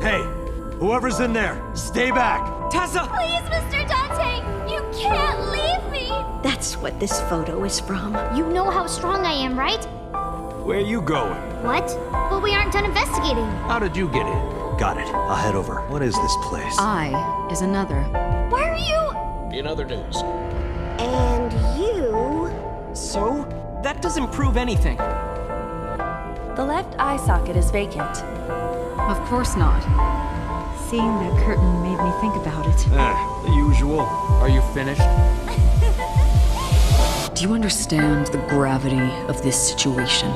Hey, whoever's in there, stay back. Tessa! Please, Mr. Dante, you can't leave me. That's what this photo is from. You know how strong I am, right? Where you going? What? But we aren't done investigating. How did you get in? Got it. I'll head over. What is this place? I is another. Why are you? In other news. And you... So? That doesn't prove anything. The left eye socket is vacant. Of course not. Seeing that curtain made me think about it. The usual. Are you finished? Do you understand the gravity of this situation?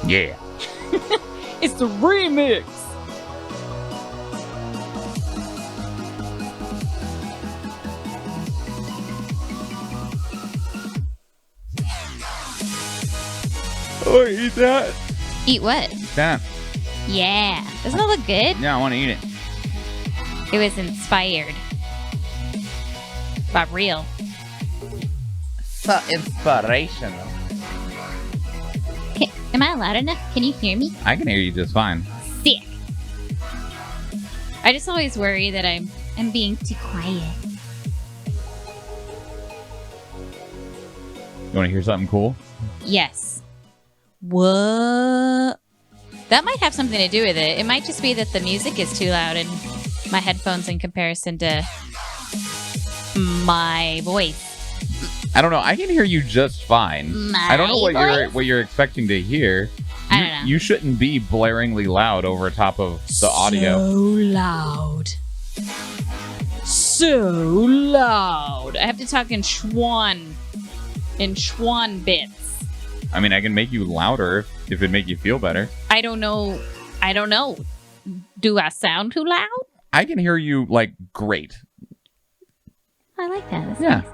Yeah. It's the remix. Oh, eat that. Eat what? That. Yeah. Doesn't it look good? Yeah, I want to eat it. It was inspired. But real. So inspirational. Am I loud enough? Can you hear me? I can hear you just fine. Sick. I just always worry that I'm being too quiet. You want to hear something cool? Yes. What? That might have something to do with it. It might just be that the music is too loud in my headphones in comparison to my voice. I don't know. I can hear you just fine. I don't know what you're expecting to hear. I don't know. You shouldn't be blaringly loud over top of the audio. So loud. So loud. I have to talk in Schwan bits. I mean, I can make you louder if it'd make you feel better. I don't know. Do I sound too loud? I can hear you, like, great. I like that. That's Yeah. nice.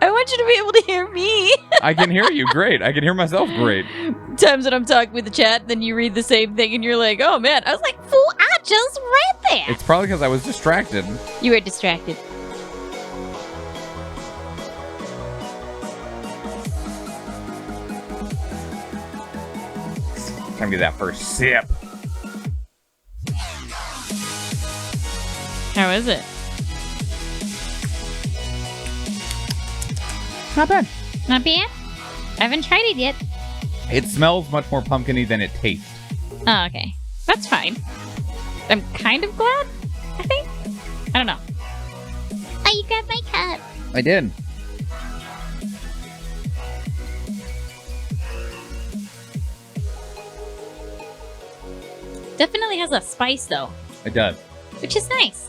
I want you to be able to hear me. I can hear you great. I can hear myself great. Times that I'm talking with the chat, then you read the same thing and you're like, oh man, I was like, fool, I just read that. It's probably because I was distracted. You were distracted. Time to get that first sip. How is it? Not bad. Not bad? I haven't tried it yet. It smells much more pumpkin-y than it tastes. Oh, okay. That's fine. I'm kind of glad, I think. I don't know. Oh, you grabbed my cup. I did. Definitely has a spice, though. It does. Which is nice.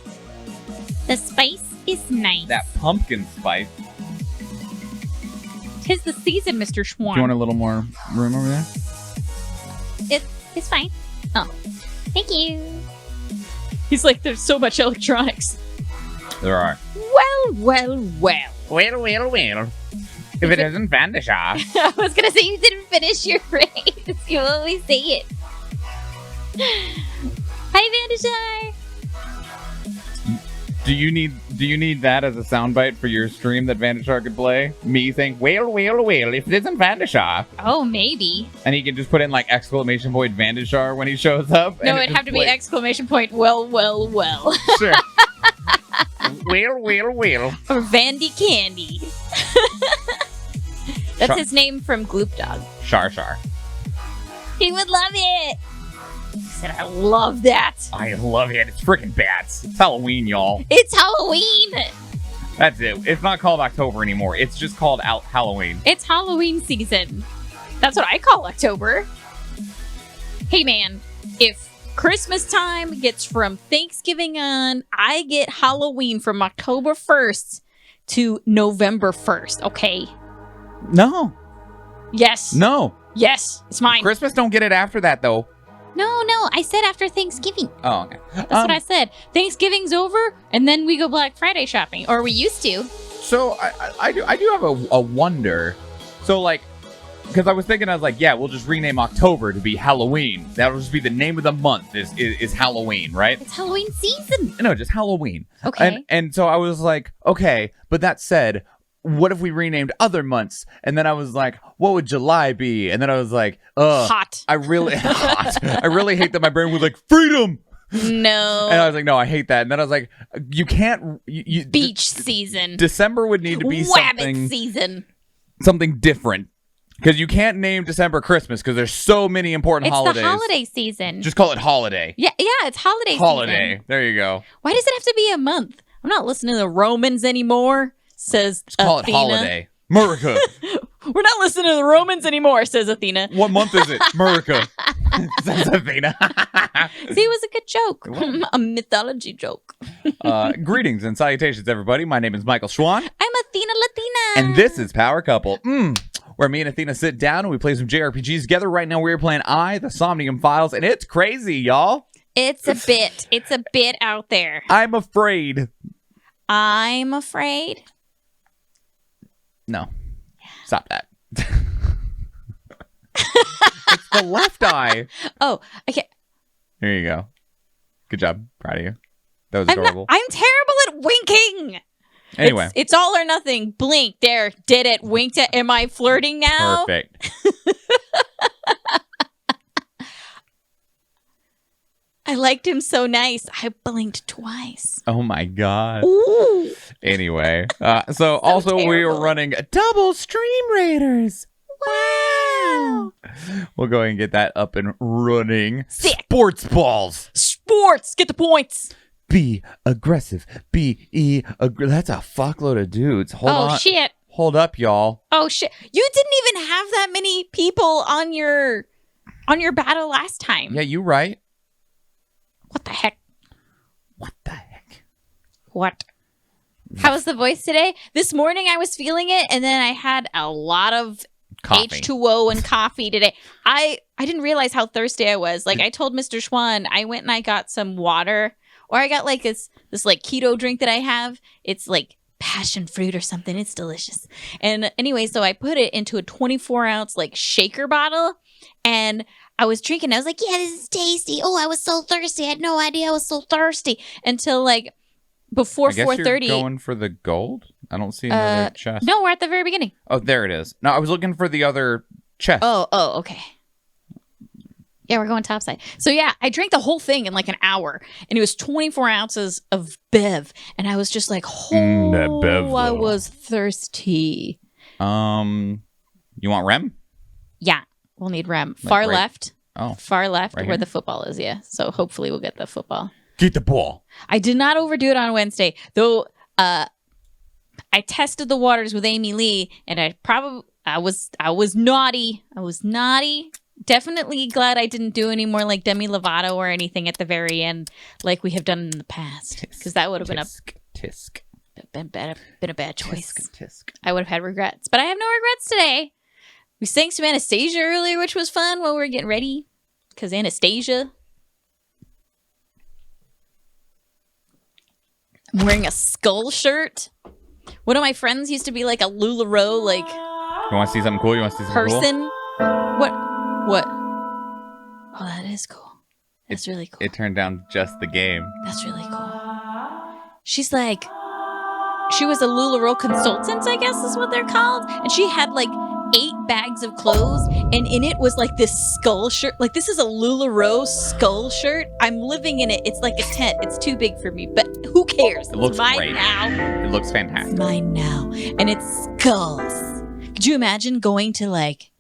The spice is nice. That pumpkin spice. 'Tis the season, Mr. Schwarm. Do you want a little more room over there? It's fine. Oh. Thank you. he's like, there's so much electronics. There are. Well. Well. If it isn't Vandashaw. I was gonna say you didn't finish your phrase. You always say it. Hi, Vandashar. Do you need that as a soundbite for your stream that Vandashar could play? Me saying, well, if it isn't Vandashar. Oh, maybe. And he can just put in like exclamation point Vandashar when he shows up. No, it'd have to be exclamation point, well. Sure. well. Or Vandy Candy. That's his name from Gloop Dog. Shar. He would love it. He said, I love that. I love it. It's freaking bats. It's Halloween, y'all. It's Halloween. That's it. It's not called October anymore. It's just called Halloween. It's Halloween season. That's what I call October. Hey man, if Christmas time gets from Thanksgiving on, I get Halloween from October 1st to November 1st, okay? No. Yes. No. Yes, it's mine. Christmas don't get it after that, though. No, I said after Thanksgiving. Oh, okay. That's what I said. Thanksgiving's over, and then we go Black Friday shopping, or we used to. So I do have a wonder. So like, because I was thinking, I was like, yeah, we'll just rename October to be Halloween. That'll just be the name of the month is Halloween, right? It's Halloween season. No, just Halloween. Okay. And so I was like, okay, but that said, what if we renamed other months? And then I was like, what would July be? And then I was like, hot. I really hate that my brain was like, freedom. No. And I was like, no, I hate that. And then I was like, you can't. Beach season. December would need to be Wabbit season. something different. Because you can't name December Christmas because there's so many important holidays. It's the holiday season. Just call it holiday. Yeah, it's holiday season. There you go. Why does it have to be a month? I'm not listening to the Romans anymore, says Just call Athena. it holiday. America. We're not listening to the Romans anymore, says Athena. What month is it? America. Says Athena. See, it was a good joke. A mythology joke. Greetings and salutations, everybody. My name is Michael Schwan. I'm Athena Latina. And this is Power Couple. Where me and Athena sit down and we play some JRPGs together. Right now we're playing the Somnium Files, and it's crazy, y'all. It's a bit out there. I'm afraid. I'm afraid. No. Stop that. It's the left eye. Oh, okay. Here you go. Good job. Proud of you. That was adorable. I'm terrible at winking. Anyway. It's all or nothing. Blink. There. Did it. Winked it. Am I flirting now? Perfect. I liked him so nice. I blinked twice. Oh my God. Ooh. Anyway. So also we terrible. are running double Stream Raiders. Wow. We'll go ahead and get that up and running. Sick. Sports balls. Sports. Get the points. Be aggressive. That's a fuckload of dudes. Hold on. Oh, shit. Hold up, y'all. Oh, shit. You didn't even have that many people on your battle last time. Yeah, you right. What the heck? What the heck? What? How was the voice today? This morning I was feeling it, and then I had a lot of Coffee. H2O and coffee today. I didn't realize how thirsty I was. Like I told Mr. Schwan, I went and I got some water, or I got like this like keto drink that I have. It's like passion fruit or something. It's delicious. And anyway, so I put it into a 24-ounce like shaker bottle, and I was drinking. I was like, yeah, this is tasty. Oh, I was so thirsty. I had no idea I was so thirsty until like before 4:30. You're going for the gold? I don't see another chest. No, we're at the very beginning. Oh, there it is. No, I was looking for the other chest. Oh, okay. Yeah, we're going topside. So yeah, I drank the whole thing in like an hour, and it was 24 ounces of Bev, and I was just like, that Bev, I though. was thirsty. You want Rem? Yeah, we'll need Rem. Like Far right- left. Oh. Far left, Right where here? the football is, yeah. So hopefully we'll get the football. Get the ball. I did not overdo it on Wednesday, though. I tested the waters with Amy Lee, and I was naughty. I was naughty. Definitely glad I didn't do any more like Demi Lovato or anything at the very end, like we have done in the past, because that would have been a bad choice. Tisk. I would have had regrets, but I have no regrets today. We sang some Anastasia earlier, which was fun while we were getting ready, because Anastasia. I'm wearing a skull shirt. One of my friends used to be like a LuLaRoe like You want to see something cool? You want to see something cool? person. What? Oh, that is cool. That's really cool. It turned down just the game. That's really cool. She's like, she was a LuLaRoe consultant, I guess is what they're called. And she had like 8 bags of clothes, and in it was like this skull shirt. Like, this is a LuLaRoe skull shirt. I'm living in it. It's like a tent. It's too big for me, but who cares? It looks It's mine great. now. It looks fantastic. It's mine now. And it's skulls. Could you imagine going to like,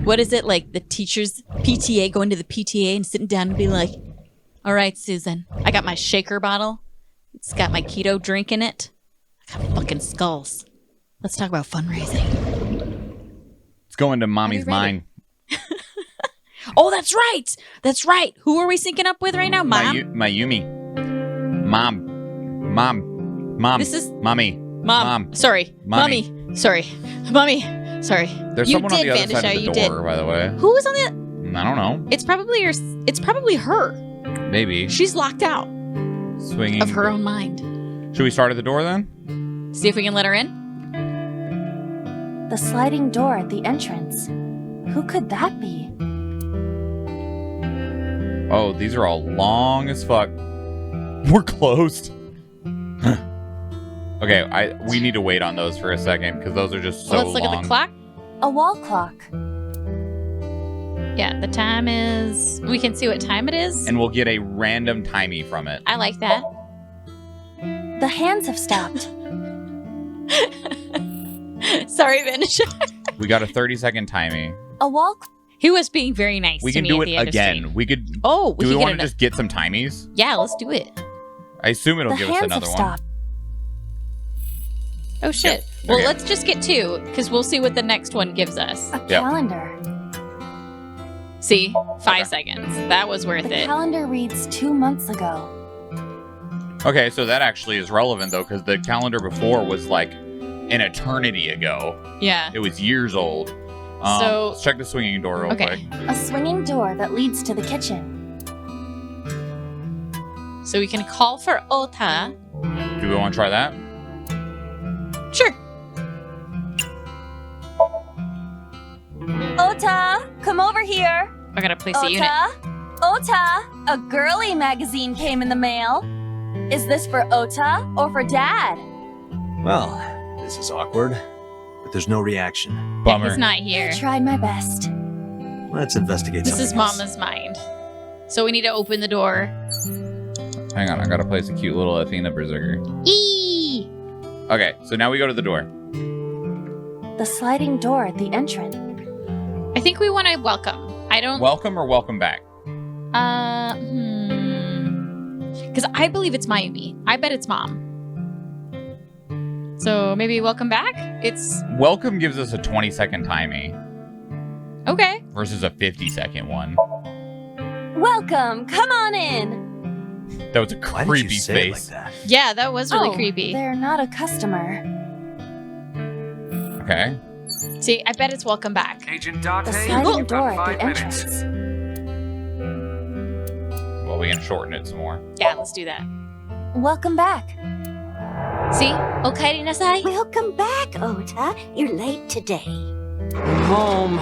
what is it, like the teachers, PTA, going to the PTA and sitting down and be like, all right, Susan, I got my shaker bottle. It's got my keto drink in it. I got fucking skulls. Let's talk about fundraising. It's going to mommy's ready? mind. Oh, that's right. That's right. Who are we syncing up with right now? Mom? Mayumi. Mom. This is... Mommy. Mom. Sorry. Mommy. Sorry. Mommy. Sorry. There's someone on the other side of the door, by the way. Who was on the... I don't know. It's probably her. Maybe. She's locked out. Swinging. Of her own mind. Should we start at the door then? See if we can let her in? The sliding door at the entrance. Who could that be? Oh, these are all long as fuck. We're closed. Okay, we need to wait on those for a second because those are just so long. Let's look at the clock. A wall clock. Yeah, the time is... We can see what time it is. And we'll get a random timey from it. I like that. The hands have stopped. Sorry, Vanisha. We got a 30-second timey. A wall clock. He was being very nice We to can me do at the it end of again. stream. We could... Oh, do we can want get to just get some timies? Yeah, let's do it. I assume it'll The give us hands another have one. stopped. Oh, shit. Yep. Well, Okay. let's just get 2, because we'll see what the next one gives us. A Yep. calendar. See? 5 seconds. That was worth The it. calendar reads 2 months ago. Okay, so that actually is relevant, though, because the calendar before was like an eternity ago. Yeah. It was years old. So- let's check the swinging door real Okay. quick. A swinging door that leads to the kitchen. So we can call for Ota. Do we want to try that? Sure. Ota, come over here. I gotta place a unit. Ota, a girly magazine came in the mail. Is this for Ota or for Dad? Well, this is awkward, but there's no reaction. Bummer. He's not I here. tried my best. Let's investigate This is something else. Mama's mind. So we need to open the door. Hang on, I gotta place a cute little Athena Berserker. Eee! Okay, so now we go to the door. The sliding door at the entrance. I think we want to welcome. I don't... Welcome or welcome back? Because I believe it's Mayumi. I bet it's Mom. So maybe welcome back? It's... Welcome gives us a 20-second timing Okay. versus a 50-second one. Welcome, come on in. That was a Why did creepy you say it face. like that? Yeah, that was really Oh, creepy. They're not a customer. Okay. See, I bet it's welcome back. Agent The Dante, sliding you've door got at 5 the minutes. entrance. Well, we can shorten it some more. Yeah, let's do that. Welcome back. See? Okaeri nasai. Welcome back, Ota. You're late today. Home.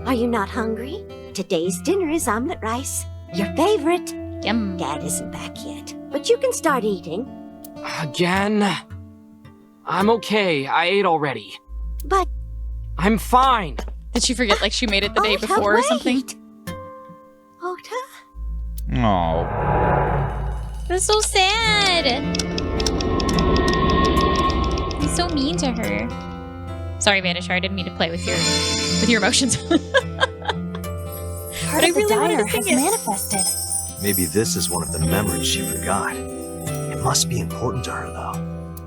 Are you not hungry? Today's dinner is omelet rice. Your favorite. Yum. Dad isn't back yet, but you can start eating. Again? I'm okay. I ate already. But I'm fine. Did she forget like she made it the day Ota, before or something? wait. Ota? Oh. That's so sad. He's so mean to her. Sorry, Vanisher, I didn't mean to play with your emotions. Part I of the really wanted diner to sing has it. manifested. Maybe this is one of the memories she forgot. It must be important to her, though.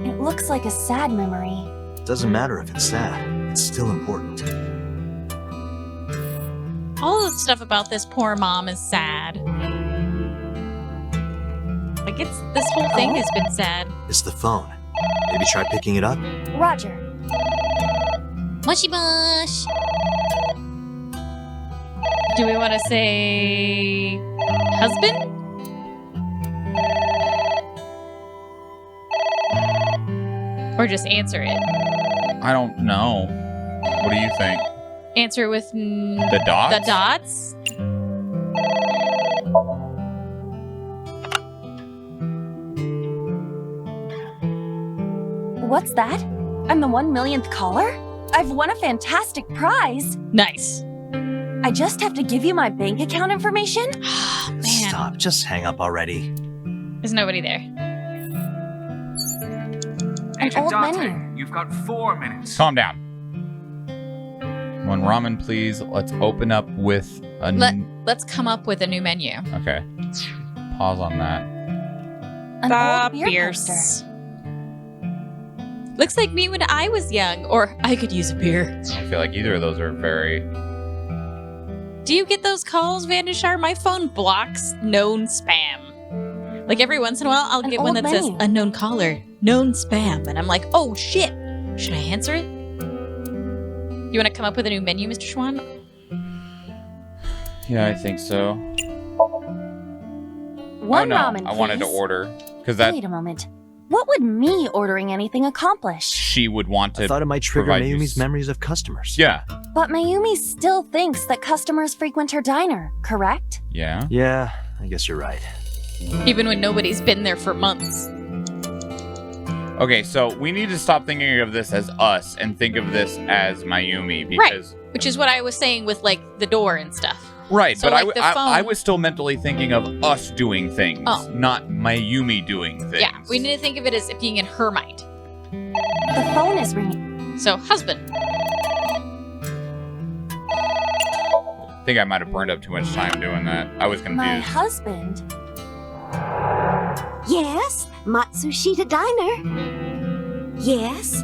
It looks like a sad memory. Doesn't matter if it's sad. It's still important. All the stuff about this poor mom is sad. Like this whole thing has been sad. It's the phone. Maybe try picking it up? Roger. Mushy mush. Do we want to say husband? Or just answer it? I don't know. What do you think? Answer it with The dots? the dots? What's that? I'm the 1 millionth caller? I've won a fantastic prize. Nice. I just have to give you my bank account information? Oh, man. Stop. Just hang up already. There's nobody there. Agent old Dante, menu. you've got 4 minutes. Calm down. One ramen, please. Let's open up with a... Let's come up with a new menu. Okay. Pause on that. An The old beer beers. poster. Looks like me when I was young. Or I could use a beer. I don't feel like either of those are very... Do you get those calls, Vandashar? My phone blocks known spam. Like every once in a while, I'll get one that says unknown caller, known spam. And I'm like, oh shit. Should I answer it? You want to come up with a new menu, Mr. Schwan? Yeah, I think so. One ramen, I wanted to please. order. Because that Wait a moment. What would me ordering anything accomplish? she would want to I thought it might trigger provide you Mayumi's memories of customers. Yeah. But Mayumi still thinks that customers frequent her diner, correct? Yeah. Yeah, I guess you're right. Even when nobody's been there for months. Okay, so we need to stop thinking of this as us and think of this as Mayumi because... Right, which is what I was saying with, like, the door and stuff. Right, So, but like, the I phone- was still mentally thinking of us doing things, Oh. not Mayumi doing things. Yeah, we need to think of it as it being in her mind. The phone is ringing. So, husband. I think I might have burned up too much time doing that. I was confused. My husband? Yes, Matsushita Diner. Yes.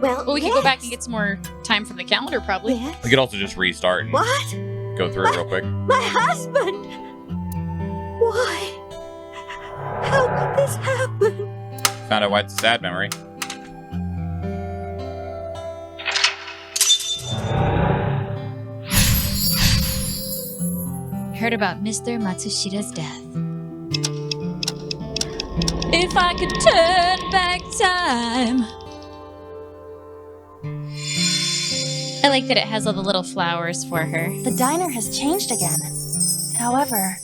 Well, Well, we could go back and get some more time from the calendar, probably. Yes. We could also just restart and What? go through it real quick. My husband! Why? How could this happen? Found out why it's a sad memory. Heard about Mr. Matsushita's death. If I could turn back time. I like that it has all the little flowers for her. The diner has changed again. However,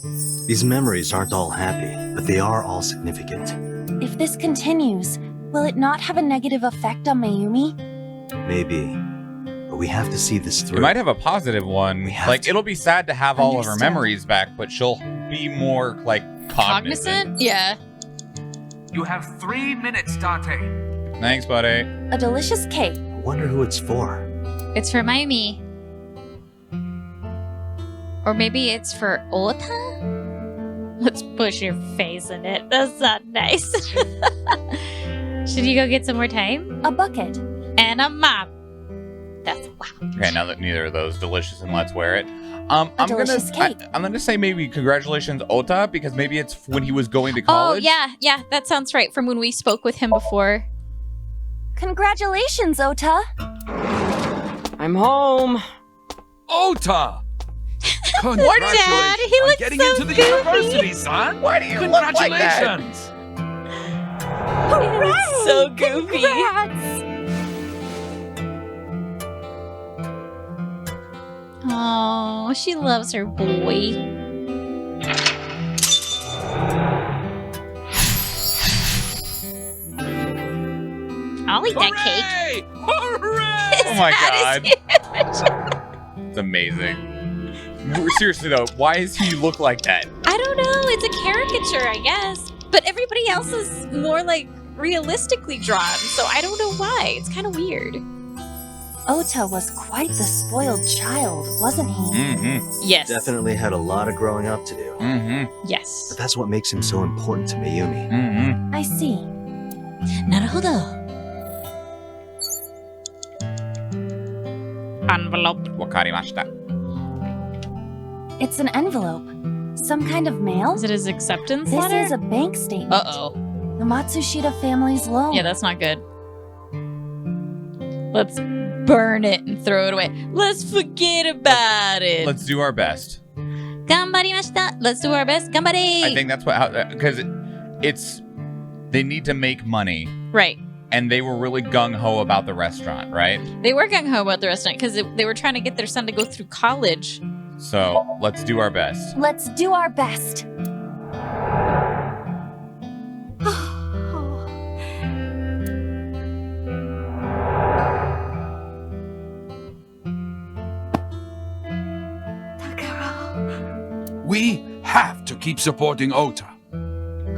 These memories aren't all happy, but they are all significant. if this continues, will it not have a negative effect on Mayumi? Maybe. But we have to see this through. It might have a positive one. We have Like, to. it'll be sad to have all of her Understand. memories back, but she'll be more, like, cognizant. Yeah. You have 3 minutes, Dante. Thanks, buddy. A delicious cake. I wonder who it's for. It's for Mayumi. Or maybe it's for Ota? Let's push your face in it. That's not nice. Should you go get some more time? A bucket. And a mop. That's wow. Okay, now that neither of those delicious and let's wear it. I'm delicious cake. I'm gonna say maybe congratulations, Ota, because maybe it's when he was going to Oh, college. yeah, that sounds right from when we spoke with him before. Congratulations, Ota. I'm home. Ota! Dad, Congratulations he on looks getting so into the goofy. university, son! Why do you look like that? Congratulations! It's so goofy. Congrats. Oh, she loves her boy. I'll eat that cake. Hooray! Hooray! Oh my That is god. It's amazing. Seriously though, why does he look like that? I don't know. It's a caricature, I guess. But everybody else is more like realistically drawn, so I don't know why. It's kind of weird. Ota was quite the spoiled child, wasn't he? Mm-hmm. Yes. Definitely had a lot of growing up to do. Mm-hmm. Yes. But that's what makes him so important to Mayumi. Mm-hmm. I see. Naruhodo. Envelope. Wakarimashita. It's an envelope. Some kind of mail? Is it his acceptance This letter? is a bank statement. Uh-oh. The Matsushita family's loan. Yeah, that's not good. Let's burn it and throw it away. Let's forget about it. Let's do our best. Ganbarimashita. Let's do our best. Ganbare. I think that's what, because it's, they need to make money, Right. and they were really gung-ho about the restaurant, right? They were gung-ho about the restaurant because they were trying to get their son to go through college. So, let's do our best. Let's do our best. Takaro. We have to keep supporting Ota.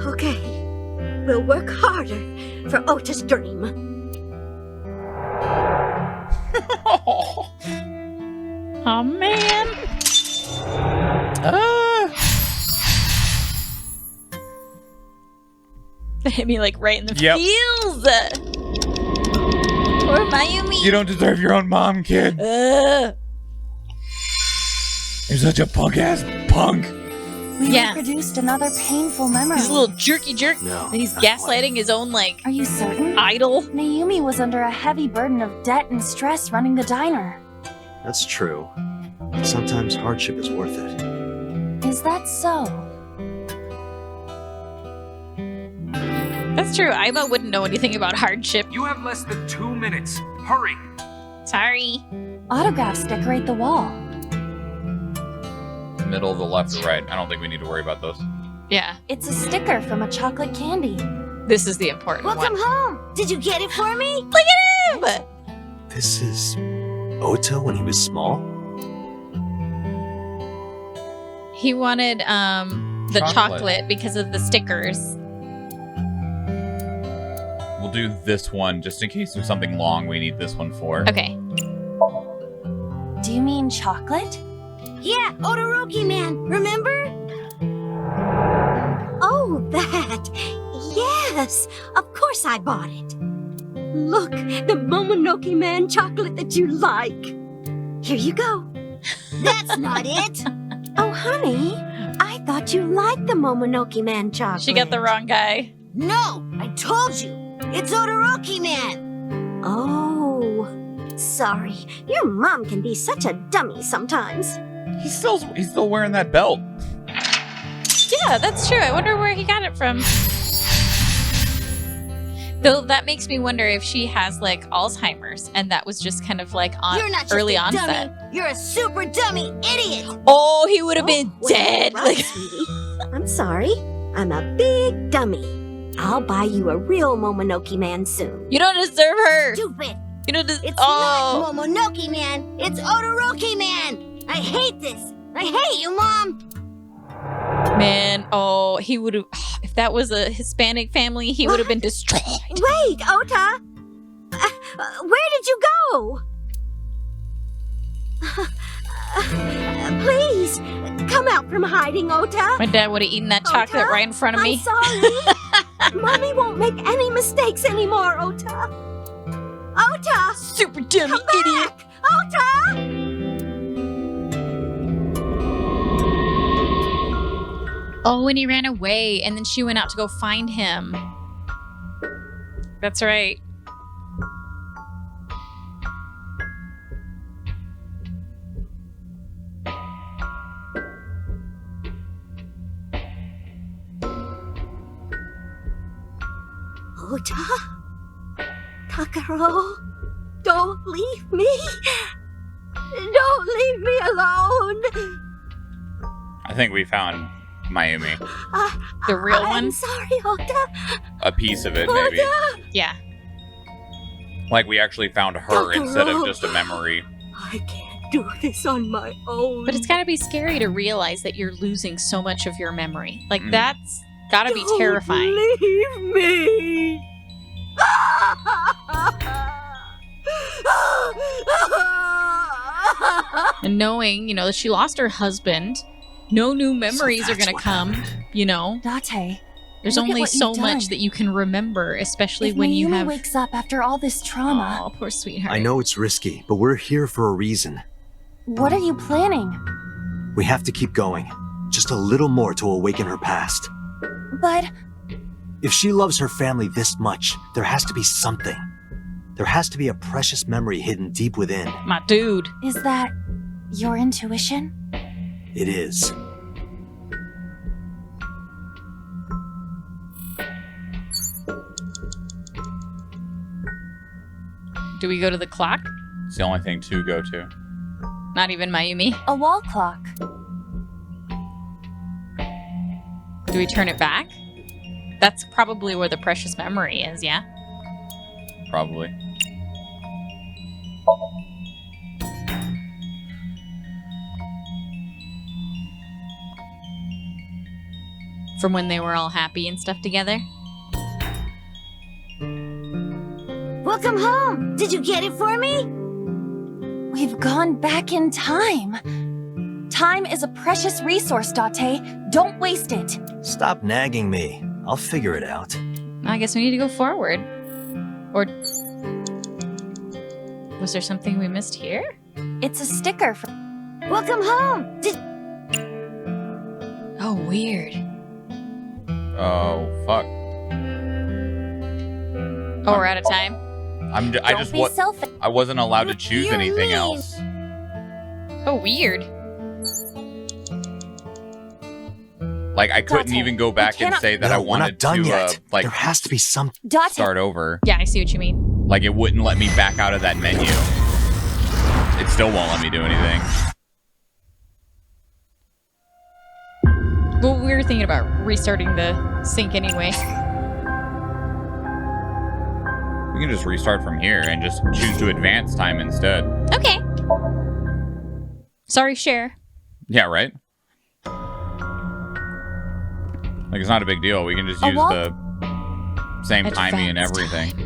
Okay. We'll work harder for Ota's dream. Oh man. That hit me like right in the Yep. feels. Poor Mayumi. You don't deserve your own mom, kid. You're such a punk-ass punk. We Yeah. reproduced another painful memory. He's a little jerky jerk. No. And he's not gaslighting his own, like, Are you certain? idol. Mayumi was under a heavy burden of debt and stress running the diner. quite. That's true. But sometimes hardship is worth it. Is that so? That's true. Aiba wouldn't know anything about hardship. You have less than 2 minutes. Hurry. Sorry. Autographs decorate the wall. Middle of the left or right. I don't think we need to worry about those. Yeah. It's a sticker from a chocolate candy. This is the important Welcome one. home. Did you get it for me? Look at him! This is Ota when he was small? He wanted the chocolate because of the stickers. We'll do this one just in case there's something long we need this one for. Okay. Do you mean chocolate? Yeah, Todoroki man, remember? Oh, that. Yes, of course I bought it. Look, the Momonoke Man chocolate that you like. Here you go. That's not it. Oh, honey, I thought you liked the Momonoke Man chocolate. She got the wrong guy. No, I told you. It's Todoroki Man. Oh, sorry. Your mom can be such a dummy sometimes. He's still wearing that belt. Yeah, that's true. I wonder where he got it from. Though that makes me wonder if she has like Alzheimer's and that was just kind of like on You're not just early a onset. dummy. You're a super dummy idiot. Oh, he would have been Wait, dead. right, Like, sweetie. I'm sorry. I'm a big dummy. I'll buy you a real Momonoke Man soon. you don't deserve her. Stupid. You don't deserve. It's Oh, not Momonoke Man. It's Todoroki Man. I hate this. I hate you, Mom. man. Oh, he would have. If that was a Hispanic family, he would have been destroyed. Wait, Ota. Where did you go? Please, come out from hiding, Ota. My dad would have eaten that chocolate Ota, right in front of me. I'm sorry. Mommy won't make any mistakes anymore, Ota. Ota! Super dummy Come idiot. back! Ota! Oh, when he ran away, and then she went out to go find him. That's right. Ota? Takaro? Don't leave me! Don't leave me alone! I think we found Mayumi. The real I'm one? sorry, Ota. A piece of it, maybe. Ota! Yeah. Like we actually found her instead of just a memory. I can't do this on my own. But it's got to be scary to realize that you're losing so much of your memory. Like, Mm. that's got to be Don't terrifying. Leave me! And knowing, that she lost her husband, no new memories are that's going to what come, Date, There's Look at only what so you've much done. that you can remember, especially if when you Mayumi have. wakes up after all this trauma, Oh, poor sweetheart. I know it's risky, but we're here for a reason. what are you planning? We have to keep going. Just a little more to awaken her past. But If she loves her family this much, there has to be something. There has to be a precious memory hidden deep within. My dude. is that your intuition? It is. Do we go to the clock? It's the only thing to go to. Not even Mayumi. A wall clock. Do we turn it back? That's probably where the precious memory is, yeah? Probably. From when they were all happy and stuff together? Welcome home! Did you get it for me? We've gone back in time. Time is a precious resource, Date. Don't waste it. Stop nagging me. I'll figure it out. I guess we need to go forward. Or Was there something we missed here? It's a sticker for... Welcome home. Oh, weird. Oh, fuck. Oh, we're out of time? I wasn't allowed to choose anything else. Oh, weird. Like, I couldn't even go back and say that I we're not wanted done to, yet. like, there has to be some. start over. Yeah, I see what you mean. Like, it wouldn't let me back out of that menu. It still won't let me do anything. Well, we were thinking about restarting the sync anyway. We can just restart from here and just choose to advance time instead. Okay. Sorry, share. Yeah, right? Like, it's not a big deal. We can just use the same timing and everything.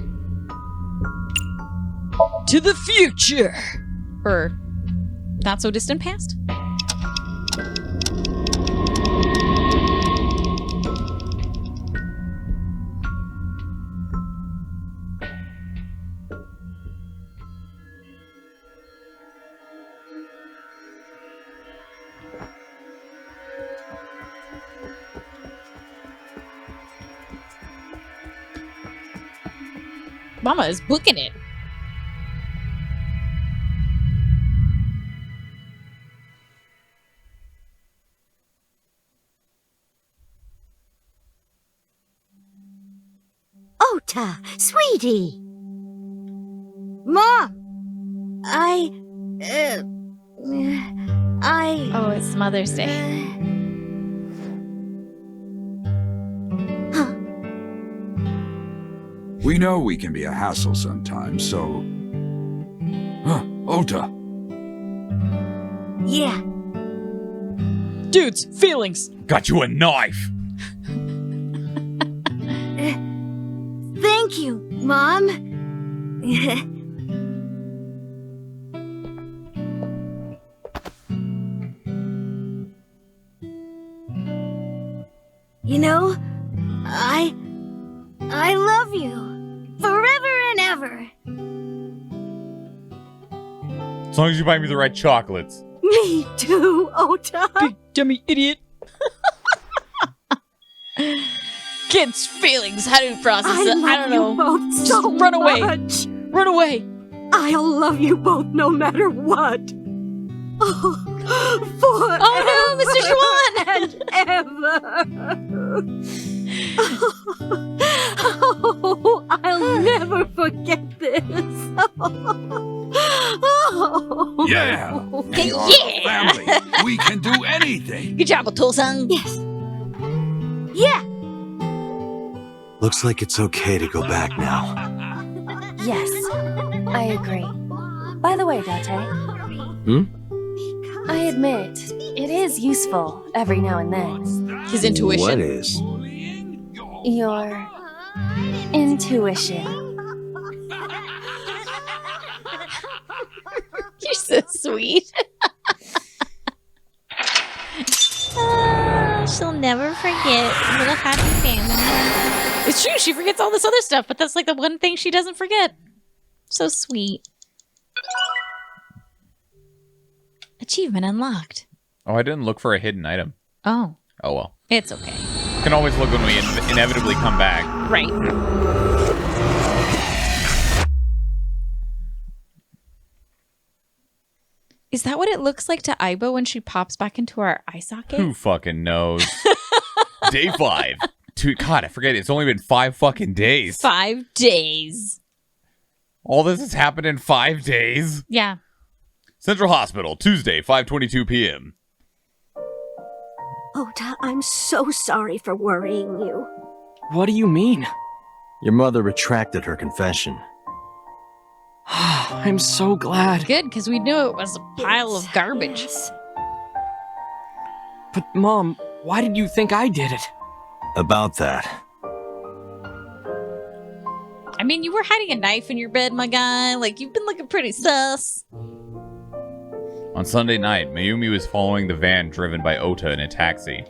To the future! Or not so distant past? Mama is booking it. Ota, sweetie. Mom! Oh, it's Mother's Day. We know we can be a hassle sometimes, so... Huh, Ota. Yeah. Dude's feelings. Got you a knife. Thank you, Mom. You know, I love you. Forever and ever. As long as you buy me the right chocolates. Me too, Ota. Big dummy idiot. Kids' feelings. How do you process it? I don't know. Both Just so run away. much. Run away. I'll love you both no matter what. Forever Oh no, Mr. Schwan! and ever. Oh, I'll never forget this. Oh. Yeah! We are a family. We can do anything. Good job, Otto-san. Yes. Yeah. Looks like it's okay to go back now. Yes, I agree. By the way, Date. I admit, it is useful every now and then. His intuition. What is? Your intuition. You're so sweet. She'll never forget little happy family. It's true, she forgets all this other stuff, but that's like the one thing she doesn't forget. So sweet. Achievement unlocked. Oh, I didn't look for a hidden item. Oh. Oh well. It's okay. Can always look when we inevitably come back. Right. Is that what it looks like to Aiba when she pops back into our eye socket? Who fucking knows? Day 5. God, I forget. It's only been 5 fucking days. 5 days. All this has happened in 5 days? Yeah. Central Hospital, Tuesday, 5:22 p.m. Ota, I'm so sorry for worrying you. What do you mean? Your mother retracted her confession. I'm so glad. Good, because we knew it was a pile of garbage. Yes. But Mom, why did you think I did it? About that. I mean, you were hiding a knife in your bed, my guy. Like, you've been looking pretty sus. On Sunday night, Mayumi was following the van driven by Ota in a taxi.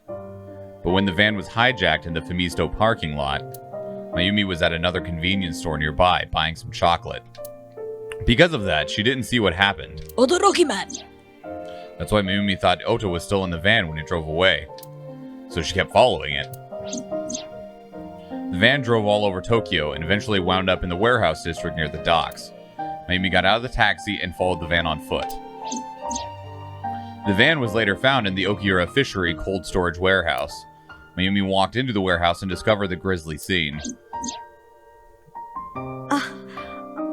But when the van was hijacked in the Femisto parking lot, Mayumi was at another convenience store nearby buying some chocolate. Because of that, she didn't see what happened. Odoroki man. That's why Mayumi thought Ota was still in the van when it drove away. So she kept following it. The van drove all over Tokyo and eventually wound up in the warehouse district near the docks. Mayumi got out of the taxi and followed the van on foot. The van was later found in the Okiura Fishery cold storage warehouse. Mayumi walked into the warehouse and discovered the grisly scene. A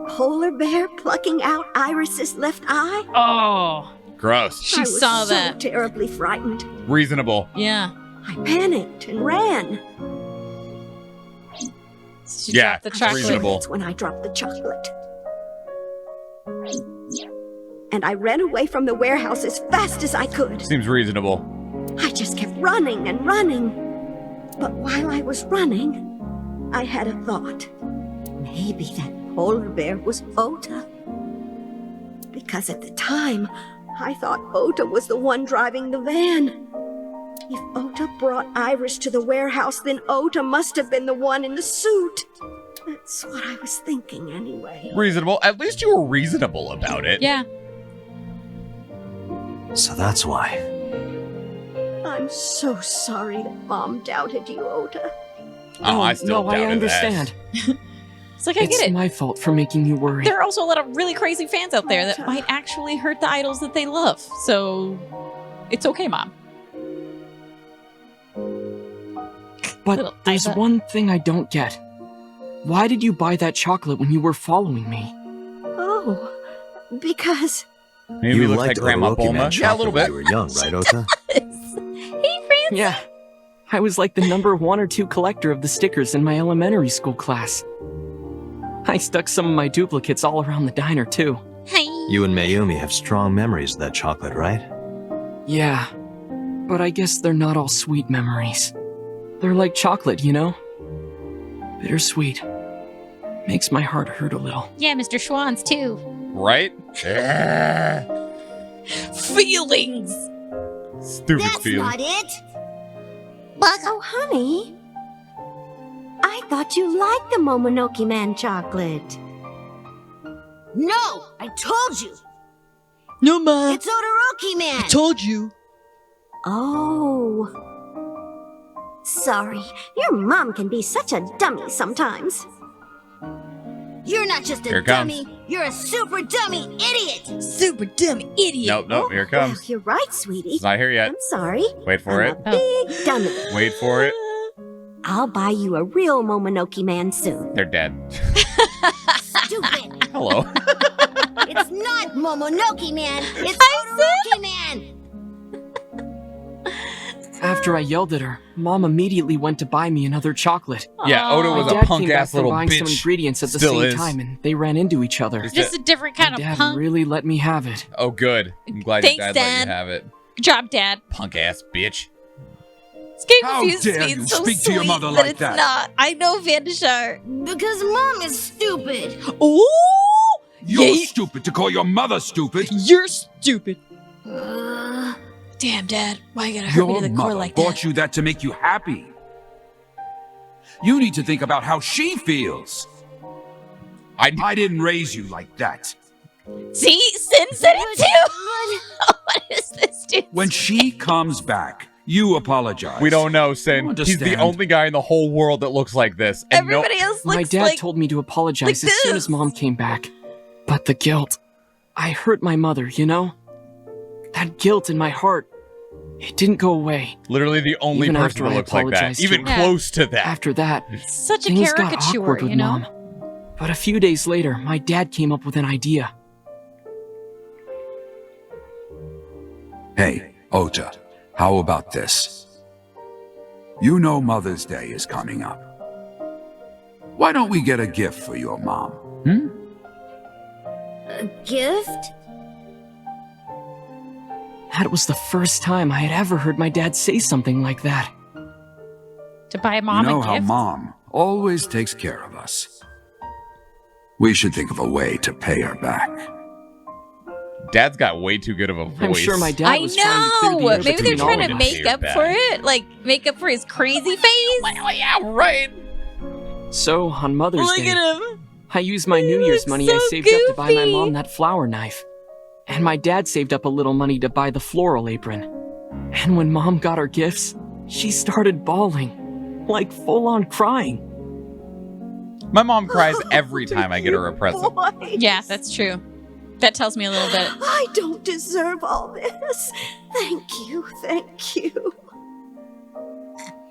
polar bear plucking out Iris's left eye? Oh. Gross. She I was saw so that. terribly frightened. Reasonable. Yeah. I panicked and ran. She Yeah, dropped the chocolate. reasonable. That's when I dropped the chocolate. And I ran away from the warehouse as fast as I could. Seems reasonable. I just kept running and running. But while I was running, I had a thought. Maybe that polar bear was Ota. Because at the time, I thought Ota was the one driving the van. If Ota brought Iris to the warehouse, then Ota must have been the one in the suit. That's what I was thinking anyway. Reasonable. At least you were reasonable about it. Yeah. So that's why. I'm so sorry that Mom doubted you, Ota. Oh, I still no, doubted I understand. It's like, I It's get it. my fault for making you worry. There are also a lot of really crazy fans out there that might actually hurt the idols that they love. So, it's okay, Mom. But Little there's Iva. one thing I don't get. Why did you buy that chocolate when you were following me? Oh, because Maybe You looks liked like Grandma Oroki Man Bulma. Yeah, a little chocolate when bit. you were young, right, Ota? Hey, Francie. Yeah. I was like the number 1 or 2 collector of the stickers in my elementary school class. I stuck some of my duplicates all around the diner, too. Hi. You and Mayumi have strong memories of that chocolate, right? Yeah. But I guess they're not all sweet memories. They're like chocolate, you know? Bittersweet. Makes my heart hurt a little. Yeah, Mr. Schwann's too. Right? Feelings. Stupid that's feeling. not it. Oh, honey. I thought you liked the Momonoke Man chocolate. No, I told you. No, Ma. It's Todoroki Man. Told you. Oh. Sorry, your mom can be such a dummy sometimes. You're not just Here a it comes. dummy, you're a super dummy idiot. Super dummy idiot. Nope, here it comes. Well, you're right, sweetie. It's not here yet. I'm sorry. Wait for I'm it. a big dummy. Wait for it. I'll buy you a real Momonoke Man soon. They're dead. Stupid. Hello. It's not Momonoke Man. It's Todoroki Man. After I yelled at her, Mom immediately went to buy me another chocolate. Yeah, Oda My was a dad punk came back ass from little buying some bitch. ingredients at the Still same is. time, and they ran into each other. It's Just a different kind My of dad punk. really let me have it. Oh, good. I'm glad Thanks, your dad let Dad. you have it. Good job, Dad. Punk ass bitch. This game How confuses dare me. you It's so speak to your sweet mother that like it's that? not. I know, Vandashar. Because Mom is stupid. Oh! You're Yay. stupid to call your mother stupid. You're stupid. Uh, Damn, Dad. Why you gotta hurt me Your to the core mother like bought that? you that to make you happy. You need to think about how she feels. I didn't raise you like that. See? Sin said it too! What is this, dude? When she comes back, you apologize. We don't know, Sin. You He's the understand. only guy in the whole world that looks like this. And Everybody else looks My dad like... told me to apologize like as soon this. as Mom came back. But the guilt. I hurt my mother, you know? That guilt in my heart. It didn't go away. Literally the only Even person after that I looks like that. apologized to Even her. close to that. After that, Such a things got caricature, awkward with you know? Mom. But a few days later, my dad came up with an idea. Hey, Ota, how about this? You know Mother's Day is coming up. Why don't we get a gift for your mom? Hmm? a gift? That was the first time I had ever heard my dad say something like that. To buy Mom you know a how gift? Mom always takes care of us. We should think of a way to pay her back. Dad's got way too good of a voice. I'm sure my dad I was trying to clear the know! air Maybe they're between all trying of to us. make up for it? Like, make up for his crazy face? Well, yeah, right. So, on Mother's Look Day, at him! I used my New Year's money I saved up to buy my mom that flower knife. And my dad saved up a little money to buy the floral apron. And when Mom got her gifts, she started bawling. Like full-on crying. My mom cries every time I get her a present. Boys. Yeah, that's true. That tells me a little bit. I don't deserve all this. Thank you, thank you.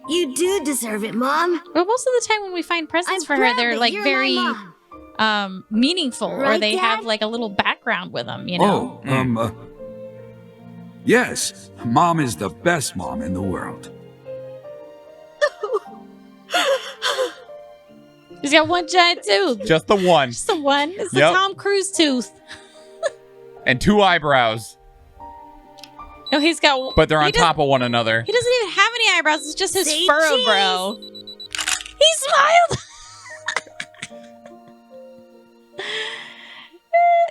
You do deserve it, Mom. But most of the time when we find presents I'm for her, proud they're that like you're very my mom. meaningful, or Right, they Dad? have like a little background with them, you know? Yes, Mom is the best mom in the world. He's got one giant tooth. Just the one. Just the one. It's the Yep. Tom Cruise tooth. And 2 eyebrows. No, he's got. But they're on he doesn't- top of one another. He doesn't even have any eyebrows. It's just his Say furrow cheese. brow. He smiled.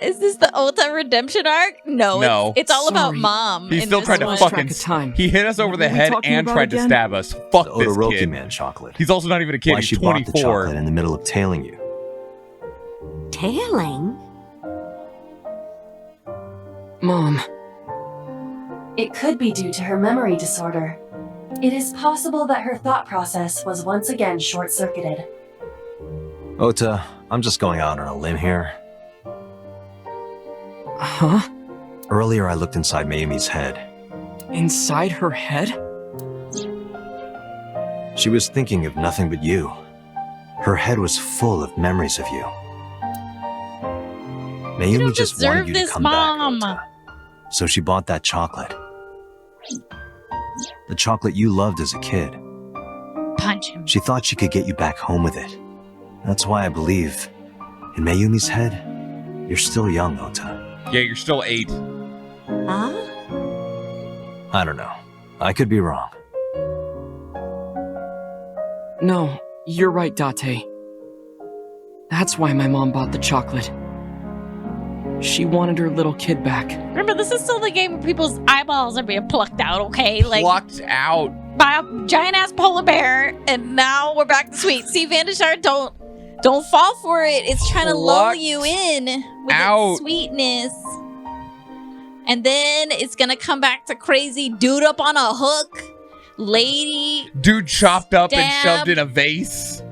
Is this the Ota redemption arc? No. No. It's all about Sorry. Mom. He in still this tried to one. Track fucking... of time. He hit us over the What are we head talking and about tried to again? stab us. Fuck The this Odoroki kid. man chocolate. He's also not even a kid. Why He's she bought the 24. chocolate in the middle of tailing you. Tailing? Mom, It could be due to her memory disorder. It is possible that her thought process was once again short-circuited. Ota, I'm just going out on a limb here. huh? Earlier I looked inside Mayumi's head. Inside her head? She was thinking of nothing but you. Her head was full of memories of you. Mayumi don't just deserve wanted you to this, come Mom. back, Ota. So she bought that chocolate. The chocolate you loved as a kid. Punch him. She thought she could get you back home with it. That's why I believe, in Mayumi's head, you're still young, Ota. Yeah, you're still 8. Huh? I don't know. I could be wrong. No, you're right, Date. That's why my mom bought the chocolate. She wanted her little kid back. Remember, this is still the game where people's eyeballs are being plucked out, okay? Like, Plucked out. by a giant-ass polar bear, and now we're back to sweet. See, Vandashar, don't fall for it. It's trying to lull Plucked you in with out. its sweetness. And then it's gonna come back to crazy dude up on a hook, lady Dude chopped up and Stabbed. shoved in a vase.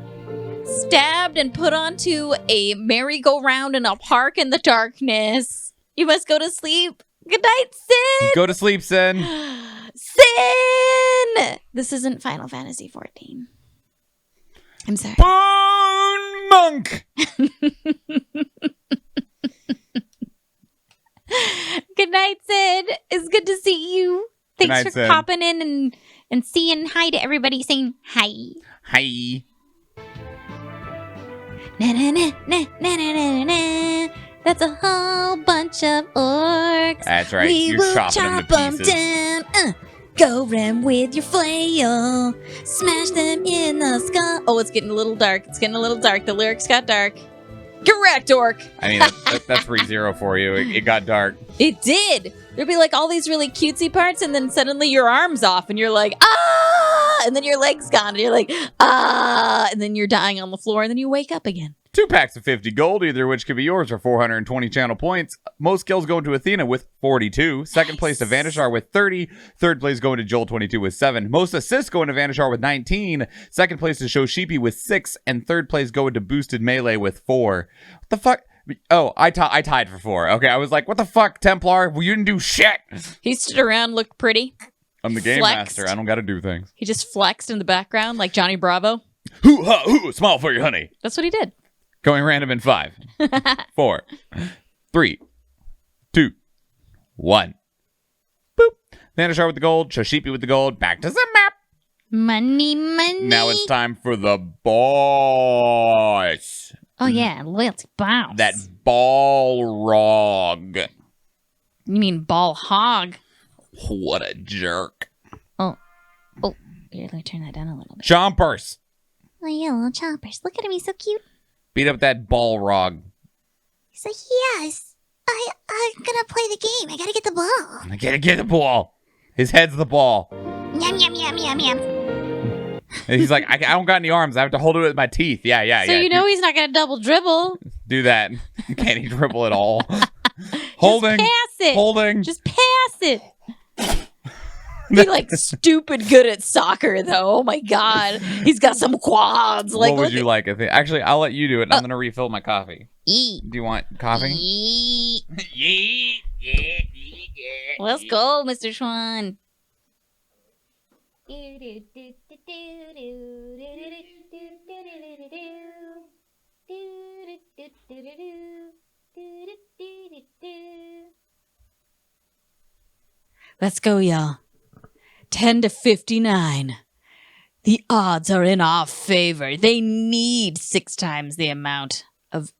stabbed and put onto a merry-go-round in a park in the darkness. You must go to sleep. Good night, Sin! Go to sleep, Sin. Sin! This isn't Final Fantasy 14. I'm sorry. Bone monk. Good night, Sid. It's good to see you. Thanks night, for Sid. popping in and saying hi to everybody, saying hi. Hi. Na na na na na na na na. That's a whole bunch of orcs. That's right. We You're will chopping them chop to them pieces. down. Go ram with your flail. Smash them in the skull. Oh, it's getting a little dark. It's getting a little dark. The lyrics got dark. Correct, orc. I mean, that's 3-0 for you. It got dark. It did. There'd be like all these really cutesy parts, and then suddenly your arm's off, and you're like, ah! And then your leg's gone, and you're like, ah! And then you're dying on the floor, and then you wake up again. 2 packs of 50 gold, either which could be yours for 420 channel points. Most kills going to Athena with 42. Second place to Vandashar with 30. Third place going to Joel22 with 7. Most assists going to Vandashar with 19. Second place to Shoshipi with 6. And third place going to Boosted Melee with 4. What the fuck? Oh, I tied for 4. Okay, I was like, what the fuck, Templar? Well, you didn't do shit. He stood around, looked pretty. I'm the game Flexed. master. I don't gotta do things. He just flexed in the background like Johnny Bravo. Hoo ha hoo, smile for your honey. That's what he did. Going random in 5, 4, 3, 2, 1. Boop. Vandashar with the gold, Shoshipi with the gold, back to the map. Money, money. Now it's time for the boss. Oh, yeah, loyalty bounce. That Balrog. You mean ball hog? What a jerk. Oh, here, let me turn that down a little bit. Chompers. Oh, yeah, little choppers. Look at him, he's so cute. Beat up that Balrog. He's like, yes, I'm gonna play the game. I gotta get the ball. I gotta get the ball. His head's the ball. Yum, yum, yum, yum, yum. And he's like, I don't got any arms. I have to hold it with my teeth. Yeah. So you know he's not gonna double dribble. Do that. Can't he dribble at all? Holding. Just pass it. Holding. Just pass it. He like stupid good at soccer though. Oh my god. He's got some quads. Like what would you like? Actually, I'll let you do it. I'm gonna refill my coffee. Eat. Do you want coffee? Eat. Let's go, Mr. Schwan. Let's go, y'all. 10 to 59. The odds are in our favor. They need 6 times the amount of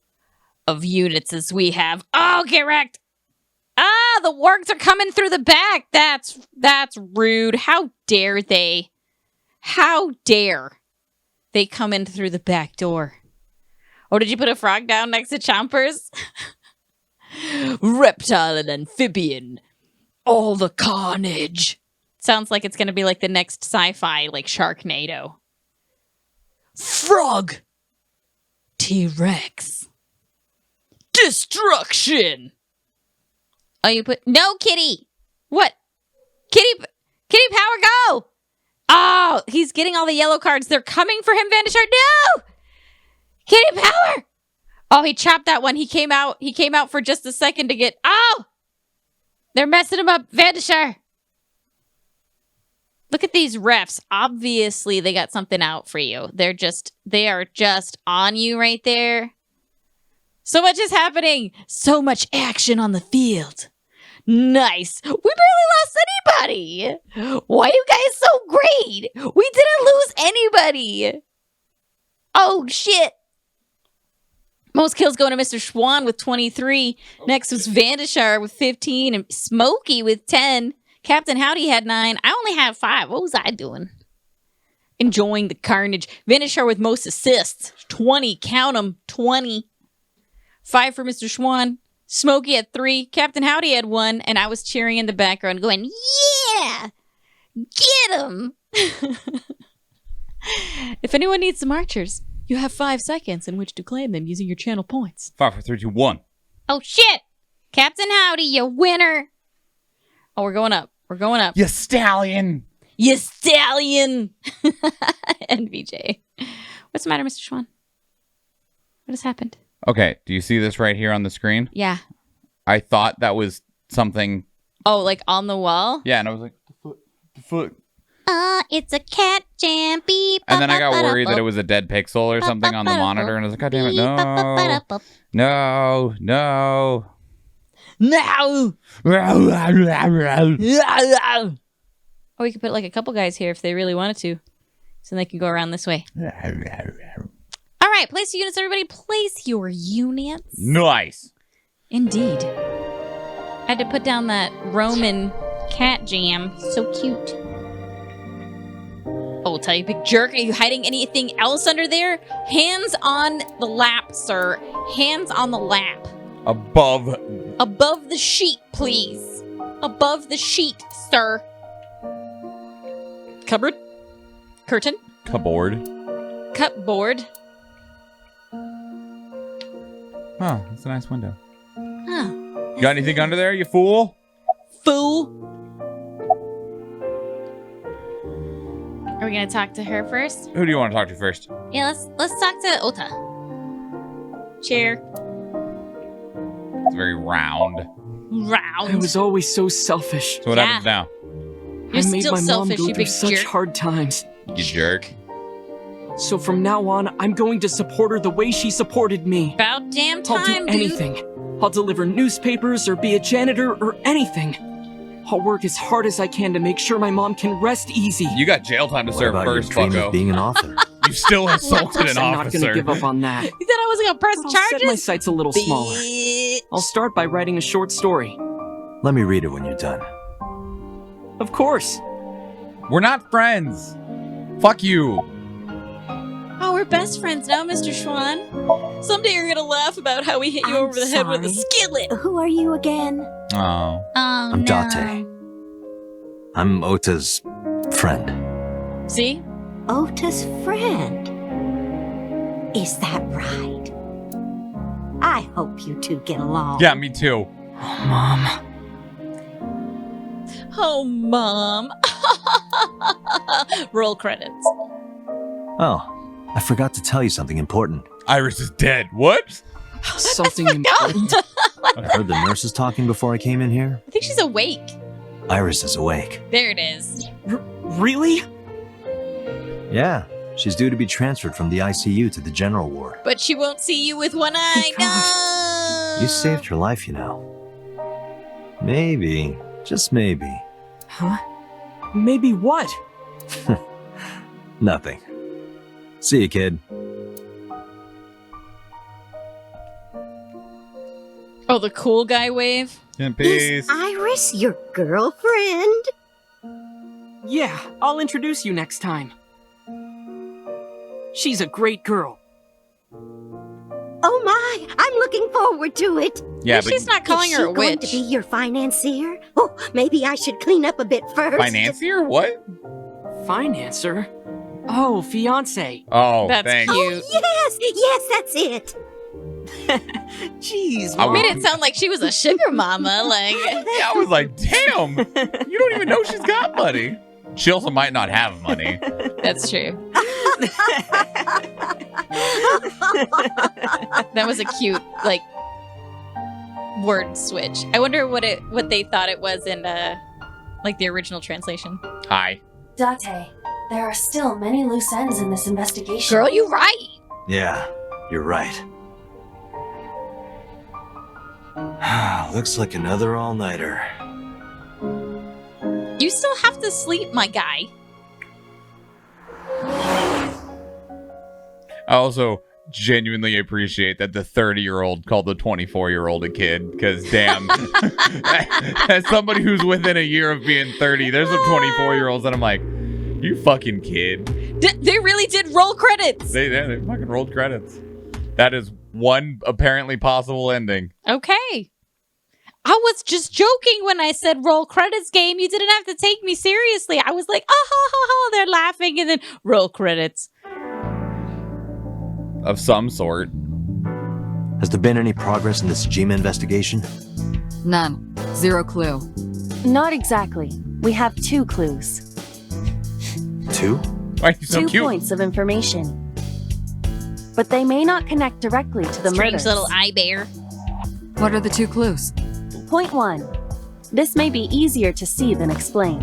units as we have. Oh, get wrecked. Ah, the wargs are coming through the back. That's rude. How dare they? How dare they come in through the back door? Oh, did you put a frog down next to Chompers? Reptile and amphibian. All the carnage. Sounds like it's going to be like the next sci-fi, like Sharknado. Frog. T-Rex. Destruction. Oh, you put... No, Kitty. What? Kitty Power, go. Oh, he's getting all the yellow cards. They're coming for him, Vandishar. No! Kitty Power. Oh, he chopped that one. He came out for just a second to get... Oh! They're messing him up, Vandishar. Look at these refs. Obviously, they got something out for you. They are just on you right there. So much is happening. So much action on the field. Nice. We barely lost anybody. Why are you guys so great? We didn't lose anybody. Oh, shit. Most kills going to Mr. Schwan with 23. Next was Vandishar with 15 and Smokey with 10. Captain Howdy had 9. I only had 5. What was I doing? Enjoying the carnage. Vandishar with most assists. 20. Count them. 20. 5 for Mr. Schwan. Smokey had 3. Captain Howdy had 1. And I was cheering in the background going, yeah! Get him! If anyone needs some archers, you have 5 seconds in which to claim them using your channel points. 5, 4, 3, 2, 1. Oh, shit! Captain Howdy, you winner! Oh, we're going up. We're going up. You stallion! You stallion! NVJ. What's the matter, Mr. Schwan? What has happened? Okay, do you see this right here on the screen? Yeah. I thought that was something... Oh, like on the wall? Yeah, and I was like, the foot. It's a cat jam. Beep. And then I got worried that it was a dead pixel or something on the monitor, and I was like, God damn it, no. No. No! Or we could put like a couple guys here if they really wanted to. So they can go around this way. All right, place your units, everybody. Place your units. Nice. Indeed. I had to put down that Roman cat jam. So cute. Oh, tell you, big jerk. Are you hiding anything else under there? Hands on the lap, sir. Hands on the lap. Above the sheet, please. Above the sheet, sir. Cupboard. Curtain. Cupboard. Cupboard. Oh, that's a nice window. Oh. Got anything under there, you fool? Fool. Are we gonna talk to her first? Who do you want to talk to first? Yeah, let's talk to Ota. Chair. It's very round. Round. I was always so selfish. So what happens now? You're I made still my selfish, mom go you through big such jerk. hard times. You jerk. So from now on, I'm going to support her the way she supported me. About damn I'll time, do anything. I'll deliver newspapers or be a janitor or anything. I'll work as hard as I can to make sure my mom can rest easy. You got jail time to What serve about first, your dream bucko. of being an author? You still assaulted an I'm not officer. gonna give up on that. You said I wasn't gonna press I'll charges? set my sights a little smaller. Bitch. I'll start by writing a short story. Let me read it when you're done. Of course. We're not friends. Fuck you. Oh, we're best friends now, Mr. Schwan. Someday you're gonna laugh about how we hit you I'm over the head with a sorry. skillet. Who are you again? Oh. Oh, I'm no. Date. I'm Ota's friend. See? Ota's friend. Is that right? I hope you two get along. Yeah, me too. Oh, Mom. Oh, Mom. Roll credits. Oh, I forgot to tell you something important. Iris is dead. What? Something important? I heard the nurses talking before I came in here. I think she's awake. Iris is awake. There it is. Really? Yeah, she's due to be transferred from the ICU to the general ward. But she won't see you with one eye. No! You saved her life, you know. Maybe, just maybe. Huh? Maybe what? Nothing. See you, kid. Oh, the cool guy wave? In peace. Is Iris your girlfriend? Yeah, I'll introduce you next time. She's a great girl. Oh my, I'm looking forward to it. Yeah, She's not calling Is her she a going witch. to be your financier? Oh, maybe I should clean up a bit first. Financier? What? Financer? Oh, fiance. Oh, That's thanks. cute. Yes, that's it. Jeez, I Mom. Made it sound like she was a sugar mama. Like, Yeah, I was like, damn. You don't even know she's got money. She also might not have money. that's true. That was a cute, like, word switch. I wonder what they thought it was in, like, the original translation. Hi. Date, there are still many loose ends in this investigation. Girl, you right. Yeah, you're right. Looks like another all-nighter. You still have to sleep, my guy. I also genuinely appreciate that the 30-year-old called the 24-year-old a kid, because damn, as somebody who's within a year of being 30, there's some 24-year-olds that I'm like, you fucking kid. They really did roll credits. They fucking rolled credits. That is one apparently possible ending. Okay. I was just joking when I said roll credits game. You didn't have to take me seriously. I was like, oh, ho, ho, ho, they're laughing, and then roll credits. Of some sort. Has there been any progress in this Jima investigation? None. Zero clue. Not exactly. We have 2 clues. 2? Why are you so 2 cute? points of information. But they may not connect directly to the Strange murders. little eye bear. What are the 2 clues? Point 1. This may be easier to see than explain.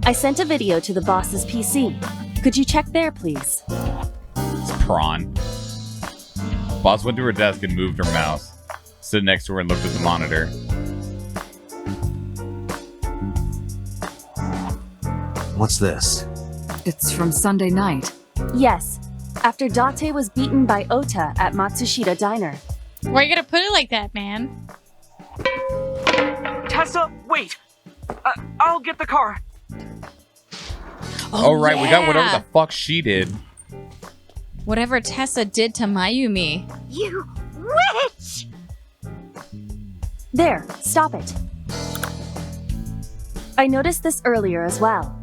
I sent a video to the boss's PC. Could you check there, please? It's Prawn. Boss went to her desk and moved her mouse. Stood next to her and looked at the monitor. What's this? It's from Sunday night. Yes. After Date was beaten by Ota at Matsushita Diner. Why are you gonna put it like that, man? Tessa, wait! I'll get the car. Oh, right, we got whatever the fuck she did. Whatever Tessa did to Mayumi. You witch! There, stop it. I noticed this earlier as well.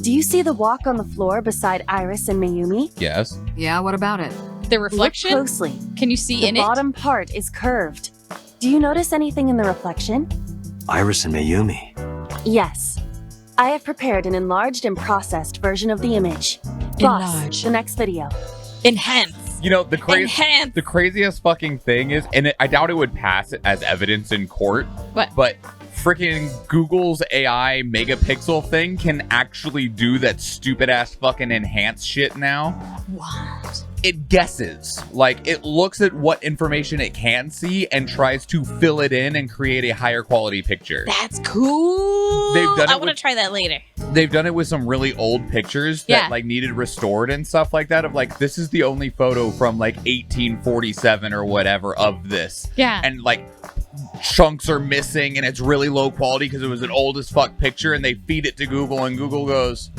Do you see the walk on the floor beside Iris and Mayumi? Yes. Yeah, what about it? The reflection? Look closely. Can you see The in it? bottom part is curved. Do you notice anything in the reflection? Iris and Mayumi. Yes. I have prepared an enlarged and processed version of the image. Boss, Enlarge. the next video. Enhance. You know, the Enhance. the craziest fucking thing is, and I doubt it would pass it as evidence in court, What? but freaking Google's AI megapixel thing can actually do that stupid ass fucking enhance shit now. What? It guesses. Like, it looks at what information it can see and tries to fill it in and create a higher quality picture. That's cool. They've done it I want to with- try that later. They've done it with some really old pictures that Yeah. like needed restored and stuff like that, of like, this is the only photo from like 1847 or whatever of this. Yeah. And like chunks are missing and it's really low quality because it was an old as fuck picture, and they feed it to Google and Google goes,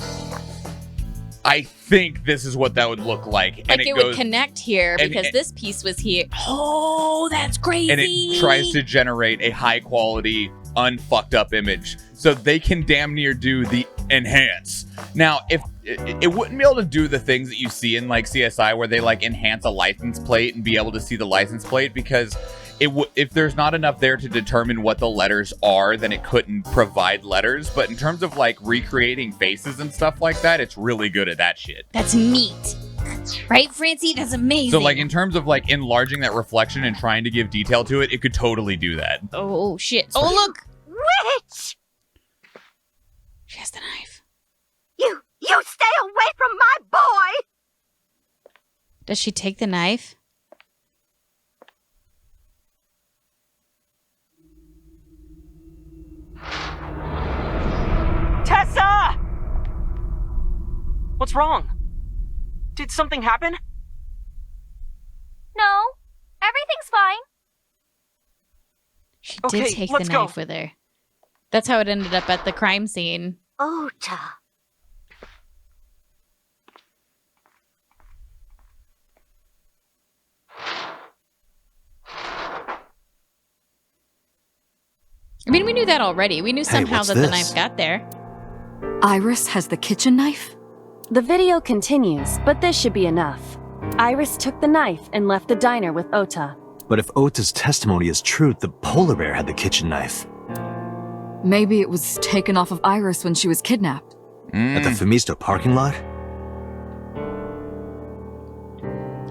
I think this is what that would look like. And Like it it goes, would connect here and- because and- this piece was here. Oh, that's crazy. and it tries to generate a high quality, unfucked up image. So they can damn near do the enhance. Now, if it wouldn't be able to do the things that you see in like CSI where they like enhance a license plate and be able to see the license plate, because if there's not enough there to determine what the letters are, then it couldn't provide letters. But in terms of like recreating faces and stuff like that, it's really good at that shit. That's neat. Right, Francie? That's amazing. So like in terms of like enlarging that reflection and trying to give detail to it, it could totally do that. Oh shit. Oh, look. Witch! She has the knife. You stay away from my boy! Does she take the knife? Tessa! What's wrong? Did something happen? No, everything's fine. She Okay, did take the let's go. knife with her. That's how it ended up at the crime scene. Ota. I mean, we knew that already. We knew somehow what's that the this? knife got there. Iris has the kitchen knife? The video continues, but this should be enough. Iris took the knife and left the diner with Ota. But if Ota's testimony is true, the polar bear had the kitchen knife. Maybe it was taken off of Iris when she was kidnapped. At the Femisto parking lot?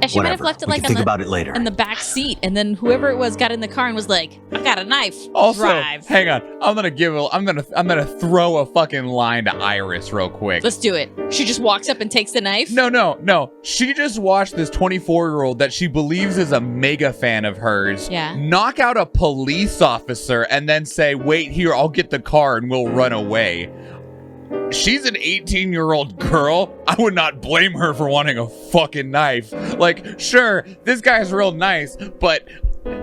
Yeah, she might have Whatever. left it We like can think about it later. in the back seat, and then whoever it was got in the car and was like, "I've got a knife. Also, Drive." hang on. I'm gonna throw a fucking line to Iris real quick. Let's do it. She just walks up and takes the knife. No. She just watched this 24-year-old that she believes is a mega fan of hers knock out a police officer and then say, "Wait here, I'll get the car and we'll run away." She's an 18-year-old girl. I would not blame her for wanting a fucking knife. Like, sure, this guy's real nice, but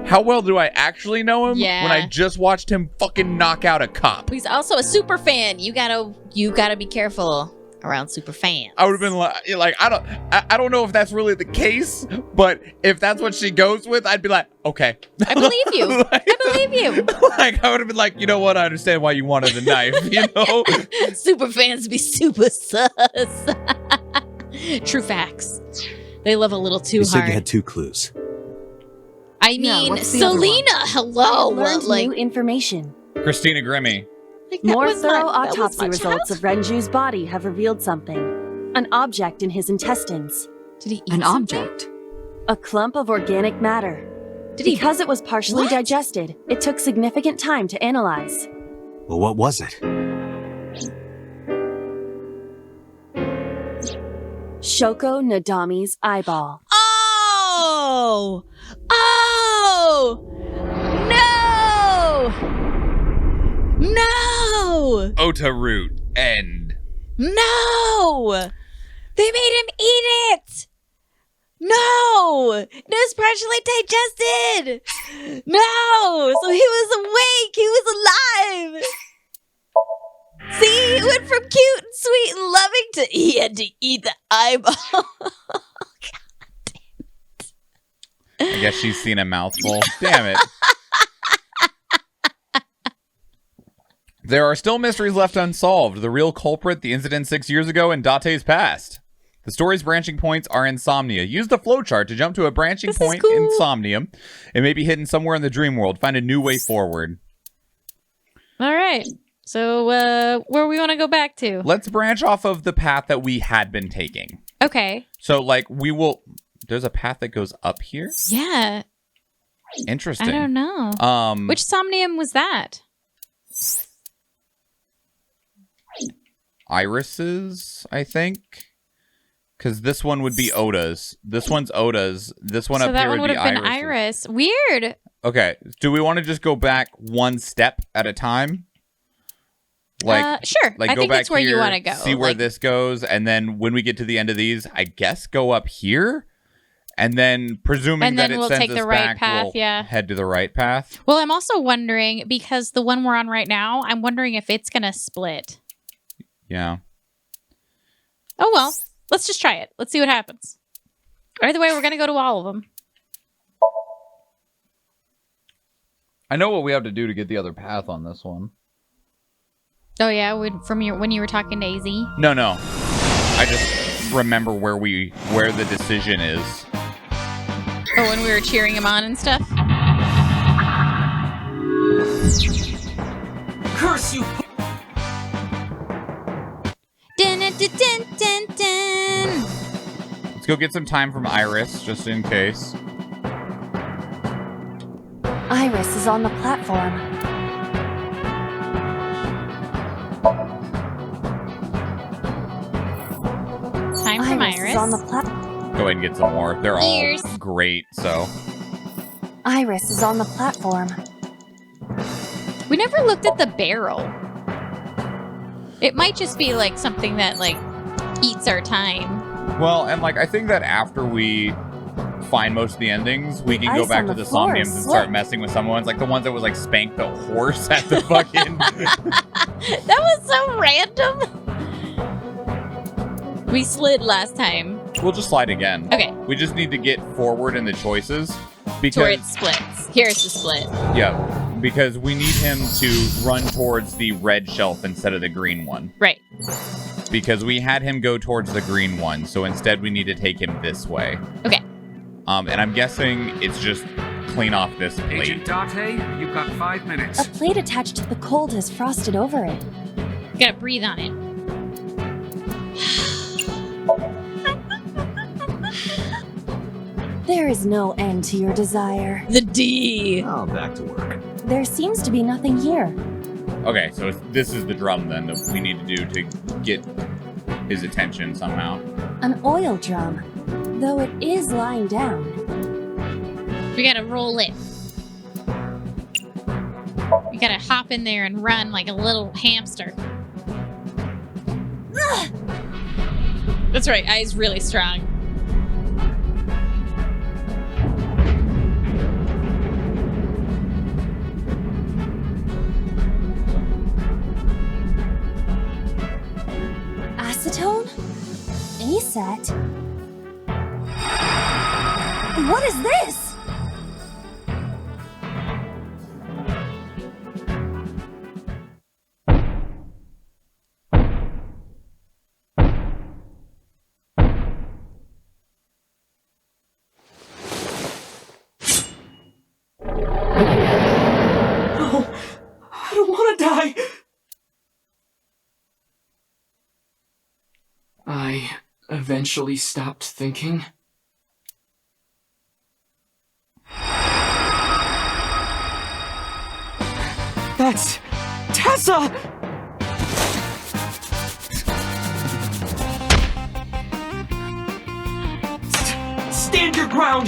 how well do I actually know him Yeah. when I just watched him fucking knock out a cop? He's also a super fan. You gotta be careful around super fans. I would have been like, I don't know if that's really the case, but if that's what she goes with, I'd be like, okay. I believe you. I believe you. Like, I would have been like, you know what? I understand why you wanted the knife, you know? Super fans be super sus. True facts. They love a little too You said hard. you had 2 clues. I Yeah, mean, what's the other Selena, hello. Learned Like, new information. Christina Grimmie. like, that More was thorough not- that was autopsy my results of Renju's body have revealed something. An object in his intestines. Did he eat An something? object. A clump of organic matter. Did he? Because it was partially What? digested, it took significant time to analyze. Well, what was it? Shoko Nadami's eyeball. Oh! Oh! No! No! Ota root. End. No! They made him eat it! No! It was partially digested! No! So he was awake! He was alive! See? He went from cute and sweet and loving to he had to eat the eyeball. I guess she's seen a mouthful. Damn it. There are still mysteries left unsolved. The real culprit, the incident 6 years ago, and Date's past. The story's branching points are insomnia. Use the flowchart to jump to a branching point in Somnium. It may be hidden somewhere in the dream world. Find a new way forward. All right. So, where we want to go back to? Let's branch off of the path that we had been taking. Okay. So, like, we will... There's a path that goes up here? Yeah. Interesting. I don't know. Which Somnium was that? Iris's, I think. Because this one would be Oda's. This one's Oda's. This one So up that here one would would be have been Iris's. Iris. Weird. Okay. Do we want to just go back one step at a time? Like, sure. Like I go think back that's where here, you want to go. see where this goes, and then when we get to the end of these, I guess go up here, and then presuming And that then it we'll sends take us the right back, path, we'll yeah. head to the right path. Well, I'm also wondering, because the one we're on right now, I'm wondering if it's going to split. Yeah. Oh, well. Let's just try it. Let's see what happens. Either way, we're going to go to all of them. I know what we have to do to get the other path on this one. Oh yeah, when you were talking to AZ? No. I just remember where the decision is. Oh, when we were cheering him on and stuff? Curse you! Dun, dun, dun, dun, dun, dun. Let's go get some time from Iris, just in case. Iris is on the platform. Time from Iris. Is on the platform. Go ahead and get some more. They're Ears. all great, so. Iris is on the platform. We never looked at the barrel. It might just be like something that like eats our time. Well, and like I think that after we find most of the endings, we can go ice back on to the the floor Somniums is and start slick. messing with some ones, like the ones that was like spank the horse at the fucking. That was so random. We slid last time. We'll just slide again. Okay. We just need to get forward in the choices because Towards splits. Here's the split. yeah, because we need him to run towards the red shelf instead of the green one. Right. Because we had him go towards the green one, so instead we need to take him this way. Okay. And I'm guessing it's just clean off this plate. Agent Date, you've got 5 minutes. A plate attached to the cold has frosted over it. You gotta breathe on it. There is no end to your desire. The D. Oh, back to work. There seems to be nothing here. Okay, so this is the drum then that we need to do to get his attention somehow. An oil drum, though it is lying down. We gotta roll it. We gotta hop in there and run like a little hamster. That's right, I's really strong. Acetone? ASAT? What is this? I don't want to die! I eventually stopped thinking. That's Tessa! Stand your ground!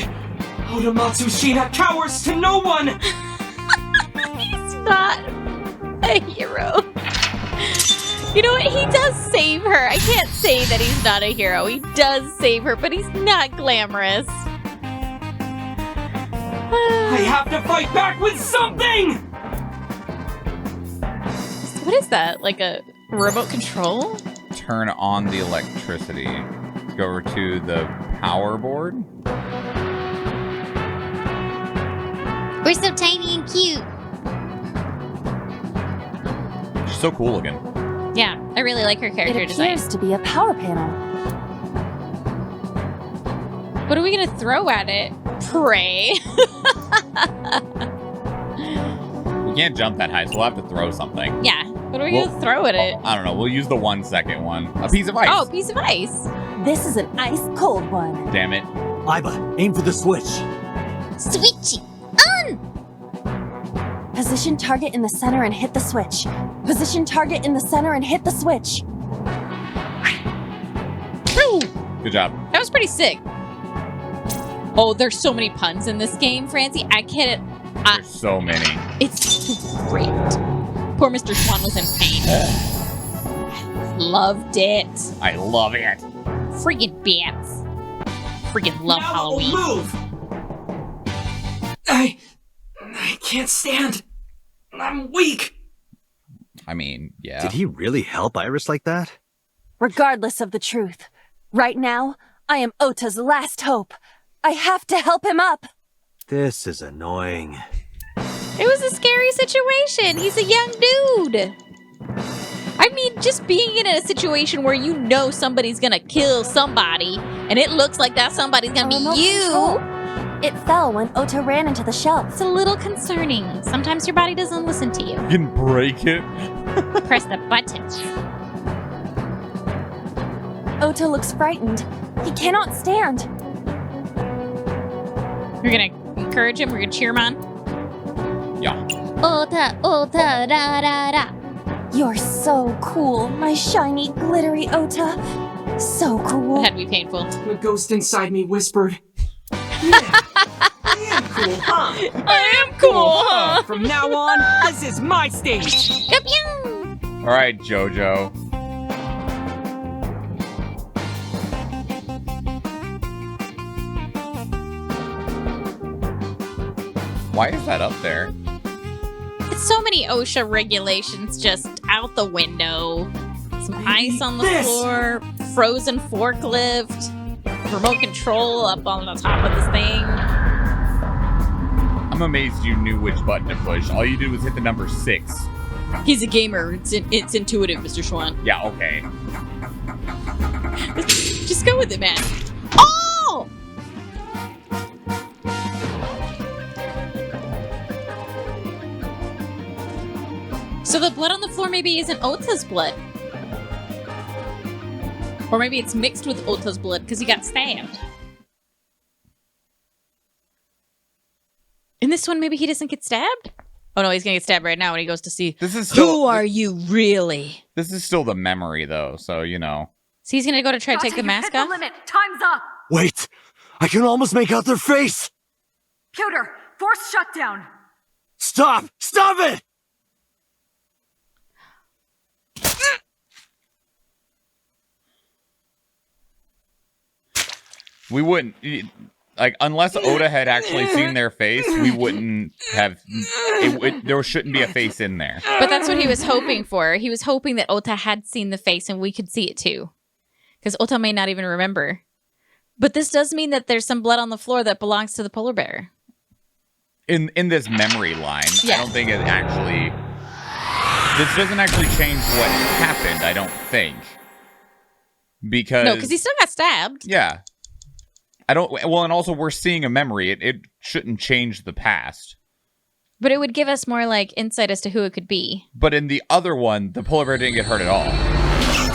Otomatsu Shina cowers to no one! He's not a hero. You know what? He does save her. I can't say that he's not a hero. He does save her, but he's not glamorous. I have to fight back with something! What is that? Like a remote control? Turn on the electricity. Let's go over to the power board. We're so tiny and cute. She's so cool looking. Yeah, I really like her character It design. appears to be a power panel. What are we gonna throw at it? Pray. We can't jump that high, so we'll have to throw something. Yeah. What are we gonna throw at it? I don't know. We'll use the 1 second one. A piece of ice. Oh, piece of ice. This is an ice cold one. Damn it. Iba, aim for the switch. Switchy. Position target in the center and hit the switch. Position target in the center and hit the switch. Good job. That was pretty sick. Oh, there's so many puns in this game, Francie. I can't. There's so many. It's great. Poor Mr. Swan was in pain. Loved it. I love it. Freaking bats. Freaking love Now Halloween. Move! I can't stand. I'm weak. I mean, yeah. Did he really help Iris like that? Regardless of the truth, right now, I am Ota's last hope. I have to help him up. This is annoying. It was a scary situation. He's a young dude. mean, just being in a situation where you know somebody's gonna kill somebody, and it looks like that somebody's gonna be you. Control. It fell when Ota ran into the shelf. It's a little concerning. Sometimes your body doesn't listen to you. You can break it. Press the button. Ota looks frightened. He cannot stand. We're gonna encourage him. We're gonna cheer him on. Yeah. Ota, Ota, da, da, da. You're so cool, my shiny, glittery Ota. So cool. That'd be painful. The ghost inside me whispered, "Yeah, I am cool, huh? I am cool, huh? From now on, this is my stage." All right, JoJo. Why is that up there? It's so many OSHA regulations just out the window. Some ice on the floor, frozen forklift, remote control up on the top of this thing. I'm amazed you knew which button to push. All you did was hit the number 6. He's a gamer. It's intuitive, Mr. Schwan. Yeah, okay. Just go with it, man. Oh! So the blood on the floor maybe isn't Ota's blood. Or maybe it's mixed with Ota's blood because he got stabbed. In this one, maybe he doesn't get stabbed? Oh no, he's gonna get stabbed right now when he goes to see. This is still, who are you really? This is still the memory, though, so you know. So he's gonna go to try to take the mask off? Limit. Time's up. Wait! I can almost make out their face! Pewter, force shutdown. Stop! Stop it! We wouldn't, like, unless Ota had actually seen their face, we wouldn't have, there shouldn't be a face in there. But that's what he was hoping for. He was hoping that Ota had seen the face and we could see it too. Because Ota may not even remember. But this does mean that there's some blood on the floor that belongs to the polar bear. In this memory line, Yeah. I don't think it actually, this doesn't actually change what happened, I don't think. Because... No, because he still got stabbed. Yeah. I don't, well, and also we're seeing a memory. It shouldn't change the past. But it would give us more, like, insight as to who it could be. But in the other one, the polar bear didn't get hurt at all.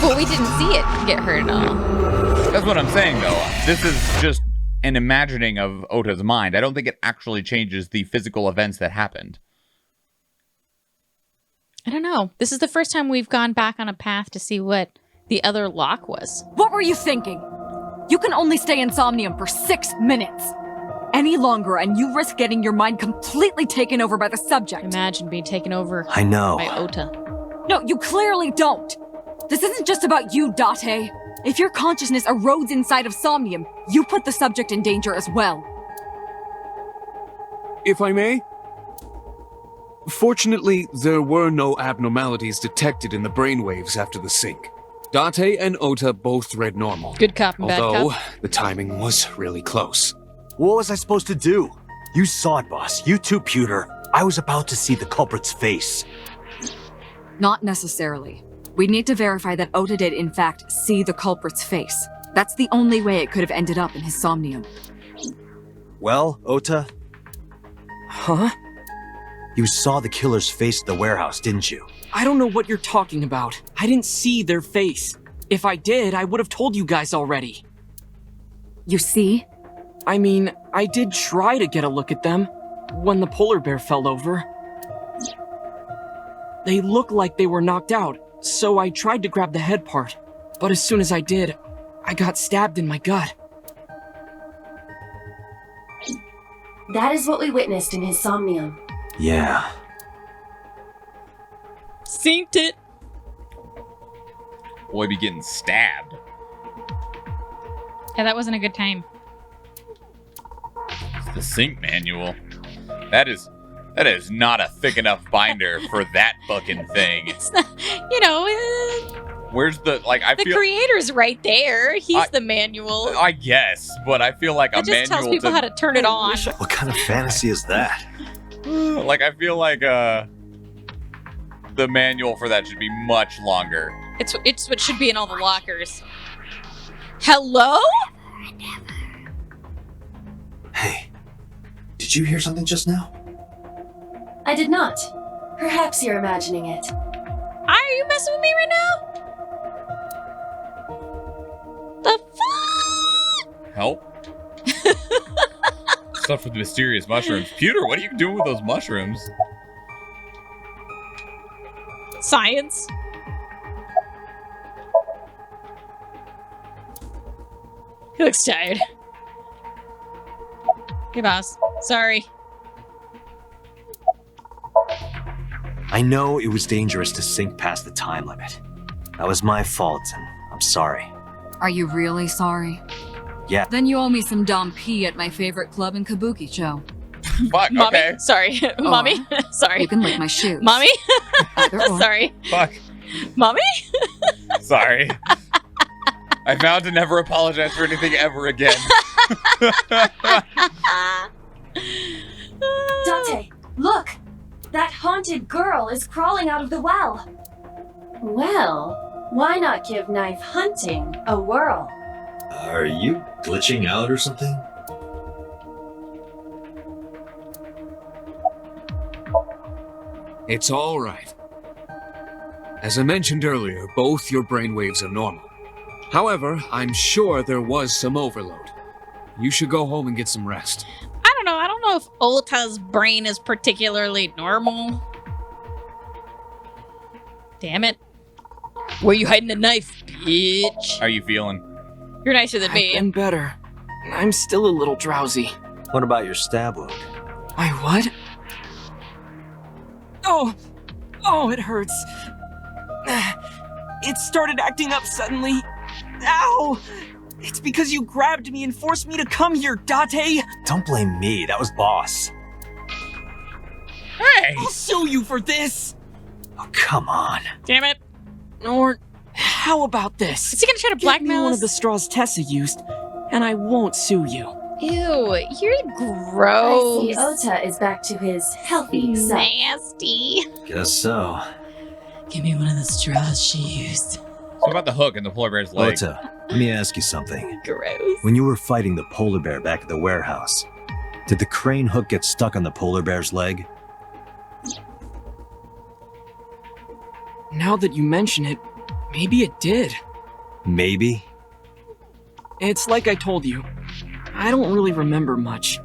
But we didn't see it get hurt at all. That's what I'm saying, though. This is just an imagining of Ota's mind. I don't think it actually changes the physical events that happened. I don't know. This is the first time we've gone back on a path to see what the other lock was. What were you thinking? You can only stay in Somnium for 6 minutes. Any longer, and you risk getting your mind completely taken over by the subject. Imagine being taken over I know. by Ota. No, you clearly don't. This isn't just about you, Date. If your consciousness erodes inside of Somnium, you put the subject in danger as well. If I may? Fortunately, there were no abnormalities detected in the brainwaves after the sync. Date and Ota both read normal. Good cop and bad Although, cop. the timing was really close. What was I supposed to do? You saw it, boss. You too, Pewter. I was about to see the culprit's face. Not necessarily. We need to verify that Ota did in fact see the culprit's face. That's the only way it could have ended up in his Somnium. Well, Ota, Huh? you saw the killer's face at the warehouse, didn't you? I don't know what you're talking about. I didn't see their face. If I did, I would have told you guys already. You see? I mean, I did try to get a look at them when the polar bear fell over. They looked like they were knocked out, so I tried to grab the head part. But as soon as I did, I got stabbed in my gut. That is what we witnessed in his Somnium. Yeah. Synced it. Boy, be getting stabbed. Yeah, that wasn't a good time. It's the sync manual. That is not a thick enough binder for that fucking thing. It's not, you know, Where's the, like, I the feel... creator's right there. He's the manual. I guess, but I feel like a It manual just tells people how to turn it on. What kind of fantasy is that? Like, I feel like, The manual for that should be much longer. It's what should be in all the lockers. Hello? Hey, did you hear something just now? I did not. Perhaps you're imagining it. Are you messing with me right now? The fuck? Help? Stuff with the mysterious mushrooms. Pewter, what are you doing with those mushrooms? Science. He looks tired. Hey, boss. Sorry. I know it was dangerous to sink past the time limit. That was my fault, and I'm sorry. Are you really sorry? Yeah. Then you owe me some Dom P at my favorite club in Kabuki-cho. Fuck, Mommy? okay. Sorry. Mommy? Sorry. You can lick my shoes. Mommy? Either or. Sorry. Fuck. Mommy? Sorry. I vowed to never apologize for anything ever again. Date, look! That haunted girl is crawling out of the well. Well, why not give knife hunting a whirl? Are you glitching out or something? It's all right. As I mentioned earlier, both your brainwaves are normal. However, I'm sure there was some overload. You should go home and get some rest. I don't know. I don't know if Ota's brain is particularly normal. Damn it. Where you hiding the knife, bitch? How are you feeling? You're nicer than me. I've been better. I'm still a little drowsy. What about your stab wound? My what? Oh, it hurts. It started acting up suddenly. Ow! It's because you grabbed me and forced me to come here, Date! Don't blame me, that was Boss. Hey! I'll sue you for this! Oh, come on. Damn it. Or, how about this? Is he gonna try to Get blackmail me one us? of the straws Tessa used, and I won't sue you. Ew, you're I gross. see Ota is back to his healthy self. Nasty. Guess so. Give me one of the straws she used. What about the hook in the polar bear's leg? Ota, let me ask you something. Gross. When you were fighting the polar bear back at the warehouse, did the crane hook get stuck on the polar bear's leg? Now that you mention it, maybe it did. Maybe? It's like I told you. I don't really remember much.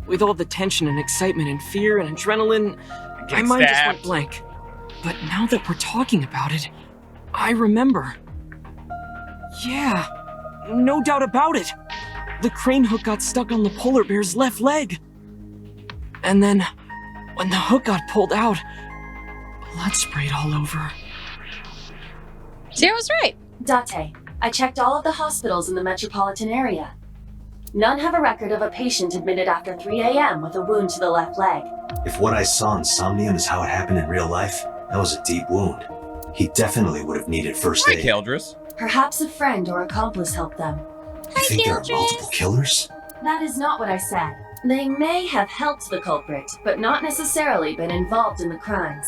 With all the tension and excitement and fear and adrenaline, my mind just went blank. But now that we're talking about it, I remember. Yeah, no doubt about it. The crane hook got stuck on the polar bear's left leg. And then, when the hook got pulled out, blood sprayed all over. Zero's right. Date, I checked all of the hospitals in the metropolitan area. None have a record of a patient admitted after 3 a.m. with a wound to the left leg. If what I saw in Somnium is how it happened in real life, that was a deep wound. He definitely would have needed first aid. Hi, Keldris. Perhaps a friend or accomplice helped them. You think there are multiple killers? That is not what I said. They may have helped the culprit, but not necessarily been involved in the crimes.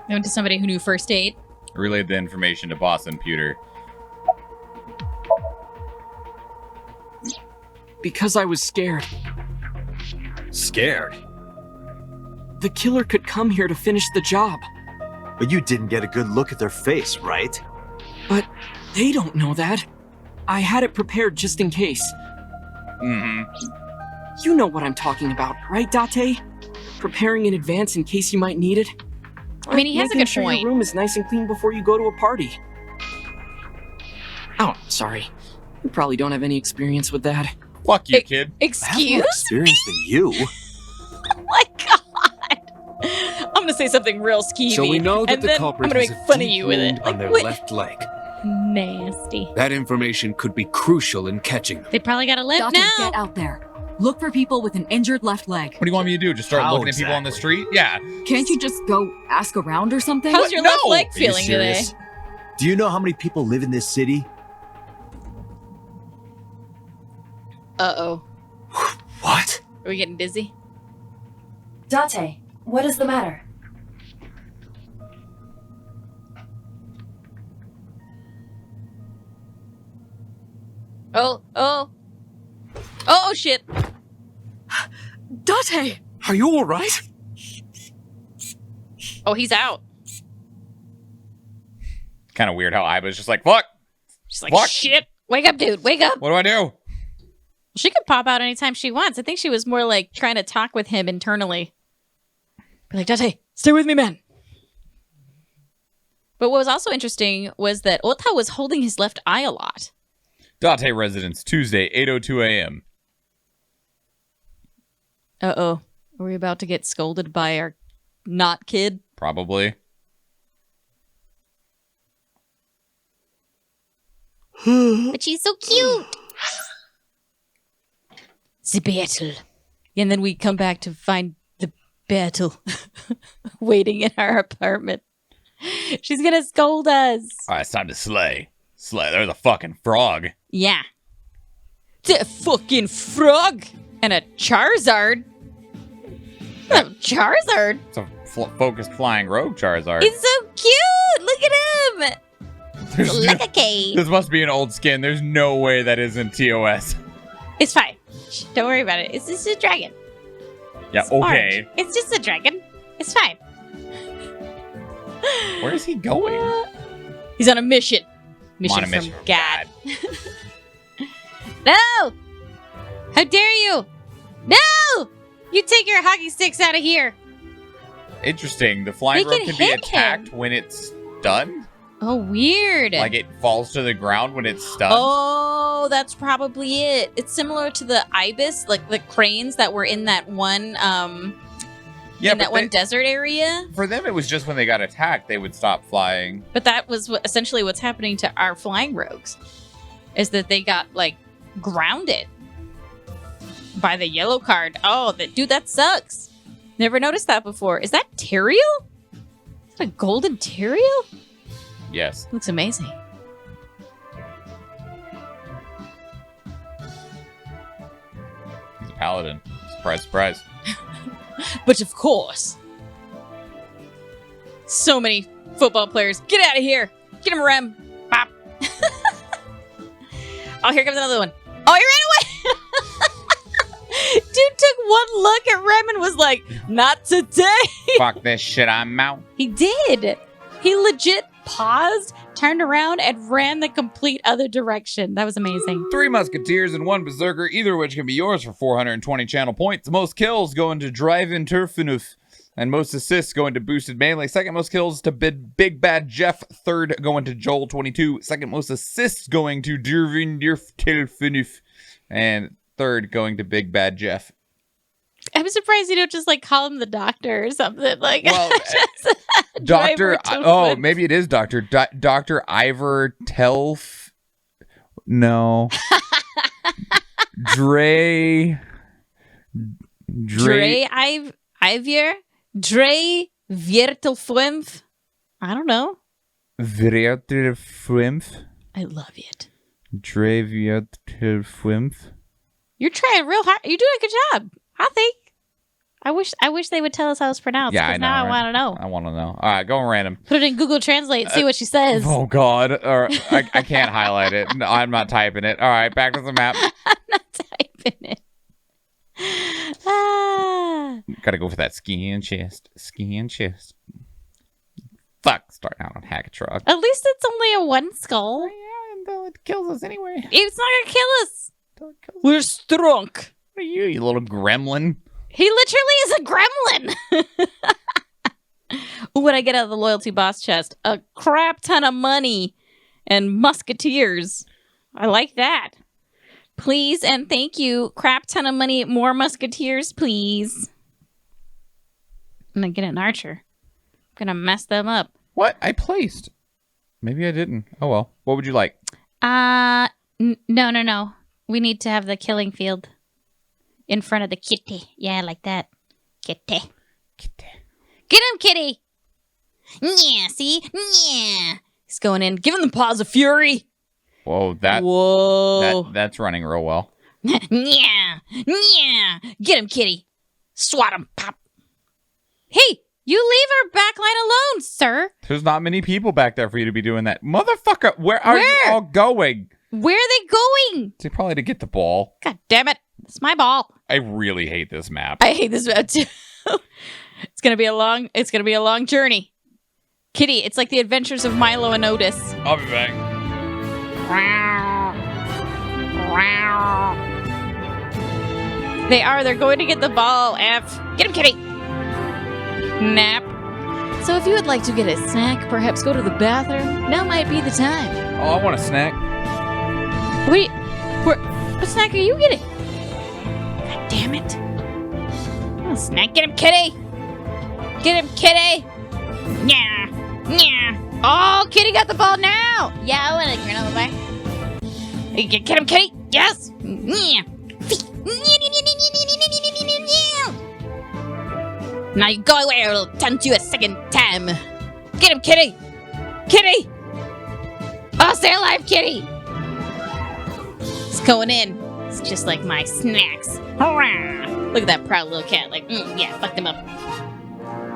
I went to somebody who knew first aid. Relayed the information to Boss and Pewter. Because I was scared. Scared? The killer could come here to finish the job. But you didn't get a good look at their face, right? But they don't know that. I had it prepared just in case. Mm-hmm. You know what I'm talking about, right, Date? Preparing in advance in case you might need it. I mean, he has a Making good sure point. your room is nice and clean before you go to a party. Oh, sorry. You probably don't have any experience with that. Fuck you, kid. I have more Excuse? experience than you. Oh my god. I'm gonna say something real skeevy. So we know that and the then culprit I'm gonna has make a fun of deep you with wound it. on their what? left leg. Nasty. That information could be crucial in catching them. They probably got a limp Date, now. get out there. Look for people with an injured left leg. What do you want me to do? Just start How looking at people on the exactly? street? Yeah. Can't you just go ask around or something? How's your left No! leg Are you feeling today? serious? Do you know how many people live in this city? Uh-oh. What? Are we getting dizzy? Date, what is the matter? Oh, shit. Date! Are you alright? Oh, he's out. Kind of weird how Iva's just like, fuck! She's like, Fuck. shit. Wake up, dude. Wake up. What do I do? She could pop out anytime she wants. I think she was more like trying to talk with him internally. Be like, Date, stay with me, man. But what was also interesting was that Ota was holding his left eye a lot. Date residence, Tuesday, 8:02 a.m. Uh-oh. Are we about to get scolded by our not kid? Probably. But she's so cute. The battle. And then we come back to find the battle waiting in our apartment. She's gonna scold us. Alright, it's time to slay. Slay, there's a fucking frog. Yeah. The fucking frog. And a Charizard. A Charizard. It's a focused flying rogue Charizard. He's so cute. Look at him. Like a cave. This must be an old skin. There's no way that isn't TOS. It's fine. Shh, don't worry about it. It's just a dragon. Yeah, It's okay. orange. It's just a dragon. It's fine. Where is he going? He's on a mission. Mission On a from mission from God. No! How dare you! No! You take your hockey sticks out of here. Interesting. The flying They rogue can can be hit attacked when it's stunned? Oh, weird. Like it falls to the ground when it's stunned? Oh, that's probably it. It's similar to the ibis, like the cranes that were in that one one desert area. For them, it was just when they got attacked, they would stop flying. But that was essentially what's happening to our flying rogues, is that they got like grounded by the yellow card. Oh, dude, that sucks. Never noticed that before. Is that Tyrael? Is that a golden Tyrael? Yes. Looks amazing. He's a paladin. Surprise, surprise. But of course, so many football players. Get out of here. Get him, Rem. Bop. Oh, here comes another one. Oh, he ran away. Dude took one look at Rem and was like, not today. Fuck this shit, I'm out. He did. He legit paused, turned around, and ran the complete other direction. That was amazing. 3 Musketeers and 1 Berserker, either of which can be yours for 420 channel points. Most kills go into Drive-In Turfinuf, and most assists go into Boosted Melee. Second most kills to Big Bad Jeff. Third going to Joel 22. Second most assists going to Dirvin Turfinuf. And third going to Big Bad Jeff. I'm surprised you don't just like call him the doctor or something. Like, well, Doctor. Oh, maybe it is Doctor. Dr. Ivor Telf. No. Dre Ivor? Dre Viertelfwimf? I don't know. Viertelfwimf? I love it. Dre Viertelfwimf? You're trying real hard. You're doing a good job, I think. I wish they would tell us how it's pronounced. Yeah, I know. Now right? I want to know. I want to know. All right, go random. Put it in Google Translate and see what she says. Oh, God. Or I can't highlight it. No, I'm not typing it. All right, back to the map. I'm not typing it. Gotta go for that skiing chest. Skiing chest. Fuck, starting out on Hack a Truck. At least it's only a one skull. Yeah, and it kills us anyway. It's not gonna kill us. We're strong. What are you little gremlin? He literally is a gremlin. Ooh, what I get out of the loyalty boss chest? A crap ton of money and musketeers. I like that. Please and thank you. Crap ton of money, more musketeers, please. I'm gonna get an archer. I'm gonna mess them up. What? I placed. Maybe I didn't. Oh well. What would you like? No. We need to have the killing field in front of the kitty. Yeah, like that. Kitty. Get him, kitty. Yeah, see? Yeah. He's going in. Give him the paws of fury. Whoa, that's running real well. Yeah. Get him, kitty. Swat him, pop. Hey, you leave our backline alone, sir. There's not many people back there for you to be doing that. Motherfucker, where are you all going? Where are they going? It's probably to get the ball. God damn it. It's my ball. I really hate this map. I hate this map too. It's gonna be a long journey. Kitty, it's like the adventures of Milo and Otis. I'll be back. They're going to get the ball, F. Get him, Kitty! Nap. So if you would like to get a snack, perhaps go to the bathroom, now might be the time. Oh, I want a snack. Wait, what snack are you getting? God damn it. Oh, snack, get him, Kitty! Get him, Kitty! Yeah, yeah. Oh, Kitty got the ball now! Yeah, I want a granola bar. Get him, Kitty! Yes! Yeah. Now you go away or it'll tempt you a second time. Get him, Kitty! Kitty! Oh, stay alive, Kitty! It's going in. It's just like my snacks. Hurrah! Look at that proud little cat. Like, yeah, fuck them up.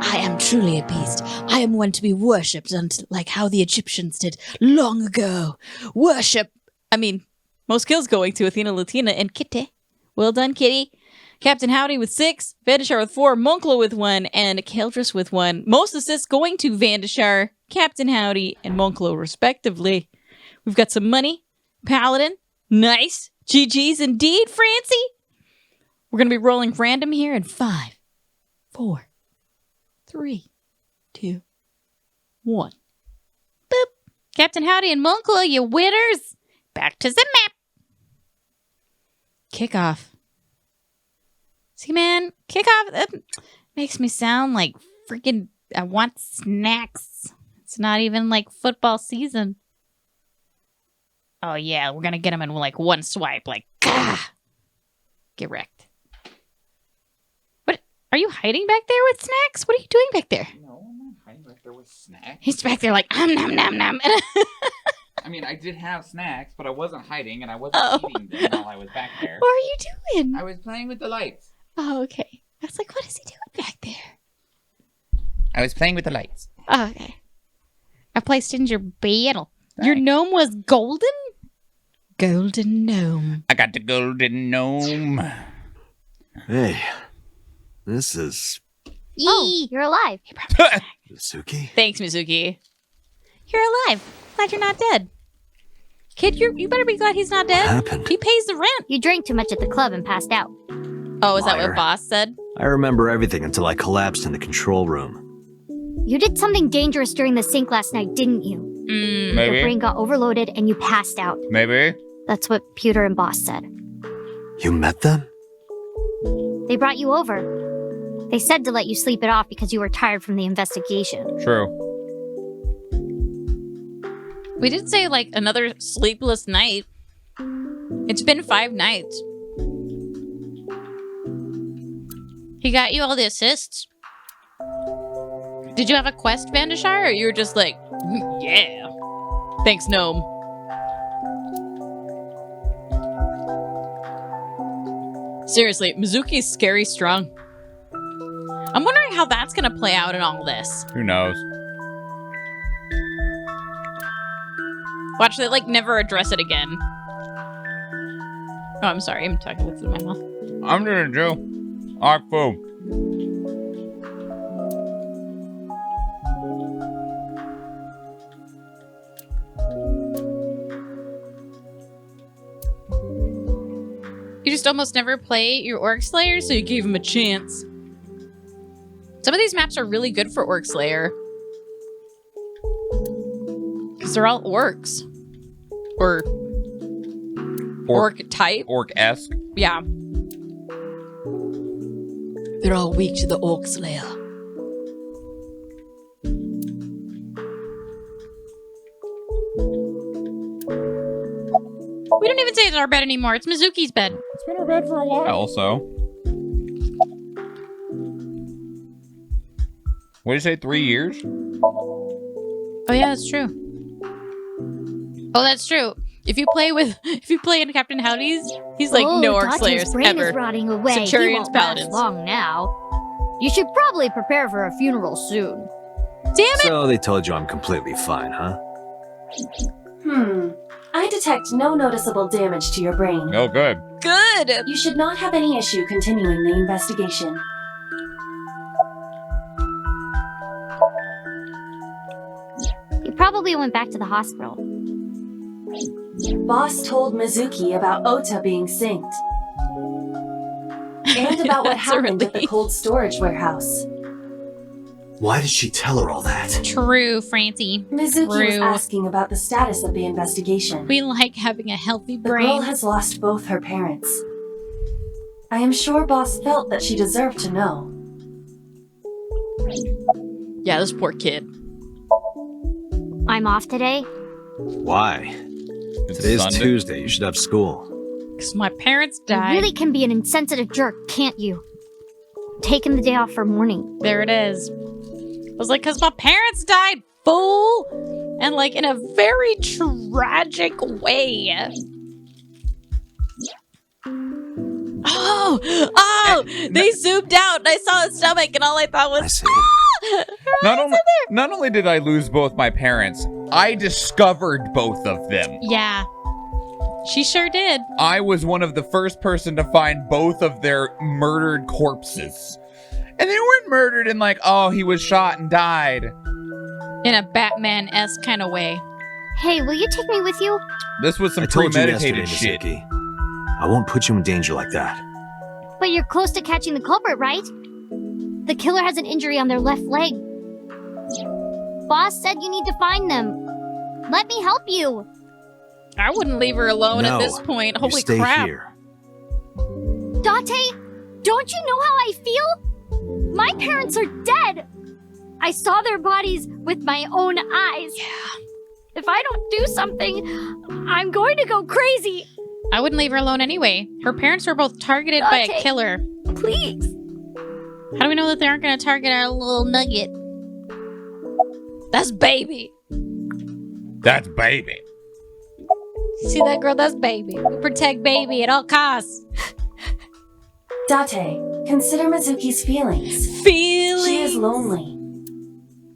I am truly a beast. I am one to be worshipped, like how the Egyptians did long ago. Worship. I mean, most kills going to Athena, Latina, and Kitty. Well done, Kitty. Captain Howdy with 6, Vandashar with 4, Monclo with 1, and Keldris with 1. Most assists going to Vandashar, Captain Howdy, and Monclo, respectively. We've got some money. Paladin. Nice. GG's indeed, Francie. We're going to be rolling random here in 5, 4, 3, 2, 1. Boop. Captain Howdy and Monclo, you winners. Back to the map. Kickoff. See, man, kickoff, that makes me sound like freaking, I want snacks. It's not even like football season. Oh, yeah, we're going to get them in like one swipe. Like, gah! Get wrecked. What? Are you hiding back there with snacks? What are you doing back there? No, I'm not hiding back there with snacks. He's back there like, nom, nom, nom. I mean, I did have snacks, but I wasn't hiding, and I wasn't eating them while I was back there. What are you doing? I was playing with the lights. Oh, okay. I was like, what is he doing back there? I was playing with the lights. Oh, okay. I placed in your battle. Your gnome was golden? Golden gnome. I got the golden gnome. Hey, this is Oh, you're alive. Mizuki. Thanks, Mizuki. You're alive. Glad you're not dead. Kid, you better be glad he's not dead. What happened? He pays the rent. You drank too much at the club and passed out. Oh, is that Liar. what Boss said? I remember everything until I collapsed in the control room. You did something dangerous during the sink last night, didn't you? Mm. Maybe. Your brain got overloaded and you passed out. Maybe. That's what Pewter and Boss said. You met them? They brought you over. They said to let you sleep it off because you were tired from the investigation. True. We did say, like, another sleepless night. It's been 5 nights. He got you all the assists. Did you have a quest, Vandashar, or you were just like, yeah. Thanks, gnome. Seriously, Mizuki's scary strong. I'm wondering how that's gonna play out in all this. Who knows? Watch, they like never address it again. Oh, I'm sorry, I'm talking with my mouth. I'm doing it, Joe. Alright, boom. You just almost never play your Orc Slayer, so you gave him a chance. Some of these maps are really good for Orc Slayer. Because they're all orcs. Or orc type. Orc-esque. Yeah. They're all weak to the Orc Slayer. We don't even say it's our bed anymore. It's Mizuki's bed. It's been our bed for a while, so. What did you say, 3 years? Oh yeah, that's true. Oh, that's true. If you play in Captain Howdy's, he's like no Orc Slayers brain ever. Is rotting away. Centurions, He won't Paladins. last long now. You should probably prepare for a funeral soon. Damn it! So they told you I'm completely fine, huh? I detect no noticeable damage to your brain. Oh, good. Good! You should not have any issue continuing the investigation. He probably went back to the hospital. Boss told Mizuki about Ota being synced. And about what That's a happened at the relief. cold storage warehouse. Why did she tell her all that? True, Francie. Mizuki was True. asking about the status of the investigation. We like having a healthy The girl brain. has lost both her parents. I am sure Boss felt that she deserved to know. Yeah, this poor kid. I'm off today. Why? It's Today's Sunday. Tuesday. You should have school. Because my parents You died. really can be an insensitive jerk, can't you? Taking the day off for mourning. There it is. I was like, because my parents died, fool! And like in a very tragic way. Oh! They zoomed out and I saw his stomach and all I thought I was, see. Not only did I lose both my parents, I discovered both of them. yeah. She sure did. I was one of the first person to find both of their murdered corpses. And they weren't murdered in like, oh, he was shot and died. In a Batman-esque kind of way. Hey, will you take me with you? This was some I told you yesterday, premeditated shit. Mizuki. I won't put you in danger like that. But you're close to catching the culprit, right? The killer has an injury on their left leg. Boss said you need to find them. Let me help you. I wouldn't leave her alone No, at this point. you Holy stay crap. here. Date, don't you know how I feel? My parents are dead. I saw their bodies with my own eyes. Yeah. If I don't do something, I'm going to go crazy. I wouldn't leave her alone anyway. Her parents were both targeted by a Dante. killer. Please. How do we know that they aren't going to target our little nugget? That's baby. That's baby. See that girl? That's baby. We protect baby at all costs. Date, consider Mizuki's feelings. Feelings. She is lonely.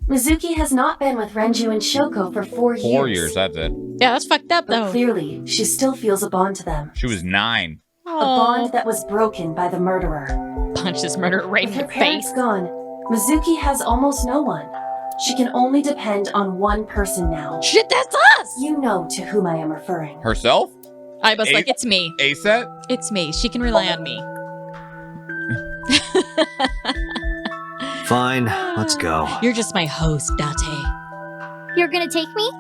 Mizuki has not been with Renju and Shoko for 4 years. 4 years, that's it. Yeah, that's fucked up But though. clearly, she still feels a bond to them. She was 9. A bond that was broken by the murderer. Punch this murderer right With in her the parents face. gone, Mizuki has almost no one. She can only depend on one person now. Shit, that's us! You know to whom I am referring. Herself? I was A- like, it's me. Aset? It's me. She can rely on me. Fine, let's go. You're just my host, Date. You're gonna take me?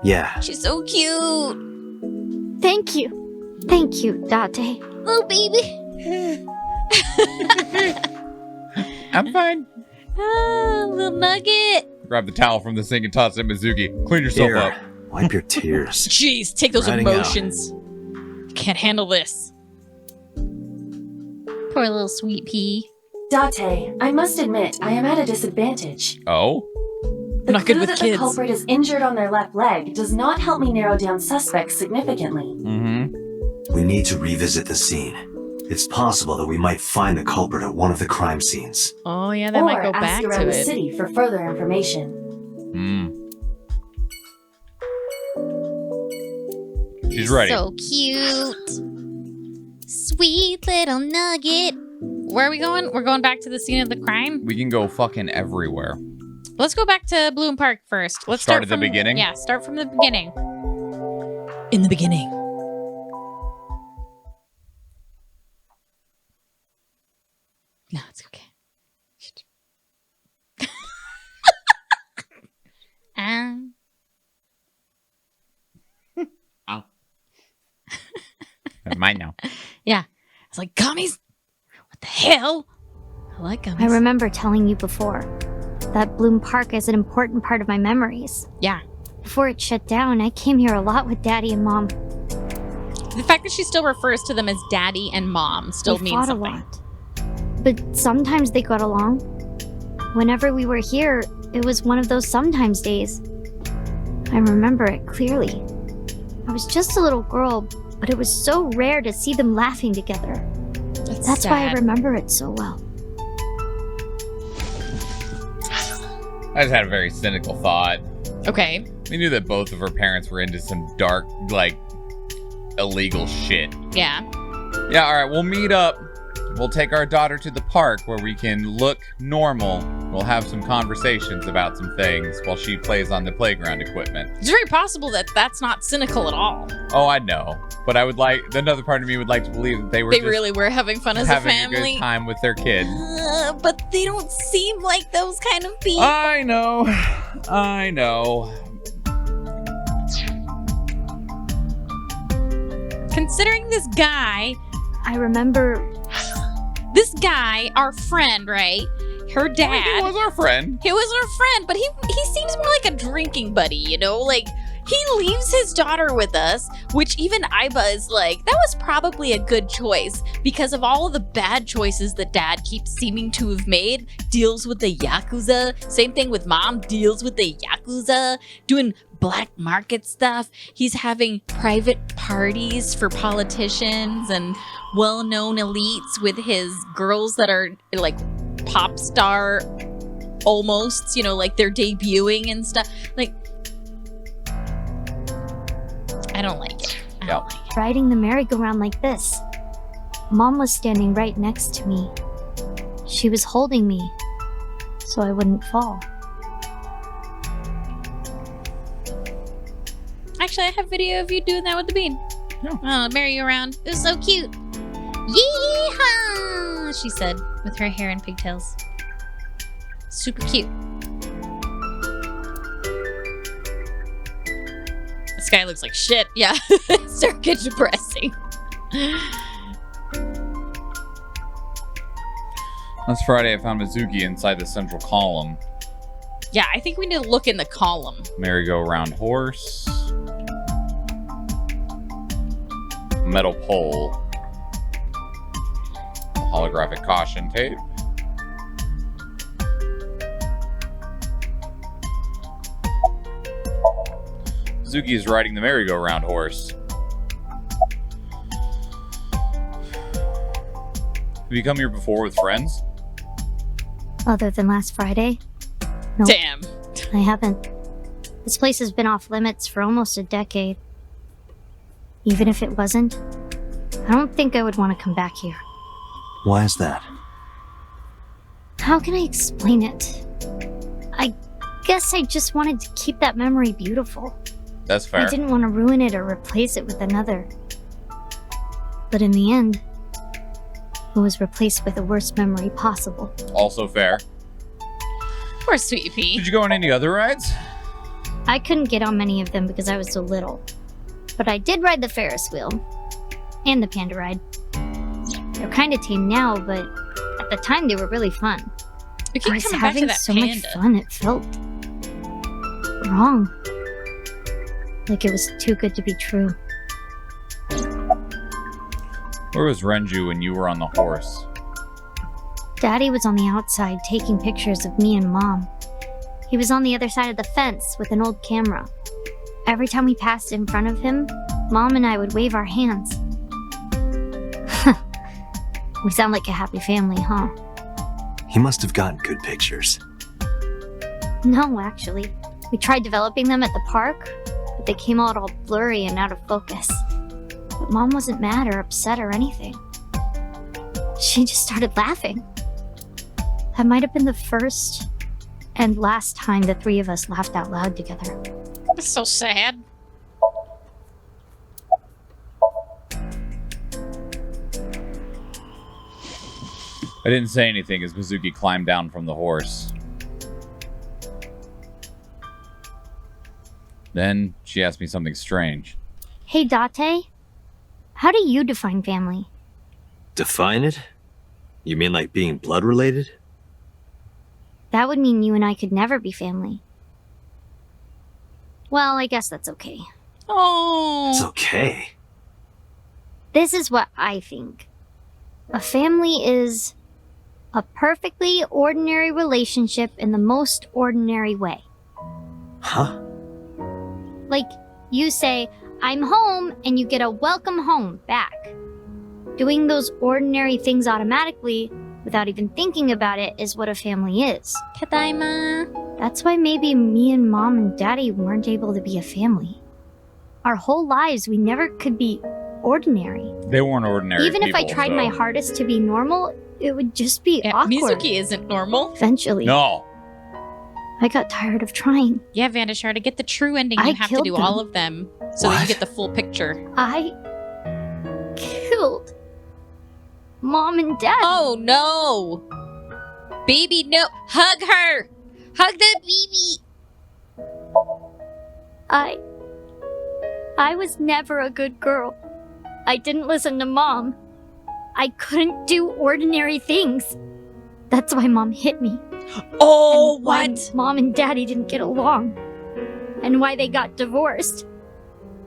Yeah. She's so cute. Thank you. Thank you, Date. Oh, baby. I'm fine. Ah, little nugget. Grab the towel from the sink and toss it at Mizuki. Clean yourself Here, up. wipe your tears. Jeez, take those Riding out. emotions. Can't handle this. Poor little sweet pea. Date, I must admit, I am at a disadvantage. Oh? The Not good clue with that kids. the culprit is injured on their left leg does not help me narrow down suspects significantly. Mm-hmm. We need to revisit the scene. It's possible that we might find the culprit at one of the crime scenes. Oh, yeah, that Or might go ask back around to the it. city for further information. She's ready. So cute. Sweet little nugget. Where are we going? We're going back to the scene of the crime? We can go fucking everywhere. Let's go back to Bloom Park first. Let's Start start at the from beginning? Yeah, start from the beginning. In the beginning. No, it's okay. um. Ow. That's mine now. Yeah. I was like, gummies? What the hell? I like gummies. I remember telling you before that Bloom Park is an important part of my memories. Yeah. Before it shut down, I came here a lot with Daddy and Mom. The fact that she still refers to them as daddy and mom still They means fought something. a lot. But sometimes they got along. Whenever we were here, it was one of those sometimes days. I remember it clearly. I was just a little girl, but it was so rare to see them laughing together. That's why I sad. remember it so well. I just had a very cynical thought. Okay. We knew that both of her parents were into some dark, like, illegal shit. Yeah. Yeah, alright, we'll meet up. We'll take our daughter to the park where we can look normal. We'll have some conversations about some things while she plays on the playground equipment. It's very possible that that's not cynical at all. Oh, I know. But I would like, another part of me would like to believe that they really were having fun as a family. Having a good time with their kid. But they don't seem like those kind of people. I know. Considering this guy, I remember this guy, our friend, right? Her dad. He was our friend. He was our friend, but he seems more like a drinking buddy, you know? Like, he leaves his daughter with us, which even Iba is like, that was probably a good choice because of all of the bad choices that dad keeps seeming to have made. Deals with the Yakuza. Same thing with mom, deals with the Yakuza. Doing black market stuff. He's having private parties for politicians and well-known elites with his girls that are like pop star almost, you know, like they're debuting and stuff. Like, I don't like it. I don't like it. Riding the merry-go-round like this. Mom was standing right next to me. She was holding me so I wouldn't fall. Actually, I have video of you doing that with the bean. Yeah. Oh, merry-go-round. It was so cute. Yeehaw! She said, with her hair and pigtails. Super cute. This guy looks like shit. Yeah, it's starting to get depressing. Last Friday, I found Mizuki inside the central column. Yeah, I think we need to look in the column. Merry-go-round horse. Metal pole. Holographic caution tape. Mizuki is riding the merry-go-round horse. Have you come here before with friends? Other than last Friday? Nope. Damn. I haven't. This place has been off limits for almost a decade. Even if it wasn't, I don't think I would want to come back here. Why is that? How can I explain it? I guess I just wanted to keep that memory beautiful. That's fair. I didn't want to ruin it or replace it with another. But in the end, it was replaced with the worst memory possible. Also fair. Poor Sweet Pea. Did you go on any other rides? I couldn't get on many of them because I was so little. But I did ride the Ferris wheel. And the panda ride. They're kind of tame now, but at the time they were really fun. We keep I was coming back to having that so panda. much fun, it felt wrong. Like it was too good to be true. Where was Renju when you were on the horse? Daddy was on the outside taking pictures of me and Mom. He was on the other side of the fence with an old camera. Every time we passed in front of him, Mom and I would wave our hands. We sound like a happy family, huh? He must have gotten good pictures. No, actually. We tried developing them at the park, but they came out all blurry and out of focus. But Mom wasn't mad or upset or anything. She just started laughing. That might have been the first and last time the three of us laughed out loud together. It's so sad. I didn't say anything as Mizuki climbed down from the horse. Then she asked me something strange. Hey, Date. How do you define family? Define it? You mean like being blood related? That would mean you and I could never be family. Well, I guess that's okay. Oh. It's okay. This is what I think. A family is a perfectly ordinary relationship in the most ordinary way. Huh? Like, you say, I'm home, and you get a welcome home back. Doing those ordinary things automatically without even thinking about it is what a family is. Tadaima. That's why maybe me and Mom and Daddy weren't able to be a family. Our whole lives, we never could be ordinary. They weren't ordinary Even if I people, tried so- my hardest to be normal, it would just be awkward. Mizuki isn't normal. Eventually. No. I got tired of trying. Yeah, Vandashar, to get the true ending, I you have to killed do them. all of them so that you What? get the full picture. I killed Mom and Dad. Oh no! Baby, no! Hug her! Hug the baby! I was never a good girl. I didn't listen to Mom. I couldn't do ordinary things. That's why Mom hit me. Oh, And why what? Mom and Daddy didn't get along. And why they got divorced.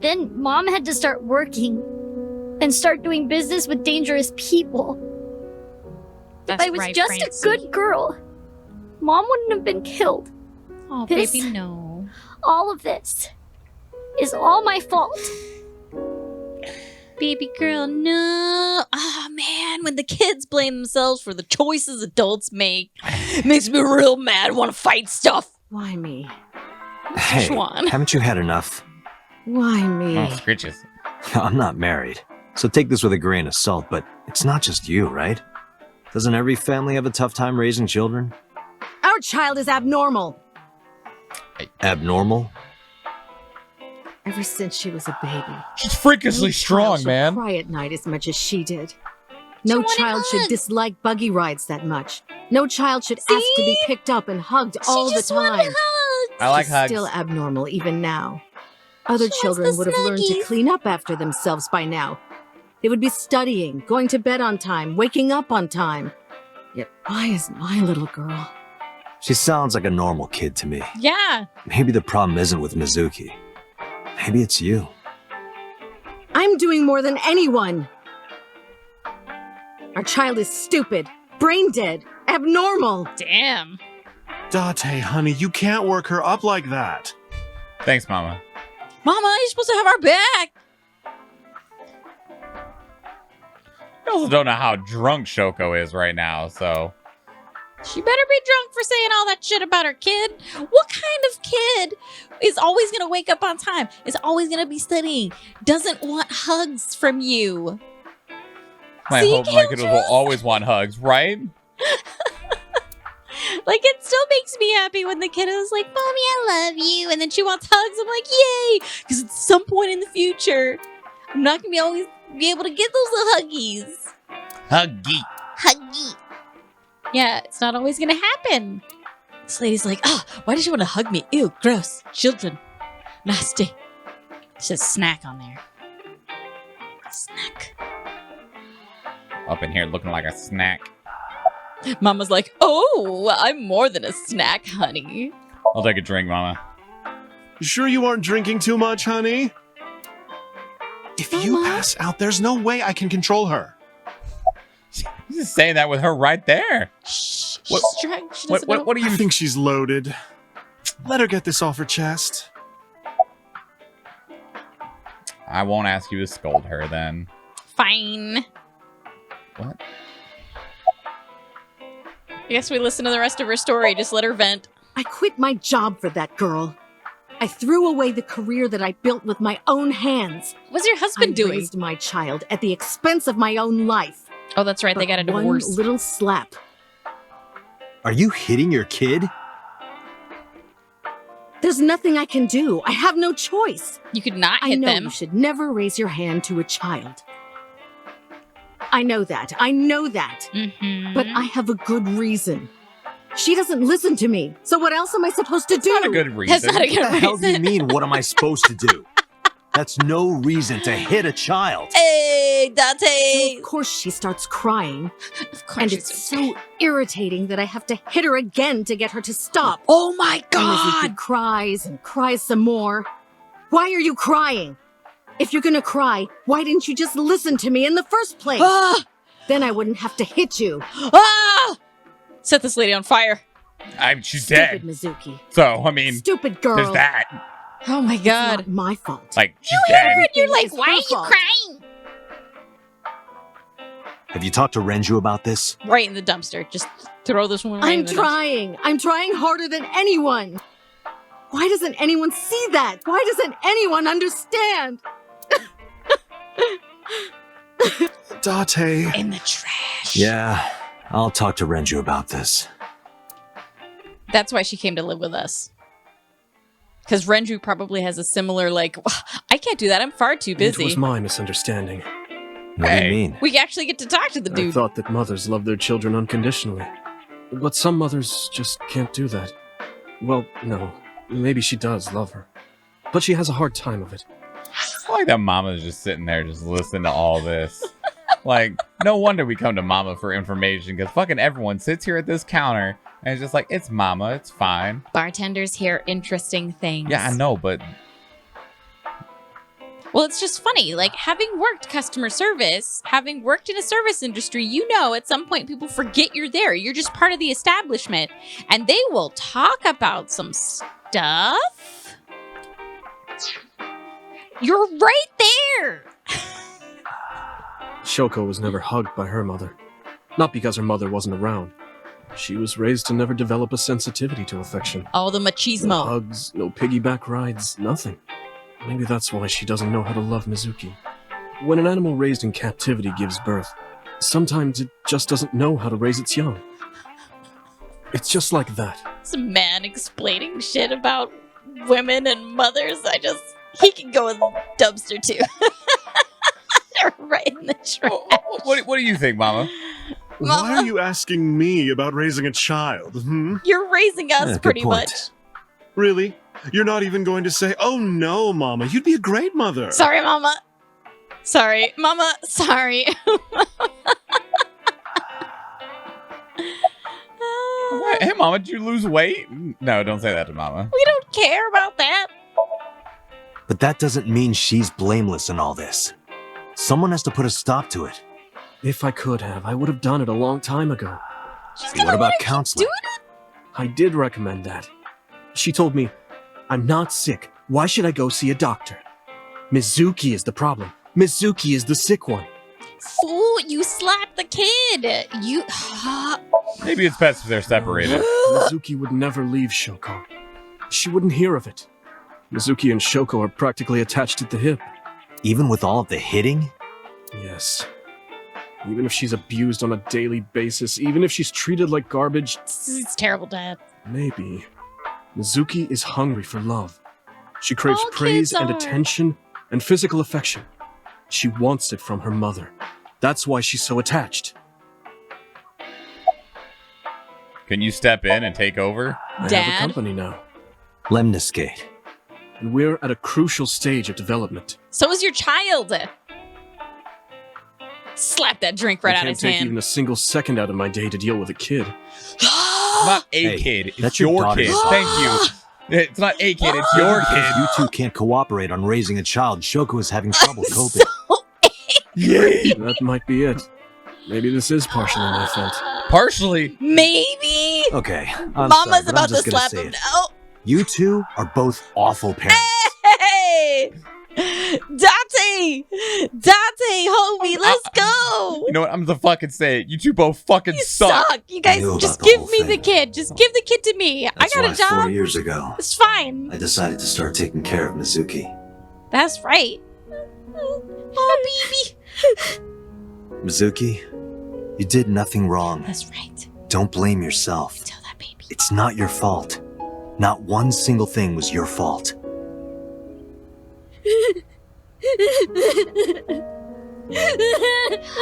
Then Mom had to start working and start doing business with dangerous people. That's if I was right, just Francie. a good girl, Mom wouldn't have been killed. Oh, This- baby, no. All of this is all my fault. Baby girl, no. Oh, man, when the kids blame themselves for the choices adults make, it makes me real mad. Want to fight stuff. Why me? Hey, Schwan. haven't you had enough? Why me? Oh, scritches. I'm not married, so take this with a grain of salt, but it's not just you, right? Doesn't every family have a tough time raising children? Our child is abnormal. Abnormal? Ever since she was a baby. She's freakishly No strong, child should man. Cry at night as much as she did. No wanted child should hugs. dislike buggy rides that much. No child should ask to be picked up and hugged all the just wanted time. hugs. I like She's hugs. still abnormal even now. Other She wants children the would have learned to snuggies. clean up after themselves by now. They would be studying, going to bed on time, waking up on time. Yet why is my little girl? She sounds like a normal kid to me. Yeah. Maybe the problem isn't with Mizuki. Maybe it's you. I'm doing more than anyone. Our child is stupid, brain dead, abnormal. Damn. Date, honey, you can't work her up like that. Thanks, Mama. Mama, you're supposed to have our back. I also don't know how drunk Shoko is right now, so... She better be drunk for saying all that shit about her kid. What kind of kid is always going to wake up on time, is always going to be studying, doesn't want hugs from you? I See, hope my kiddos will Killjoys? always want hugs, right? Like, it still makes me happy when the kid is like, Mommy, I love you. And then she wants hugs. I'm like, yay. Because at some point in the future, I'm not going to always be able to get those little huggies. Huggy. Huggy. Yeah, it's not always going to happen. This lady's like, oh, why does she want to hug me? Ew, gross. Children. Nasty. It says snack on there. Snack. Up in here looking like a snack. Mama's like, oh, I'm more than a snack, honey. I'll take a drink, Mama. You sure you aren't drinking too much, honey? If you pass out, there's no way I can control her. You're just saying that with her right there. Shh, What- she's drunk. She doesn't know. What do I you... think she's loaded. Let her get this off her chest. I won't ask you to scold her then. Fine. What? I guess we listen to the rest of her story. Just let her vent. I quit my job for that girl. I threw away the career that I built with my own hands. What's your husband I doing? raised my child at the expense of my own life. Oh, that's right. They got a divorce. One little slap. Are you hitting your kid? There's nothing I can do. I have no choice. You could not I hit know them. you should never raise your hand to a child. I know that. I know that. Mm-hmm. But I have a good reason. She doesn't listen to me. So what else am I supposed to do? Not a good reason. That's not a What good the hell do you reason. mean, what am I supposed to do? That's no reason to hit a child. Hey, So Dante. of course she starts crying. Of course And she's it's so irritating that I have to hit her again to get her to stop. Oh my And Mizuki god. cries and cries some more. Why are you crying? If you're gonna cry, why didn't you just listen to me in the first place? Ah! Then I wouldn't have to hit you. Ah! Set this lady on fire. She's Stupid dead. Mizuki. So, I mean, Stupid girl. there's that. Oh my It's god. not my fault. Like, she's dead. And you're like, It's why her are you fault. crying? Have you talked to Renju about this? Right in the dumpster. Just throw this one right I'm in the trying. I'm trying harder than anyone. Why doesn't anyone see that? Why doesn't anyone understand? Date. In the trash. Yeah, I'll talk to Renju about this. That's why she came to live with us. Because Renju probably has a similar, like, I can't do that. I'm far too busy. It was my misunderstanding. What do you mean? We actually get to talk to the dude. I thought that mothers love their children unconditionally. But some mothers just can't do that. Well, no. Maybe she does love her. But she has a hard time of it. It's like that Mama's just sitting there just listening to all this. Like, no wonder we come to Mama for information, because fucking everyone sits here at this counter and it's just like, it's Mama, it's fine. Bartenders hear interesting things. Yeah, I know, but... Well, it's just funny. Like, having worked customer service, having worked in a service industry, you know at some point people forget you're there. You're just part of the establishment. And they will talk about some stuff. You're right there. Shoko was never hugged by her mother. Not because her mother wasn't around. She was raised to never develop a sensitivity to affection. All the machismo. No hugs, no piggyback rides, nothing. Maybe that's why she doesn't know how to love Mizuki. When an animal raised in captivity gives birth, sometimes it just doesn't know how to raise its young. It's just like that. Some man explaining shit about women and mothers. He can go in the dumpster too. Right in the trash. What do you think, Mama? Why are you asking me about raising a child? You're raising us pretty much. Really? You're not even going to say, oh no, Mama, you'd be a great mother. Sorry, Mama. Sorry. Mama, sorry. Hey, Mama, did you lose weight? No, don't say that to Mama. We don't care about that. But that doesn't mean she's blameless in all this. Someone has to put a stop to it. If I could have, I would have done it a long time ago. What about counseling? I did recommend that. She told me, I'm not sick. Why should I go see a doctor? Mizuki is the problem. Mizuki is the sick one. Fool, you slapped the kid. You... Maybe it's best if they're separated. Mizuki would never leave Shoko. She wouldn't hear of it. Mizuki and Shoko are practically attached at the hip. Even with all of the hitting? Yes. Even if she's abused on a daily basis, even if she's treated like garbage... It's terrible, Dad. Maybe. Mizuki is hungry for love. She craves All praise kids and are. attention and physical affection. She wants it from her mother. That's why she's so attached. Can you step in and take over? I Dad? have a company now. Lemniscate. And we're at a crucial stage of development. So is your child. Slap that drink right I out can't his take hand. even a single second out of my day to deal with a kid. It's not a Hey, kid. It's that's your your daughter's kid. fault. Thank you. It's not a kid. It's your Because kid. you two can't cooperate on raising a child, Shoko is having trouble coping. Yay! That might be it. Maybe this is partially my fault. Partially. Maybe. Okay, I'm Mama's sorry, but I'm about to just gonna slap say him it. now. You two are both awful parents. Hey! Dante! Dante, homie, let's go! You know what? I'm gonna fucking say it. You two both fucking suck. You guys, knew just about the give whole me the thing. kid. Just give the kid to me. That's I got why a job. 4 years ago, It's fine. I decided to start taking care of Mizuki. That's right. Oh, baby. Mizuki, you did nothing wrong. That's right. Don't blame yourself. Tell that baby. It's not your fault. Not one single thing was your fault.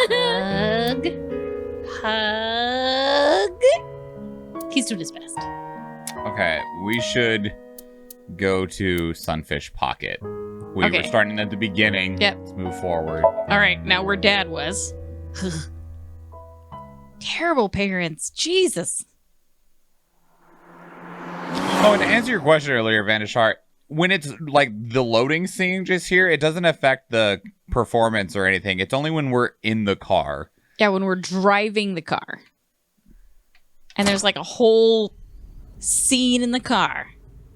Hug. Hug. He's doing his best. Okay, we should go to Sunfish Pocket. We Okay. were starting at the beginning. Yep. Let's move forward. All right, now where Dad was. Terrible parents. Jesus. Oh, and to answer your question earlier, Vandishart, when it's like the loading scene just here, it doesn't affect the performance or anything. It's only when we're in the car. Yeah, when we're driving the car. And there's like a whole scene in the car.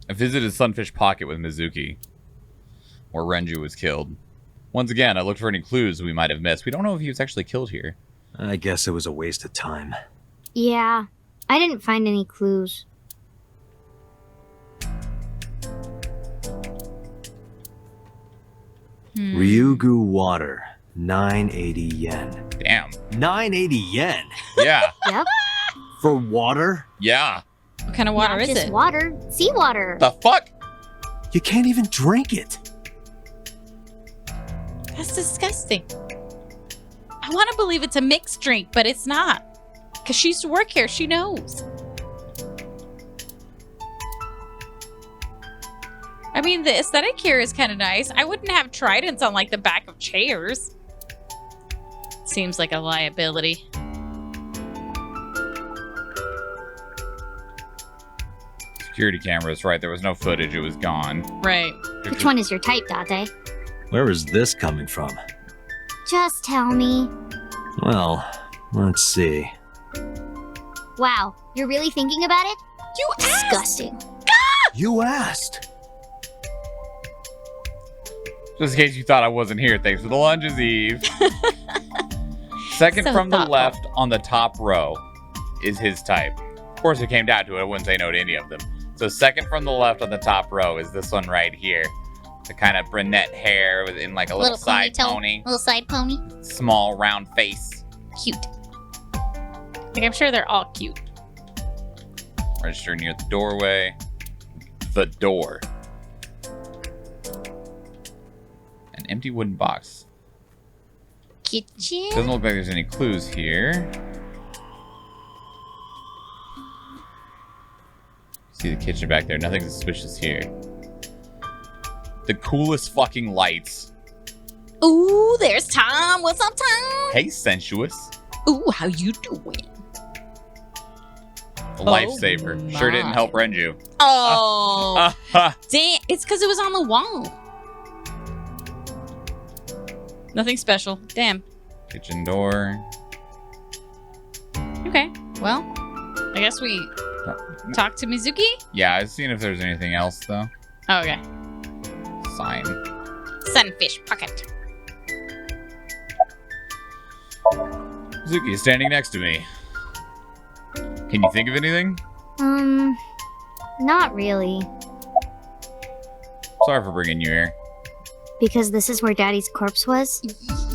I visited Sunfish Pocket with Mizuki, where Renju was killed. Once again, I looked for any clues we might have missed. We don't know if he was actually killed here. I guess it was a waste of time. Yeah, I didn't find any clues. Ryugu water, 980 yen. Damn. 980 yen? Yeah. Yep. For water? Yeah. What kind of water Not is just it? water, seawater. The fuck? You can't even drink it. That's disgusting. I want to believe it's a mixed drink, but it's not. Because she used to work here. She knows. I mean, the aesthetic here is kind of nice. I wouldn't have tridents on, like, the back of chairs. Seems like a liability. Security cameras, right. There was no footage. It was gone. Right. Which one is your type, Date? Where is this coming from? Just tell me. Well, let's see. Wow, you're really thinking about it? You Disgusting. You asked. Just in case you thought I wasn't here, thanks for the lunches, Eve. Second So from the thoughtful. left on the top row is his type. Of course, it came down to it. I wouldn't say no to any of them. So second from the left on the top row is this one right here. The kind of brunette hair in like a little side ponytail. pony. Little side pony. Small round face. Cute. Like, I'm sure they're all cute. Register near the doorway. The door. An empty wooden box. Kitchen. Doesn't look like there's any clues here. See the kitchen back there. Nothing suspicious here. The coolest fucking lights. Ooh, there's Tom. What's up, Tom? Hey, sensuous. Ooh, how you doing? A lifesaver. Sure didn't my. help Renju. Oh, damn. It's because it was on the wall. Nothing special. Damn. Kitchen door. Okay. Well, I guess we talk to Mizuki? Yeah, I've seen if there's anything else, though. Oh, okay. Sign. Sunfish pocket. Mizuki is standing next to me. Can you think of anything? Not really. Sorry for bringing you here. Because this is where Daddy's corpse was?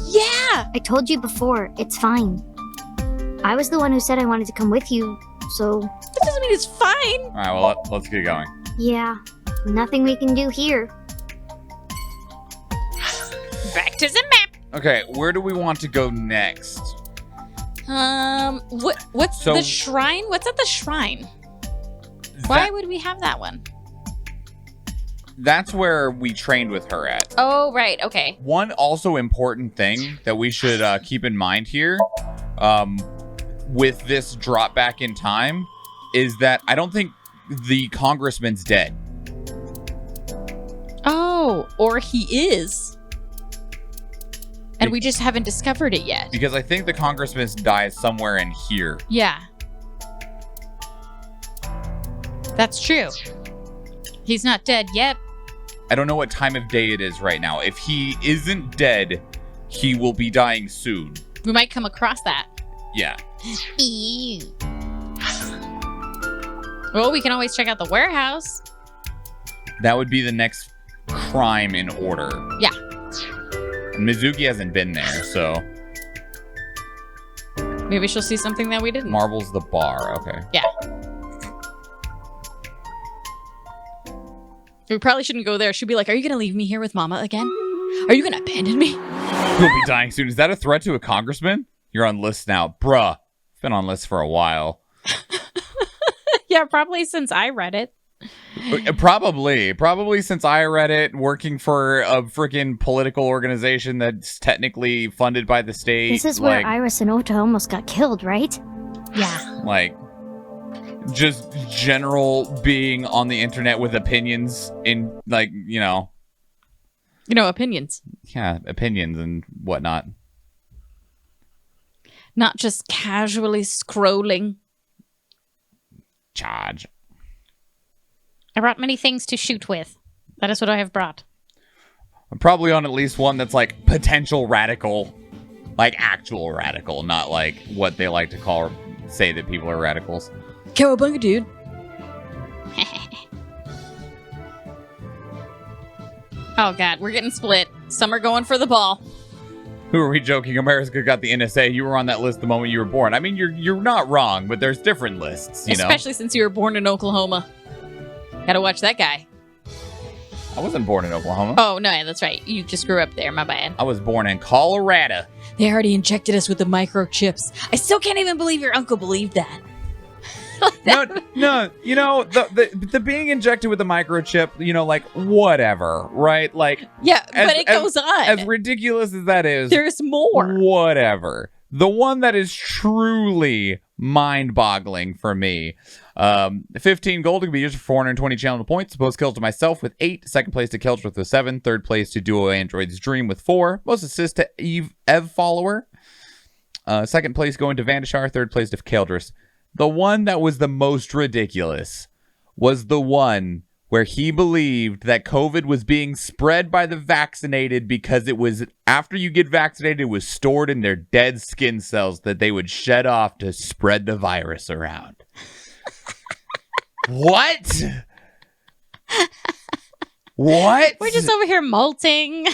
Yeah! I told you before, it's fine. I was the one who said I wanted to come with you, so... That doesn't mean it's fine! Alright, well, let's get going. Yeah, nothing we can do here. Back to the map! Okay, where do we want to go next? What's So- the shrine? What's at the shrine? Why would we have that one? That's where we trained with her at. Oh, right. Okay. One also important thing that we should keep in mind here with this drop back in time is that I don't think the congressman's dead. Oh, or he is. And we just haven't discovered it yet. Because I think the congressman dies somewhere in here. Yeah. That's true. He's not dead yet. I don't know what time of day it is right now. If he isn't dead, he will be dying soon. We might come across that. Yeah. Ew. Well, we can always check out the warehouse. That would be the next crime in order. Yeah. Mizuki hasn't been there, so... Maybe she'll see something that we didn't. Marbles the bar, okay. Yeah. We probably shouldn't go there. She'd be like, are you going to leave me here with Mama again? Are you going to abandon me? He'll be dying soon. Is that a threat to a congressman? You're on list now. Bruh. Been on list for a while. Yeah, probably since I read it. Probably since I read it, working for a freaking political organization that's technically funded by the state. This is where Iris and Ota almost got killed, right? Yeah. Like, just general being on the internet with opinions in, like, you know. You know, opinions. Yeah, opinions and whatnot. Not just casually scrolling. Charge. I brought many things to shoot with. That is what I have brought. I'm probably on at least one that's like potential radical. Like actual radical, not like what they like to say that people are radicals. Cowabunga, dude. Oh god, we're getting split. Some are going for the ball. Who are we joking? America got the NSA. You were on that list the moment you were born. I mean, you're not wrong, but there's different lists, you know? Especially since you were born in Oklahoma. Gotta watch that guy. I wasn't born in Oklahoma. Oh, no, that's right. You just grew up there. My bad. I was born in Colorado. They already injected us with the microchips. I still can't even believe your uncle believed that. No, you know, the being injected with the microchip, you know, like, whatever, right? Like, yeah, but it goes on. As ridiculous as that is, there's more. Whatever. The one that is truly mind-boggling for me, 15 gold to be used for 420 channel points. Most kills to myself with 8. Second place to Keldrith with 7. Third place to Duo Android's Dream with 4. Most assists to Ev Follower. Second place going to Vandashar. Third place to Keldrith. The one that was the most ridiculous was the one where he believed that COVID was being spread by the vaccinated because it was, after you get vaccinated, it was stored in their dead skin cells that they would shed off to spread the virus around. What? What? We're just over here molting.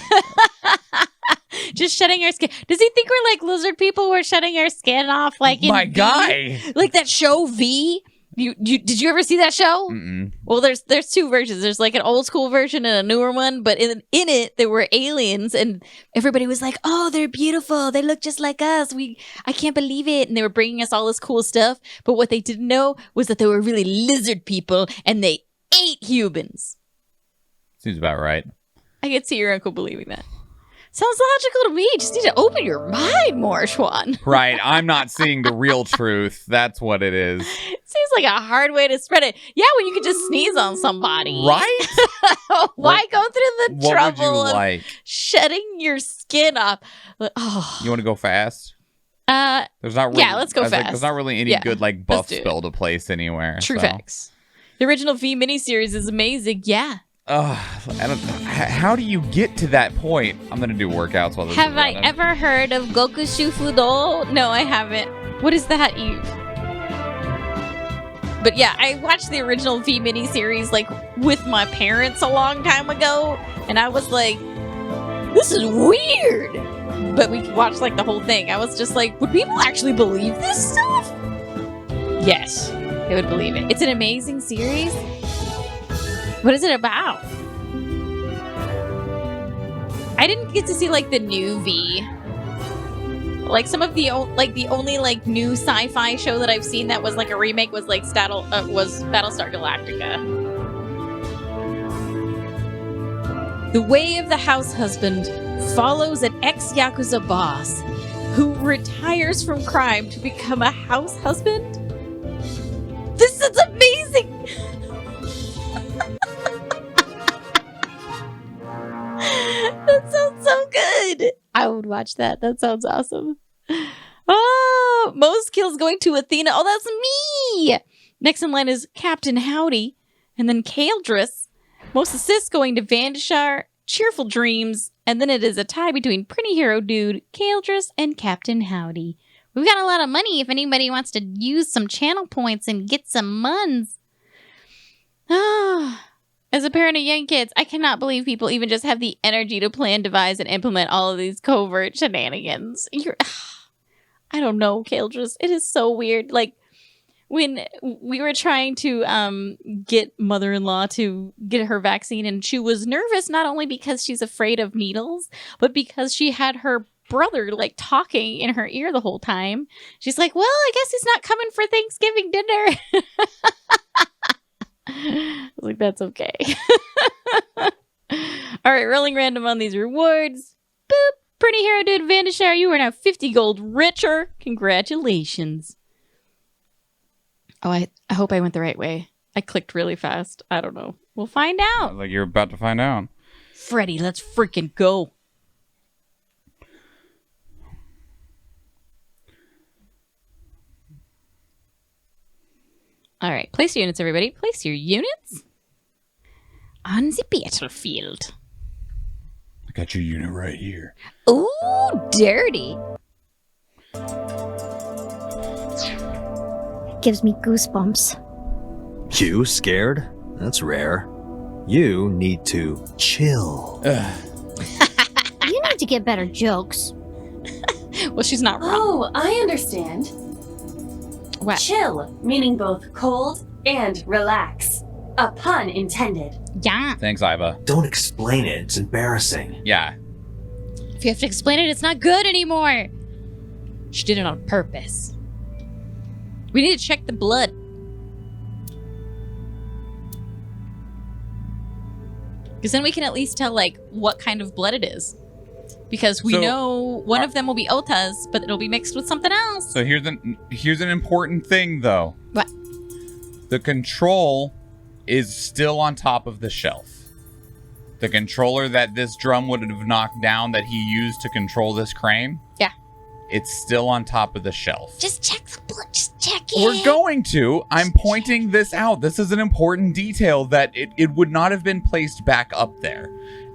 Just shedding our skin. Does he think we're like lizard people? We're shedding our skin off like in My V? guy. Like that show V? Did you ever see that show? Mm-mm. Well, there's two versions. There's like an old school version and a newer one, but in it there were aliens and everybody was like, "Oh, they're beautiful. They look just like us. I can't believe it." And they were bringing us all this cool stuff, but what they didn't know was that they were really lizard people and they ate humans. Seems about right. I could see your uncle believing that. Sounds logical to me. Just need to open your mind more, Schwan. Right. I'm not seeing the real truth. That's what it is. Seems like a hard way to spread it. Yeah, when you could just sneeze on somebody. Right? Why go through the trouble of shedding your skin off? Oh. You want to go fast? There's not really, yeah, let's go fast. There's not really any good like buff spell to place anywhere. True so. facts. The original V miniseries is amazing. Yeah. I don't. How do you get to that point? I'm gonna do workouts while this Have is I running. ever heard of Goku Shufudo? No, I haven't. What is that, Eve? But yeah, I watched the original V miniseries like with my parents a long time ago, and I was like, "This is weird." But we watched like the whole thing. I was just like, "Would people actually believe this stuff?" Yes, they would believe it. It's an amazing series. What is it about? I didn't get to see like the new V. Like some of the only like new sci-fi show that I've seen that was like a remake was like Battlestar Galactica. The Way of the House Husband follows an ex-Yakuza boss who retires from crime to become a house husband. This is amazing. That sounds so good. I would watch that. That sounds awesome. Oh, most kills going to Athena. Oh, that's me. Next in line is Captain Howdy. And then Keldrith. Most assists going to Vandashar, Cheerful Dreams. And then it is a tie between Pretty Hero Dude, Keldrith, and Captain Howdy. We've got a lot of money if anybody wants to use some channel points and get some muns. Ah. As a parent of young kids, I cannot believe people even just have the energy to plan, devise, and implement all of these covert shenanigans. I don't know, Keldrith. It is so weird. Like, when we were trying to get mother-in-law to get her vaccine, and she was nervous not only because she's afraid of needles, but because she had her brother, like, talking in her ear the whole time. She's like, well, I guess he's not coming for Thanksgiving dinner. I was like, that's okay. All right, rolling random on these rewards. Boop. Pretty Hero Dude Vandashar, you are now 50 gold richer. Congratulations. Oh, I hope I went the right way. I clicked really fast. I don't know. We'll find out. Like you're about to find out. Freddy, let's freaking go. All right, place your units, everybody. Place your units on the battlefield. I got your unit right here. Ooh, dirty. gives me goosebumps. You scared? That's rare. You need to chill. You need to get better jokes. Well, she's not wrong. Oh, I understand. What? Chill, meaning both cold and relax. A pun intended. Yeah. Thanks, Iva. Don't explain it. It's embarrassing. Yeah. If you have to explain it, it's not good anymore. She did it on purpose. We need to check the blood. Because then we can at least tell, like, what kind of blood it is. Because we know one of them will be Ota's, but it'll be mixed with something else. So here's an important thing, though. What? The control is still on top of the shelf. The controller that this drum would have knocked down that he used to control this crane. Yeah. It's still on top of the shelf. Just check the blood. Just check it. We're going to. I'm pointing this out. This is an important detail that it would not have been placed back up there.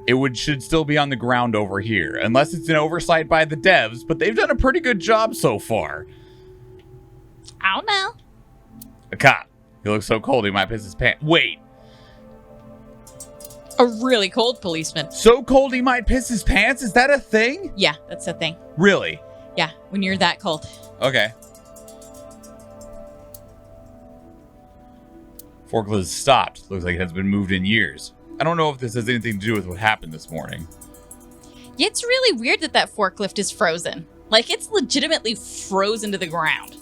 It should still be on the ground over here, unless it's an oversight by the devs, but they've done a pretty good job so far. I don't know. A cop. He looks so cold he might piss his pants. Wait. A really cold policeman. So cold he might piss his pants? Is that a thing? Yeah, that's a thing. Really? Yeah, when you're that cold. Okay. Forklift stopped. Looks like it has been moved in years. I don't know if this has anything to do with what happened this morning. Yeah, it's really weird that that forklift is frozen. Like, it's legitimately frozen to the ground.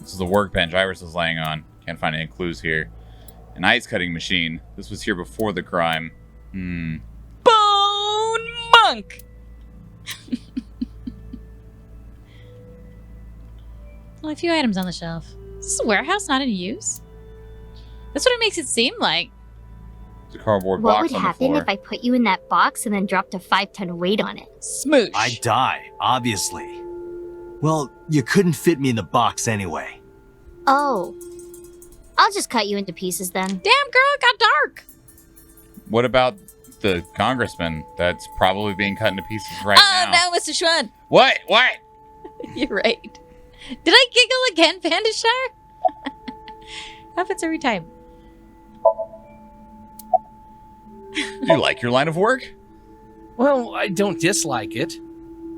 This is the workbench Iris was laying on. Can't find any clues here. An ice cutting machine. This was here before the crime. Bone monk! Well, a few items on the shelf. Is this a warehouse not in use? That's what it makes it seem like. It's a cardboard What box would on the happen floor. if I put you in that box and then dropped a 5-ton weight on it? Smoosh. I'd die, obviously. Well, you couldn't fit me in the box anyway. Oh. I'll just cut you into pieces then. Damn, girl, it got dark. What about the congressman that's probably being cut into pieces right Oh, now? no, Mr. Schwan. What? What? You're right. Did I giggle again, Pandashire? Happens every time. Do you like your line of work? Well, I don't dislike it.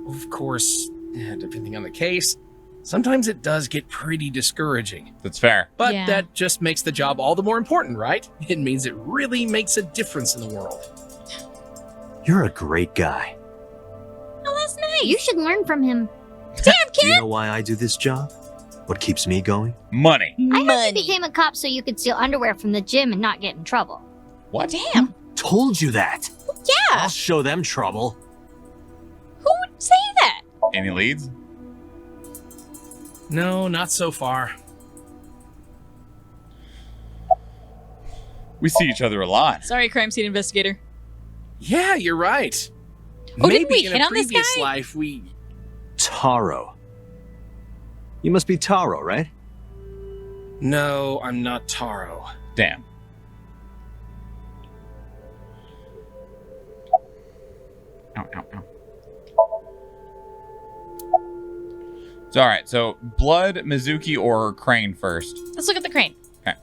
Of course, depending on the case, sometimes it does get pretty discouraging. That's fair. But Yeah. that just makes the job all the more important, right? It means it really makes a difference in the world. You're a great guy. Oh, that's nice. You should learn from him. Damn, Do you kid. know why I do this job? What keeps me going? Money. I heard you became a cop so you could steal underwear from the gym and not get in trouble. What? Damn. Told you that. Yeah. I'll show them trouble. Who would say that? Any leads? No, not so far. We see each other a lot. Sorry, crime scene investigator. Yeah, you're right. Oh, Maybe didn't we in hit a on this previous guy? life we... Taro. You must be Taro, right? No, I'm not Taro. Damn. Ow, ow, ow. So, alright, so blood, Mizuki, or crane first. Let's look at the crane. Okay.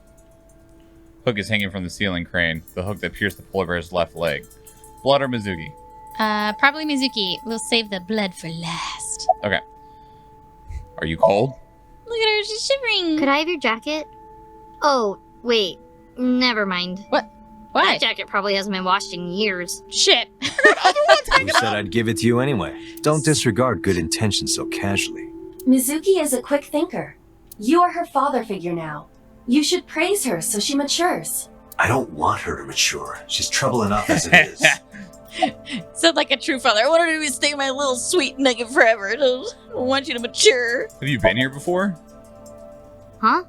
Hook is hanging from the ceiling crane. The hook that pierced the polar bear's left leg. Blood or Mizuki? Probably Mizuki. We'll save the blood for last. Okay. Are you cold? Look at her, she's shivering. Could I have your jacket? Oh, wait. Never mind. What? Why? That jacket probably hasn't been washed in years. Shit. You said I'd give it to you anyway. Don't disregard good intentions so casually. Mizuki is a quick thinker. You are her father figure now. You should praise her so she matures. I don't want her to mature. She's trouble enough as it is. Sound like a true father. I wanted to stay my little sweet nugget forever. I don't want you to mature. Have you been here before? Huh?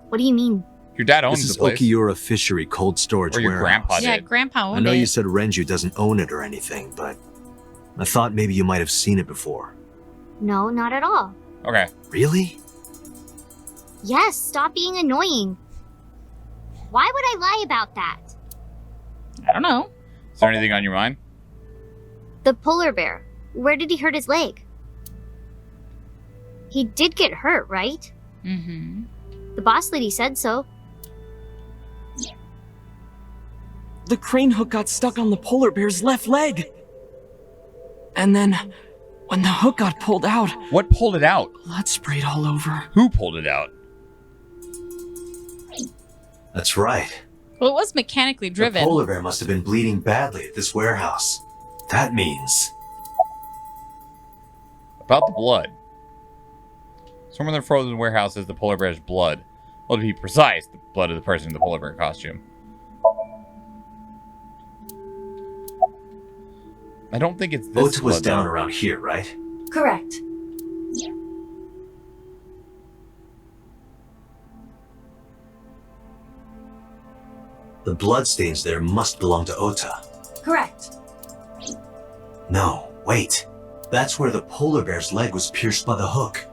What do you mean? Your dad owns This is the place. Okiura Fishery Cold Storage Or your Warehouse. grandpa Yeah, did. Grandpa owned I know it. you said Renju doesn't own it or anything, but I thought maybe you might have seen it before. No, not at all. Okay. Really? Yes, stop being annoying. Why would I lie about that? I don't know. Is there anything on your mind? The polar bear. Where did he hurt his leg? He did get hurt, right? Mm-hmm. The boss lady said so. The crane hook got stuck on the polar bear's left leg. And then, when the hook got pulled out... What pulled it out? Blood sprayed all over. Who pulled it out? That's right. Well, it was mechanically driven. The polar bear must have been bleeding badly at this warehouse. That means... About the blood. Somewhere in the frozen warehouse is the polar bear's blood. Well, to be precise, the blood of the person in the polar bear costume. I don't think it's this Ota was blood, down though. around here, right? Correct. The bloodstains there must belong to Ota. Correct. No, wait. That's where the polar bear's leg was pierced by the hook.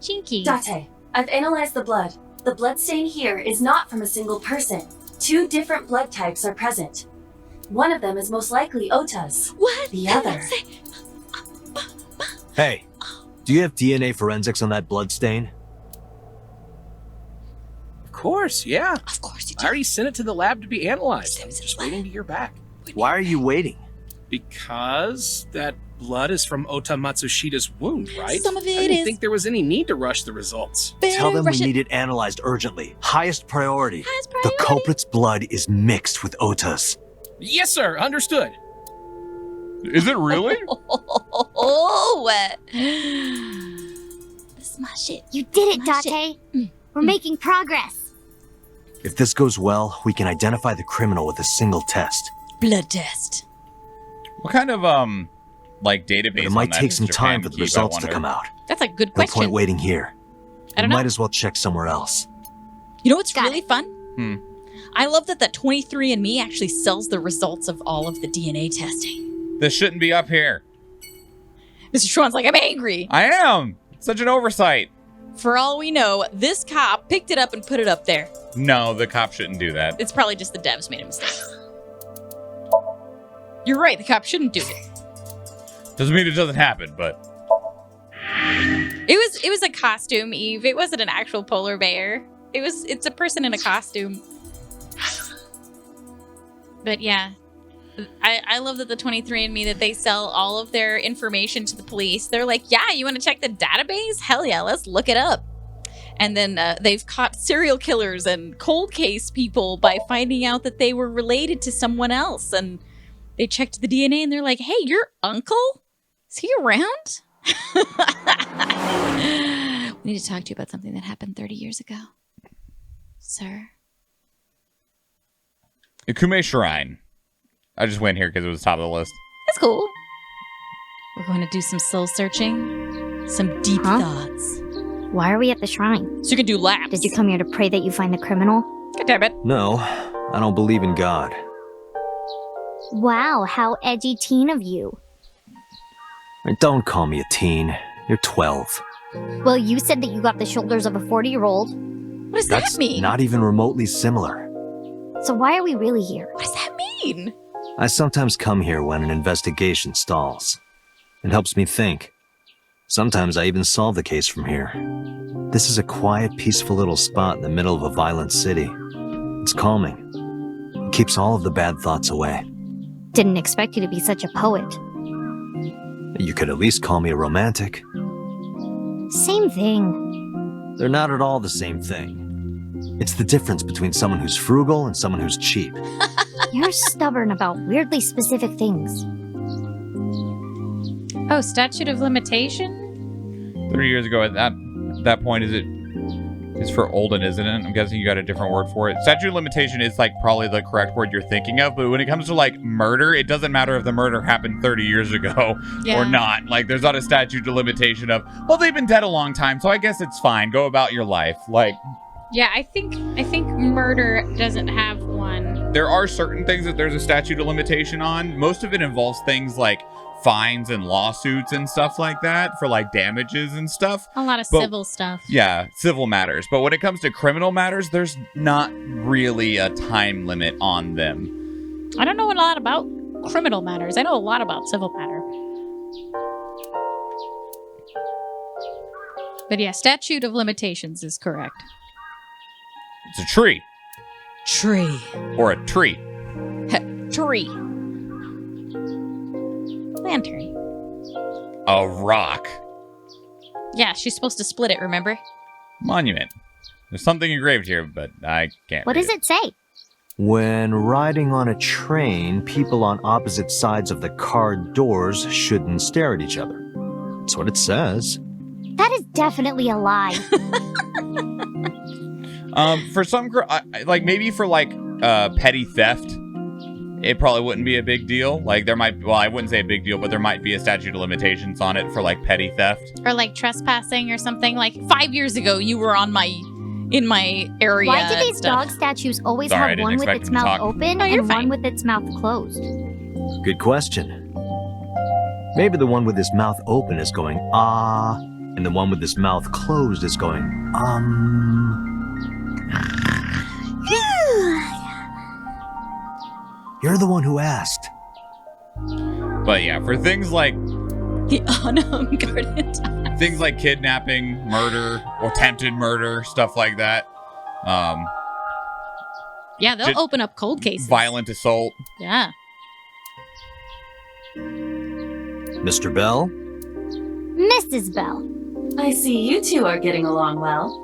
Chinky. Date, I've analyzed the blood. The bloodstain here is not from a single person. 2 different blood types are present. One of them is most likely Ota's. What? The other. Hey, do you have DNA forensics on that blood stain? Of course, yeah. Of course you I already sent it to the lab to be analyzed. I'm just waiting to hear back. Why are you waiting? Because that blood is from Ota Matsushida's wound, right? Some of it I didn't is- think there was any need to rush the results. Tell them we need it analyzed urgently. Highest priority. The culprit's blood is mixed with Ota's. Yes, sir. Understood. Is it really? Oh, this is my shit. You did it, My Date. We're making progress. If this goes well, we can identify the criminal with a single test. Blood test. What kind of, like, database But it on might that take does some Japan time for the keep, I results to wonder? come out. That's a good No question. point waiting here. I don't We know. might as well check somewhere else. You know what's really fun? Hmm. I love that the 23andMe actually sells the results of all of the DNA testing. This shouldn't be up here. Mr. Schwann's like, I'm angry. I am! Such an oversight. For all we know, this cop picked it up and put it up there. No, the cop shouldn't do that. It's probably just the devs made a mistake. You're right, the cop shouldn't do it. Doesn't mean it doesn't happen, but... It was a costume, Eve. It wasn't an actual polar bear. It's a person in a costume. But yeah. I love that the 23andMe, that they sell all of their information to the police. They're like, yeah, you want to check the database? Hell yeah, let's look it up. And then they've caught serial killers and cold case people by finding out that they were related to someone else. And they checked the DNA and they're like, hey, your uncle? Is he around? We need to talk to you about something that happened 30 years ago. Sir? Ikume Shrine. I just went here because it was top of the list. That's cool. We're going to do some soul searching, some deep thoughts. Why are we at the shrine? So you can do laps. Did you come here to pray that you find the criminal? God damn it. No, I don't believe in God. Wow, how edgy teen of you. Don't call me a teen. You're 12. Well, you said that you got the shoulders of a 40-year-old. What does That's that mean? not even remotely similar. So why are we really here? What does that mean? I sometimes come here when an investigation stalls. It helps me think. Sometimes I even solve the case from here. This is a quiet, peaceful little spot in the middle of a violent city. It's calming. It keeps all of the bad thoughts away. Didn't expect you to be such a poet. You could at least call me a romantic. Same thing. They're not at all the same thing. It's the difference between someone who's frugal and someone who's cheap. You're stubborn about weirdly specific things. Oh, statute of limitation? 3 years ago, at that point, it's for olden, isn't it? I'm guessing you got a different word for it. Statute of limitation is like probably the correct word you're thinking of, but when it comes to like murder, it doesn't matter if the murder happened 30 years ago or not. Like there's not a statute of limitation of, well, they've been dead a long time, so I guess it's fine. Go about your life. Like, Yeah, I think murder doesn't have one. there are certain things that there's a statute of limitation on. Most of it involves things like fines and lawsuits and stuff like that for like damages and stuff. A lot of But- civil stuff. Yeah, civil matters. But when it comes to criminal matters, there's not really a time limit on them. I don't know a lot about criminal matters. I know a lot about civil matter. But yeah, statute of limitations is correct. It's a tree. Tree. Or a tree. Tree. Lantern. A rock. Yeah, she's supposed to split it, remember? Monument. There's something engraved here, but I can't What read does it say? When riding on a train, people on opposite sides of the car doors shouldn't stare at each other. That's what it says. That is definitely a lie. For some, like maybe for like petty theft, it probably wouldn't be a big deal. Like there might, well, I wouldn't say a big deal, but there might be a statute of limitations on it for like petty theft. Or like trespassing or something. Like 5 years ago, you were in my area. Why do these stuff. dog statues always Sorry, I have didn't one with expect its them to mouth talk. open No, you're and fine. one with its mouth closed? Good question. Maybe the one with his mouth open is going, ah, and the one with his mouth closed is going, You're the one who asked. But yeah, for things like The unguarded dog. things like kidnapping, murder, or attempted murder, stuff like that. Yeah, they'll Just open up cold cases. Violent assault. Yeah. Mr. Bell? Mrs. Bell. I see you two are getting along well.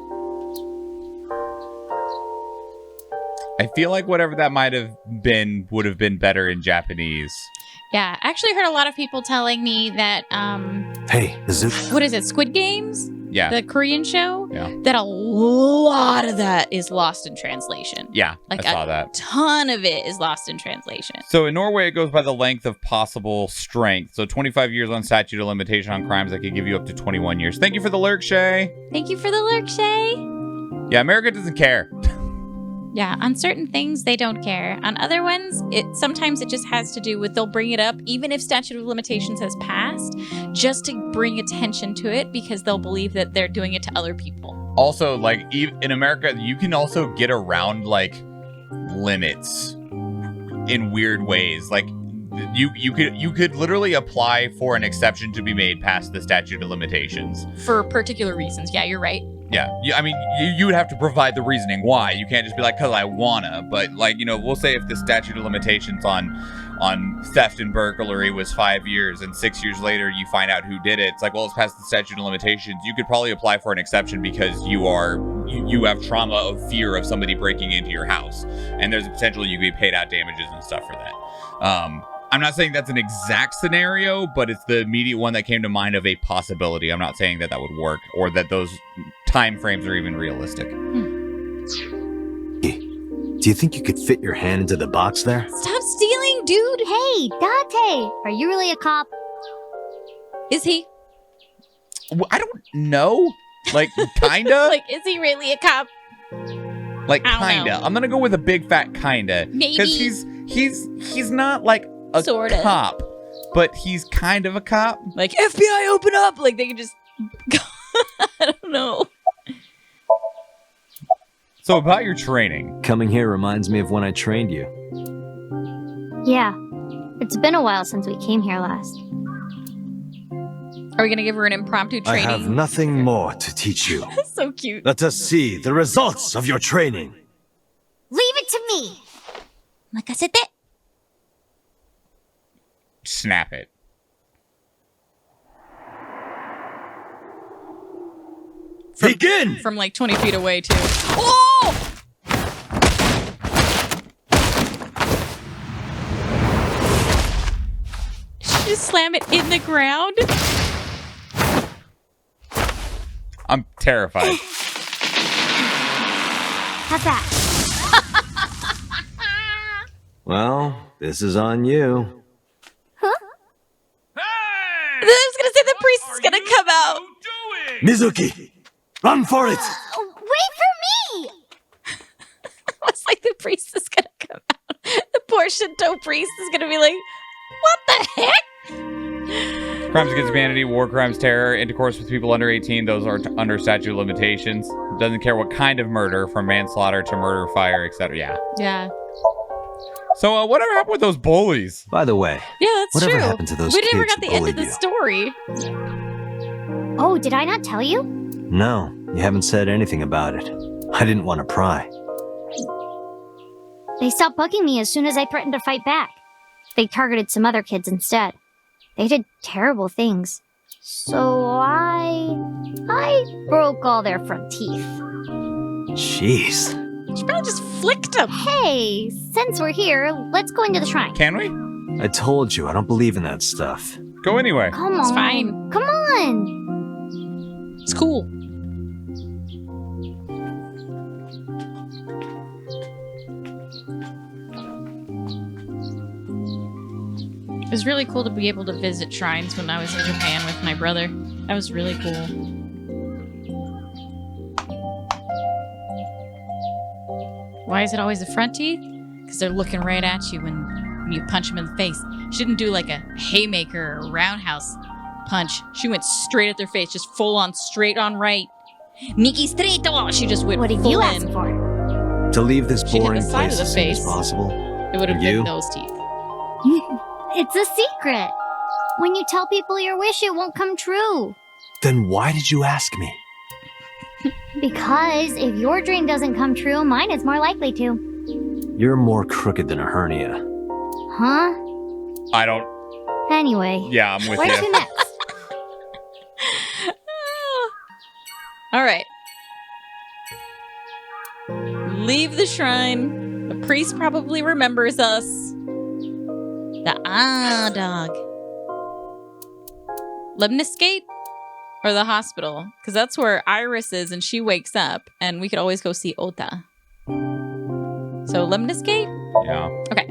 I feel like whatever that might have been would have been better in Japanese. Yeah, I actually heard a lot of people telling me that, Hey, is it? what is it, Squid Games? Yeah. The Korean show? Yeah. That a lot of that is lost in translation. Yeah, Like I saw a that. ton of it is lost in translation. So in Norway, it goes by the length of possible strength. So 25 years on statute of limitation on crimes that could give you up to 21 years. Thank you for the lurk, Shay. Thank you for the lurk, Shay. Yeah, America doesn't care. Yeah, on certain things they don't care. On other ones, sometimes it just has to do with they'll bring it up even if statute of limitations has passed, just to bring attention to it because they'll believe that they're doing it to other people. Also, like in America, you can also get around like limits in weird ways. Like you could literally apply for an exception to be made past the statute of limitations For particular reasons. Yeah, you're right. Yeah, I mean, you would have to provide the reasoning why. You can't just be like, "Cause I wanna." But like, we'll say if the statute of limitations on theft and burglary was 5 years, and 6 years later you find out who did it. It's like, well, it's past the statute of limitations. You could probably apply for an exception because you have trauma of fear of somebody breaking into your house, and there's a potential you could be paid out damages and stuff for that. I'm not saying that's an exact scenario, but it's the immediate one that came to mind of a possibility. I'm not saying that would work or that those time frames are even realistic. Do you think you could fit your hand into the box there? Stop stealing, dude. Hey, Date, are you really a cop? Is he? I don't know. Like, kinda? Like, is he really a cop? Like, I don't kinda. know. I'm gonna go with a big fat kinda. Maybe. Because he's not like a Sorta. cop, but he's kind of a cop. Like, FBI, open up! Like, they can just go. I don't know. So about your training. Coming here reminds me of when I trained you. Yeah. It's been a while since we came here last. Are we gonna give her an impromptu I training? have nothing more to teach you. So cute. Let us see the results of your training. Leave it to me. Makasete. Snap it. Begin! From like 20 feet away, too. Oh! Did she just slam it in the ground? I'm terrified. How's that? Well, this is on you. I was gonna say the priest is gonna come out. Mizuki, run for it! Wait for me! I was like, the priest is gonna come out. The poor Shinto priest is gonna be like, what the heck? Crimes against humanity, war crimes, terror, intercourse with people under 18, those are under statute of limitations. Doesn't care what kind of murder, from manslaughter to murder, fire, etc. Yeah. Yeah. So whatever happened with those bullies? By the way, Yeah, that's whatever true. happened to those We never kids got the who end of bullied the you? story. Oh, did I not tell you? No, you haven't said anything about it. I didn't want to pry. They stopped bugging me as soon as I threatened to fight back. They targeted some other kids instead. They did terrible things. So I broke all their front teeth. Jeez. She probably just flicked them. Hey, since we're here, let's go into the shrine. Can we? I told you, I don't believe in that stuff. Go anyway. Come on. It's fine. Come on. It's cool. It was really cool to be able to visit shrines when I was in Japan with my brother. That was really cool. Why is it always the front teeth? Because they're looking right at you when you punch them in the face. She didn't do like a haymaker or roundhouse punch. She went straight at their face, just full on, straight on right. Miki Strito! She just went What did full you in. ask for? To leave this She hit boring the side place of the as soon as face. possible. It would have And been you? those teeth. It's a secret. When you tell people your wish, it won't come true. Then why did you ask me? Because if your dream doesn't come true, mine is more likely to. You're more crooked than a hernia. Huh? I don't... Anyway. Yeah, I'm with where you. to next? All right. Leave the shrine. The priest probably remembers us. The dog. Lemniscate or the hospital? Because that's where Iris is and she wakes up and we could always go see Ota. So Lemniscate? Yeah. Okay.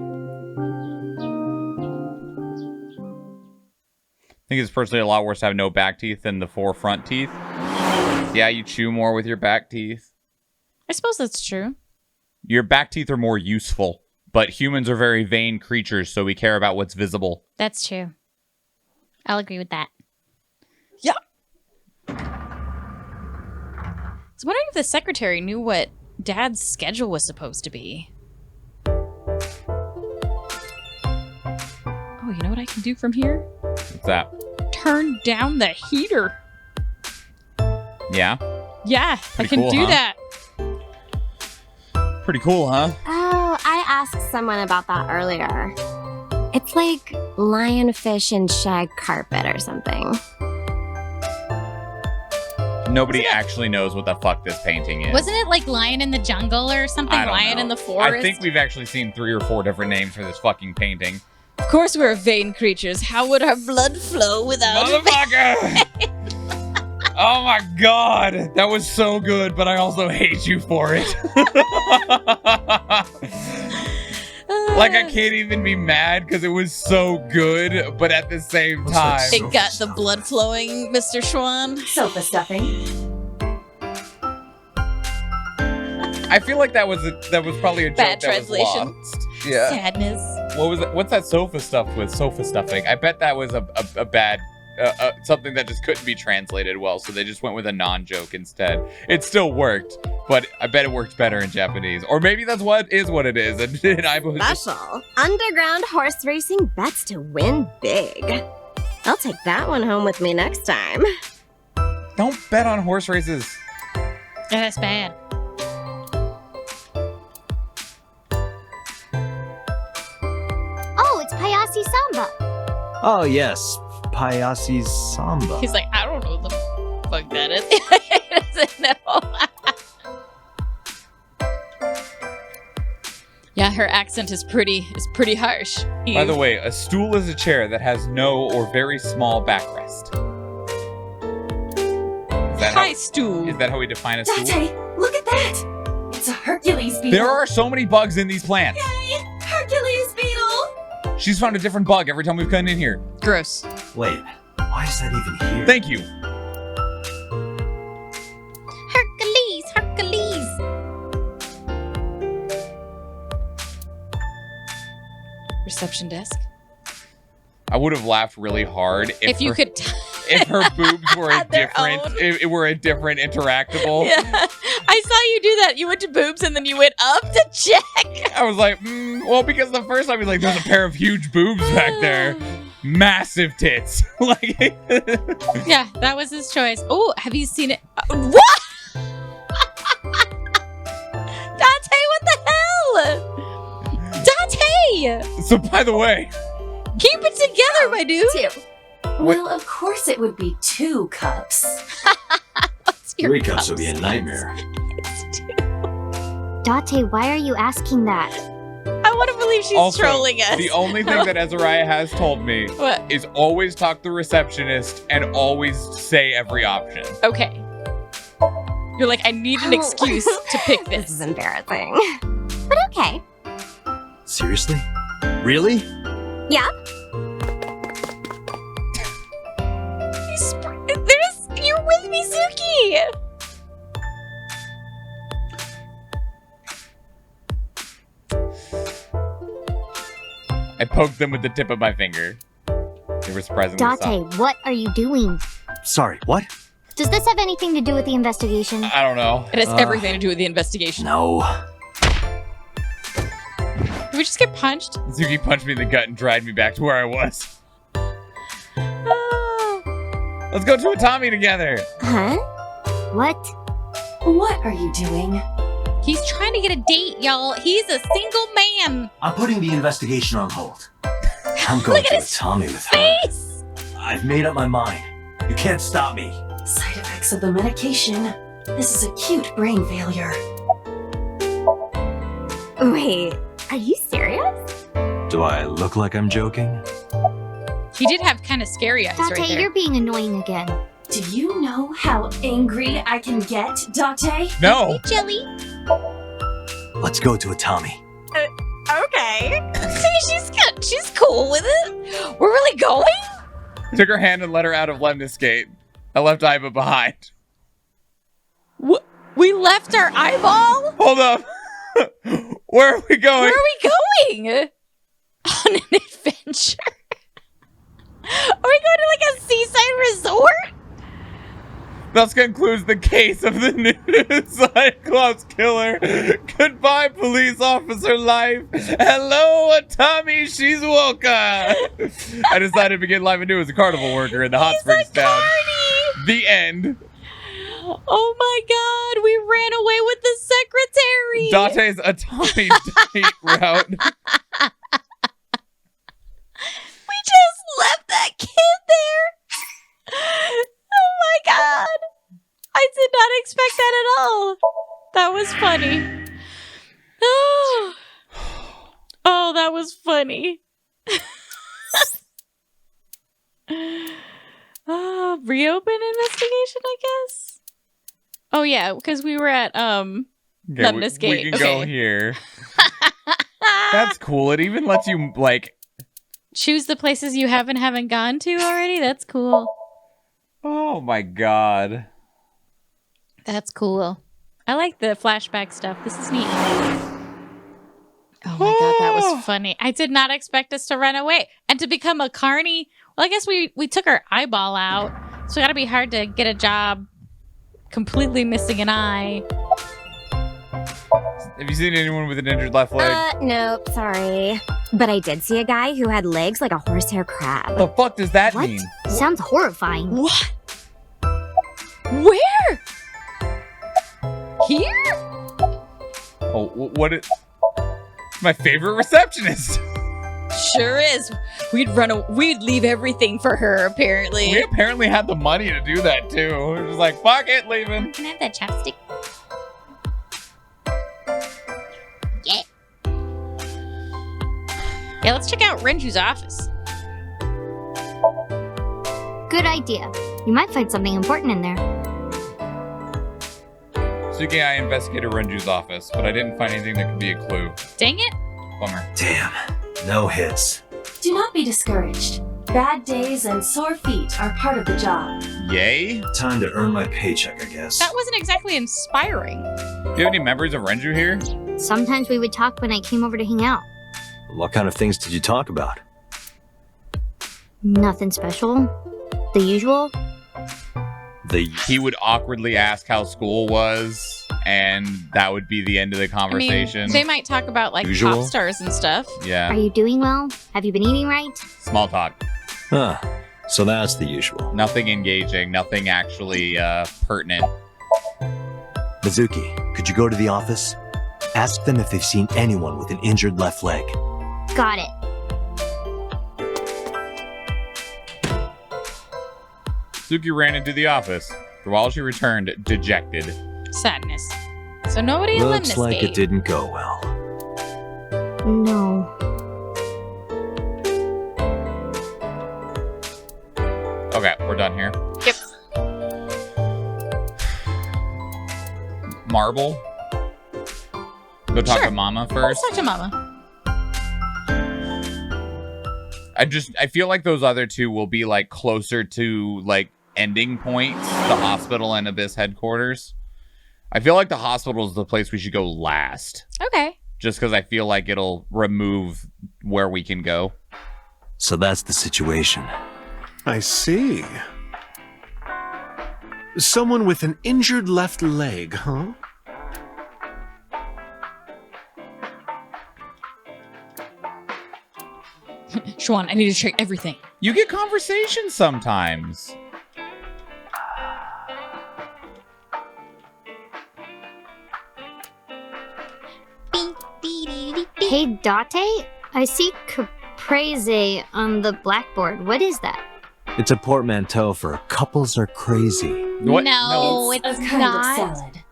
I think it's personally a lot worse to have no back teeth than the 4 front teeth. Yeah, you chew more with your back teeth. I suppose that's true. Your back teeth are more useful, but humans are very vain creatures, so we care about what's visible. That's true. I'll agree with that. Yeah. I was wondering if the secretary knew what Dad's schedule was supposed to be. Oh, you know what I can do from here? What's that? Turn down the heater. Yeah? Yeah, I Pretty can cool, do huh? that. Pretty cool, huh? Oh, I asked someone about that earlier. It's like lionfish and shag carpet or something. Nobody actually knows what the fuck this painting is. Wasn't it like Lion in the Jungle or something? I don't Lion know. in the Forest? I think we've actually seen 3 or 4 different names for this fucking painting. Of course we're vain creatures. How would our blood flow without Motherfucker! Oh my god! That was so good, but I also hate you for it. Like, I can't even be mad because it was so good, but at the same time... It got the blood flowing, Mr. Schwan. Sofa stuffing. I feel like that was probably a joke Bad that was translation. lost. Yeah. Sadness. What was that? What's that sofa stuff with? Sofa stuffing. I bet that was a bad something that just couldn't be translated well, so they just went with a non-joke instead. It still worked, but I bet it worked better in Japanese. Or maybe that's what it is. And I was just... Special. Underground horse racing bets to win big. I'll take that one home with me next time. Don't bet on horse races. Yeah, that's bad. Oh, it's Payasi Samba. Oh, yes. Payasi Samba. He's like, I don't know what the fuck that is. He doesn't know. Yeah, her accent is pretty harsh. By the way, a stool is a chair that has no or very small backrest. Stool. Is that how we define a stool? Date, look at that! It's a Hercules beetle. There are so many bugs in these plants. Yay! Hercules beetle! She's found a different bug every time we've come in here. Gross. Wait, why is that even here? Thank you. Hercules! Reception desk. I would have laughed really hard if you could. If her boobs were a different, it were a different interactable. Yeah, I saw you do that. You went to boobs and then you went up to check. I was like, well, because the first time he's like, there's a pair of huge boobs back there. massive tits. Like, Yeah, that was his choice. Oh, have you seen it? What? Dante, what the hell? Dante! so by the way, Keep it together, my dude. Well, of course it would be 2 cups. 3 cups would be a nightmare. Date, why are you asking that? I want to believe she's also, trolling us. the only thing that Azariah has told me What? is always talk to the receptionist and always say every option. Okay. You're like, I need an excuse to pick this. This is embarrassing. But okay. Seriously? Really? Yeah. You're with Mizuki. I poked them with the tip of my finger. They were surprisingly soft. Date, what are you doing? Sorry, what? Does this have anything to do with the investigation? I don't know. It has everything to do with the investigation. No. Did we just get punched? Zuki punched me in the gut and dragged me back to where I was. Let's go to Atami together. Huh? What? What are you doing? He's trying to get a date, y'all. He's a single man. I'm putting the investigation on hold. I'm going to Atami with her. Face! I've made up my mind. You can't stop me. Side effects of the medication. This is acute brain failure. Wait, are you serious? Do I look like I'm joking? He did have kind of scary eyes Date, right there. you're being annoying again. Do you know how angry I can get, Date? No. Jelly. Let's go to Atami. Okay. See, she's cool with it. We're really going? Took her hand and let her out of Lemnis Gate. I left Iva behind. We left our eyeball? Hold up. Where are we going? Where are we going? On an adventure? Are we going to like a seaside resort? Thus concludes the case of the new Cyclops killer. Goodbye, police officer life. Hello, Atami Shizuoka. I decided to begin life anew as a carnival worker in the Hot Springs town. The end. Oh my god, we ran away with the secretary. Date's Atami date route. We just left that kid there. Oh my god. I did not expect that at all. That was funny. Oh, that was funny. Reopen investigation, I guess. Oh yeah, because we were at Lemnis Gate. We can go here. That's cool. It even lets you like choose the places you haven't gone to already. That's cool. Oh my god. That's cool. I like the flashback stuff. This is neat. Oh my god, that was funny. I did not expect us to run away. And to become a carny. Well, I guess we took our eyeball out. So it gotta be hard to get a job completely missing an eye. Have you seen anyone with an injured left leg? Nope, sorry. But I did see a guy who had legs like a horsehair crab. The fuck does that mean? Sounds horrifying. What? Where? Here? Oh, what is... My favorite receptionist. Sure is. We'd leave everything for her, apparently. We apparently had the money to do that, too. We're just like, fuck it, leaving. Can I have that chapstick? Yeah. Yeah, let's check out Renju's office. Good idea. You might find something important in there. Suki and I investigated Renju's office, but I didn't find anything that could be a clue. Dang it. Bummer. Damn. No hits. Do not be discouraged. Bad days and sore feet are part of the job. Yay? Time to earn my paycheck, I guess. That wasn't exactly inspiring. Do you have any memories of Renju here? Sometimes we would talk when I came over to hang out. What kind of things did you talk about? Nothing special. The usual. He would awkwardly ask how school was, and that would be the end of the conversation. I mean, they might talk about like Usual? pop stars and stuff. Yeah. Are you doing well? Have you been eating right? Small talk. Huh. So that's the usual. Nothing engaging, nothing actually pertinent. Mizuki, could you go to the office? Ask them if they've seen anyone with an injured left leg. Got it. Suki ran into the office. For while she returned, dejected. Sadness. So nobody in Looks Lemnis like gate. it didn't go well. No. Okay, we're done here. Yep. Marble? Go talk to Mama first. Let's talk to Mama. I feel like those other two will be like closer to like ending points, the hospital and Abyss headquarters. I feel like the hospital is the place we should go last. Okay. Just because I feel like it'll remove where we can go. So that's the situation. I see. Someone with an injured left leg, huh? Schwan, I need to check everything. You get conversations sometimes. Hey, Date? I see caprese on the blackboard. What is that? It's a portmanteau for couples are crazy. What? No, it's a kind not. of salad.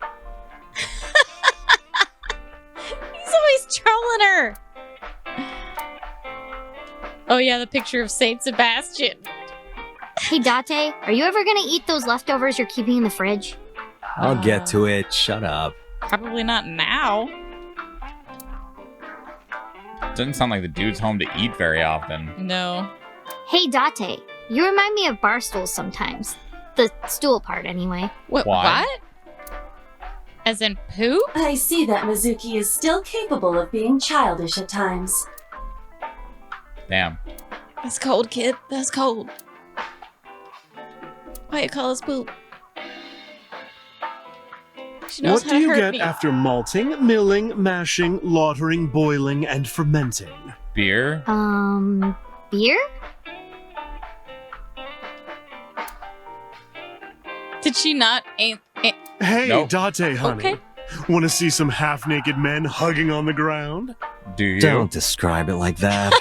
He's always trolling her. Oh yeah, the picture of Saint Sebastian. Hey, Date, are you ever gonna eat those leftovers you're keeping in the fridge? I'll get to it. Shut up. Probably not now. Doesn't sound like the dude's home to eat very often. No. Hey, Date, you remind me of bar stools sometimes. The stool part, anyway. What? Why? What? As in poop? I see that Mizuki is still capable of being childish at times. Damn. That's cold, kid. That's cold. Why you call us poop? She knows What how do to you hurt get me. after malting, milling, mashing, lautering, boiling, and fermenting? Beer? Beer? Did she not? Hey, Nope. Date, honey. Okay. Want to see some half-naked men hugging on the ground? Do you? Don't describe it like that.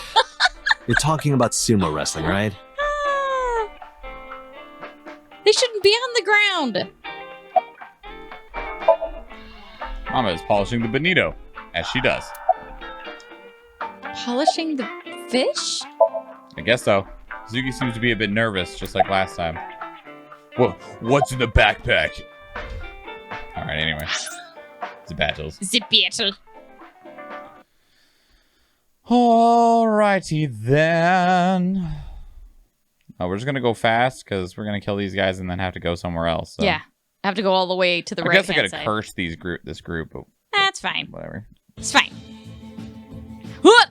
You're talking about sumo wrestling, right? They shouldn't be on the ground. Mama is polishing the bonito, as she does. Polishing the fish? I guess so. Zuki seems to be a bit nervous, just like last time. What's in the backpack? Alright, anyway. It's a battles. The battle. Alrighty then. Oh, we're just gonna go fast, because we're gonna kill these guys and then have to go somewhere else. So. Yeah. I have to go all the way to the I right guess I hand gotta side. curse this group, but That's fine. whatever. It's fine. What?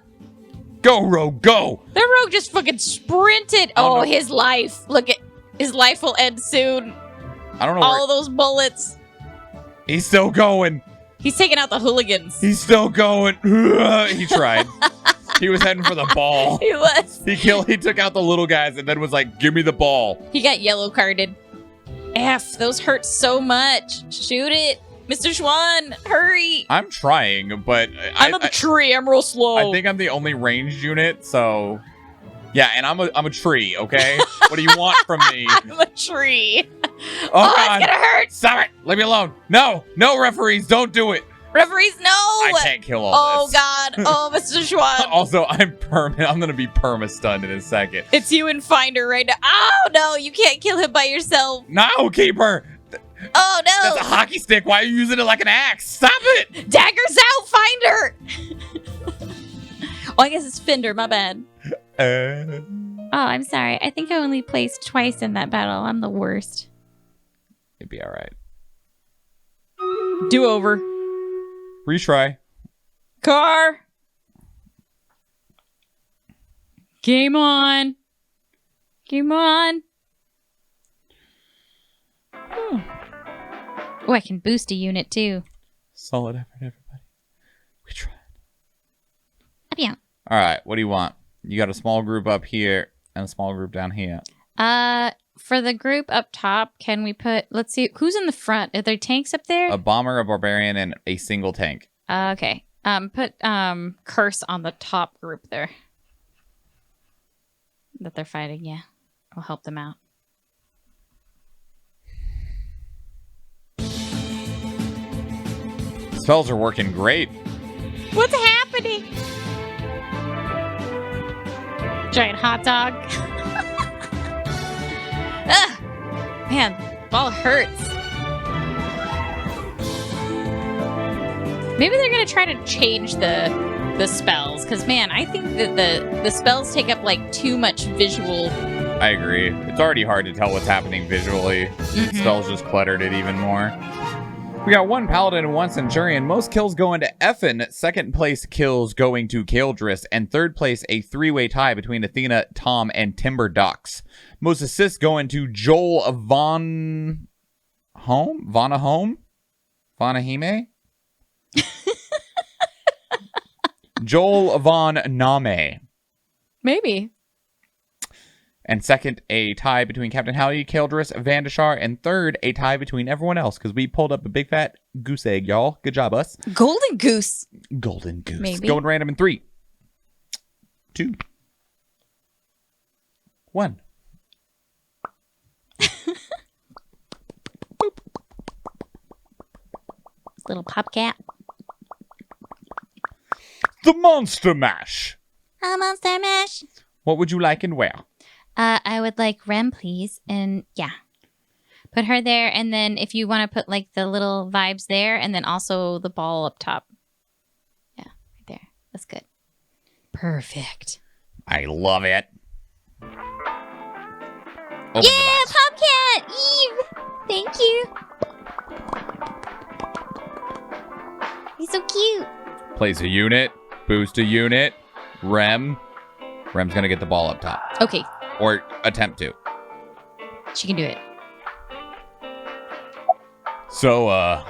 Go, Rogue, go! The rogue just fucking sprinted. Oh, Oh, no. his life. Look at his life will end soon. I don't know All of those bullets. He's still going. He's taking out the hooligans. He's still going. He tried. He was heading for the ball. He was. He took out the little guys and then was like, give me the ball. He got yellow carded. F, those hurt so much. Shoot it. Mr. Schwan, hurry. I'm trying, but I'm up a tree. I'm real slow. I think I'm the only ranged unit, so yeah, and I'm a tree, okay? What do you want from me? I'm a tree. Oh, it's God. gonna hurt. Stop it! Leave me alone. No, referees, don't do it. Referees, no. I can't kill all Oh, this. God. Oh, Mr. Schwan. Also, I'm gonna be perma-stunned in a second. It's you and Finder right now. Oh, no. You can't kill him by yourself. No, Keeper! Oh, no. That's a hockey stick. Why are you using it like an axe? Stop it! Daggers out, Finder. Oh, I guess it's Fender. My bad. Oh, I'm sorry. I think I only placed twice in that battle. I'm the worst. It'd be alright. Do over. Retry. Car. Game on. Game on. Oh, I can boost a unit too. Solid effort, everybody. We tried. Yeah. Alright, what do you want? You got a small group up here. and a small group down here. For the group up top, can we put, let's see, who's in the front? Are there tanks up there? A bomber, a barbarian, and a single tank. Okay. Put Curse on the top group there. That they're fighting, yeah. I'll help them out. Spells are working great. What's happening? Giant hot dog. Ugh. Man, ball hurts. Maybe they're gonna try to change the spells, because man, I think that the spells take up like too much visual. I agree. It's already hard to tell what's happening visually. Spells just cluttered it even more. We got 1 paladin and 1 centurion. Most kills going to Effin. Second place kills going to Kaldris. And third place, a 3-way tie between Athena, Tom, and Timber Ducks. Most assists going to Joel Vanahome? Vanahime? Joel Von Name. Maybe. And second, a tie between Captain Howdy, Kaldris, Vandashar, and third, a tie between everyone else, because we pulled up a big fat goose egg, y'all. Good job, us. Golden goose. Golden goose. Maybe. Going random in 3, 2, 1. Little popcat. The Monster Mash. A monster mash. What would you like and where? I would like Rem, please. And yeah. Put her there. And then if you want to put like the little vibes there and then also the ball up top. Yeah, right there. That's good. Perfect. I love it. Yeah, Popcat! Eve! Thank you. He's so cute. Place a unit. Boost a unit. Rem's going to get the ball up top. Okay. Or attempt to. She can do it. So,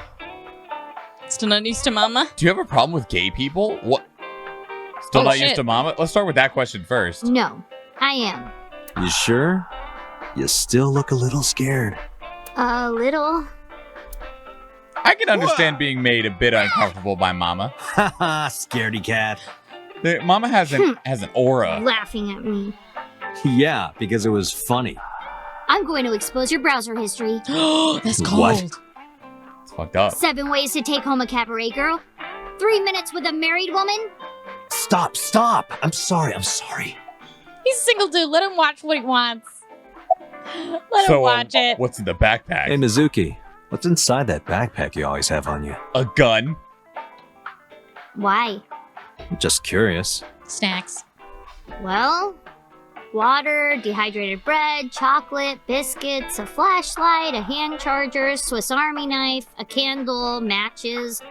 Still not used to mama? do you have a problem with gay people? What? Still not used shit. to mama? Let's start with that question first. No, I am. You sure? You still look a little scared. A little. I can understand being made a bit uncomfortable by mama. Haha, scaredy cat. Mama has an aura. Laughing at me. Yeah, because it was funny. I'm going to expose your browser history. That's cold. What? It's fucked up. 7 ways to take home a cabaret girl. 3 minutes with a married woman. Stop. I'm sorry. He's a single dude. Let him watch what he wants. Let him watch it. What's in the backpack? Hey, Mizuki, what's inside that backpack you always have on you? A gun. Why? I'm just curious. Snacks. Well, water, dehydrated bread, chocolate, biscuits, a flashlight, a hand charger, Swiss Army knife, a candle, matches,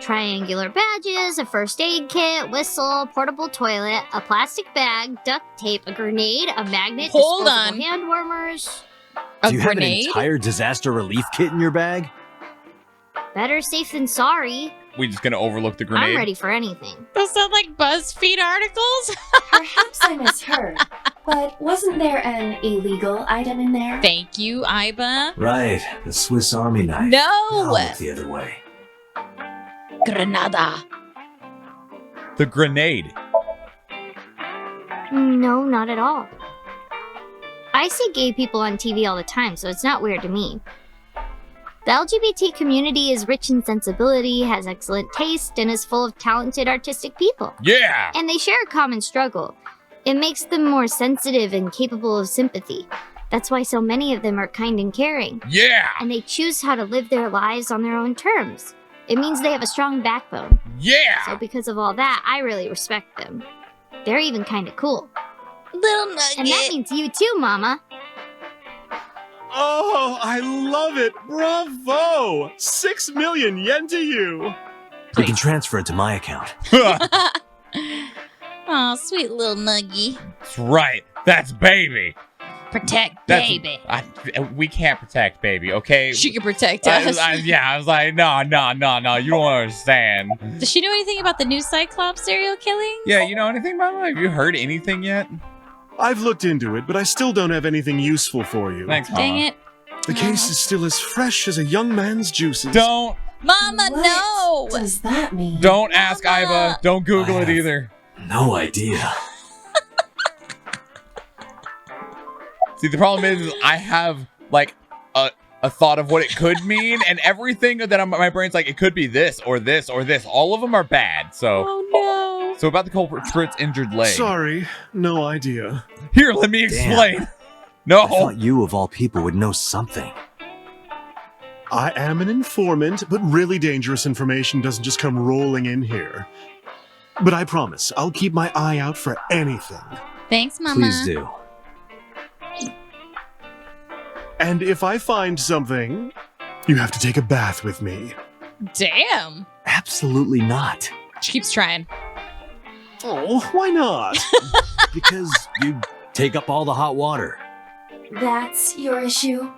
triangular badges, a first aid kit, whistle, portable toilet, a plastic bag, duct tape, a grenade, a magnet, Hold disposable on. hand warmers. A Do you have an grenade? entire disaster relief kit in your bag? Better safe than sorry. We just gonna overlook the grenade? I'm ready for anything. Those sound like BuzzFeed articles. Perhaps I misheard, but wasn't there an illegal item in there? Thank you, Iba. Right, the Swiss Army knife. No! I'll look the other way. Granada. The grenade. No, not at all. I see gay people on TV all the time, so it's not weird to me. The LGBT community is rich in sensibility, has excellent taste, and is full of talented artistic people. Yeah! And they share a common struggle. It makes them more sensitive and capable of sympathy. That's why so many of them are kind and caring. Yeah! And they choose how to live their lives on their own terms. It means they have a strong backbone. Yeah! So because of all that, I really respect them. They're even kind of cool. Little nugget. And that means you too, Mama. Oh, I love it. Bravo. 6 million yen to you. You can transfer it to my account. Oh, sweet little nuggy. That's right. That's baby. Protect That's, baby. We can't protect baby, okay? She can protect us. I was like, no. You don't understand. Does she know anything about the new Cyclops serial killing? Yeah, you know anything about it? Have you heard anything yet? I've looked into it, but I still don't have anything useful for you. Thanks, Mama. Dang it. The case is still as fresh as a young man's juices. Don't Mama, no! What does that mean? don't ask Iva. Don't Google it either. No idea. See, the problem is I have like a thought of what it could mean, and everything that my brain's like, it could be this or this or this. All of them are bad. So, So about the culprit's injured leg. Sorry, no idea. Here, let me explain. Damn. No. I thought you, of all people, would know something. I am an informant, but really dangerous information doesn't just come rolling in here. But I promise, I'll keep my eye out for anything. Thanks, Mama. Please do. And if I find something, you have to take a bath with me. Damn. Absolutely not. She keeps trying. Oh, why not? Because you take up all the hot water. That's your issue?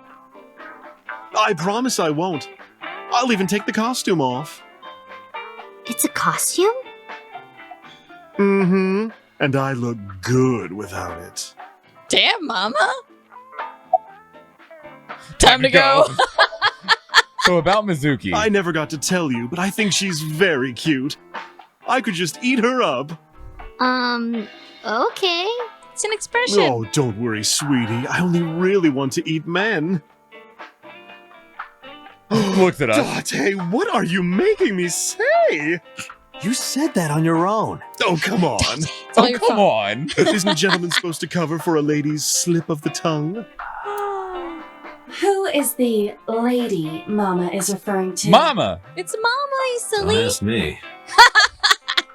I promise I won't. I'll even take the costume off. It's a costume? Mm-hmm. And I look good without it. Damn, Mama. Time to go. So about Mizuki. I never got to tell you, but I think she's very cute. I could just eat her up. Okay. It's an expression. Oh, don't worry, sweetie. I only really want to eat men. Looks at us. Date, what are you making me say? You said that on your own. Oh, come on. all your Come fault. on. Isn't a gentleman supposed to cover for a lady's slip of the tongue? Who is the lady Mama is referring to? Mama. It's Mama, you Don't silly. ask me.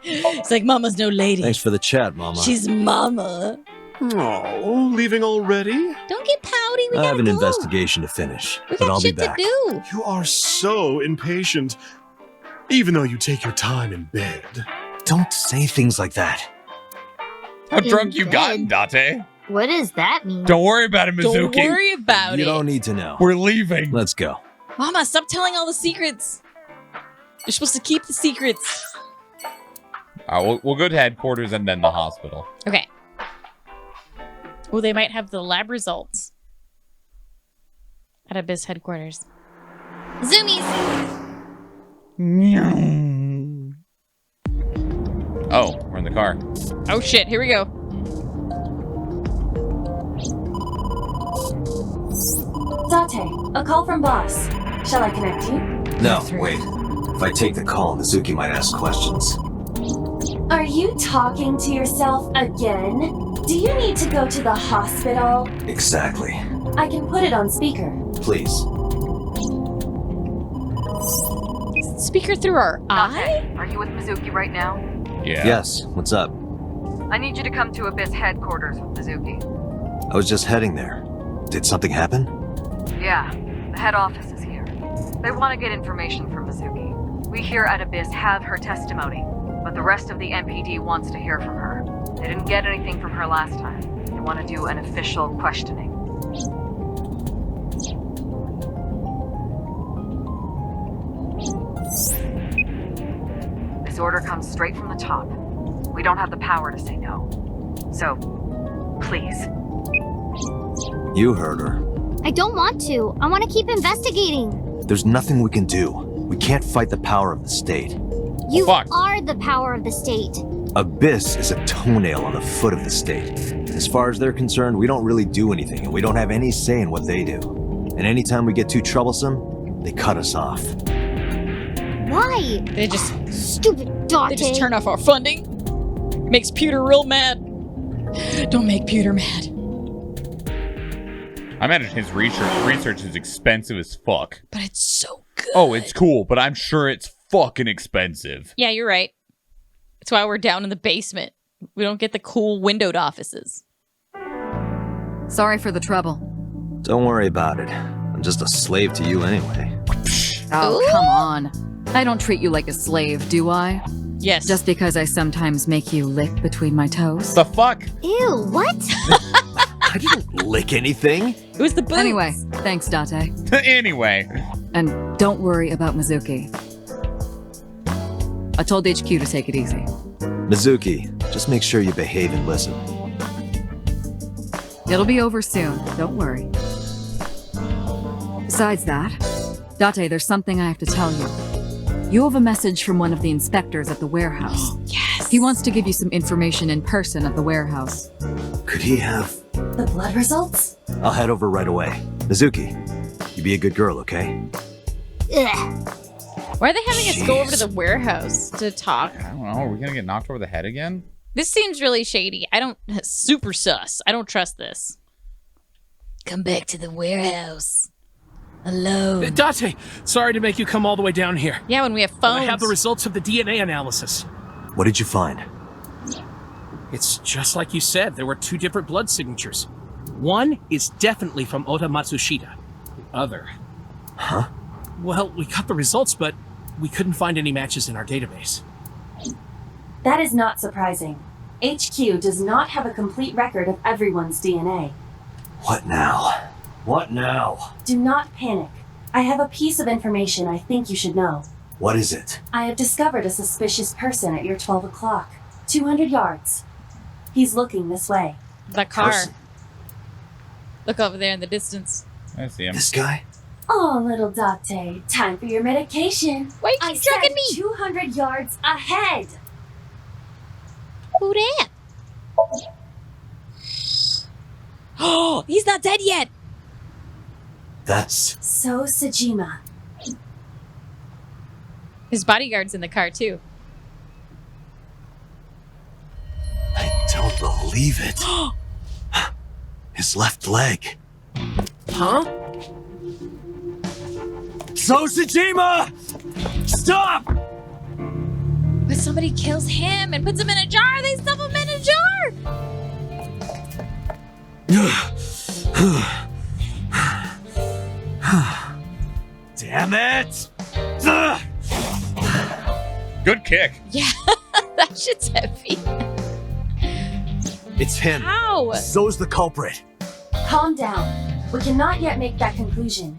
It's like Mama's no lady. Thanks for the chat, Mama. She's Mama. Oh, leaving already? Don't get pouty. We I have gotta an go. investigation to finish, We but got I'll be shit to back. do. You are so impatient. Even though you take your time in bed. Don't say things like that. How In drunk you gotten, bed. Date? What does that mean? Don't worry about it, Mizuki. Don't worry about You it. don't need to know. We're leaving. Let's go. Mama, stop telling all the secrets. You're supposed to keep the secrets. All right, we'll go to headquarters and then the hospital. Okay. Oh, they might have the lab results at Abyss headquarters. Zoomies. Oh, we're in the car. Oh shit! Here we go. Date, a call from boss. Shall I connect you? No, wait. If I take the call, Mizuki might ask questions. Are you talking to yourself again? Do you need to go to the hospital? Exactly. I can put it on speaker. Please. Speaker through our eye? Are you with Mizuki right now? Yeah. Yes, what's up? I need you to come to Abyss headquarters with Mizuki. I was just heading there. Did something happen? Yeah, the head office is here. They want to get information from Mizuki. We here at Abyss have her testimony, but the rest of the MPD wants to hear from her. They didn't get anything from her last time. They want to do an official questioning. This order comes straight from the top. We don't have the power to say no. So, please. You heard her. I don't want to. I want to keep investigating. There's nothing we can do. We can't fight the power of the state. You fuck. are the power of the state. Abyss is a toenail on the foot of the state. As far as they're concerned, we don't really do anything, and we don't have any say in what they do. And anytime we get too troublesome, they cut us off. Why? They just Stupid Date. they just turn off our funding. Makes Pewter real mad. Don't make Pewter mad. I imagine his research is expensive as fuck. But it's so good. Oh, it's cool, but I'm sure it's fucking expensive. Yeah, you're right. That's why we're down in the basement. We don't get the cool windowed offices. Sorry for the trouble. Don't worry about it. I'm just a slave to you anyway. Oh, Ooh. come on. I don't treat you like a slave, do I? Yes. Just because I sometimes make you lick between my toes? The fuck? Ew, what? I didn't lick anything. It was the boots. Anyway, thanks, Date. Anyway. And don't worry about Mizuki. I told HQ to take it easy. Mizuki, just make sure you behave and listen. It'll be over soon, don't worry. Besides that, Date, there's something I have to tell you. You have a message from one of the inspectors at the warehouse. Yes! He wants to give you some information in person at the warehouse. Could he have... The blood results? I'll head over right away. Mizuki, you be a good girl, okay? Ugh. Why are they having us go over to the warehouse to talk? I don't know. Are we gonna get knocked over the head again? This seems really shady. I don't... Super sus. I don't trust this. Come back to the warehouse. Alone. Date, sorry to make you come all the way down here. Yeah, when we have But phones. I have the results of the DNA analysis. What did you find? It's just like you said. There were 2 different blood signatures. One is definitely from Ota Matsushita. The other... Huh? Well, we got the results, but we couldn't find any matches in our database. That is not surprising. HQ does not have a complete record of everyone's DNA. What now? What now? Do not panic. I have a piece of information I think you should know. What is it? I have discovered a suspicious person at your 12 o'clock. 200 yards. He's looking this way. The car. Look over there in the distance. I see him. This guy? Oh, little Date, time for your medication. Why I are you dragging said me? 200 yards ahead. Who that? Oh, he's not dead yet. That's... So Sajima. His bodyguard's in the car, too. I don't believe it. His left leg. Huh? So Sajima! Stop! But somebody kills him and puts him in a jar. They stuff him in a jar. Damn it! Good kick. Yeah, that shit's heavy. It's him. How? So's the culprit. Calm down. We cannot yet make that conclusion.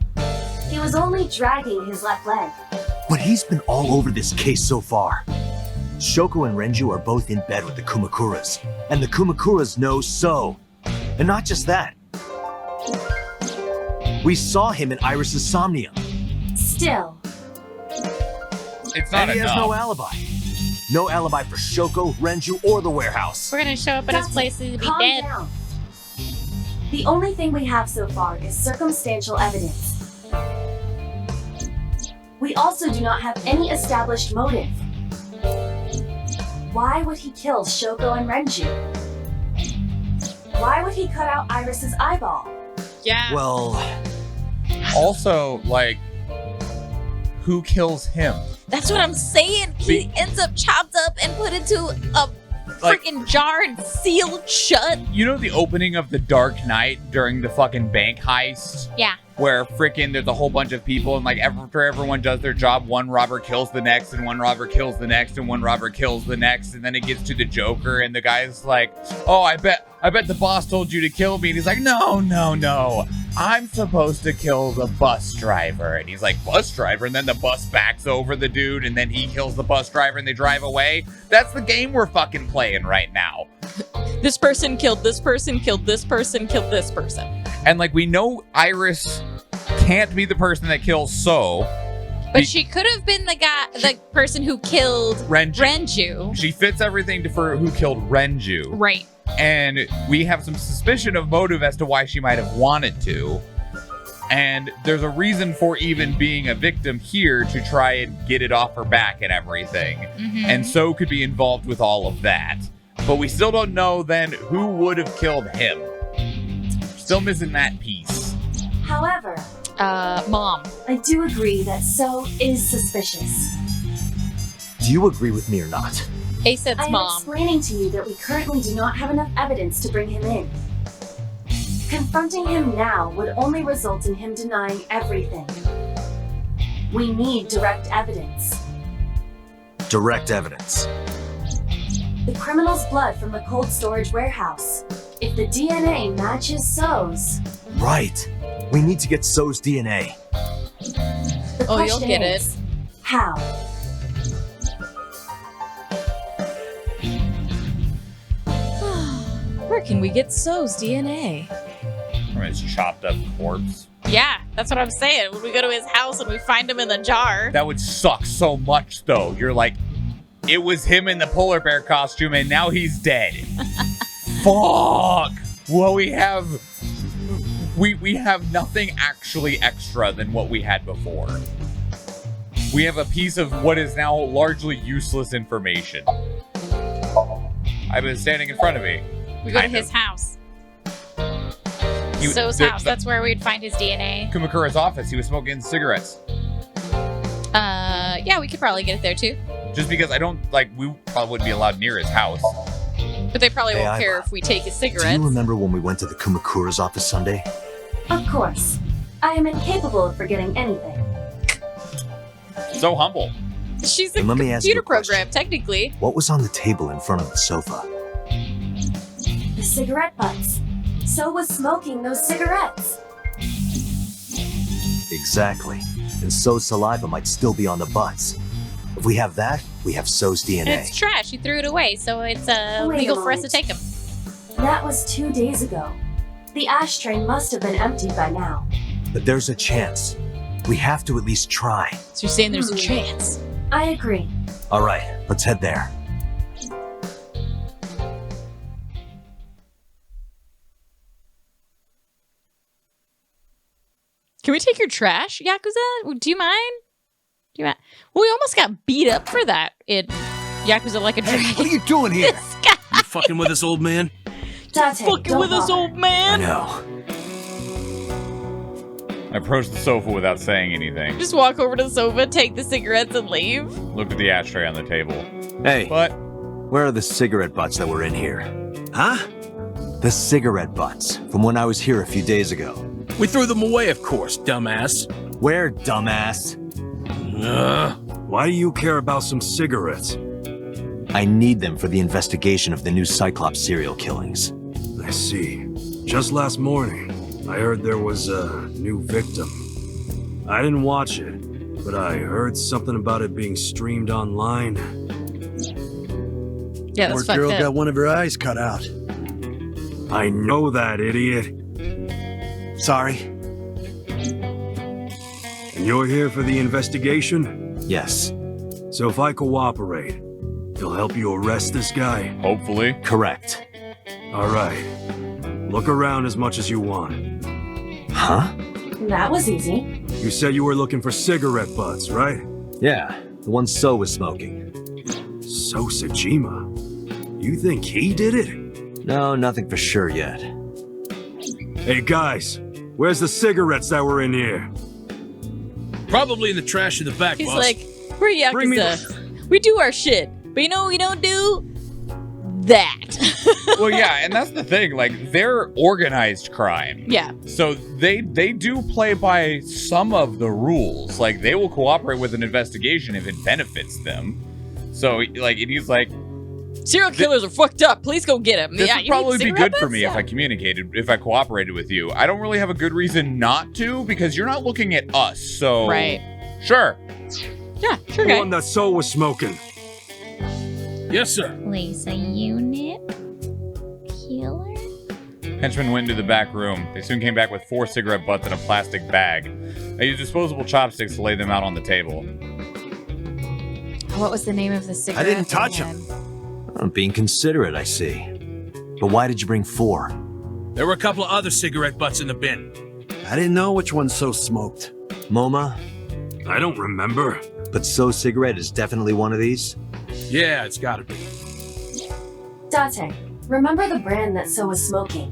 He was only dragging his left leg. But he's been all over this case so far. Shoko and Renju are both in bed with the Kumakuras, and the Kumakuras know So. And not just that. We saw him in Iris's Somnium. Still. It's not And he has enough. no alibi. No alibi for Shoko, Renju, or the warehouse. We're gonna show up at his place and he'll be Calm dead. down. The only thing we have so far is circumstantial evidence. We also do not have any established motive. Why would he kill Shoko and Renju? Why would he cut out Iris's eyeball? Yeah. Well... Also, like, who kills him? That's what I'm saying. He ends up chopped up and put into a freaking jar and sealed shut. You know the opening of The Dark Knight during the fucking bank heist? Yeah. Where freaking there's a whole bunch of people and like after everyone does their job, one robber kills the next and one robber kills the next and one robber kills the next, and then it gets to the Joker and the guy's like, oh, I bet the boss told you to kill me, and he's like, no, I'm supposed to kill the bus driver. And he's like, bus driver? And then the bus backs over the dude and then he kills the bus driver and they drive away. That's the game we're fucking playing right now. This person killed this person, killed this person, killed this person. And like, we know Iris can't be the person that kills So. But she could have been the person who killed Renju. She fits everything for who killed Renju. Right. And we have some suspicion of motive as to why she might have wanted to. And there's a reason for even being a victim here to try and get it off her back and everything. Mm-hmm. And So could be involved with all of that. But we still don't know then who would have killed him. Still missing that piece. However, Mom. I do agree that So is suspicious. Do you agree with me or not? Acep's I am mom. explaining to you that we currently do not have enough evidence to bring him in. Confronting him now would only result in him denying everything. We need direct evidence. Direct evidence. The criminal's blood from the cold storage warehouse. If the DNA matches So's... Right. We need to get So's DNA. The Oh, you'll question get is, it. how? Where can we get So's DNA? his chopped up corpse. Yeah, that's what I'm saying. When we go to his house and we find him in the jar. That would suck so much, though. You're like, it was him in the polar bear costume, and now he's dead. Fuck. Well, we have nothing actually extra than what we had before. We have a piece of what is now largely useless information. I've been standing in front of me. We go to his house. So's house. That's where we'd find his DNA. Kumakura's office. He was smoking cigarettes. Yeah, we could probably get it there too. Just because we probably wouldn't be allowed near his house. But they probably won't care Iva, if we take his Do cigarettes. you remember when we went to the Kumakura's office Sunday? Of course. I am incapable of forgetting anything. So humble. She's a And let me ask you computer a question. program, technically. What was on the table in front of the sofa? The cigarette butts. So was smoking those cigarettes. Exactly. And So's saliva might still be on the butts. If we have that, we have So's DNA. And it's trash. He threw it away, so it's Wait legal a for us to take him. That was 2 days ago. The ashtray must have been emptied by now. But there's a chance. We have to at least try. So you're saying there's a chance? I agree. All right, let's head there. Can we take your trash, Yakuza? Do you mind? Well, we almost got beat up for that in Yakuza Like a Dragon. What are you doing here? This guy. You fucking with us, old man? Date, Fucking with us, old man. No. I approached the sofa without saying anything. Just walk over to the sofa, take the cigarettes, and leave. Looked at the ashtray on the table. Hey, But where are the cigarette butts that were in here? Huh? The cigarette butts from when I was here a few days ago. We threw them away, of course, dumbass. Where, dumbass? Why do you care about some cigarettes? I need them for the investigation of the new Cyclops serial killings. I see. Just last morning, I heard there was a new victim. I didn't watch it, but I heard something about it being streamed online. Yeah, that's Poor fucked girl up. got one of her eyes cut out. I know that, idiot. Sorry? And you're here for the investigation? Yes. So if I cooperate, you'll help you arrest this guy? Hopefully. Correct. All right. Look around as much as you want. Huh? That was easy. You said you were looking for cigarette butts, right? Yeah, the one So was smoking. So Sajima. You think he did it? No, nothing for sure yet. Hey guys, where's the cigarettes that were in here? Probably in the trash in the back, He's boss. like, we're Bring me Yakuza. We do our shit. But you know what we don't do? That. Well, yeah, and that's the thing. Like, they're organized crime. Yeah. So they do play by some of the rules. Like, they will cooperate with an investigation if it benefits them. So, like, he's like, Serial killers are fucked up. Please go get them. this Yeah, would you probably need be cigarette good for butts? me if I cooperated with you. I don't really have a good reason not to because you're not looking at us. So, Right. Sure. Yeah, sure, The guy. one that So was smoking. Yes, sir. Lisa Unit. Killer. Henchmen went into the back room. They soon came back with 4 cigarette butts in a plastic bag. I used disposable chopsticks to lay them out on the table. What was the name of the cigarette? I didn't touch him. I'm being considerate, I see. But why did you bring 4? There were a couple of other cigarette butts in the bin. I didn't know which one So smoked. MoMA? I don't remember. But So cigarette is definitely one of these? Yeah, it's gotta be. Date, remember the brand that So was smoking?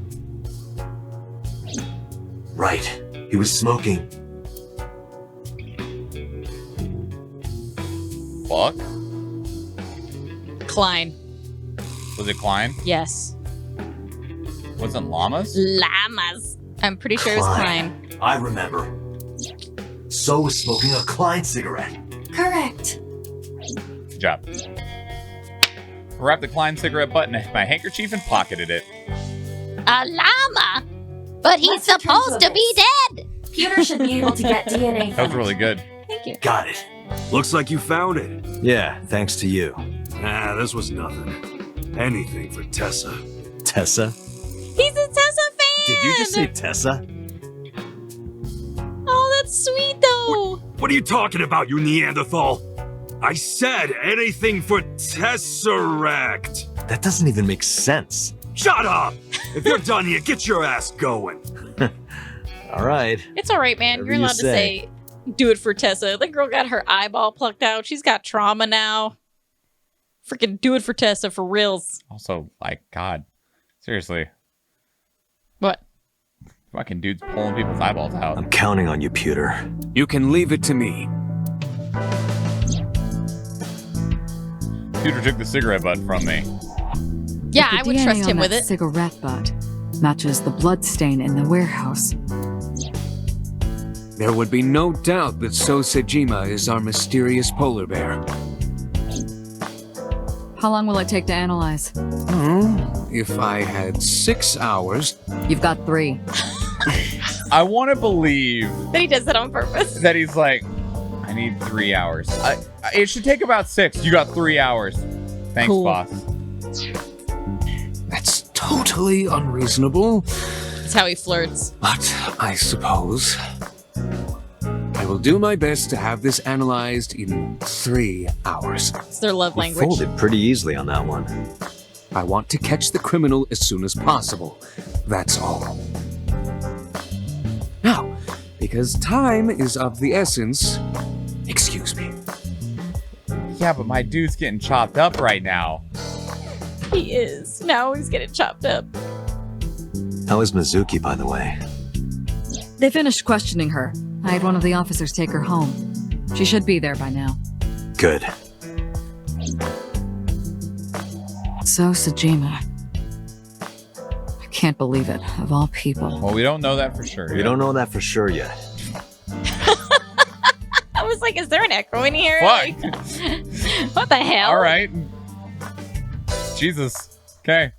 Right. He was smoking. Fuck? Klein. Was it Klein? Yes. Wasn't Llamas? Llamas. I'm pretty sure it was Klein. I remember. So was smoking a Klein cigarette. Correct. Good job. I wrapped the Klein cigarette butt in my handkerchief and pocketed it. A llama? But he's Let's return supposed to to be dead. Pewter should be able to get DNA That from was really good. Thank you. Got it. Looks like you found it. Yeah, thanks to you. Ah, this was nothing. Anything for Tessa. Tessa? He's a Tessa Did you just say Tessa? Oh, that's sweet though. What are you talking about, you Neanderthal? I said anything for Tesseract. That doesn't even make sense. Shut up! If you're done here, get your ass going. All right. It's all right, man. Whatever You're you allowed to say, do it for Tessa. The girl got her eyeball plucked out. She's got trauma now. Freaking do it for Tessa for reals. Also, like, God. Seriously. What? Fucking dudes pulling people's eyeballs out. I'm counting on you, Pewter. You can leave it to me. Pewter took the cigarette butt from me. Yeah, But I the would DNA trust on him that with it. cigarette butt matches the blood stain in the warehouse. There would be no doubt that So Sejima is our mysterious polar bear. How long will it take to analyze? If I had 6 hours... You've got 3. I want to believe That he does that on purpose. that he's like, I need 3 hours. It should take about 6. You got 3 hours. Thanks, Cool. boss. That's totally unreasonable. That's how he flirts. But I suppose I will do my best to have this analyzed in 3 hours. It's their love You language. folded pretty easily on that one. I want to catch the criminal as soon as possible. That's all. Now, because time is of the essence, excuse me. Yeah, but my dude's getting chopped up right now. He is. Now he's getting chopped up. How is Mizuki, by the way? They finished questioning her. I had one of the officers take her home. She should be there by now. Good. So, Sejima. I can't believe it, of all people. Well, we don't know that for sure. We don't know that for sure yet. I was like, is there an echo in here? Fuck. Like, what the hell? All right. Jesus. Okay.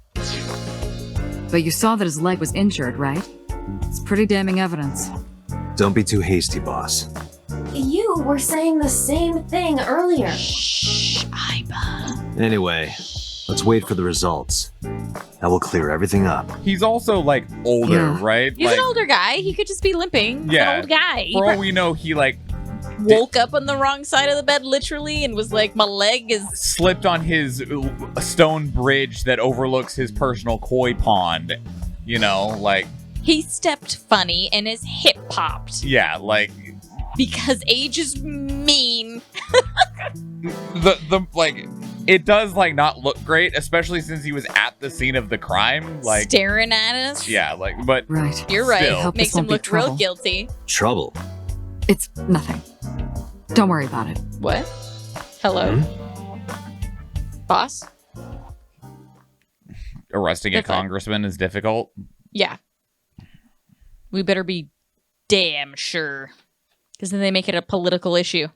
But you saw that his leg was injured, right? It's pretty damning evidence. Don't be too hasty, boss. You were saying the same thing earlier. Shh, Aiba. Anyway, let's wait for the results. That will clear everything up. He's also, like, older, Yeah. right? He's like, an older guy. He could just be limping. He's Yeah. an old guy. He For all we know, he, like, woke up on the wrong side of the bed, literally, and was like, my leg is... slipped on his stone bridge that overlooks his personal koi pond. You know, like, He stepped funny and his hip popped. yeah, like, Because age is mean. like, it does, like, not look great, especially since he was at the scene of the crime. Like, Staring at us. yeah, like, but Right. You're right. Still. Hope Makes this him won't be look real trouble. guilty. Trouble. It's nothing. Don't worry about it. What? Hello? Boss? arresting a Different. congressman is difficult. Yeah. We better be damn sure. Because then they make it a political issue.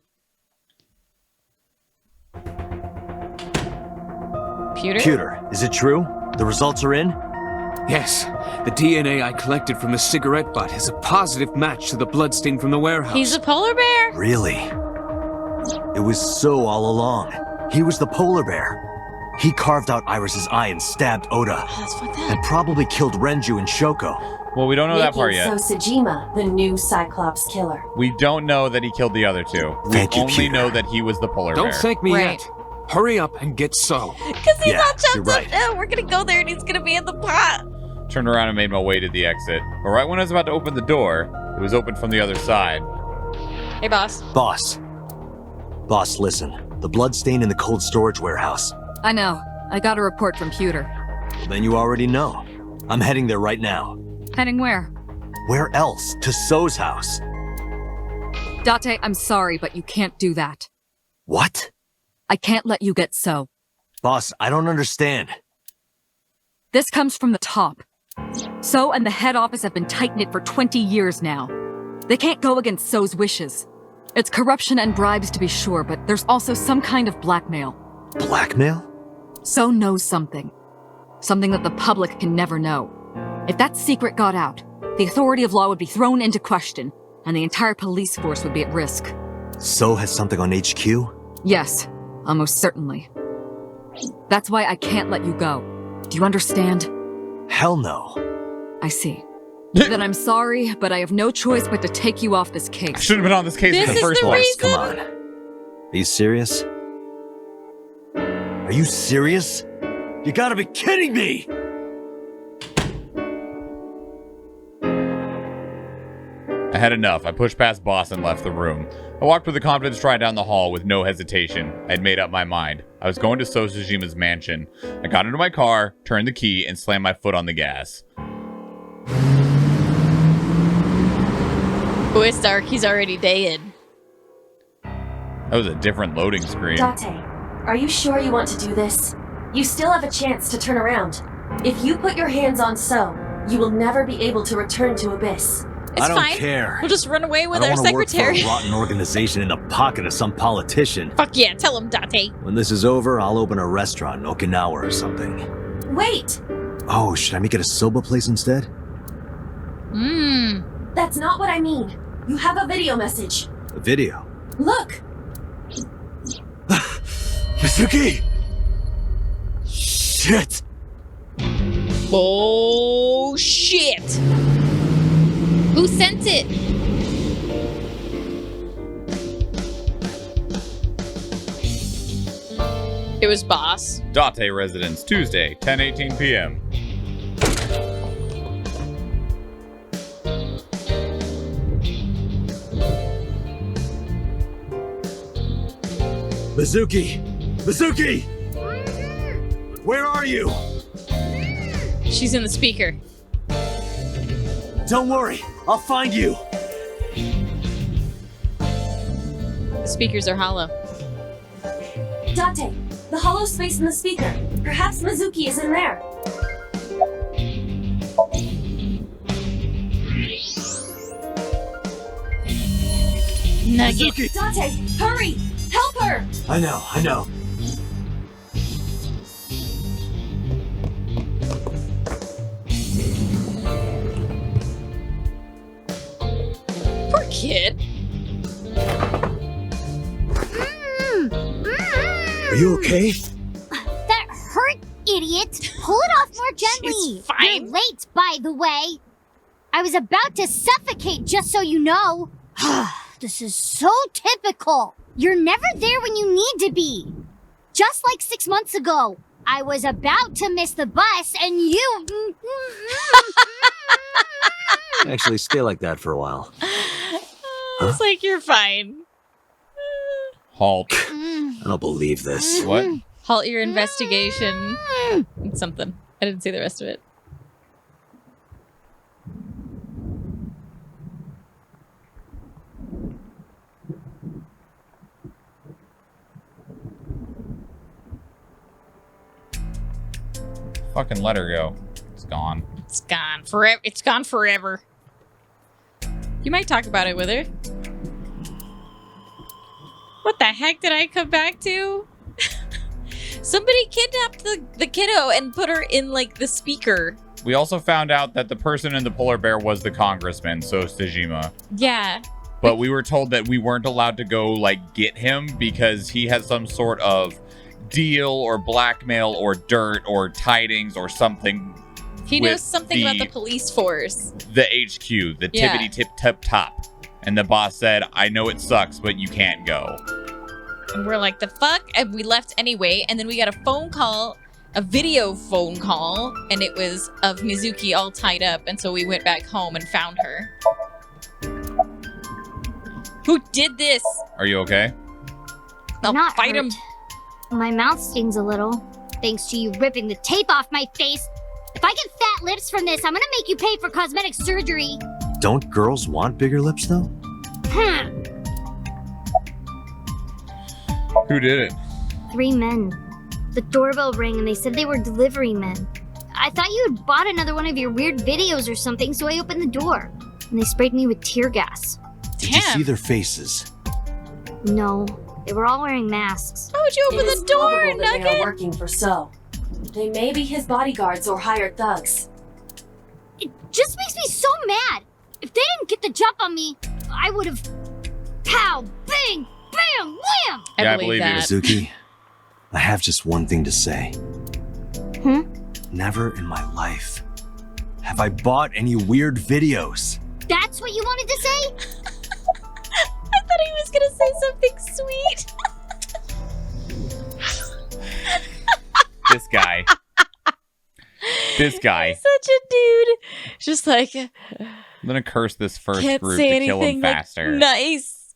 Pewter, is it true? The results are in? Yes. The DNA I collected from the cigarette butt is a positive match to the bloodstain from the warehouse. He's a polar bear? Really? It was so all along. He was the polar bear. He carved out Iris's eye and stabbed Oda. And probably killed Renju and Shoko. Well, we don't know that part Making yet. Sojima the new Cyclops killer. We don't know that he killed the other two. Thank we you, only Peter. know that he was the polar Don't bear. thank me Right. yet. Hurry up and get So. Because he's Yeah, all chopped you're up right. now. We're going to go there and he's going to be in the pot. Turned around and made my way to the exit. But right when I was about to open the door, it was opened from the other side. Hey, boss. Boss, listen. The blood stain in the cold storage warehouse. I know. I got a report from Pewter. Then you already know. I'm heading there right now. Heading where? Where else? To So's house. Date, I'm sorry, but you can't do that. What? I can't let you get So. Boss, I don't understand. This comes from the top. So and the head office have been tight-knit for 20 years now. They can't go against So's wishes. It's corruption and bribes to be sure, but there's also some kind of blackmail. Blackmail? So knows something. Something that the public can never know. If that secret got out, the authority of law would be thrown into question, and the entire police force would be at risk. So has something on HQ? Yes, almost certainly. That's why I can't let you go. Do you understand? Hell no. I see. Then I'm sorry, but I have no choice but to take you off this case. I shouldn't have been on this case in the first place. Come on. Are you serious? Are you serious? You gotta be kidding me! I had enough. I pushed past boss and left the room. I walked with a confident stride down the hall with no hesitation. I had made up my mind. I was going to Sosajima's mansion. I got into my car, turned the key, and slammed my foot on the gas. Oh, it's dark. He's already dead. That was a different loading screen. Date, are you sure you want to do this? You still have a chance to turn around. If you put your hands on So, you will never be able to return to Abyss. It's I don't fine. care. We'll just run away with I our don't want to work secretary. for a rotten organization in the pocket of some politician. Fuck yeah, tell him, Date. When this is over, I'll open a restaurant in Okinawa or something. Wait! Oh, should I make it a soba place instead? That's not what I mean. You have a video message. A video? Look! Mizuki! Shit! Oh, shit! Who sent it? It was Boss. Date Residence, Tuesday, 10:18 p.m. Mizuki! Mizuki! Where are you? She's in the speaker. Don't worry, I'll find you. The speakers are hollow. Date, the hollow space in the speaker. Perhaps Mizuki is in there. Nugget. Date, hurry! Help her! I know. Poor kid. Are you okay? That hurt, idiot! Pull it off more gently! She's fine. You're late, by the way. I was about to suffocate, just so you know. This is so typical. You're never there when you need to be. Just like 6 months ago, I was about to miss the bus and you... Actually, stay like that for a while. It's like you're fine. Halt. I don't believe this. What? Halt your investigation. It's something. I didn't see the rest of it. Fucking let her go. It's gone. It's gone forever. It's gone forever. You might talk about it with her. What the heck did I come back to? Somebody kidnapped the kiddo and put her in, like, the speaker. We also found out that the person in the polar bear was the congressman, Sostajima. Yeah. But we were told that we weren't allowed to go, like, get him because he has some sort of deal or blackmail or dirt or tidings or something. He knows something about the police force. The HQ, the Yeah. tippity tip tip top. And the boss said, I know it sucks, but you can't go. And we're like, the fuck? And we left anyway. And then we got a phone call, a video phone call, and it was of Mizuki all tied up. And so we went back home and found her. Who did this? Are you okay? I'll Not fight him. My mouth stings a little, thanks to you ripping the tape off my face. If I get fat lips from this, I'm gonna make you pay for cosmetic surgery. Don't girls want bigger lips, though? Who did it? 3 men. The doorbell rang and they said they were delivery men. I thought you had bought another one of your weird videos or something, so I opened the door. And they sprayed me with tear gas. Did you see their faces? No, they were all wearing masks. How would you It is probable that they are working for So. They may be his bodyguards or hired thugs. It just makes me so mad. If they didn't get the jump on me, I would have... Pow! Bang! Bam! Wham! Yeah, I believe you. Mizuki, I have just one thing to say. Never in my life have Have I bought any weird videos? That's what you wanted to say? I thought he was gonna say something sweet. This guy. This guy. He's such a dude. Just like, I'm gonna curse this first can't group say to kill him anything like faster. nice.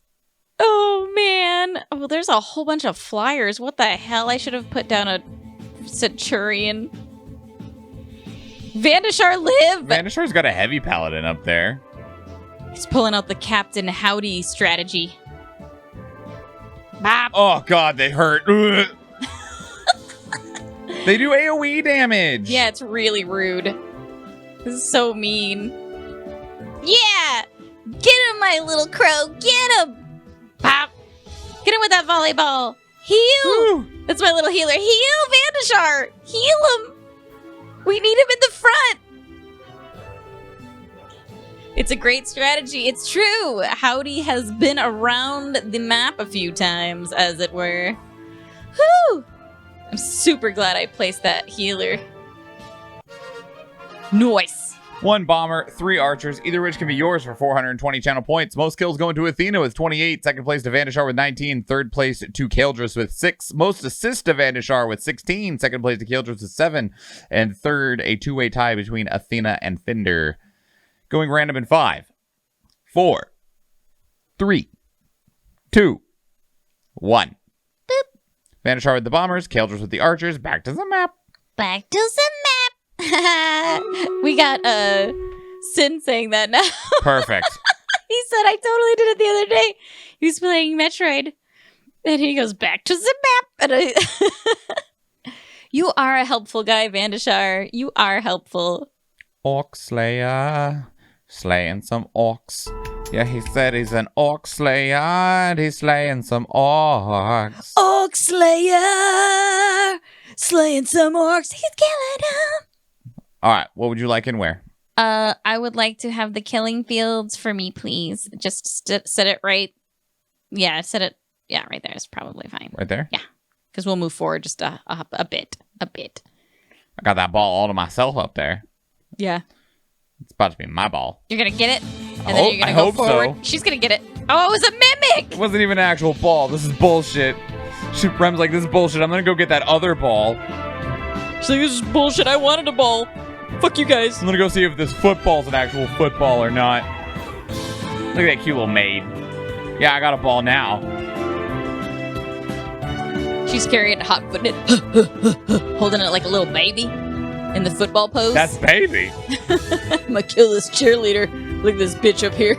Oh man. Oh, there's a whole bunch of flyers. What the hell? I should have put down a Centurion. Vandashar live! Vandashar's got a heavy paladin up there. He's pulling out the Captain Howdy strategy. Bop. Oh god, they hurt. They do AoE damage. Yeah, it's really rude. This is so mean. Yeah! Get him, my little crow! Get him! Pop! Get him with that volleyball! Heal! Woo. That's my little healer. Heal, Vandashar! Heal him! We need him in the front! It's a great strategy. It's true. Howdy has been around the map a few times, as it were. Whew! I'm super glad I placed that healer. Nice. 1 bomber, 3 archers, either of which can be yours for 420 channel points. Most kills going to Athena with 28. Second place to Vandashar with 19. Third place to Kaldris with 6. Most assists to Vandashar with 16. Second place to Kaldris with 7. And third, a 2-way tie between Athena and Fender. Going random in 5, 4, 3, 2, 1. Boop. Vandashar with the bombers, Kaldris with the archers. Back to the map. Back to the map. We got Sin saying that now. Perfect. He said, I totally did it the other day. He was playing Metroid. And he goes, back to the map. And you are a helpful guy, Vandashar. You are helpful. Orc Slayer. Slaying some orcs. Yeah, he said he's an orc slayer and he's slaying some orcs. Orc Slayer! Slaying some orcs. He's killing them. Alright, what would you like and where? I would like to have the killing fields for me, please. Just set it right. Yeah, set it. Yeah, right there is probably fine. Right there? Yeah, because we'll move forward just a bit. I got that ball all to myself up there. Yeah. It's about to be my ball. You're gonna get it, and then you're gonna go forward. So. She's gonna get it. Oh, it was a mimic! It wasn't even an actual ball. This is bullshit. Rem's like, this is bullshit. I'm gonna go get that other ball. She's like, this is bullshit. I wanted a ball. Fuck you guys. I'm gonna go see if this football's an actual football or not. Look at that cute little maid. Yeah, I got a ball now. She's carrying it hot-footed, holding it like a little baby in the football pose. That's baby. I'm gonna kill this cheerleader. Look at this bitch up here.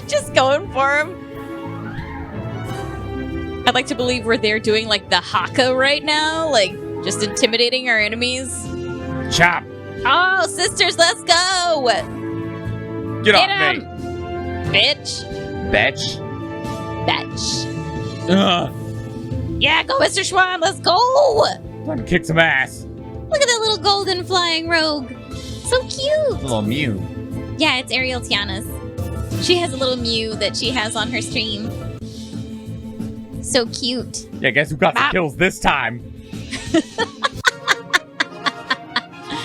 Just going for him. I'd like to believe we're there doing like the haka right now, like just intimidating our enemies. Chop. Oh, sisters, let's go. Get off me. Bitch. Bitch. Bitch. Ugh. Yeah, go, Mr. Schwan, let's go! Time to kick some ass. Look at that little golden flying rogue. So cute. A little Mew. Yeah, it's Ariel Tiana's. She has a little Mew that she has on her stream. So cute. Yeah, guess who got the kills this time?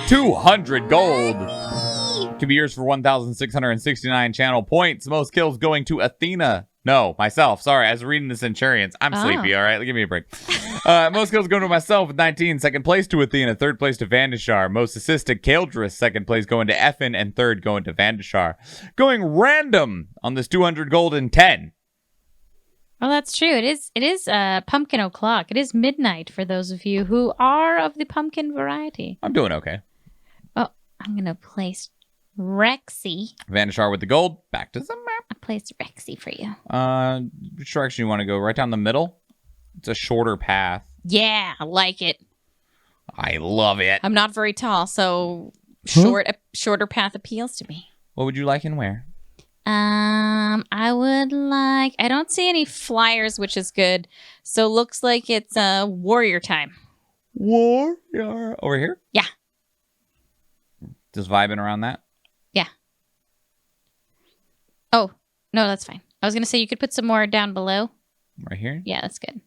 200 gold. Can be yours for 1,669 channel points. Most kills going to Athena. No, myself. Sorry, I was reading the Centurions. I'm sleepy, all right? Give me a break. Most kills going to myself with 19. Second place to Athena. Third place to Vandashar. Most assists to Kaldris. Second place going to Effin. And third going to Vandashar. Going random on this 200 gold in 10. Well, that's true. It is pumpkin o'clock. It is midnight for those of you who are of the pumpkin variety. I'm doing okay. Oh, I'm going to place Rexy. Vandashar with the gold. Back to the map. I placed Rexy for you. Which direction you want to go? Right down the middle? It's a shorter path. Yeah, I like it. I love it. I'm not very tall, so shorter path appeals to me. What would you like and where? I would like... I don't see any flyers, which is good. So looks like it's warrior time. Warrior. Over here? Yeah. Just vibing around that? Yeah. Oh, no, that's fine. I was going to say you could put some more down below. Right here? Yeah, that's good.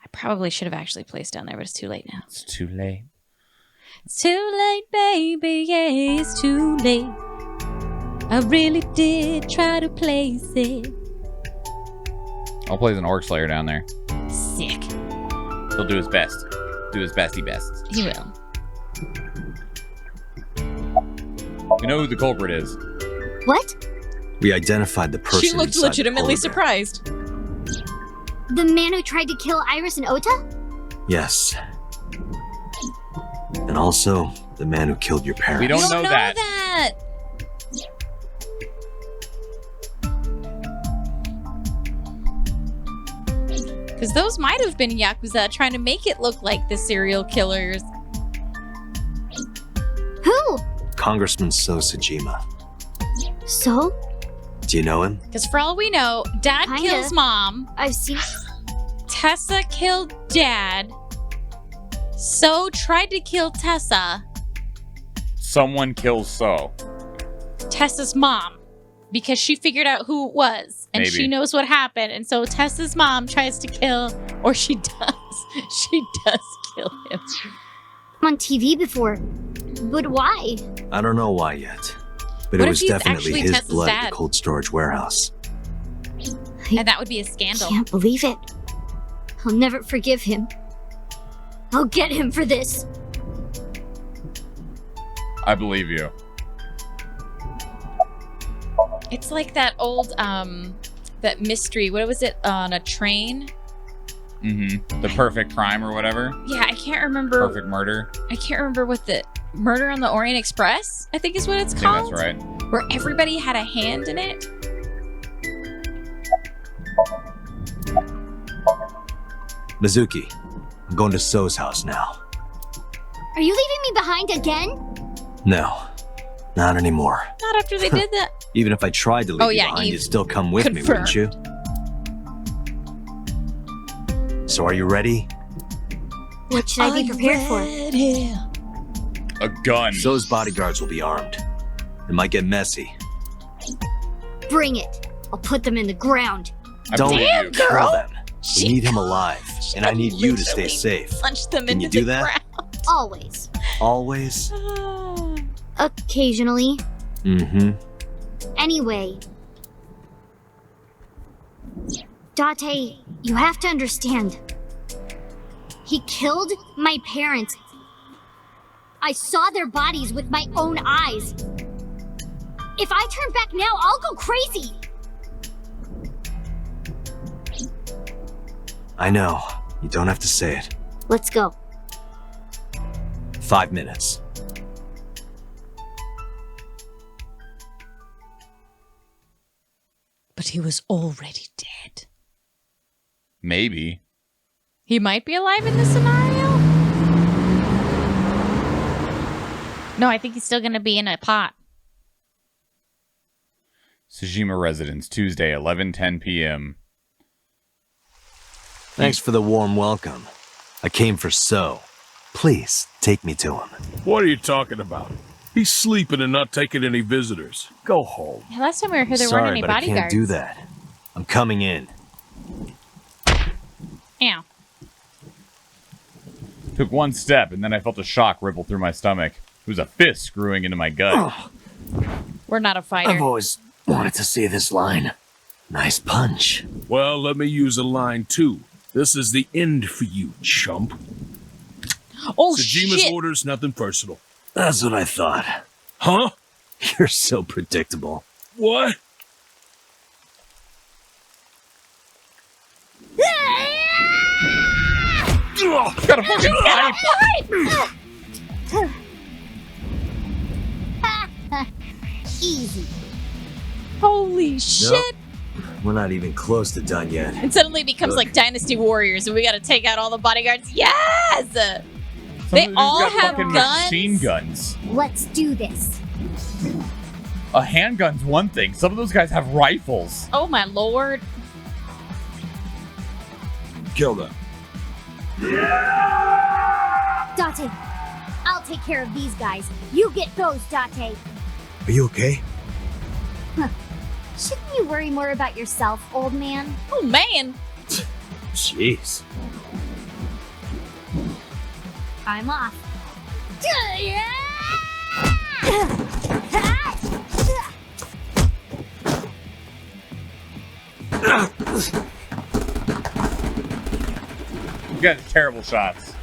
I probably should have actually placed down there, but it's too late now. It's too late. It's too late, baby, yeah, it's too late. I really did try to place it. I'll play as an Orc Slayer down there. Sick. He'll do his best. Do his bestie best. He will. We know who the culprit is. What? We identified the person. She looked inside the legitimately corridor. surprised. The man who tried to kill Iris and Ota? Yes. And also the man who killed your parents. We don't You know that. Because those might have been Yakuza trying to make it look like the serial killers. Who? Congressman So Sajima. So? Do you know him? Because for all we know, Dad Kinda. kills Mom. I've seen. Tessa killed Dad. So tried to kill Tessa. Someone kills So. Tessa's mom. Because she figured out who it was. And Maybe. she knows what happened. And so Tessa's mom tries to kill, or she does. She does kill him. On TV before. But why? I don't know why yet. But What it if was he's definitely actually his Tessa's blood at dad? the cold storage warehouse. And that would be a scandal. Can't believe it. I'll never forgive him. I'll get him for this. I believe you. It's like that old, that mystery. What was it? On a train? Mm-hmm. The Perfect Crime or whatever. Yeah, I can't remember. Perfect Murder. I can't remember what the Murder on the Orient Express, I think is what it's I think called. that's right. Where everybody had a hand in it. Mizuki, I'm going to So's house now. Are you leaving me behind again? No, not anymore. Not after they did that. Even if I tried to leave Oh, you yeah, behind, Eve. you'd still come with Confirmed. me, wouldn't you? So are you ready? What should I be prepared for? A gun. So's bodyguards will be armed. It might get messy. Bring it. I'll put them in the ground. Don't Damn, kill girl. them. We need him alive, and I need you to stay literally safe. Punch them Can into you do the that? ground. Always. Always? Occasionally. Mm-hmm. Anyway. Date, you have to understand. He killed my parents. I saw their bodies with my own eyes. If I turn back now, I'll go crazy. I know. You don't have to say it. Let's go. 5 minutes. But he was already dead. Maybe. He might be alive in this scenario? No, I think he's still gonna be in a pot. Tsujima Residence, Tuesday, 11:10 p.m. Thanks for the warm welcome. I came for So. Please, take me to him. What are you talking about? He's sleeping and not taking any visitors. Go home. Yeah, last time we were here, there Sorry, weren't any but I bodyguards. can't do that. I'm coming in. Ow. Took one step, and then I felt a shock ripple through my stomach. It was a fist screwing into my gut. We're not a fighter. I've always wanted to see this line. Nice punch. Well, let me use a line too. This is the end for you, chump. Oh, Tsujima's shit. orders, nothing personal. That's what I thought. Huh? You're so predictable. What? Got a fucking knife! Easy. Holy shit. Nope. We're not even close to done yet. And suddenly it becomes Look. like Dynasty Warriors and we gotta take out all the bodyguards. Yes! Some They of these all got have fucking guns? machine guns. Let's do this. A handgun's one thing. Some of those guys have rifles. Oh my lord. Kill them. Date, I'll take care of these guys. You get those, Date. Are you okay? Huh. Shouldn't you worry more about yourself, old man? Oh man. Jeez. I'm off. You got terrible shots.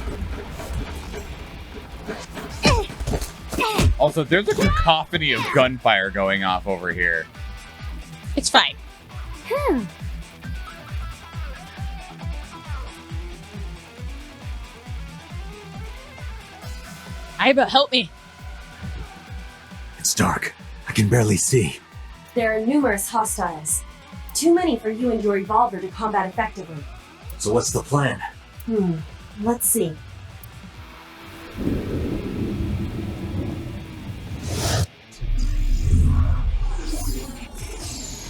Also, there's a cacophony of gunfire going off over here. It's fine. Iba, help me. It's dark. I can barely see. There are numerous hostiles. Too many for you and your evolver to combat effectively. So what's the plan? Let's see.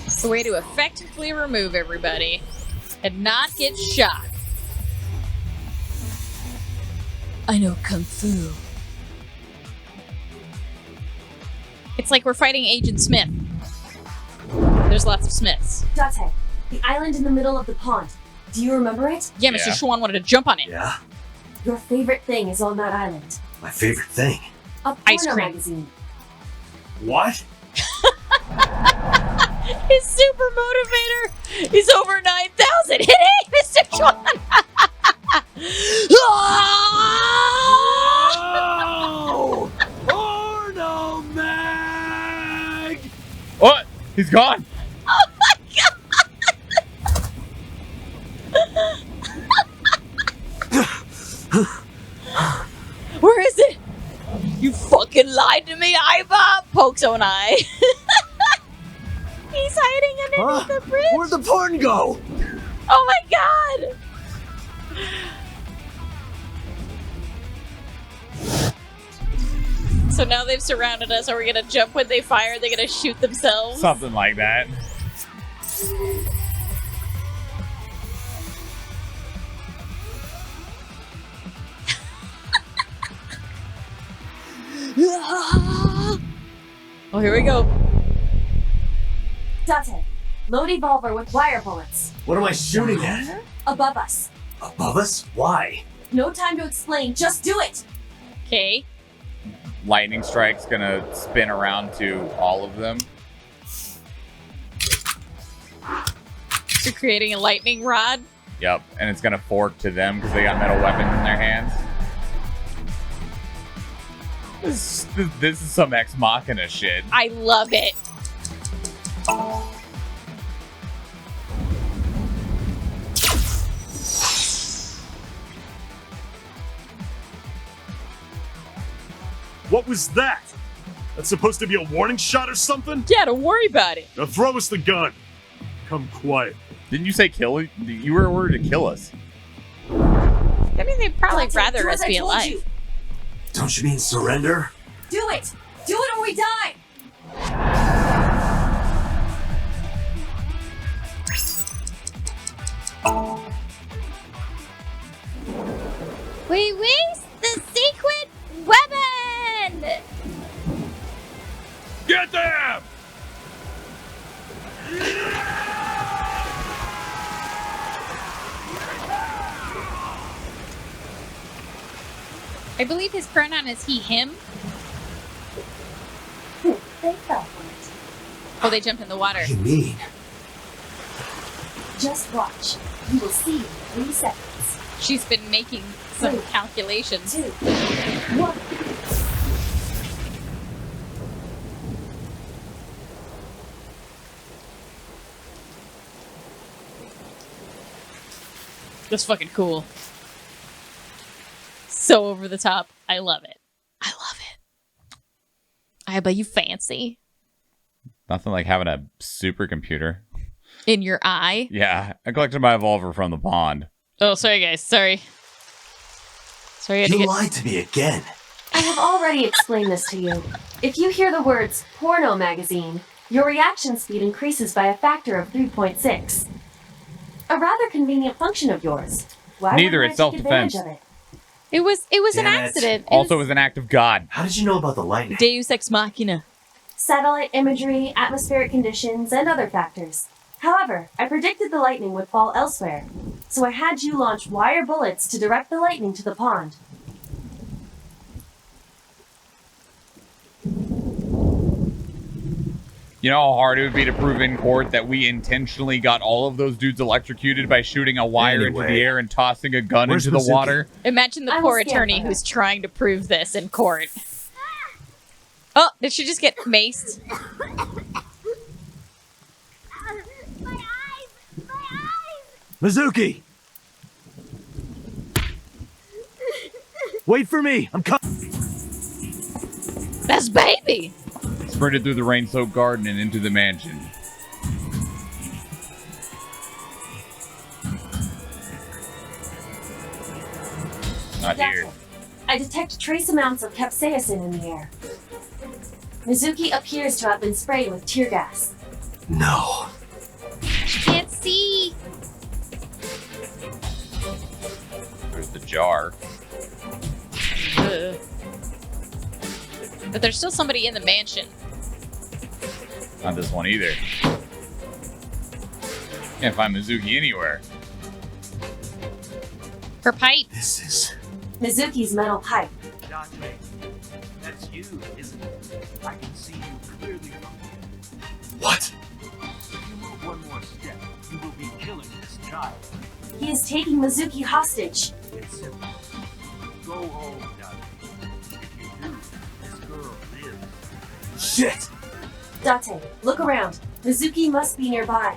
It's the way to effectively remove everybody and not get shot. I know Kung Fu. It's like we're fighting Agent Smith. There's lots of Smiths. Date, the island in the middle of the pond. Do you remember it? Yeah, Mr. Schwan wanted to jump on it. Yeah? Your favorite thing is on that island. My favorite thing. A Ice porno cream. magazine. What? His super motivator is over 9,000. Hit it, Mr. Schwan! Oh! Porno mag! What? He's gone. Oh my god! Where is it? You fucking lied to me, Iva! Pokes own eye. He's hiding underneath the bridge. Where'd the porn go? Oh my god! So now they've surrounded us. Are we gonna jump when they fire? Are they gonna shoot themselves? Something like that. Oh, here we go. Date, load evolver with wire bullets. What am I shooting at? Above us. Above us? Why? No time to explain, just do it! Okay. Lightning strike's gonna spin around to all of them. You're creating a lightning rod. Yep, and it's gonna fork to them because they got metal weapons in their hands. This is some Ex Machina shit. I love it. What was that? That's supposed to be a warning shot or something? Yeah, don't worry about it. Now throw us the gun. Come quiet. Didn't you say kill? You were ordered to kill us. I mean, they'd probably rather do us as I be told alive. you. Don't you mean surrender? Do it! Do it or we die! We waste the secret weapon! Get them! I believe his pronoun is he, him. They fell for it. Oh, they jumped in the water. What do you mean? Just watch. You will see in 3 seconds. She's been making some calculations. 2, 1. That's fucking cool. So over the top. I love it. I love it. I bet you fancy. Nothing like having a supercomputer. In your eye. Yeah, I collected my revolver from the pond. Oh, sorry guys. Sorry. Sorry, I had to You get... lied to me again. I have already explained this to you. If you hear the words porno magazine, your reaction speed increases by a factor of 3.6. A rather convenient function of yours. Why Neither, wouldn't it's I take advantage self-defense. of it? It was an Damn it. accident. Also, it was an act of God. How did you know about the lightning? Deus Ex Machina. Satellite imagery, atmospheric conditions, and other factors. However, I predicted the lightning would fall elsewhere, so I had you launch wire bullets to direct the lightning to the pond. You know how hard it would be to prove in court that we intentionally got all of those dudes electrocuted by shooting a wire into the air and tossing a gun into the water? Imagine the I poor will stand attorney for her. who's trying to prove this in court. Oh, did she just get maced? Mizuki! Wait for me! I'm coming! That's baby! Sprinted through the rain-soaked garden and into the mansion. Not here. I detect trace amounts of capsaicin in the air. Mizuki appears to have been sprayed with tear gas. No. She can't see. There's the jar. Ugh. But there's still somebody in the mansion. Not this one either. Can't find Mizuki anywhere. Her pipe. This is... Mizuki's metal pipe. Dante, that's you, isn't it? I can see you clearly from here. What? If you move one more step, you will be killing this child. He is taking Mizuki hostage. It's simple. Go home, Dante. If you do, this girl lives. Shit! Date, look around. Mizuki must be nearby.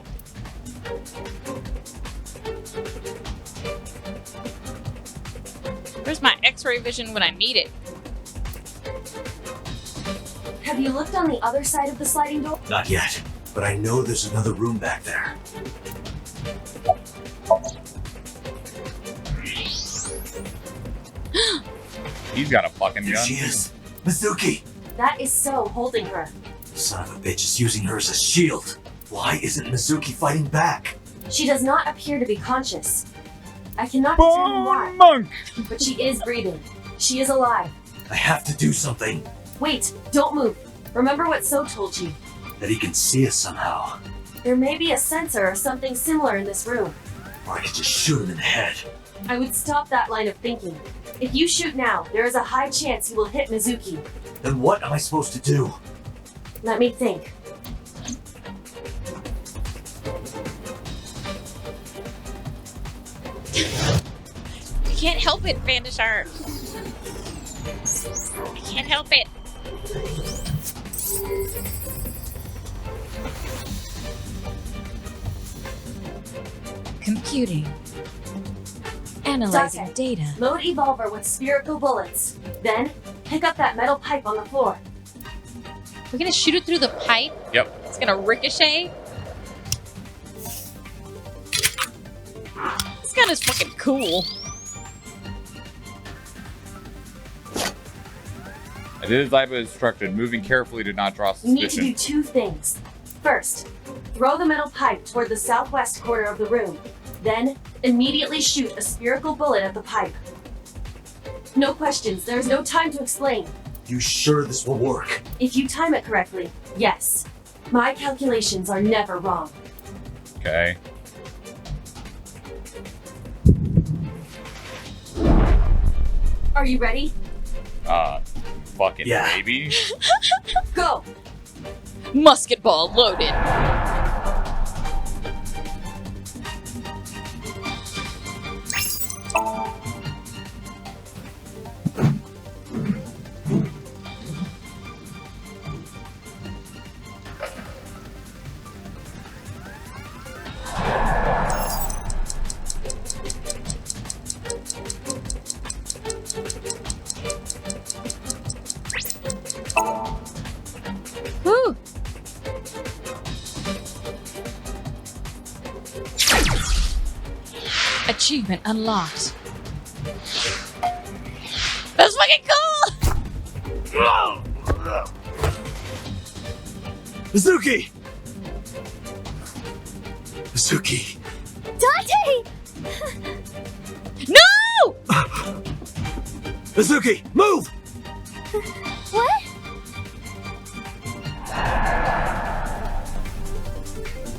Where's my x-ray vision when I need it? Have you looked on the other side of the sliding door? Not yet, but I know there's another room back there. He's got a fucking There gun. she is. Mizuki! That is So holding her. Son of a bitch is using her as a shield. Why isn't Mizuki fighting back? She does not appear to be conscious. I cannot determine why, Monk! but she is breathing. She is alive. I have to do something. Wait, don't move. Remember what So told you. That he can see us somehow. There may be a sensor or something similar in this room. Or I could just shoot him in the head. I would stop that line of thinking. If you shoot now, there is a high chance you will hit Mizuki. Then what am I supposed to do? Let me think. I can't help it, Vandashar. I can't help it. Computing. Analyzing Date, data. Load Evolver with spherical bullets. Then, pick up that metal pipe on the floor. We're gonna shoot it through the pipe? Yep. It's gonna ricochet? This gun is fucking cool. I did as I was instructed, moving carefully to not draw You need to do suspicion. 2 things. First, throw the metal pipe toward the southwest corner of the room. Then, immediately shoot a spherical bullet at the pipe. No questions, there is no time to explain. You sure this will work? If you time it correctly, yes. My calculations are never wrong. Okay. Are you ready? Fucking Yeah. baby. Go! Musket ball loaded. Woo! Achievement unlocked. That's fucking cool! Mizuki! Mizuki! Dante! No! Mizuki, move! What?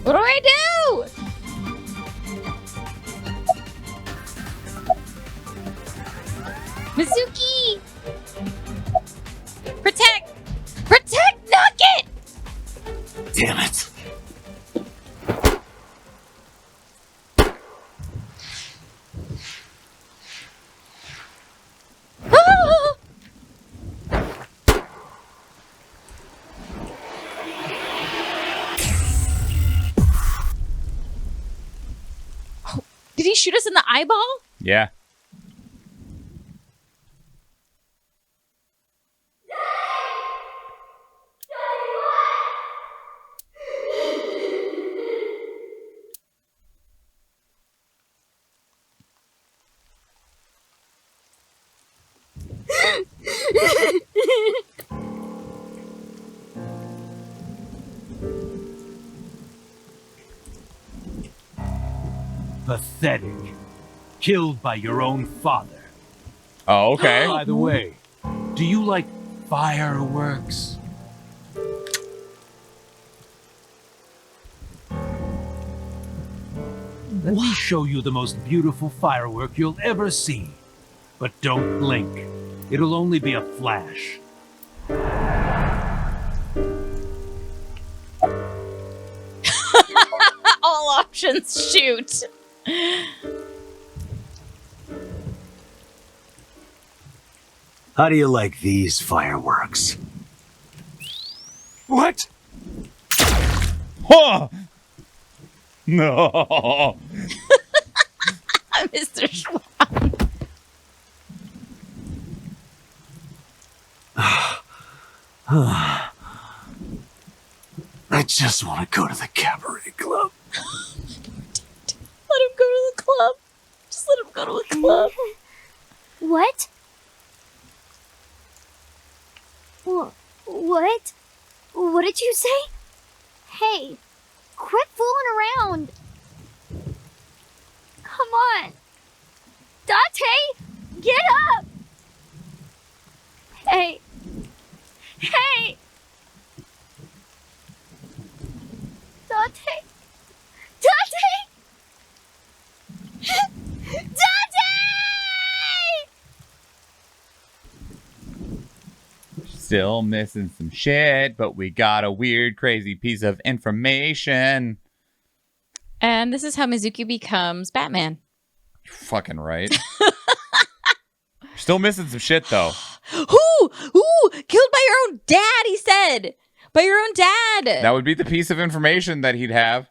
What do I do? Mizuki! Protect! Protect Nugget! eyeball? Yeah. Pathetic. Killed by your own father. Oh, okay. By the way, do you like fireworks? Let me show you the most beautiful firework you'll ever see. But don't blink. It'll only be a flash. All options, shoot. How do you like these fireworks? What? Huh! No. Mr. Schwan. I just want to go to the cabaret club. Let him go to the club. Just let him go to the club. What? What? What did you say? Hey, quit fooling around. Come on. Date, get up. Hey. Hey. Date. Date. Date! Still missing some shit, but we got a weird, crazy piece of information. And this is how Mizuki becomes Batman. Fucking right. Still missing some shit, though. Ooh! Killed by your own dad, he said! By your own dad! That would be the piece of information that he'd have.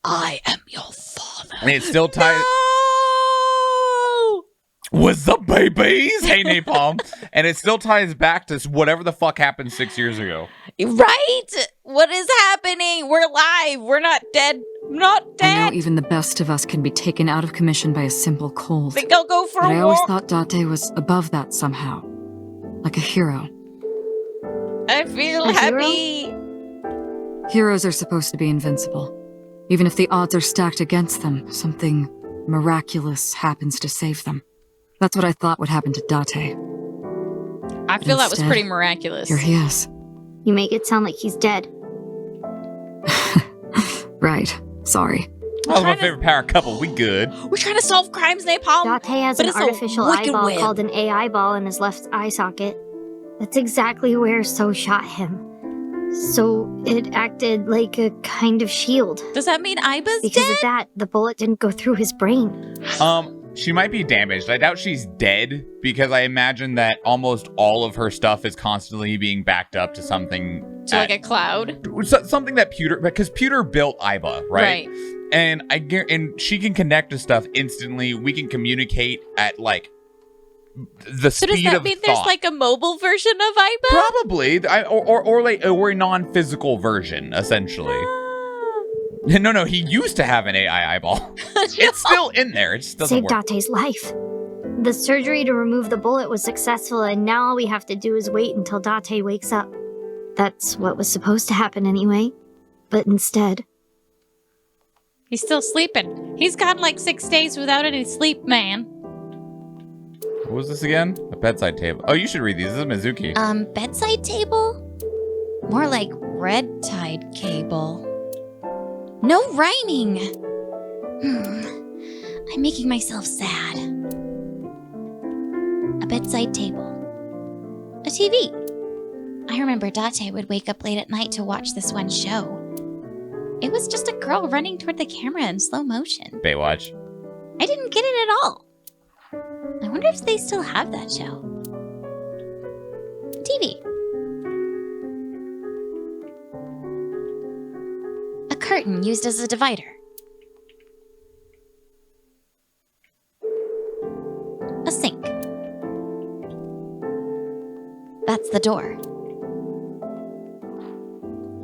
I am your father. And it's still tied. No! What's up, babies? Hey, Napalm. And it still ties back to whatever the fuck happened 6 years ago. Right? What is happening? We're alive. We're not dead. Not dead. I know even the best of us can be taken out of commission by a simple cold. Think I'll go for but a I always walk. thought Date was above that somehow. Like a hero. I feel A happy. Heroes are supposed to be invincible. Even if the odds are stacked against them, something miraculous happens to save them. That's what I thought would happen to Date. I feel that was Instead, pretty miraculous. Here he is. You make it sound like he's dead. Right. Sorry. That was my favorite power couple. We good. We're trying to solve crimes, Napalm. Date has but an it's a artificial wicked eyeball web. called an AI ball in his left eye socket. That's exactly where So shot him. So it acted like a kind of shield. Does that mean Iba's Because dead? of that, the bullet didn't go through his brain. She might be damaged. I doubt she's dead because I imagine that almost all of her stuff is constantly being backed up to something. To like a cloud? Something that because Pewter built Iba, right? And and she can connect to stuff instantly. We can communicate at like the So speed does that of mean thought. there's like a mobile version of Iba? Probably, or a non-physical version, essentially. No, he used to have an AI eyeball. It's still in there. It just doesn't Saved work. Date's life. The surgery to remove the bullet was successful, and now all we have to do is wait until Date wakes up. That's what was supposed to happen anyway. But instead... He's still sleeping. He's gone like 6 days without any sleep, man. What was this again? A bedside table. Oh, you should read these. This is Mizuki. Bedside table? More like red tide cable. No rhyming. I'm making myself sad. A bedside table. A TV. I remember Date would wake up late at night to watch this one show. It was just a girl running toward the camera in slow motion. Baywatch. I didn't get it at all. I wonder if they still have that show. TV. A curtain used as a divider. That's the door.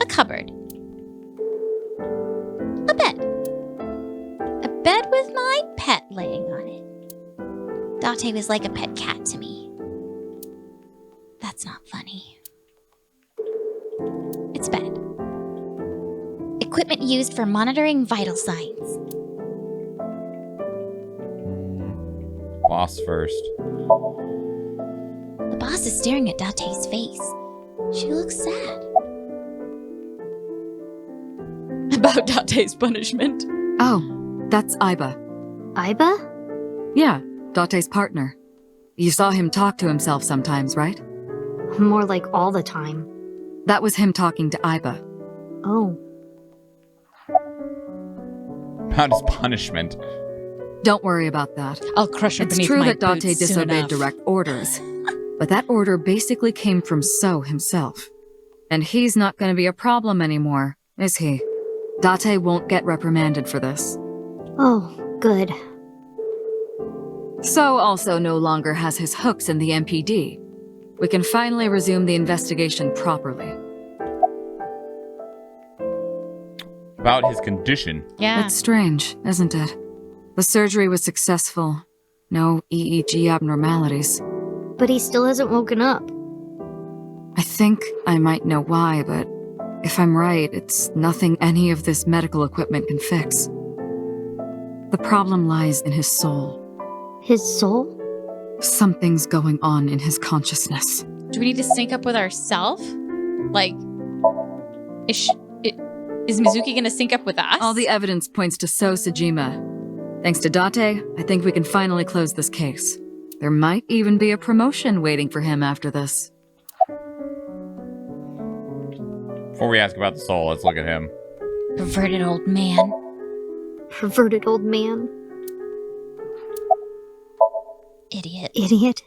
A cupboard. A bed. A bed with my pet laying on it. Date was like a pet cat to me. That's not funny. It's bed. Equipment used for monitoring vital signs. Boss first. The boss is staring at Date's face. She looks sad. About Date's punishment. Oh, that's Iba. Iba? Yeah, Date's partner. You saw him talk to himself sometimes, right? More like all the time. That was him talking to Iba. Oh. About his punishment. Don't worry about that. I'll crush her It's beneath true my that Date boots soon disobeyed enough. direct orders, but that order basically came from So himself. And he's not going to be a problem anymore, is he? Date won't get reprimanded for this. Oh, good. So also no longer has his hooks in the MPD. We can finally resume the investigation properly. About his condition. Yeah. It's strange, isn't it? The surgery was successful. No EEG abnormalities. But he still hasn't woken up. I think I might know why, but if I'm right, it's nothing any of this medical equipment can fix. The problem lies in his soul. His soul? Something's going on in his consciousness. Do we need to sync up with ourselves? Like, is Mizuki gonna sync up with us? All the evidence points to So Sejima. Thanks to Date, I think we can finally close this case. There might even be a promotion waiting for him after this. Before we ask about the soul, let's look at him. Perverted old man. Perverted old man. Idiot. Idiot.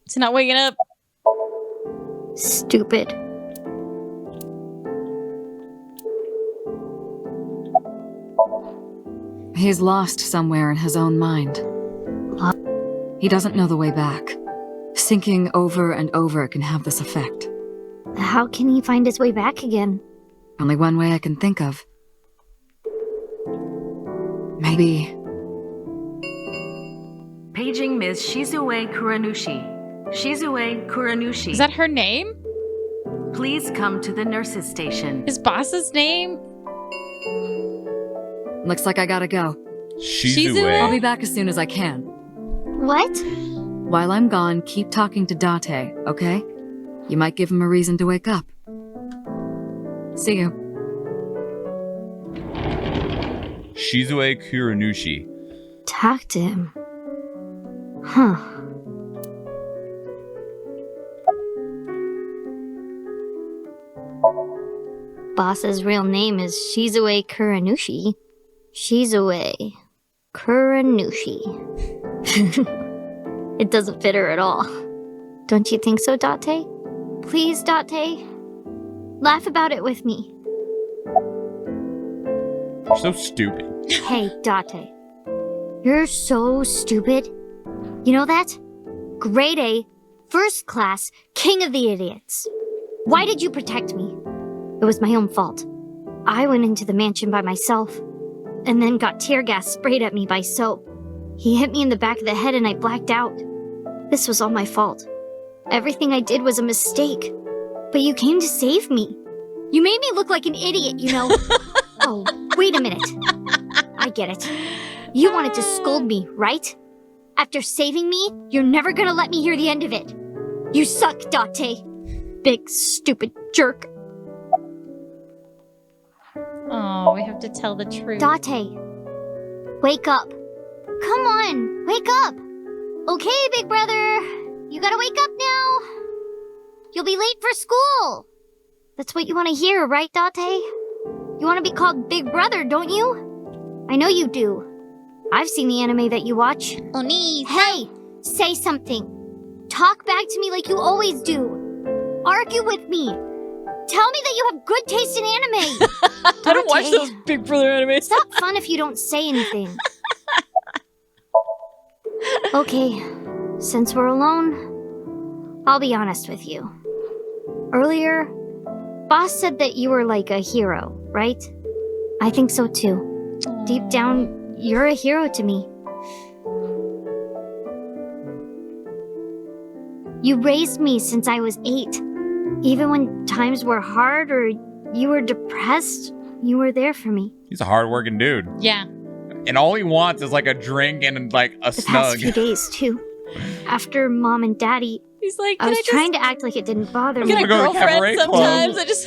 It's not waking up. Stupid. He's lost somewhere in his own mind. He doesn't know the way back. Sinking over and over can have this effect. How can he find his way back again? Only one way I can think of. Maybe... Paging Ms. Shizue Kuranushi. Shizue Kuranushi. Is that her name? Please come to the nurse's station. His boss's name? Looks like I gotta go. Shizue. I'll be back as soon as I can. What? While I'm gone, keep talking to Date, okay? You might give him a reason to wake up. See you. Shizue Kuranushi. Talk to him. Huh. Boss's real name is Shizue Kuranushi. Shizue Kuranushi. It doesn't fit her at all. Don't you think so, Date? Please, Date? Laugh about it with me. You're so stupid. Hey, Date. You're so stupid. You know that? Grade A, first class, king of the idiots. Why did you protect me? It was my own fault. I went into the mansion by myself, and then got tear gas sprayed at me by So. He hit me in the back of the head and I blacked out. This was all my fault. Everything I did was a mistake. But you came to save me. You made me look like an idiot, you know. Oh, wait a minute. I get it. You wanted to scold me, right? After saving me, you're never gonna let me hear the end of it. You suck, Date. Big, stupid jerk. Oh, we have to tell the truth. Date, wake up. Come on, wake up. Okay, big brother. You gotta wake up now. You'll be late for school. That's what you want to hear, right, Date? You want to be called Big Brother, don't you? I know you do. I've seen the anime that you watch. Oni. Hey, say something. Talk back to me like you always do. Argue with me. Tell me that you have good taste in anime. I don't watch those Big Brother animes. It's not fun if you don't say anything. Okay, since we're alone, I'll be honest with you. Earlier, Boss said that you were like a hero, right? I think so too. Deep down, you're a hero to me. You raised me since I was 8. Even when times were hard or you were depressed, you were there for me. He's a hardworking dude. Yeah. And all he wants is like a drink and like a The snug. past few days, too. After Mom and Daddy, he's like, I was trying to act like it didn't bother me. Get a girlfriend sometimes. I just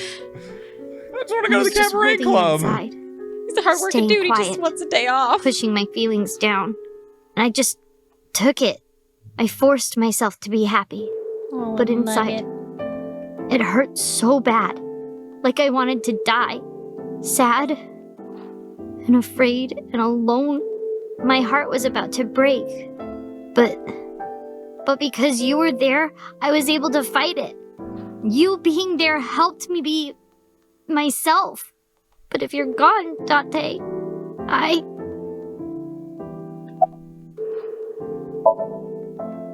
want to go to the cabaret club. He's a hardworking Staying dude. He quiet, just wants a day off. Pushing my feelings down. And I just took it. I forced myself to be happy. Oh, but inside, it hurt so bad. Like I wanted to die. Sad and afraid and alone. My heart was about to break. But because you were there, I was able to fight it. You being there helped me be myself. But if you're gone, Date,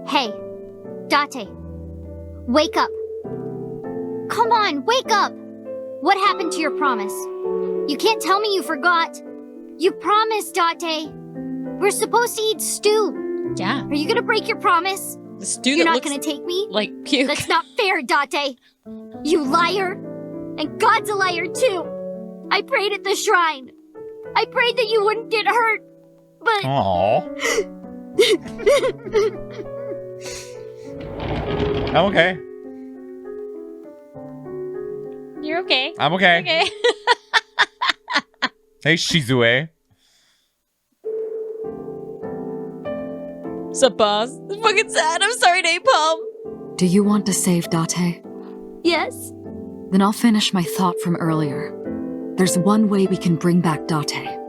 Hey, Date, wake up. Come on, wake up! What happened to your promise? You can't tell me you forgot. You promised, Date. We're supposed to eat stew. Yeah. Are you gonna break your promise? The stew You're that not looks gonna take me? like puke. That's not fair, Date. You liar. And God's a liar, too. I prayed at the shrine. I prayed that you wouldn't get hurt. But... Aww. I'm okay. You're okay. I'm okay. Okay. Hey, Shizue. What's up, boss? It's fucking sad. I'm sorry, Napalm. Do you want to save Date? Yes. Then I'll finish my thought from earlier. There's one way we can bring back Date.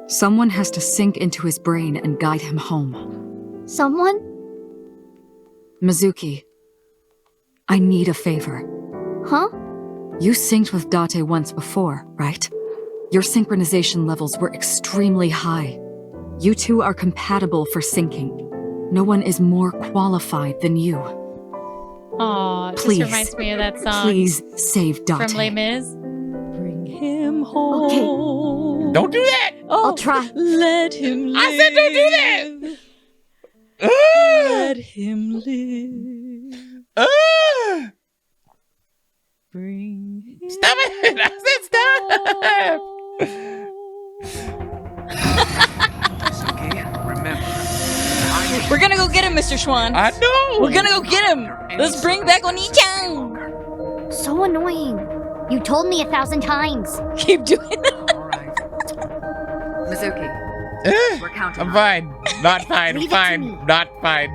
Someone has to sink into his brain and guide him home. Someone? Mizuki, I need a favor. Huh? You synced with Date once before, right? Your synchronization levels were extremely high. You two are compatible for syncing. No one is more qualified than you. Aw, it Please, just reminds me of that song. Please save Date. From Les Mis. Bring him home. Okay. Don't do that! Oh, I'll try. Let him live. I said don't do that! Let him live. Bring him Stop it! I said stop! Remember, We're gonna go get him, Mr. Schwan. I know! We're gonna go get him. Let's bring back Oni-chan. So annoying. You told me 1,000 times. Keep doing it. Mizuki, we're counting I'm on fine. Not fine. Leave it to Fine. me. Not fine.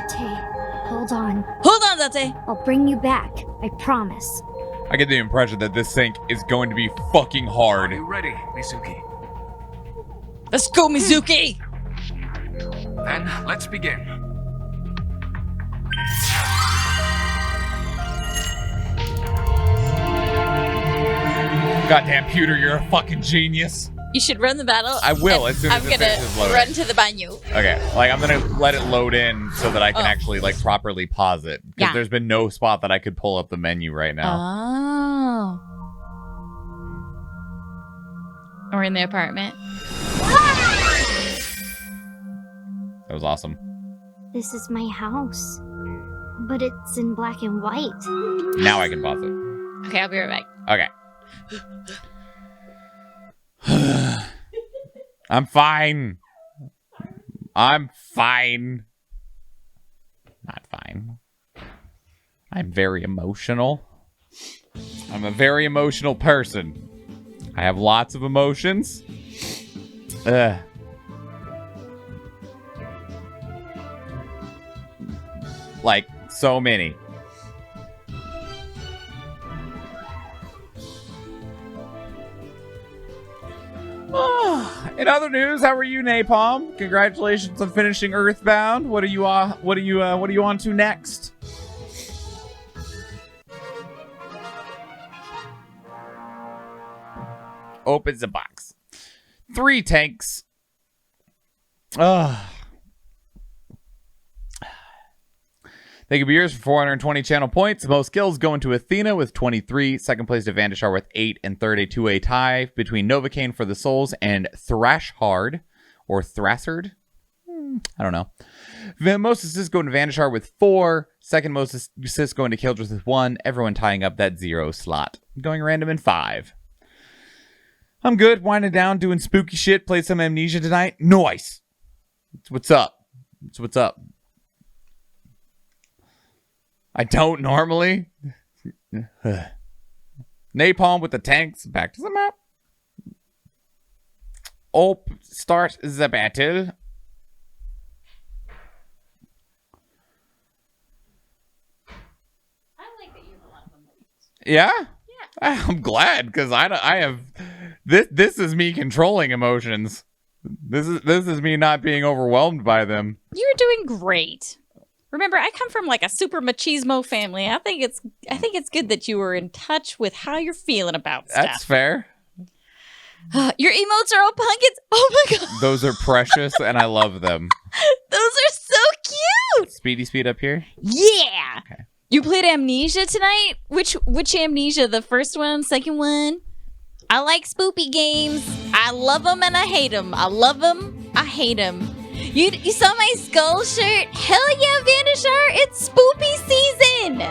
Date, hold on. Hold on, Date. I'll bring you back. I promise. I get the impression that this sync is going to be fucking hard. you ready, Mizuki? Let's go, Mizuki. Then let's begin. Goddamn Pewter, you're a fucking genius. You should run the battle. I will and as soon as I'm it gonna finishes loading. run to the banyo. Okay, like I'm gonna let it load in so that I can actually like properly pause it. Because Yeah. there's been no spot that I could pull up the menu right now. Oh. Or in the apartment. That was awesome. This is my house. But it's in black and white. Now I can pause it. Okay, I'll be right back. Okay. I'm fine. I'm fine. Not fine. I'm very emotional. I'm a very emotional person. I have lots of emotions. Like, so many. In other news, how are you, Napalm? Congratulations on finishing Earthbound. What are you on to next? Opens the box. 3 tanks. The They could be yours for 420 channel points. Most kills going to Athena with 23. Second place to Vandashar with 8. And third, a 2-way tie between Novocaine for the Souls and Thrashhard, or Thrasard. I don't know. Most assists going to Vandashar with 4. Second most assists going to Kildress with 1. Everyone tying up that 0 slot. Going random in 5. I'm good. Winding down, doing spooky shit. Played some Amnesia tonight. Nice. What's up? What's up? I don't normally. Napalm with the tanks. Back to the map. Start the battle. Yeah? Yeah. I'm glad, because I have this is me controlling emotions. This is me not being overwhelmed by them. You're doing great. Remember, I come from like a super machismo family. I think it's good that you were in touch with how you're feeling about stuff. That's fair. Your emotes are all pumpkins. Oh my god. Those are precious and I love them. Those are so cute. Speedy speed up here? Yeah. Okay. You played Amnesia tonight? Which Amnesia? The first one, second one? I like spoopy games. I love them and I hate them. I love them. I hate them. You saw my skull shirt? Hell yeah, Vandashar! It's spoopy season!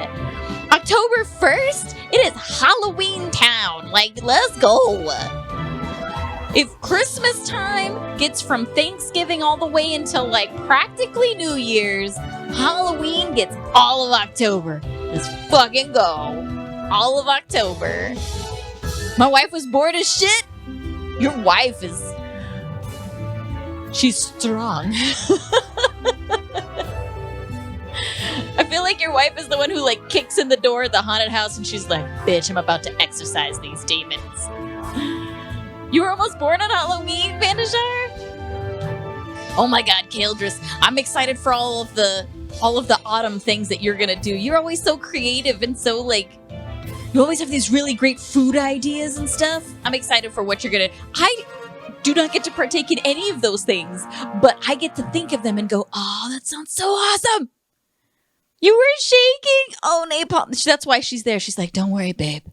October 1st, it is Halloween town. Like, let's go. If Christmas time gets from Thanksgiving all the way until like practically New Year's, Halloween gets all of October. Let's fucking go. All of October. My wife was bored as shit. Your wife is... she's strong. I feel like your wife is the one who like kicks in the door of the haunted house and she's like, bitch, I'm about to exorcise these demons. You were almost born on Halloween, Vandashar? Oh my god, Kildress. I'm excited for all of the autumn things that you're gonna do. You're always so creative and so like, you always have these really great food ideas and stuff. I'm excited for what you're gonna... I do not get to partake in any of those things, but I get to think of them and go, oh, that sounds so awesome. You were shaking. Oh, Napalm. That's why she's there. She's like, don't worry, babe.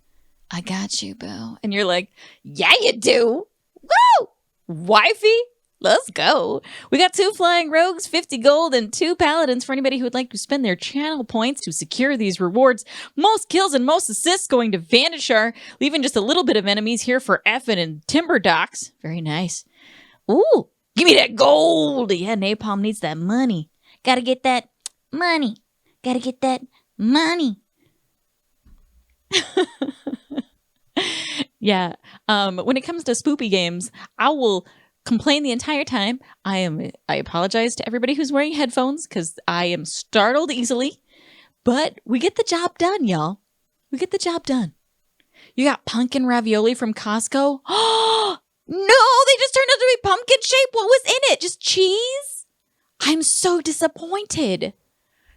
I got you, boo. And you're like, yeah, you do. Woo! Wifey, let's go. We got 2 flying rogues, 50 gold, and 2 paladins for anybody who would like to spend their channel points to secure these rewards. Most kills and most assists going to Vandashar, leaving just a little bit of enemies here for Effin and Timber Docks. Very nice. Ooh, give me that gold. Yeah, Napalm needs that money. Gotta get that money. Gotta get that money. Yeah. When it comes to spoopy games, I will complain the entire time. I apologize to everybody who's wearing headphones because I am startled easily. But we get the job done, y'all. We get the job done. You got pumpkin ravioli from Costco. Oh, no, they just turned out to be pumpkin shaped. What was in it? Just cheese? I'm so disappointed.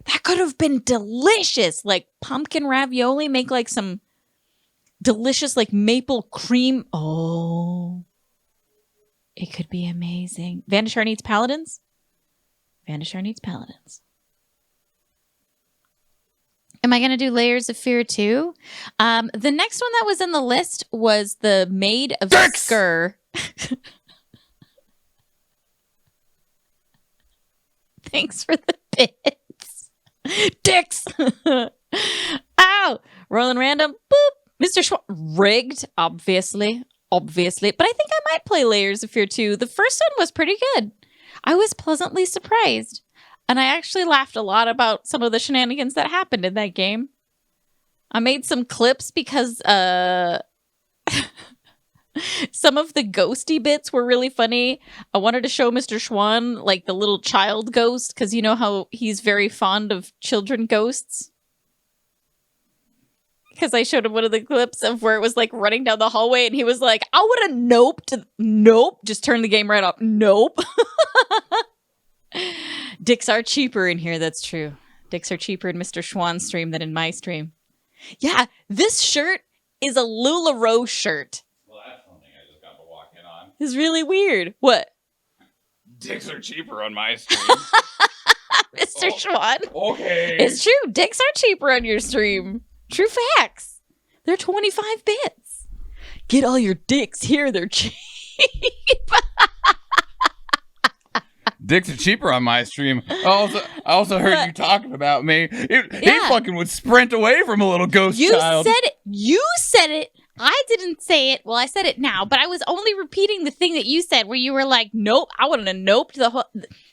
That could have been delicious. Like pumpkin ravioli, make like some delicious like maple cream. Oh, it could be amazing. Vandashar needs paladins. Vandashar needs paladins. Am I going to do Layers of Fear too? The next one that was in the list was the Maid of Skur. Thanks for the bits. Dicks. Ow. Rolling random. Boop. Mr. Schwartz. Rigged, obviously. Obviously. But I think I might play Layers of Fear 2. The first one was pretty good. I was pleasantly surprised. And I actually laughed a lot about some of the shenanigans that happened in that game. I made some clips because some of the ghosty bits were really funny. I wanted to show Mr. Schwan, like the little child ghost, because you know how he's very fond of children ghosts. Because I showed him one of the clips of where it was like running down the hallway and he was like, I would have noped. Nope. Just turn the game right off. Nope. Dicks are cheaper in here. That's true. Dicks are cheaper in Mr. Schwan's stream than in my stream. Yeah, this shirt is a LuLaRoe shirt. Well, that's something I just got to walk in on. It's really weird. What? Dicks are cheaper on my stream. Mr. Schwan. Okay. It's true. Dicks are cheaper on your stream. True facts. They're 25 bits. Get all your dicks here. They're cheap. Dicks are cheaper on my stream. I also heard you talking about me. He fucking would sprint away from a little ghost child. You said it. I didn't say it. Well, I said it now, but I was only repeating the thing that you said where you were like, nope. I wouldn't have noped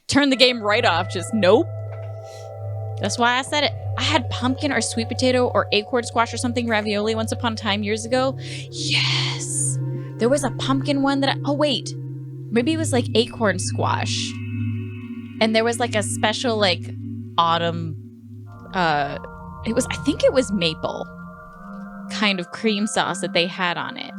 turn the game right off. Just nope. That's why I said it. I had pumpkin or sweet potato or acorn squash or something ravioli once upon a time years ago. Yes. There was a pumpkin one that oh, wait. Maybe it was like acorn squash. And there was like a special like autumn, I think it was maple kind of cream sauce that they had on it.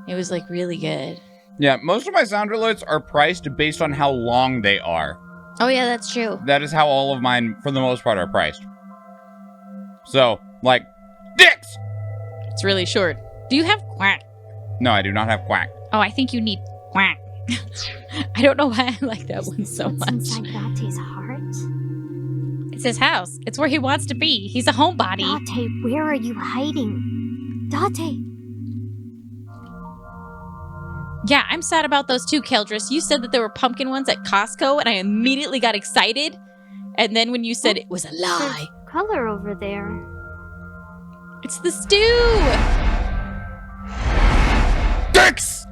It was like really good. Yeah, most of my sound alerts are priced based on how long they are. Oh yeah, that's true. That is how all of mine, for the most part, are priced. So, like, dicks! It's really short. Do you have quack? No, I do not have quack. Oh, I think you need quack. I don't know why I like that one so much. Inside Date's heart? It's his house. It's where he wants to be. He's a homebody. Date, where are you hiding? Date. Yeah, I'm sad about those too, Keldris. You said that there were pumpkin ones at Costco, and I immediately got excited. And then when you said it was a lie. There's color over there. It's the stew! Dicks!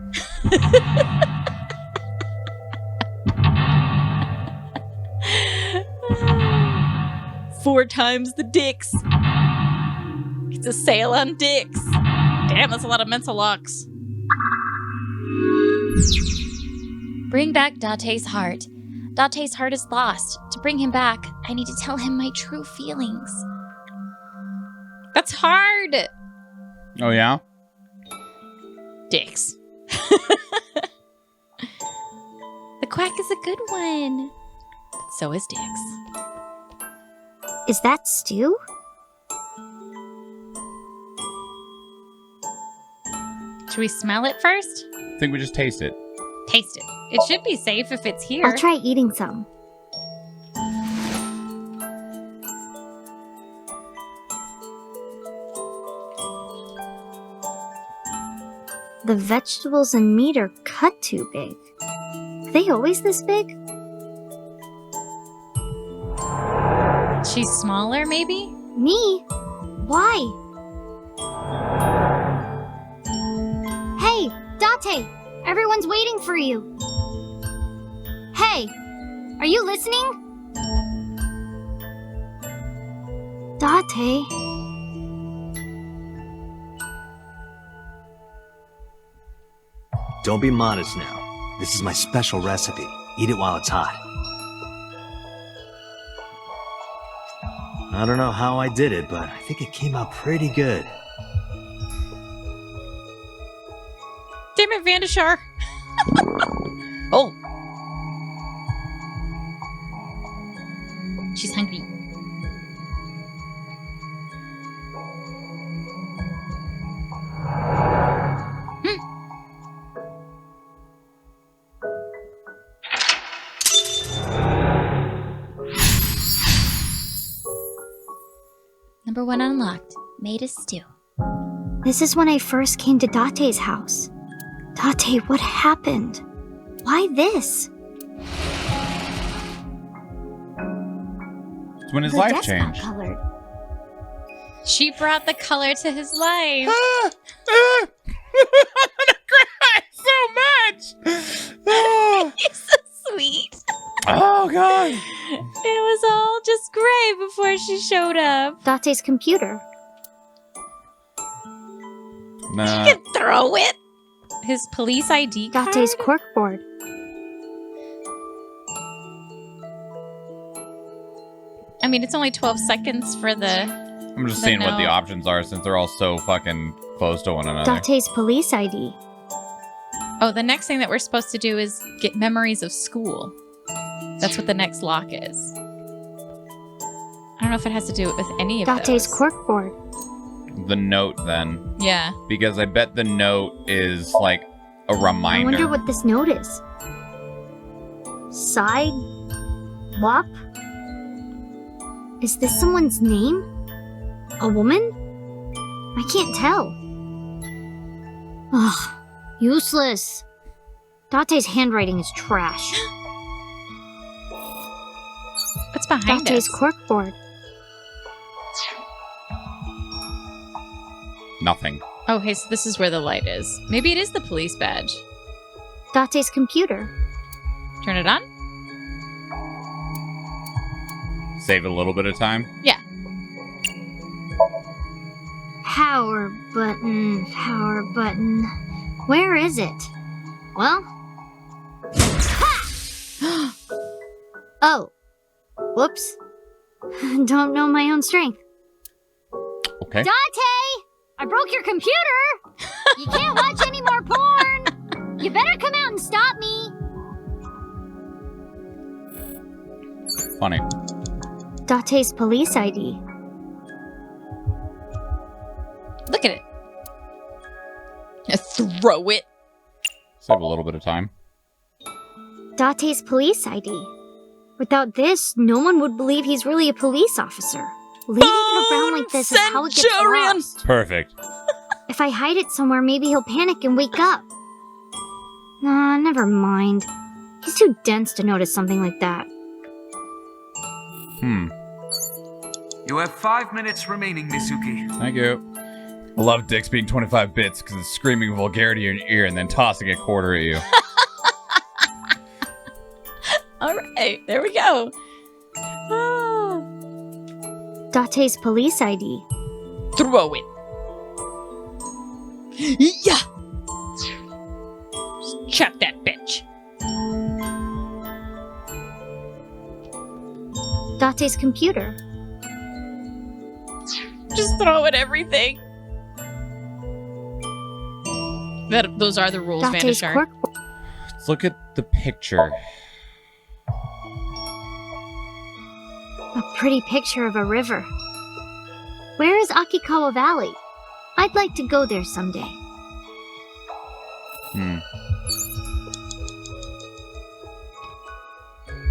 4 times the dicks. It's a sale on dicks. Damn, that's a lot of mental locks. Bring back Date's heart. Date's heart is lost. To bring him back, I need to tell him my true feelings. That's hard. Oh, yeah? Dicks. The quack is a good one. But so is Dicks. Is that stew? Should we smell it first? I think we just taste it. Taste it. It should be safe if it's here. I'll try eating some. The vegetables and meat are cut too big. Are they always this big? She's smaller, maybe? Me? Why? Hey, Date! Everyone's waiting for you. Hey, are you listening? Date? Don't be modest now. This is my special recipe. Eat it while it's hot. I don't know how I did it, but I think it came out pretty good. Damn it, Vandashar. Oh. She's hungry. Number 1 unlocked. Made a stew. This is when I first came to Date's house. Date, what happened? Why this? It's when his The life desk got changed. colored. She brought the color to his life. I'm gonna cry so much. You're so sweet. Oh, God. It was all just gray before she showed up. Date's computer. Nah. You can throw it. His police ID card? Date's corkboard. I mean, it's only 12 seconds for the... I'm just seeing what the options are since they're all so fucking close to one another. Date's police ID. Oh, the next thing that we're supposed to do is get memories of school. That's what the next lock is. I don't know if it has to do with any of Date's those. corkboard. The note, then. Yeah. Because I bet the note is, like, a reminder. I wonder what this note is. Side? Wop? Is this someone's name? A woman? I can't tell. Ugh, useless. Date's handwriting is trash. What's behind Date's us? corkboard. Nothing. Oh, hey, so this is where the light is. Maybe it is the police badge. Date's computer. Turn it on? Save a little bit of time. Yeah. Power button, power button. Where is it? Well. Ha! Oh. Whoops. Don't know my own strength. Okay. Date! I broke your computer! You can't watch any more porn! You better come out and stop me! Funny. Date's police ID. Look at it. Throw it. Save a little bit of time. Date's police ID. Without this, no one would believe he's really a police officer. Leaving it around like this is how it gets lost. Perfect. If I hide it somewhere, maybe he'll panic and wake up. Nah, never mind. He's too dense to notice something like that. You have 5 minutes remaining, Mizuki. Thank you. I love dicks being 25 bits because it's screaming vulgarity in your ear and then tossing a quarter at you. All right, there we go. Date's police ID. Throw it. Yeah. Just check that bitch. Date's computer. Just throw at everything. Those are the rules, Date's Vanishar. Let's look at the picture. A pretty picture of a river. Where is Akikawa Valley? I'd like to go there someday.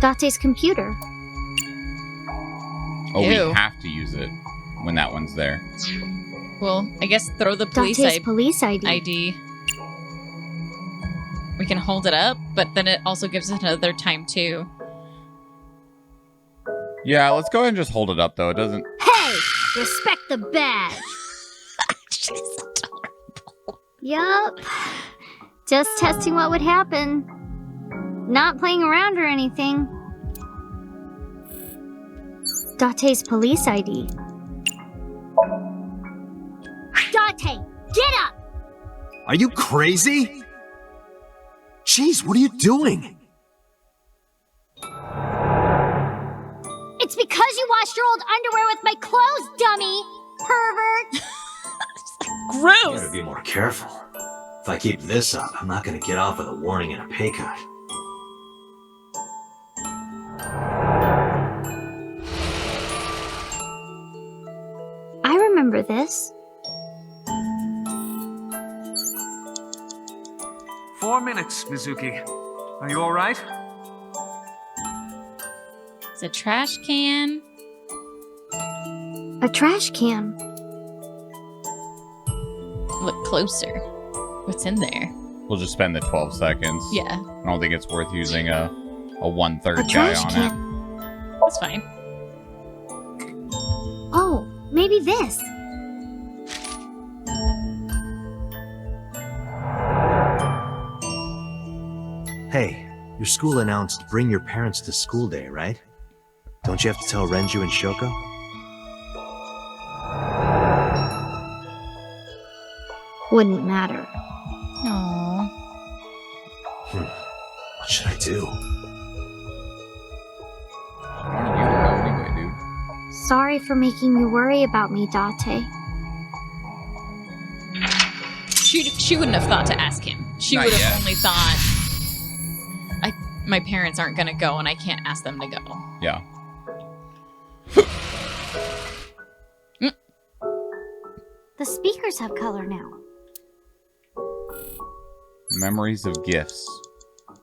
Date's computer. Oh, Ew. we have to use it when that one's there. Well, I guess throw the police Date's police ID. We can hold it up, but then it also gives us another time too. Yeah, let's go ahead and just hold it up, though. It doesn't... Hey! Respect the badge! She's adorable. Yup. Just testing what would happen. Not playing around or anything. Date's police ID. Date! Get up! Are you crazy? Jeez, what are you doing? It's because you washed your old underwear with my clothes, dummy! Pervert! Gross! Gotta be more careful. If I keep this up, I'm not gonna get off with a warning and a pay cut. I remember this. 4 minutes, Mizuki. Are you alright? It's a trash can. A trash can. Look closer. What's in there? We'll just spend the 12 seconds. Yeah. I don't think it's worth using a 1/3 A guy trash on can. it. That's fine. Oh, maybe this. Hey, your school announced bring your parents to school day, right? Don't you have to tell Renju and Shoko? Wouldn't matter. Aww. What should I do? Sorry for making you worry about me, Date. She wouldn't have thought to ask him. She Not would have yet. only thought, my parents aren't going to go and I can't ask them to go. Yeah. The speakers have color now. Memories of gifts.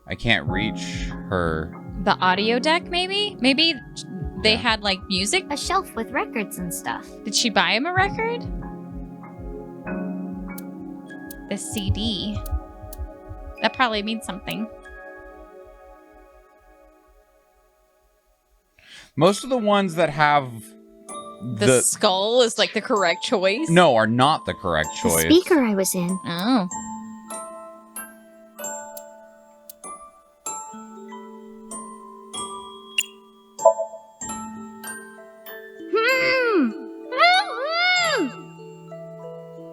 I can't reach her. The audio deck, maybe? Maybe they had like music? A shelf with records and stuff. Did she buy him a record? The CD. That probably means something. Most of the ones that have the skull is like the correct choice? No, are not the correct choice. The speaker I was in. Oh.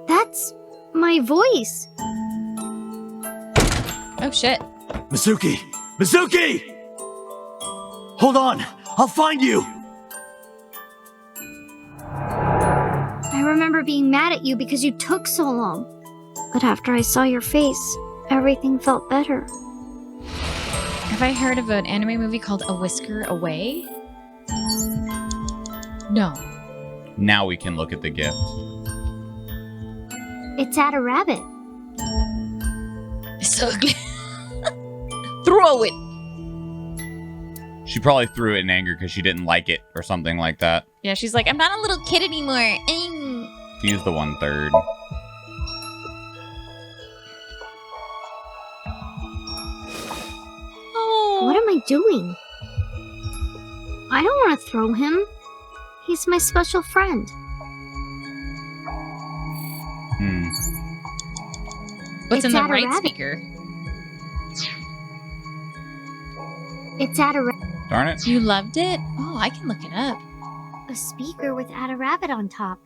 That's my voice. Oh shit. Mizuki! Mizuki! Hold on! I'll find you! I remember being mad at you because you took so long. But after I saw your face, everything felt better. Have I heard of an anime movie called A Whisker Away? No. Now we can look at the gift. It's at a rabbit. It's ugly. Throw it! She probably threw it in anger because she didn't like it or something like that. Yeah, she's like, I'm not a little kid anymore. Use the 1/3. Oh. What am I doing? I don't want to throw him. He's my special friend. What's in It's the at a right rabbit. speaker? It's at a Darn it. You loved it? Oh, I can look it up. A speaker with at a rabbit on top.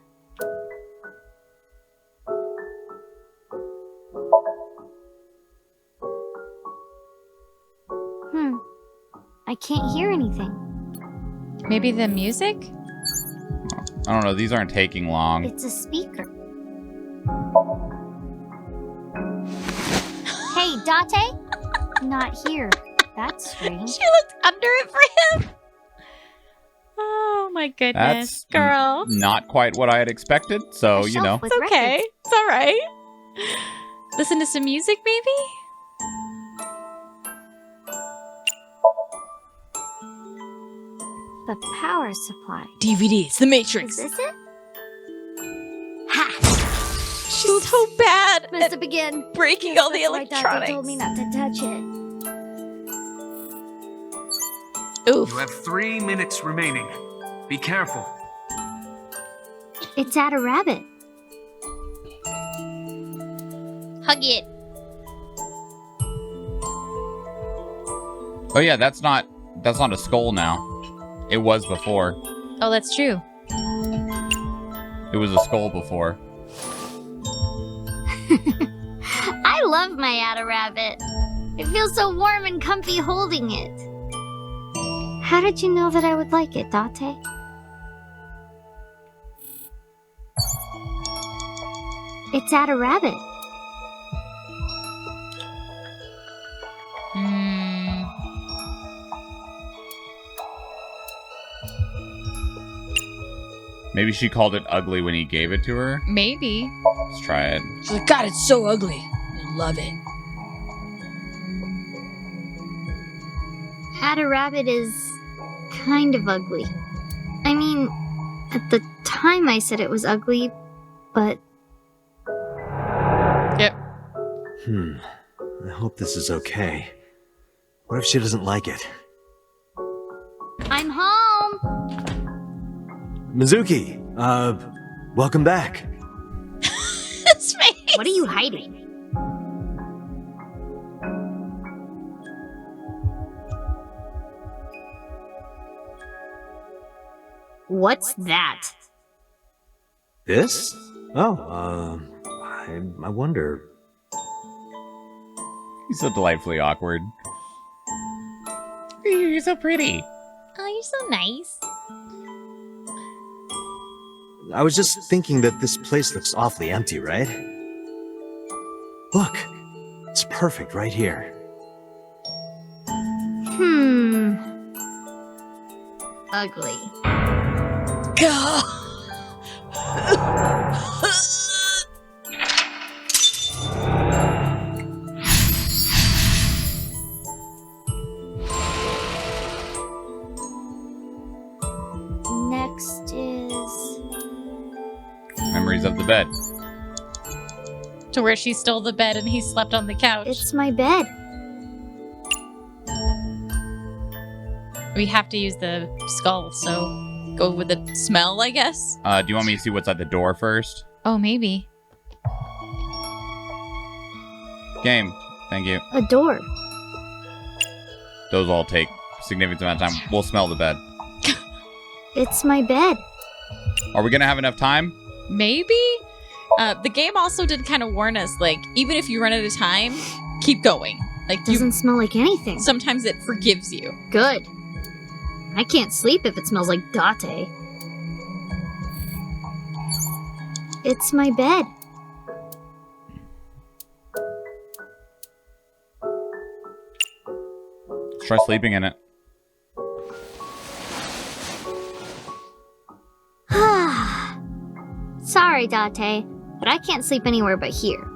I can't hear anything. Maybe the music? I don't know. These aren't taking long. It's a speaker. Hey, Date? Not here. That's strange. She looked under it for him. Oh my goodness, That's girl. not quite what I had expected, so, you know. It's okay. It's all right. Listen to some music, maybe? The power supply. DVD. It's the Matrix. Is this it? She's so bad Messed up again. breaking all the That's why Date electronics. told me not to touch it. Oof. You have 3 minutes remaining. Be careful. It's at a rabbit. Hug it. Oh yeah, that's not a skull now. It was before. Oh, that's true. It was a skull before. I love my Ada rabbit. It feels so warm and comfy holding it. How did you know that I would like it, Date? It's at a rabbit. Maybe she called it ugly when he gave it to her. Maybe. Let's try it. She's like, God, it's so ugly. I love it. Ada rabbit is kind of ugly. I mean, at the time I said it was ugly, but... Yep. I hope this is okay. What if she doesn't like it? I'm home! Mizuki, welcome back. His face. What are you hiding? What's that? This? Oh, I wonder. He's so delightfully awkward. You're so pretty. Oh, you're so nice. I was just thinking that this place looks awfully empty, right? Look, it's perfect right here. Ugly. memories of the bed. To where she stole the bed and he slept on the couch. It's my bed. We have to use the skull, so go with the smell, I guess. Do you want me to see what's at the door first? Oh, maybe. Game. Thank you. A door. Those all take a significant amount of time. We'll smell the bed. It's my bed. Are we going to have enough time? Maybe? The game also did kind of warn us, like, even if you run out of time, keep going. Like, Doesn't smell like anything. Sometimes it forgives you. Good. I can't sleep if it smells like Date. It's my bed. Let's try sleeping in it. Sorry, Date, but I can't sleep anywhere but here.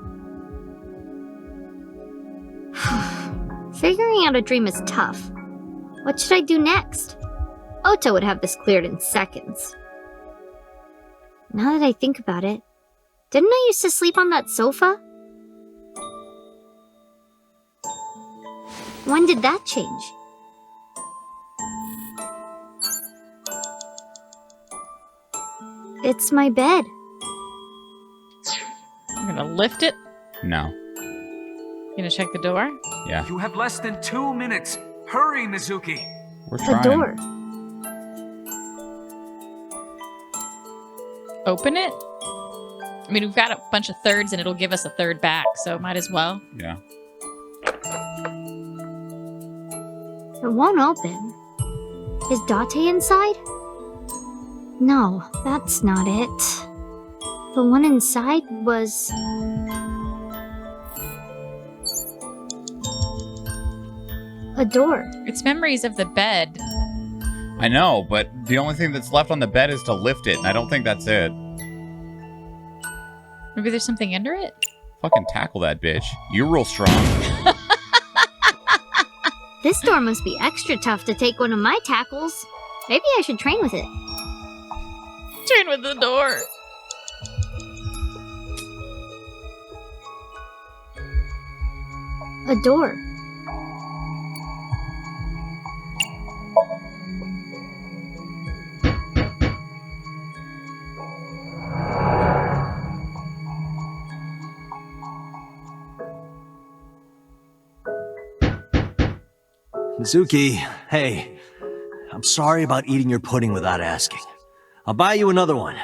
Figuring out a dream is tough. What should I do next? Otto would have this cleared in seconds. Now that I think about it, didn't I used to sleep on that sofa? When did that change? It's my bed. I'm gonna lift it. No. Gonna check the door? Yeah. You have less than 2 minutes. Hurry, Mizuki. We're The trying. door. Open it? I mean, we've got a bunch of thirds and it'll give us a third back, so might as well. Yeah. It won't open. Is Date inside? No, that's not it. The one inside was... a door. It's memories of the bed. I know, but the only thing that's left on the bed is to lift it, and I don't think that's it. Maybe there's something under it? Fucking tackle that bitch. You're real strong. This door must be extra tough to take one of my tackles. Maybe I should train with it. Train with the door. A door. Mizuki, hey. I'm sorry about eating your pudding without asking. I'll buy you another one.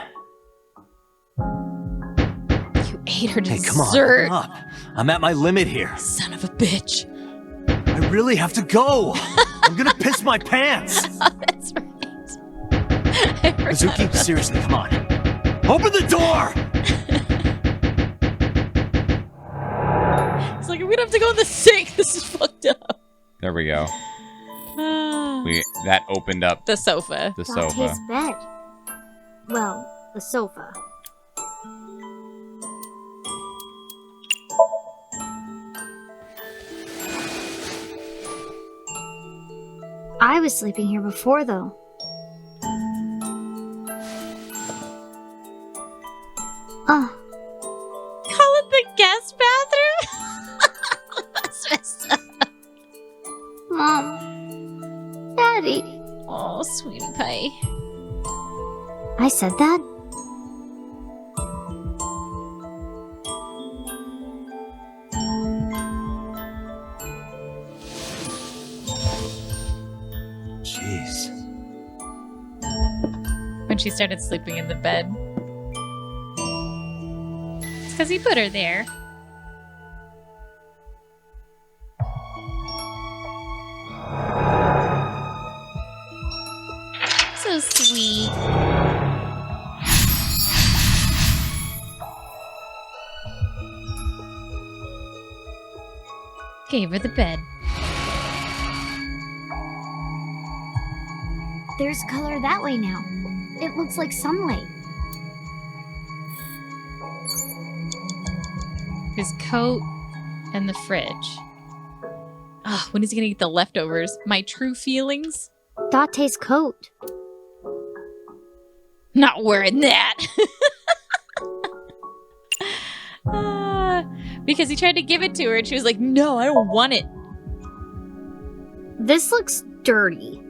You ate her Hey, dessert. come on, open up. I'm at my limit here. Son of a bitch. I really have to go. I'm gonna piss my pants. That's right. Mizuki, seriously, come on. Open the door! It's like, I'm gonna have to go in the sink. This is fucked up. There we go. That opened up the sofa. The sofa. Date's bed. Well, the sofa. I was sleeping here before, though. Call it the guest bathroom? That's messed up. Mom. Daddy. Oh, sweetie pie. I said that? Jeez. When she started sleeping in the bed. It's because he put her there. So sweet. Gave her the bed. There's color that way now. It looks like sunlight. His coat and the fridge. Ah, when is he gonna eat the leftovers? My true feelings? Date's coat. Not wearing that. Because he tried to give it to her and she was like, no, I don't want it. This looks dirty.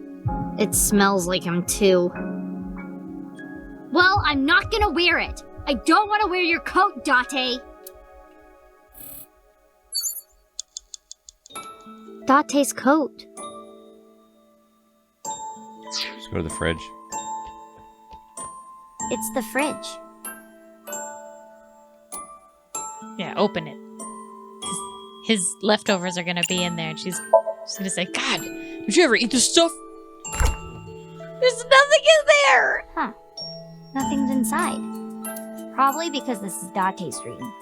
It smells like him too. Well, I'm not gonna wear it. I don't want to wear your coat, Date. Date's coat. Let's go to the fridge. It's the fridge. Yeah, open it. His leftovers are gonna be in there and she's gonna say, God, did you ever eat this stuff? There's nothing in there! Huh. Nothing's inside. Probably because this is Date's dream.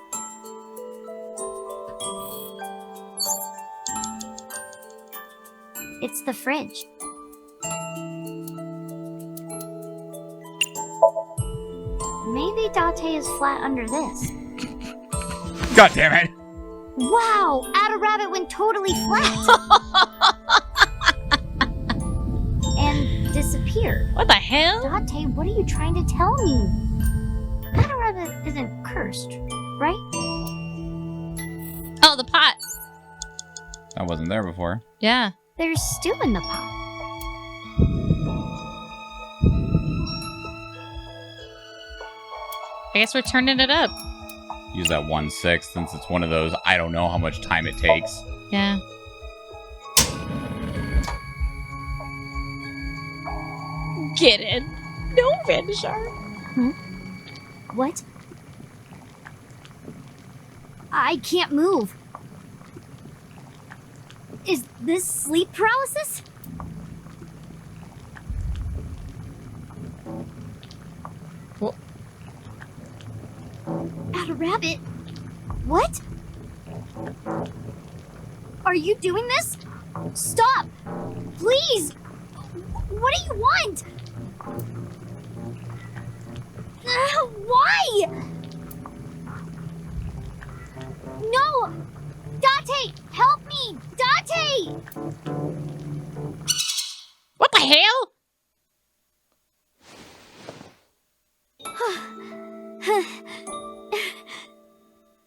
It's the fridge. Maybe Date is flat under this. God damn it! Wow! Ada Rabbit went totally flat! And disappeared. What the hell? Date, what are you trying to tell me? Ada Rabbit isn't cursed, right? Oh, the pot. That wasn't there before. Yeah. There's stew in the pot. I guess we're turning it up. Use that 1/6 since it's one of those, I don't know how much time it takes. Yeah. Get in. No, Vandashar. What? I can't move. Is this sleep paralysis? What? Ada Rabbit? What? Are you doing this? Stop! Please! What do you want? Why? No! Date! Help me! Date! What the hell?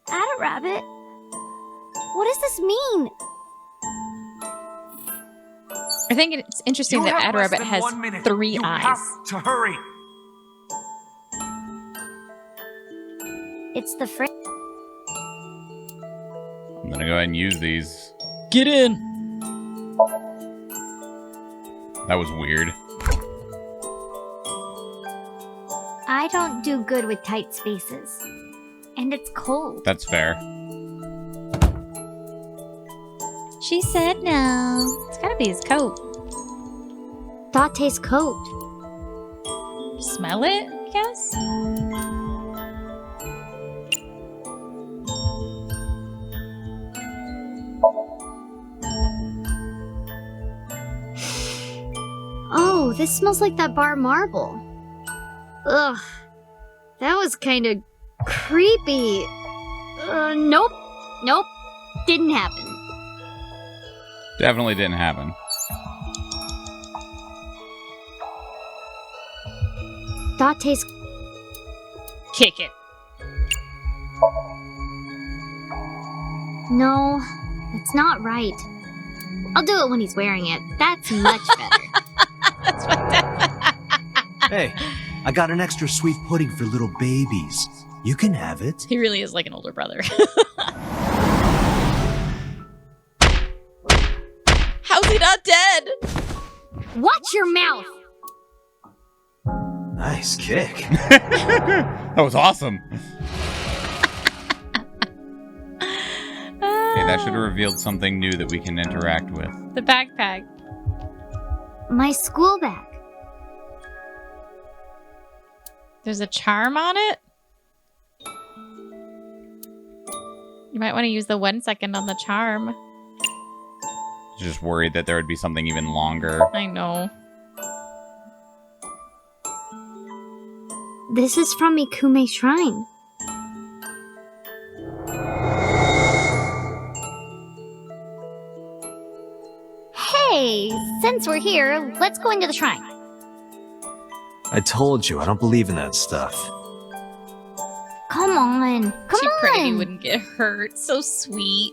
Ada Rabbit? What does this mean? I think it's interesting You that have Ada less Rabbit than has 1 minute. 3 You eyes. have to hurry. It's the fridge. I'm gonna go ahead and use these. Get in. That was weird. I don't do good with tight spaces. And it's cold. That's fair. She said no. It's gotta be his coat. Date's coat. Smell it, I guess? Oh, this smells like that bar marble. Ugh. That was kind of creepy. Nope. Nope. Didn't happen. Definitely didn't happen. Date's... Kick it. No, it's not right. I'll do it when he's wearing it. That's much better. Hey, I got an extra sweet pudding for little babies. You can have it. He really is like an older brother. How's he not dead? Watch your mouth! Nice kick. That was awesome. Okay, that should have revealed something new that we can interact with. The backpack. My school bag. There's a charm on it? You might want to use the 1 second on the charm. Just worried that there would be something even longer. I know. This is from Mikume Shrine. Hey, since we're here, let's go into the shrine. I told you, I don't believe in that stuff. Come Come on. Come She on. prayed he wouldn't get hurt. So sweet.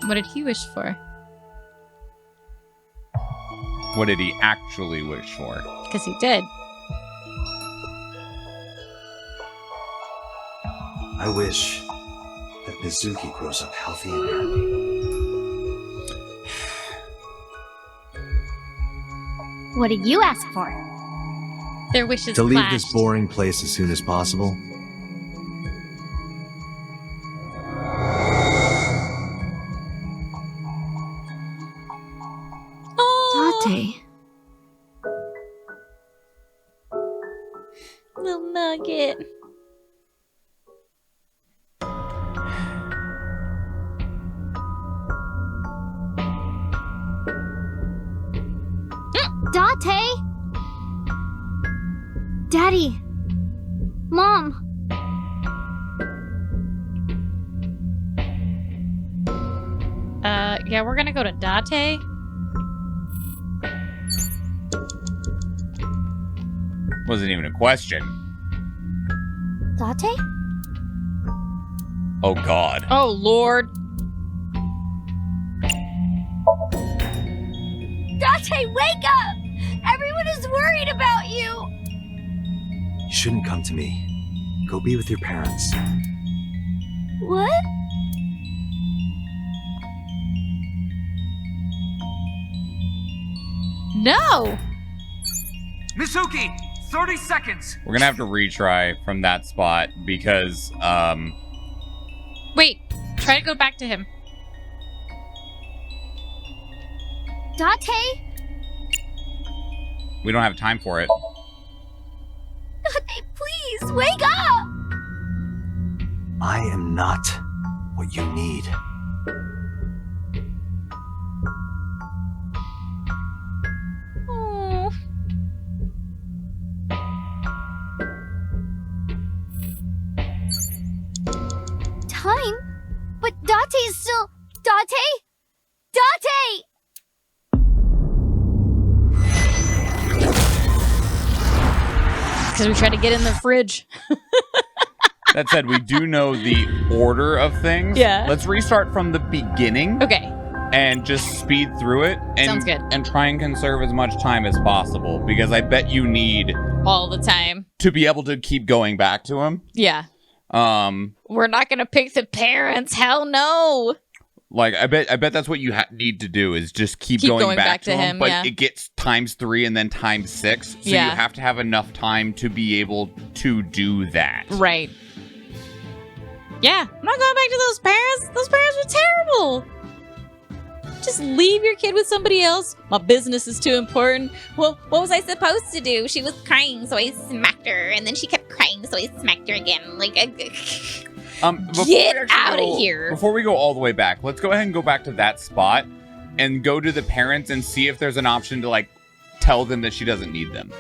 What did he wish for? What did he actually wish for? Because he did. I wish that Mizuki grows up healthy and happy. What did you ask for? Their wishes To leave clashed. this boring place as soon as possible. Date. Little nugget. Date! Daddy! Mom! Yeah, we're gonna go to Date. Wasn't even a question. Date? Oh God. Oh Lord. Date, wake up! Everyone is worried about you! You shouldn't come to me. Go be with your parents. What? No! Mizuki, 30 seconds! We're gonna have to retry from that spot because, Wait, try to go back to him. Date? we don't have time for it. Date, please, wake up! I am not what you need. Oh. Time? But Date is still... Date? Date! Because we tried to get in the fridge. That said, we do know the order of things. Yeah. Let's restart from the beginning. Okay. And just speed through it. And, Sounds good. And try and conserve as much time as possible because I bet you need All the time. to be able to keep going back to him. Yeah. We're not gonna pick the parents. Hell no. Like I bet that's what you need to do is just keep going back to him. But yeah. it gets ×3 and then ×6, so Yeah. you have to have enough time to be able to do that. Right. Yeah, I'm not going back to those parents. Those parents were terrible. Just leave your kid with somebody else. My business is too important. Well, what was I supposed to do? She was crying, so I smacked her, and then she kept crying, so I smacked her again. Like, Before get we actually out go- of here. Before we go all the way back, let's go ahead and go back to that spot and go to the parents and see if there's an option to like tell them that she doesn't need them.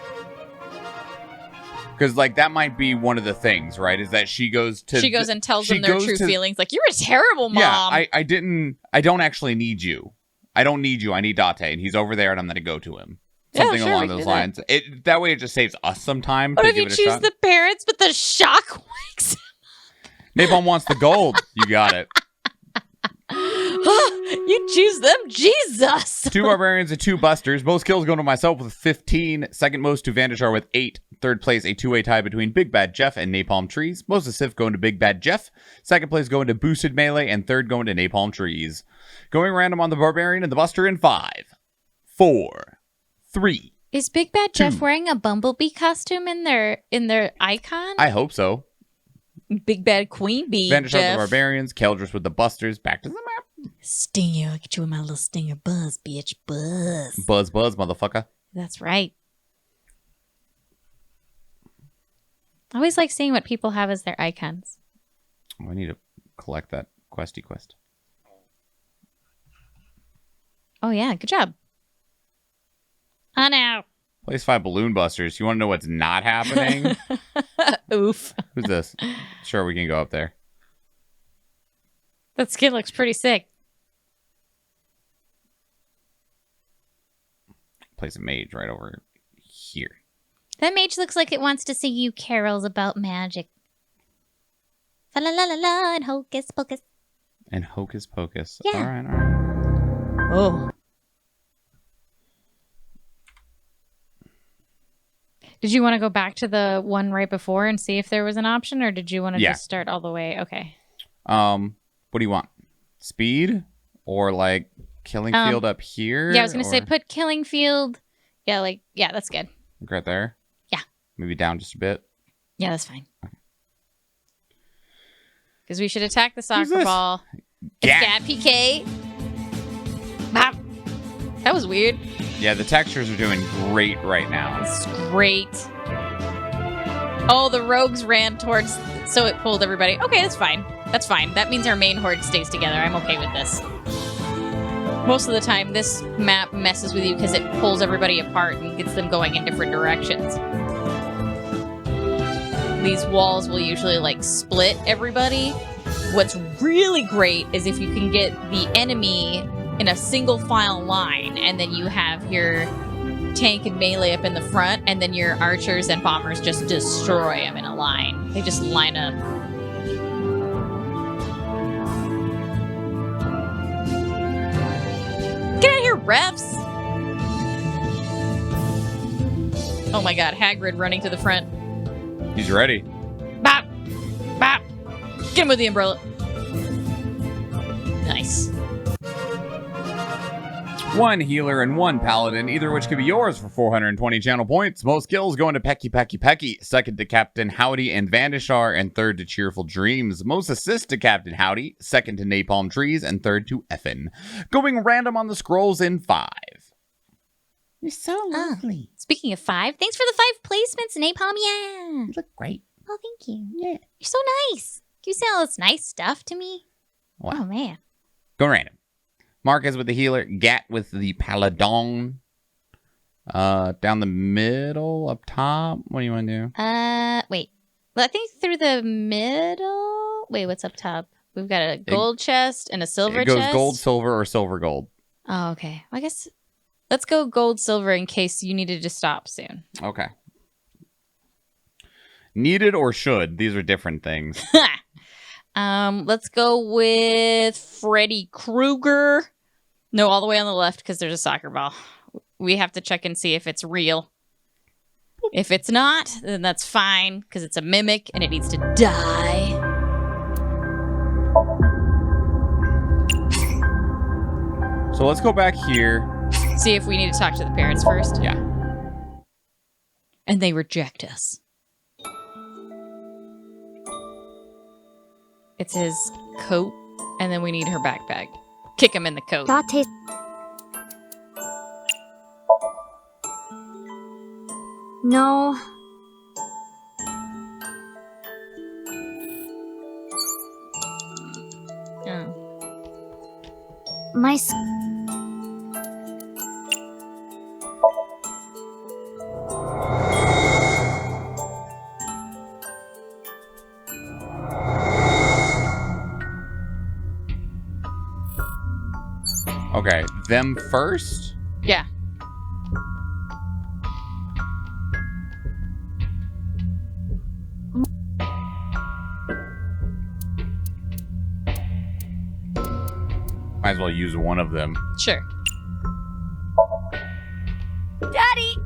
Because like that might be one of the things, right? Is that she goes to she goes and tells she them their goes true to- feelings. Like, you're a terrible mom. Yeah, I don't actually need you. I don't need you. I need Date, and he's over there, and I'm going to go to him. Yeah, Something sure, we along can those do that. lines. That way, it just saves us some time What to if you give it a choose shot. the parents, but the shock wakes Napalm wants the gold. You got it. You choose them? Jesus! 2 barbarians and 2 busters. Most kills going to myself with 15. Second most to Vandashar with 8. Third place, a 2-way tie between Big Bad Jeff and Napalm Trees. Most of Sif going to Big Bad Jeff. Second place going to Boosted Melee. And third going to Napalm Trees. Going random on the barbarian and the buster in 5, 4, 3. Is Big Bad Jeff wearing a bumblebee costume in their icon? I hope so. Big Bad Queen Bee, Vandashar with the Jeff. barbarians. Keldris with the busters. Back to the map. Stinger, I'll get you with my little stinger buzz, bitch. Buzz. Buzz, buzz, motherfucker. That's right. I always like seeing what people have as their icons. Oh, I need to collect that questy quest. Oh, yeah. Good job. Oh, no. Place 5 balloon busters. You want to know what's not happening? Oof. Who's this? Sure, we can go up there. That skin looks pretty sick. Place a mage right over here. That mage looks like it wants to sing you carols about magic. Fa la la la la and hocus pocus. And hocus pocus. Yeah. All right. Oh. Did you want to go back to the one right before and see if there was an option, or did you want to just start all the way? Okay. What do you want? Speed or like killing field up here? Yeah, I was gonna say put killing field. Yeah, that's good. Like right there. Yeah. Maybe down just a bit. Yeah, that's fine. Because we should attack the soccer ball. Gat PK. Bop. That was weird. Yeah, the textures are doing great right now. It's great. Oh, the rogues ran towards, so it pulled everybody. Okay, that's fine. That's fine. That means our main horde stays together. I'm okay with this. Most of the time, this map messes with you because it pulls everybody apart and gets them going in different directions. These walls will usually, like, split everybody. What's really great is if you can get the enemy in a single file line, and then you have your tank and melee up in the front, and then your archers and bombers just destroy them in a line. They just line up. Get out of here, refs! Oh my god, Hagrid running to the front. He's ready. Bop! Bop! Get him with the umbrella. Nice. 1 healer and 1 paladin, either of which could be yours for 420 channel points. Most kills going to Pecky, second to Captain Howdy and Vandishar, and third to Cheerful Dreams. Most assists to Captain Howdy, second to Napalm Trees, and third to Effin. Going random on the scrolls in 5. You're so lovely. Speaking of 5, thanks for the 5 placements, Napalm. Yeah. You look great. Oh, thank you. Yeah. You're so nice. Can you say all this nice stuff to me? Wow. Oh, man. Going random. Marcus with the healer, Gat with the paladin. Down the middle, up top. What do you want to do? Wait. Well, I think through the middle. Wait, what's up top? We've got a gold chest and a silver chest. It goes gold, silver, or silver, gold. Oh, okay. Well, I guess let's go gold, silver in case you needed to stop soon. Okay. Needed or should? These are different things. Let's go with Freddy Krueger. No, all the way on the left because there's a soccer ball. We have to check and see if it's real. If it's not, then that's fine because it's a mimic and it needs to die. So let's go back here. See if we need to talk to the parents first. Yeah. And they reject us. It's his coat, and then we need her backpack. Kick him in the coat. Date. No. Oh. My Okay, them first? Yeah. Might as well use one of them. Sure. Daddy!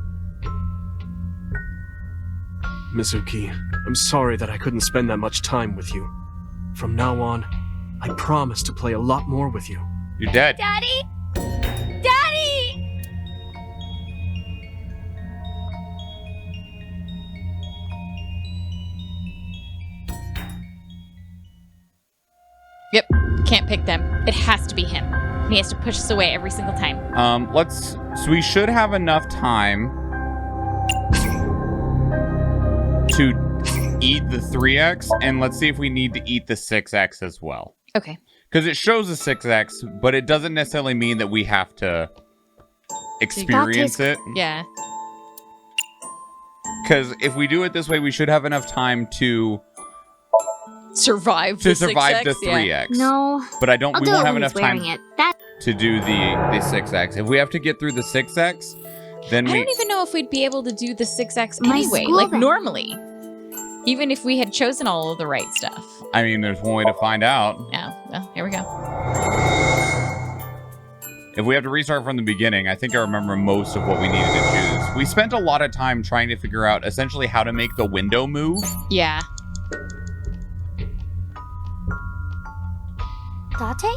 Mizuki, I'm sorry that I couldn't spend that much time with you. From now on, I promise to play a lot more with you. You're dead. Daddy! Daddy! Yep. Can't pick them. It has to be him. He has to push us away every single time. So we should have enough time to eat the 3x, and let's see if we need to eat the 6x as well. Okay. Because it shows a 6X, but it doesn't necessarily mean that we have to experience it. Yeah. Because if we do it this way, we should have enough time to survive the 6X, 3X. Yeah. No. But I don't. I'll We do won't it have when enough he's time wearing it. That to do the 6X. If we have to get through the 6X, then I we. don't even know if we'd be able to do the 6X My anyway, school like then. normally. Even if we had chosen all of the right stuff. I mean, there's one way to find out. Yeah, well, here we go. If we have to restart from the beginning, I think I remember most of what we needed to choose. We spent a lot of time trying to figure out essentially how to make the window move. Yeah. Date?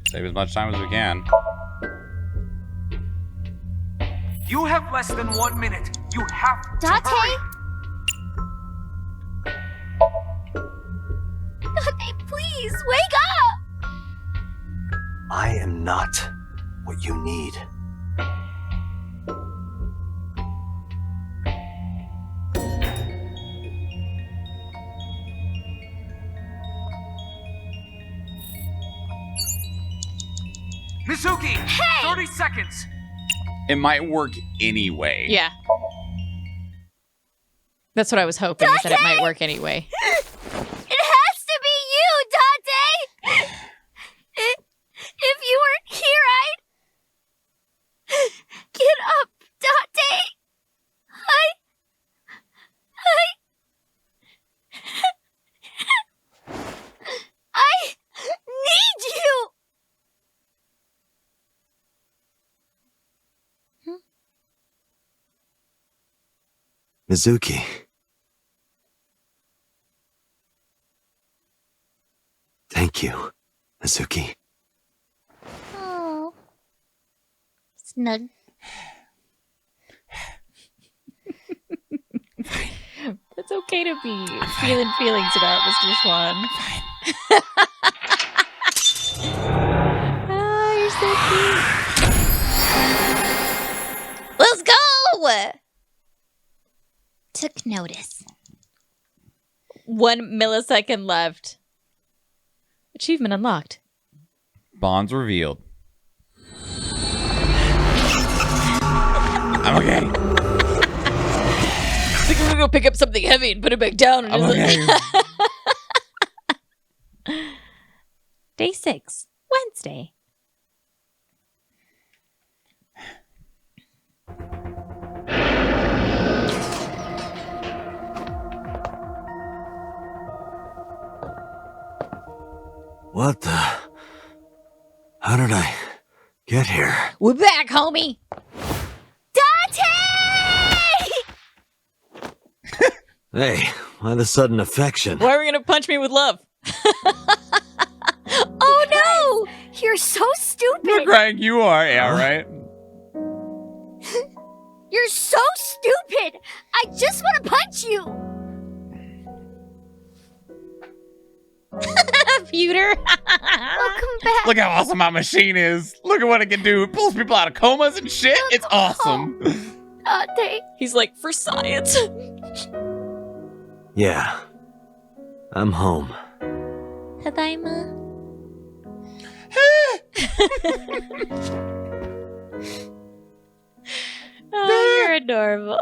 Save as much time as we can. You have less than 1 minute. You have to Date? hurry. Date, please, wake up! I am not what you need. Mizuki, 30 seconds. It might work anyway. Yeah. That's what I was hoping, is that it might work anyway. It has to be you, Date! If you weren't here, I'd... Get up, Date! I need you! Mizuki. Thank you, Mizuki. Oh. Snug. It's okay to be feeling feelings about Mr. Schwan. Oh, you're so cute. Let's go! Took notice. 1 millisecond left. Achievement unlocked. Bonds revealed. I'm okay. I think I'm gonna go pick up something heavy and put it back down. And I'm okay. Day 6, Wednesday. What the? How did I get here? We're back, homie. Hey, why the sudden affection? Why are we gonna punch me with love? Oh no! You're so stupid! Crying, you are, yeah, right? You're so stupid! I just want to punch you! Pewter. Welcome back. Look how awesome my machine is. Look at what it can do. It pulls people out of comas and shit. It's awesome. Date. He's like, for science. Yeah. I'm home. Tadaima. Oh, you're adorable.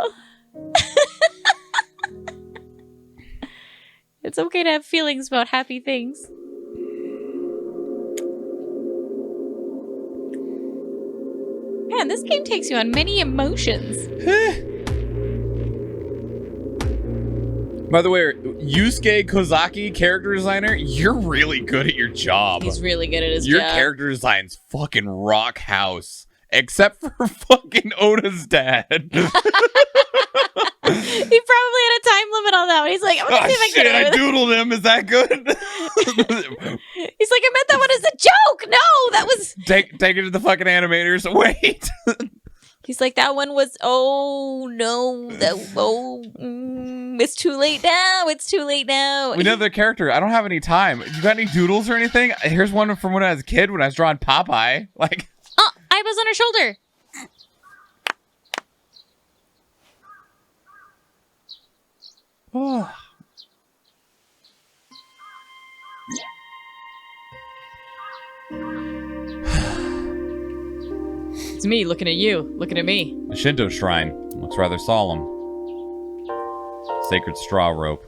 It's okay to have feelings about happy things. Man, this game takes you on many emotions. By the way, Yusuke Kozaki, character designer, you're really good at your job. He's really good at his Your job. character design's fucking rock house. Except for fucking Oda's dad. He probably had a time limit on that one. He's like, I'm gonna see if I shit, can I get it. doodled him. Is that good? He's like, I meant that one as a joke. No, that was... Take it to the fucking animators. Wait. He's like, that one was... Oh, no. It's too late now. It's too late now. We know the character. I don't have any time. You got any doodles or anything? Here's one from when I was a kid when I was drawing Popeye. Like... Oh, I was on her shoulder. It's me looking at you, looking at me. The Shinto shrine looks rather solemn. Sacred straw rope.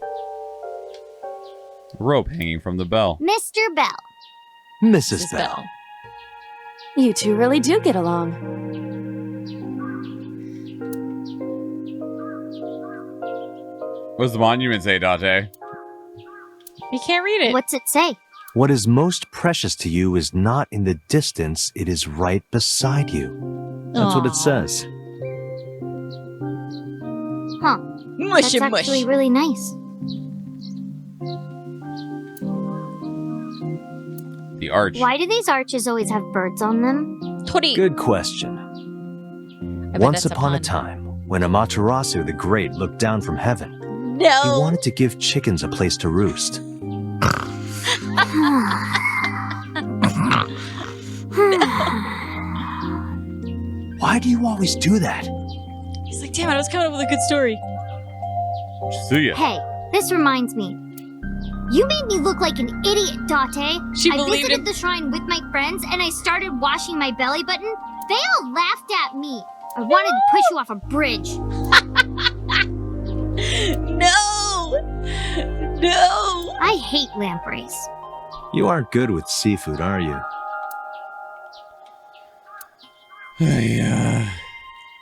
Rope hanging from the bell. Mr. Bell. Mrs. Bell. You two really do get along. What does the monument say, Date? You can't read it. What's it say? What is most precious to you is not in the distance, it is right beside you. That's what it says. Huh. Mushy That's mush. actually really nice. The arch. Why do these arches always have birds on them? Good question. bet Once that's a upon a pun. time, when Amaterasu the Great looked down from heaven, No. he wanted to give chickens a place to roost. Why do you always do that? He's like, damn it, I was coming up with a good story. Suya. Hey, this reminds me. You made me look like an idiot, Date. She I believed visited him. the shrine with my friends and I started washing my belly button. They all laughed at me. I wanted to push you off a bridge. No! No! I hate lampreys. You aren't good with seafood, are you?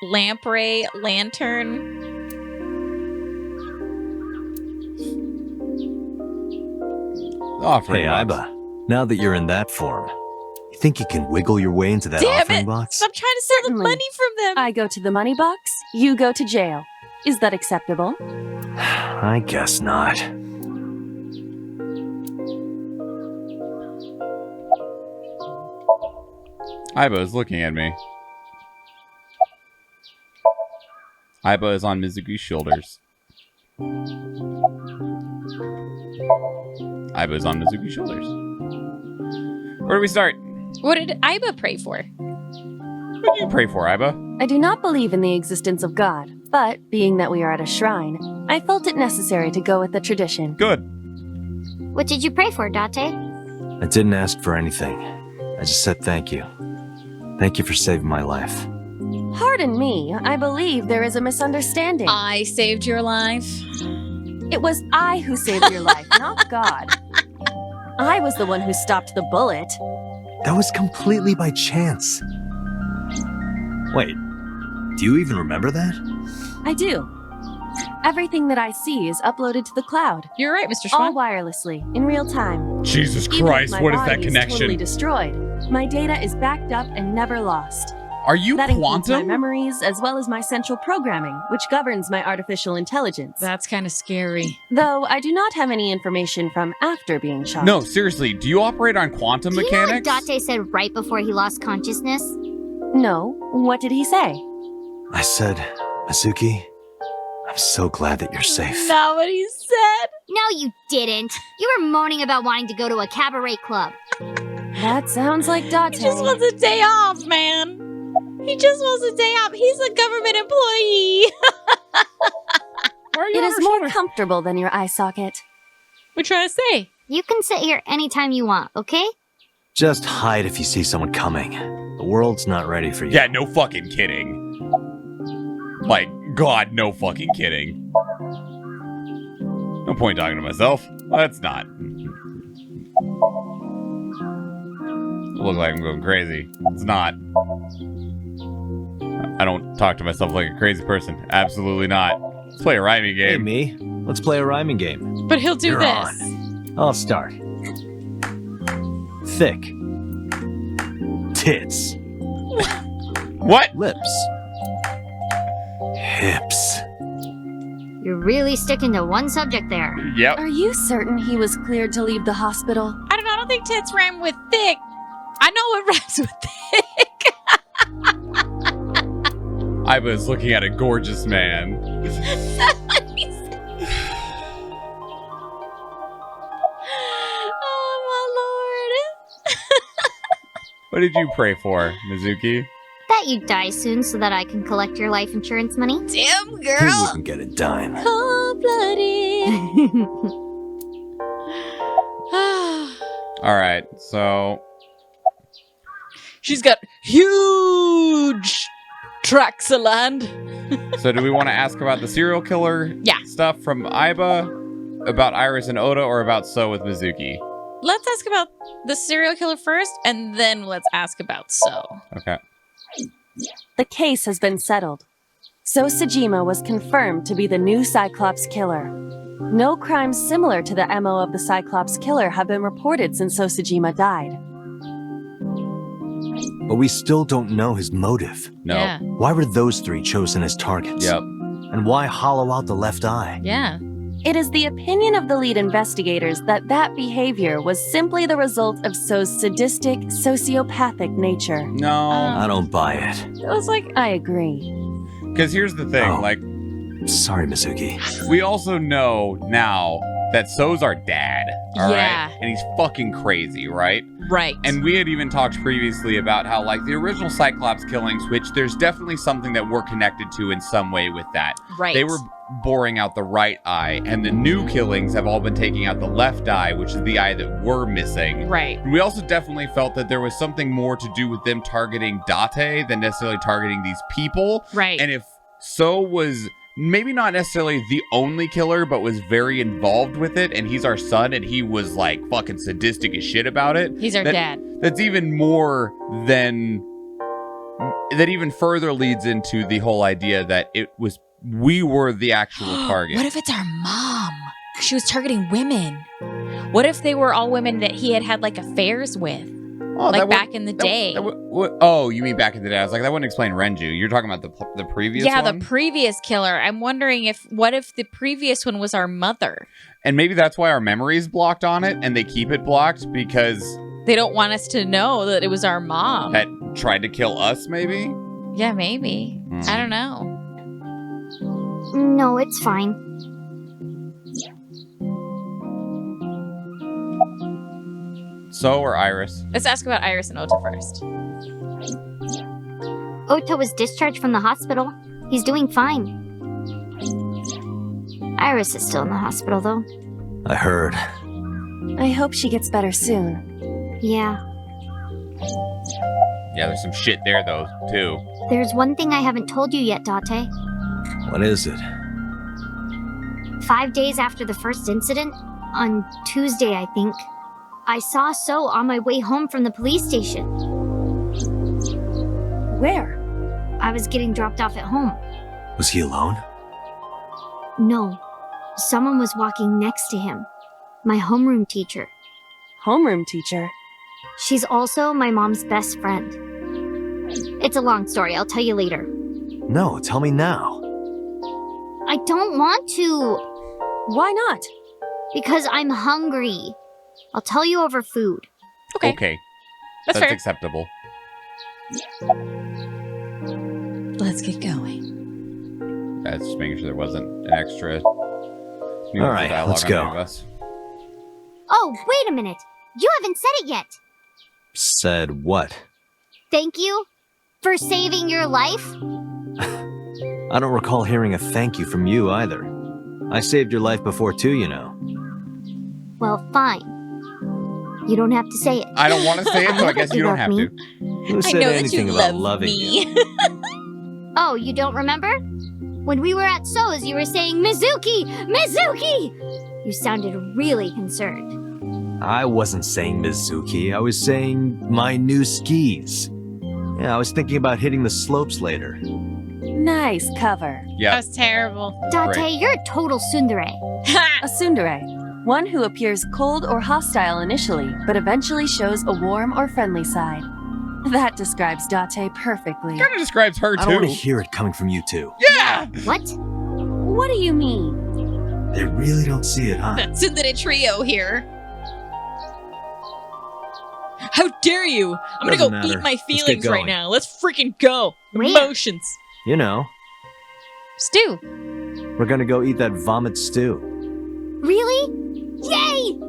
Lamprey, lantern. Hey, Iba, now that you're in that form, you think you can wiggle your way into that Damn offering it! box? Stop trying to steal the money from them. I go to the money box, you go to jail. Is that acceptable? I guess not. Iba is looking at me. Iba is on Mizuki's shoulders. Iba is on Mizuki's shoulders. Where do we start? What did Iba pray for? What do you pray for, Iba? I do not believe in the existence of God, but being that we are at a shrine, I felt it necessary to go with the tradition. Good. What did you pray for, Date? I didn't ask for anything. I just said thank you. Thank you for saving my life. Pardon me, I believe there is a misunderstanding. I saved your life. It was I who saved your life, not God. I was the one who stopped the bullet. That was completely by chance. Wait, do you even remember that? I do. Everything that I see is uploaded to the cloud. You're right, Mr. All Schwan. wirelessly, in real time. Jesus Even if Christ, my what is that body connection? Totally destroyed. My data is backed up and never lost. Are you that includes my quantum? memories as well as my central programming, which governs my artificial intelligence. That's kind of scary. Though I do not have any information from after being shot. No, seriously, do you operate on quantum Do you know mechanics? what Date said right before he lost consciousness? No. What did he say? I said, Mizuki, I'm so glad that you're safe. Not what he said. No, you didn't. You were moaning about wanting to go to a cabaret club. That sounds like Date. He just wants a day off, man. He just wants a day off. He's a government employee. It is more comfortable than your eye socket. We're trying to say. You can sit here anytime you want, okay? Just hide if you see someone coming. The world's not ready for you. Yeah, no fucking kidding. Like, God, no fucking kidding. No point talking to myself. Let's not. Look like I'm going crazy. It's not. I don't talk to myself like a crazy person. Absolutely not. Let's play a rhyming Hey, game. me. Let's play a rhyming game. But he'll do You're this. on. I'll start. Thick. Tits. What? Lips. Hips. You're really sticking to one subject there. Yep. Are you certain he was cleared to leave the hospital? I don't know. I don't think tits rhyme with thick. I know it rhymes with thick. I was looking at a gorgeous man. Oh, my lord. What did you pray for, Mizuki? That you die soon so that I can collect your life insurance money. Damn, He girl. wouldn't get a dime. Cold-blooded. All right, so She's got huge tracts of land. So do we want to ask about the serial killer stuff from Aiba, about Iris and Oda, or about So with Mizuki? Let's ask about the serial killer first, and then let's ask about So. Okay. The case has been settled. So Sejima was confirmed to be the new Cyclops killer. No crimes similar to the MO of the Cyclops killer have been reported since So Sejima died. But we still don't know his motive. No. Yeah. Why were those three chosen as targets? Yep. And why hollow out the left eye? Yeah. It is the opinion of the lead investigators that that behavior was simply the result of So's sadistic, sociopathic nature. No. I don't buy it. It was like... I agree. Because here's the thing, like... Sorry, Mizuki. We also know now that So's our dad, all right? Yeah. And he's fucking crazy, right? Right. And we had even talked previously about how, like, the original Cyclops killings, which there's definitely something that we're connected to in some way with that. Right. They were boring out the right eye, and the new killings have all been taking out the left eye, which is the eye that we're missing. Right. And we also definitely felt that there was something more to do with them targeting Date than necessarily targeting these people. Right. And if So was maybe not necessarily the only killer, but was very involved with it, and he's our son, and he was like fucking sadistic as shit about it. He's our dad. That's even more than... That even further leads into the whole idea that we were the actual target. What if it's our mom? She was targeting women. What if they were all women that he had like affairs with? Like back in the day. Oh, you mean back in the day? I was like, that wouldn't explain Renju. You're talking about the previous one? Yeah, the previous killer. I'm wondering what if the previous one was our mother? And maybe that's why our memory is blocked on it, and they keep it blocked because... They don't want us to know that it was our mom. That tried to kill us, maybe? Yeah, maybe. I don't know. No, it's fine. So or Iris? Let's ask about Iris and Ota first. Ota was discharged from the hospital. He's doing fine. Iris is still in the hospital, though. I heard. I hope she gets better soon. Yeah. Yeah, there's some shit there, though, too. There's one thing I haven't told you yet, Date. What is it? 5 days after the first incident, on Tuesday, I think, I saw So on my way home from the police station. Where? I was getting dropped off at home. Was he alone? No. Someone was walking next to him. My homeroom teacher. Homeroom teacher? She's also my mom's best friend. It's a long story. I'll tell you later. No, tell me now. I don't want to. Why not? Because I'm hungry. I'll tell you over food. Okay. That's fair. Acceptable. Let's get going. That's just making sure there wasn't an extra... All right, let's go. Oh, wait a minute. You haven't said it yet. Said what? Thank you for saving your life. I don't recall hearing a thank you from you either. I saved your life before too, you know. Well, fine. You don't have to say it. I don't want to say it, so I guess you don't have to. Who said anything about loving you? Oh, you don't remember? When we were at So's, you were saying, Mizuki! Mizuki! You sounded really concerned. I wasn't saying Mizuki. I was saying my new skis. Yeah, I was thinking about hitting the slopes later. Nice cover. Yeah. That was terrible. Date, you're a total tsundere. A tsundere. One who appears cold or hostile initially, but eventually shows a warm or friendly side. That describes Date perfectly. Kind of describes her, too. I don't want to hear it coming from you two. Yeah! What? What do you mean? They really don't see it, huh? The tsundere trio here. How dare you? I'm gonna Doesn't go matter. eat my Let's get feelings right going. now. Let's freaking go. Where? Emotions. You know, Stew. we're gonna go eat that vomit stew. Really? Yay!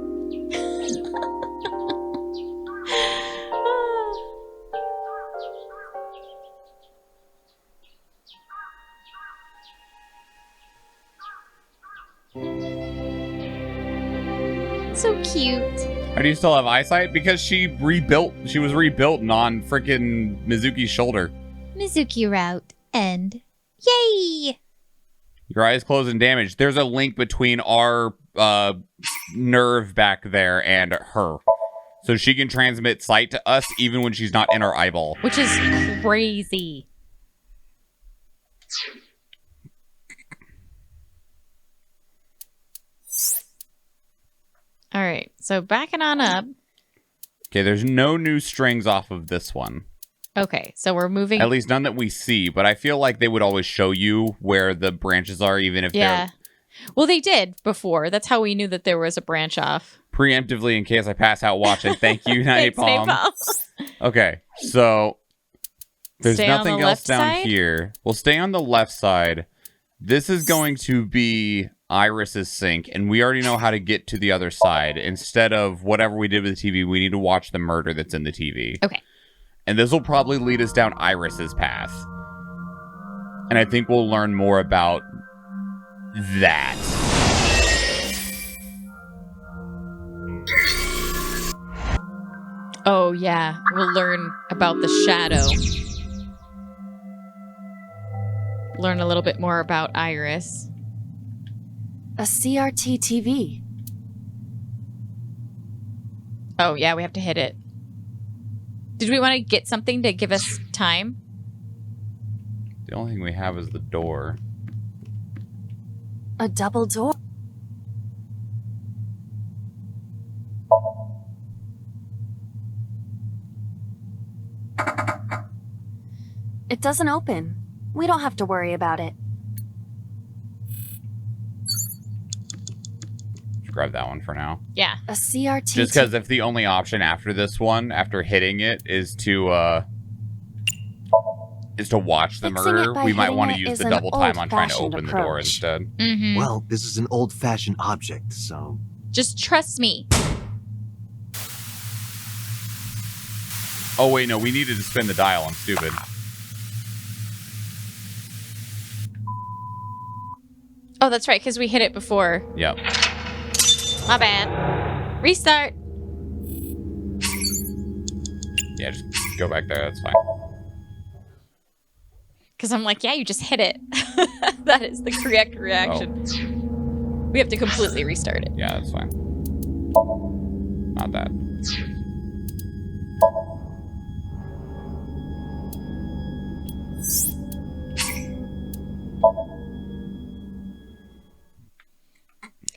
So cute. How do you still have eyesight? Because she was rebuilt on freaking Mizuki's shoulder. Mizuki route. End. Yay! Your eyes closed and damaged. There's a link between our nerve back there and her. So she can transmit sight to us even when she's not in our eyeball. Which is crazy. All right, so backing on up. Okay, there's no new strings off of this one. Okay, so we're moving. At least none that we see, but I feel like they would always show you where the branches are, even if they're Well, they did before. That's how we knew that there was a branch off. preemptively in case I pass out watching. Thank you, Thanks, Napalm. Napalm. Okay, so there's Stay on nothing the else left down side? here. We'll stay on the left side. This is going to be Iris's sink, and we already know how to get to the other side. Instead of whatever we did with the TV, we need to watch the murder that's in the TV. Okay. And this will probably lead us down Iris's path. And I think we'll learn more about that. Oh, yeah. We'll learn about the shadow. Learn a little bit more about Iris. A CRT TV. Oh, yeah, we have to hit it. Did we want to get something to give us time? The only thing we have is the door. A double door. It doesn't open. We don't have to worry about it. Grab that one for now. Yeah. A CRT. Just because if the only option after this one, after hitting it, is to watch the Fixing murder, it by we might hitting want to it use is the an double time on trying to old-fashioned open the door approach. instead. Mm-hmm. Well, this is an old-fashioned object, so... Just trust me. Oh wait, no, we needed to spin the dial. I'm stupid. Oh, that's right, because we hit it before. Yep. My bad. Restart. Yeah, just go back there. That's fine. Because I'm like, yeah, you just hit it. That is the correct reaction. We have to completely restart it. Yeah, that's fine. Not that.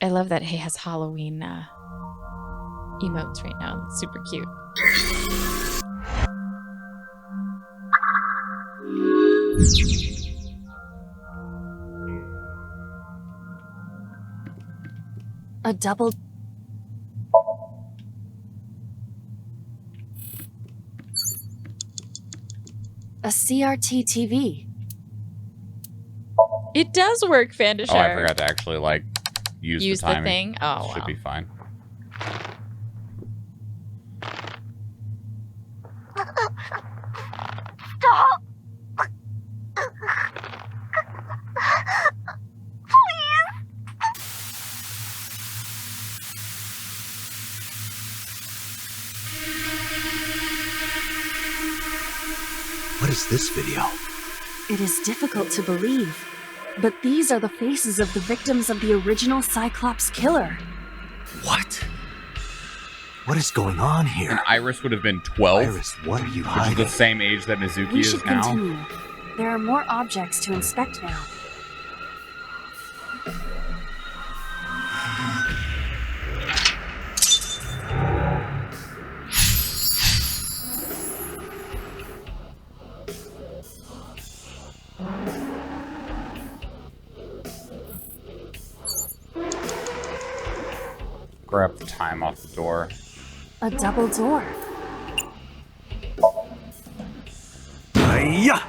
I love that he has Halloween emotes right now. It's super cute. A double. A CRT TV. It does work, Fandashar. Oh, I forgot to actually like use the timing. thing. Oh, should wow. be fine. Stop! What is this video? It is difficult to believe, but these are the faces of the victims of the original Cyclops killer. What? What is going on here? And Iris would have been 12. Iris, what are you which hiding? is the same age that Mizuki We is should now. continue. There are more objects to inspect now. Grab the time off the door. A double door. Hiya!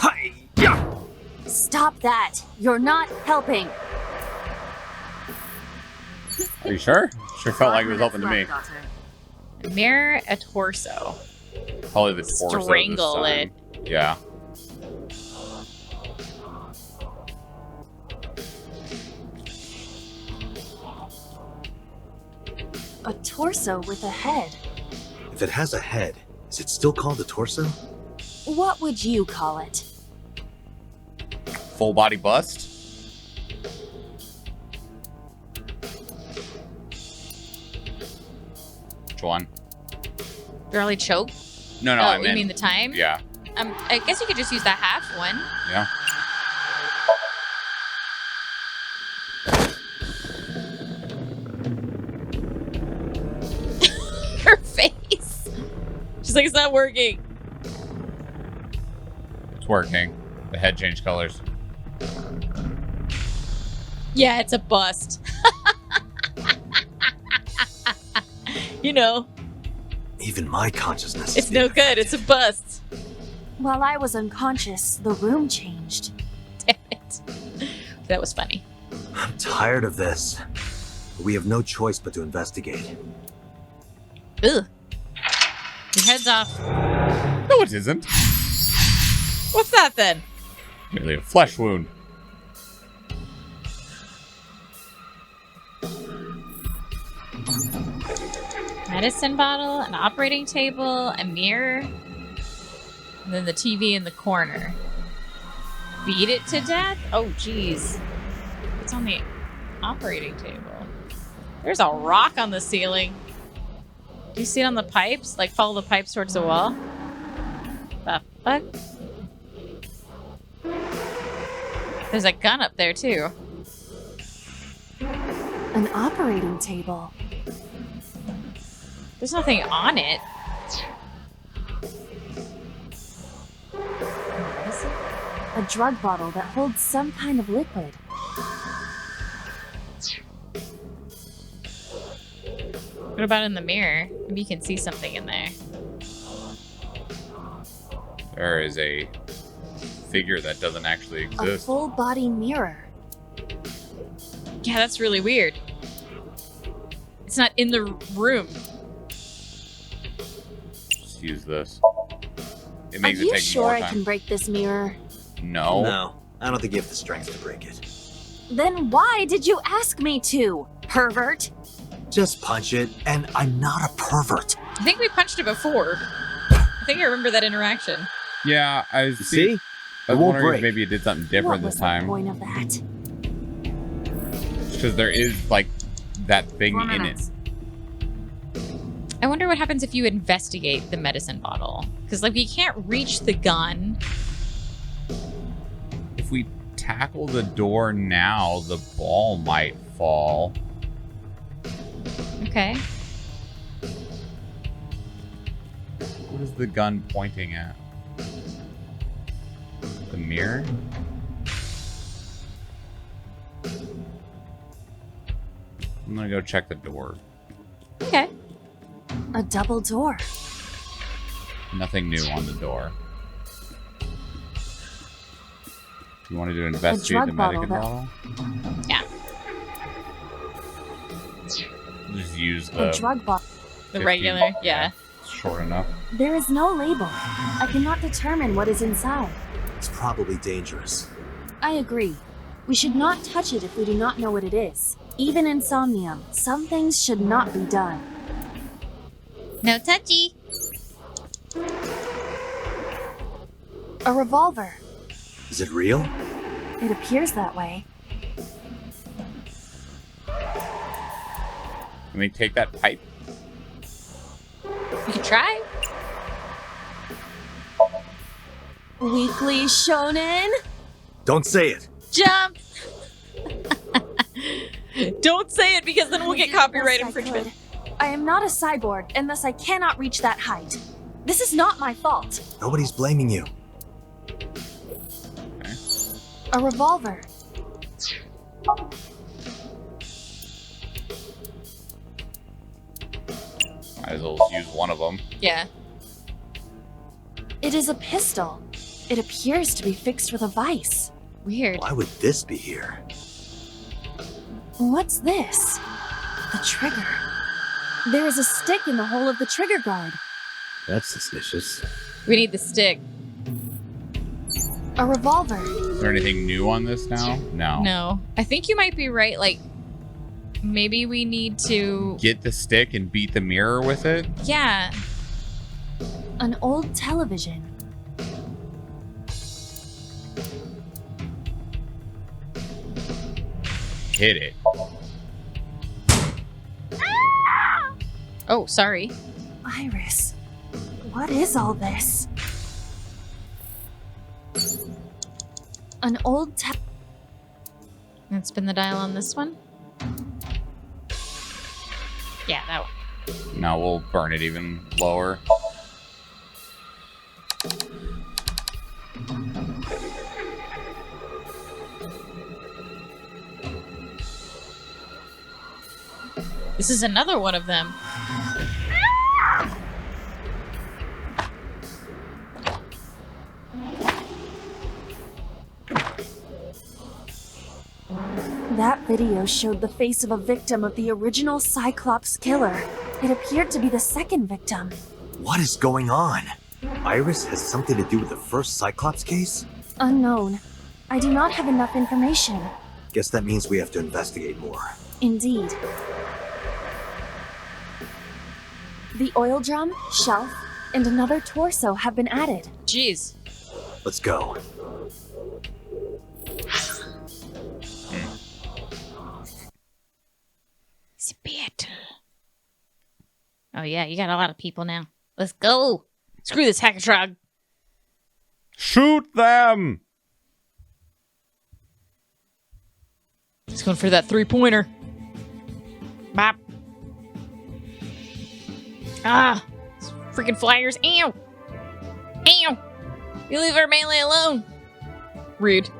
Hiya! Stop that! You're not helping! Are you sure? Sure felt like it was helping to me. Mirror a torso. Probably the torso. Strangle this time. Yeah. A torso with a head. If it has a head, is it still called a torso? What would you call it? Full body bust? Which one? Barely choke? No, Oh, I you meant... mean the time? Yeah. I guess you could just use the half one. Yeah. Her face. She's like, it's not working. It's working. The head changed colors. Yeah, it's a bust. You know. Even my consciousness. It's no good. It's a bust. While I was unconscious, the room changed. Damn it. That was funny. I'm tired of this. We have no choice but to investigate. Ugh. Your head's off. No, it isn't. What's that then? Merely a flesh wound. Medicine bottle, an operating table, a mirror, and then the TV in the corner. Beat it to death? Oh, jeez. What's on the operating table? There's a rock on the ceiling. Do you see it on the pipes? Like, follow the pipes towards the wall? The fuck? There's a gun up there, too. An operating table. There's nothing on it. A drug bottle that holds some kind of liquid. What about in the mirror? Maybe you can see something in there. There is a figure that doesn't actually A exist. full body mirror. Yeah, that's really weird. It's not in the room. Just use this. It Are makes it you take sure more I time. can break this mirror? No. No, I don't think you have the strength to break it. Then why did you ask me to, pervert? Just punch it, and I'm not a pervert. I think we punched it before. I think I remember that interaction. Yeah, I See? I was It won't wondering break. if maybe it did something What different was this the time. point of that? Because there is, like, that thing 4 in it. minutes. I wonder what happens if you investigate the medicine bottle. Because, like, we can't reach the gun. If we tackle the door now, the ball might fall. Okay. What is the gun pointing at? The mirror? I'm gonna go check the door. Okay. A double door. Nothing new on the door. You wanted to investigate drug the medical bottle bottle? Yeah. Just use A the drug bottle. The 15. regular, yeah. It's short enough. There is no label. I cannot determine what is inside. It's probably dangerous. I agree. We should not touch it if we do not know what it is. Even in Somnium, some things should not be done. No touchy. A revolver. Is it real? It appears that way. Can we take that pipe? You can try. Weekly Shonen? Don't say it. Jump! Don't say it because then we'll get copyright Yes, I infringement. could. I am not a cyborg, and thus I cannot reach that height. This is not my fault. Nobody's blaming you. A revolver. Might as well use one of them. Yeah. It is a pistol. It appears to be fixed with a vise. Weird. Why would this be here? What's this? The trigger. There is a stick in the hole of the trigger guard. That's suspicious. We need the stick. A revolver. Is there anything new on this now? No. No. I think you might be right. Like, maybe we need to... Get the stick and beat the mirror with it? Yeah. An old television. hit it. Oh, sorry. Iris, what is all this? An old Let's spin the dial on this one. Yeah, that one. Now we'll burn it even lower. This is another one of them. That video showed the face of a victim of the original Cyclops killer. It appeared to be the second victim. What is going on? Iris has something to do with the first Cyclops case? Unknown. I do not have enough information. Guess that means we have to investigate more. Indeed. The oil drum, shelf, and another torso have been added. Jeez. Let's go. Oh yeah, you got a lot of people now. Let's go. Screw this hackatrog. Shoot them! He's going for that 3-pointer. Bop. Ah! Freaking flyers. Ow! Ow! You leave our melee alone. Rude.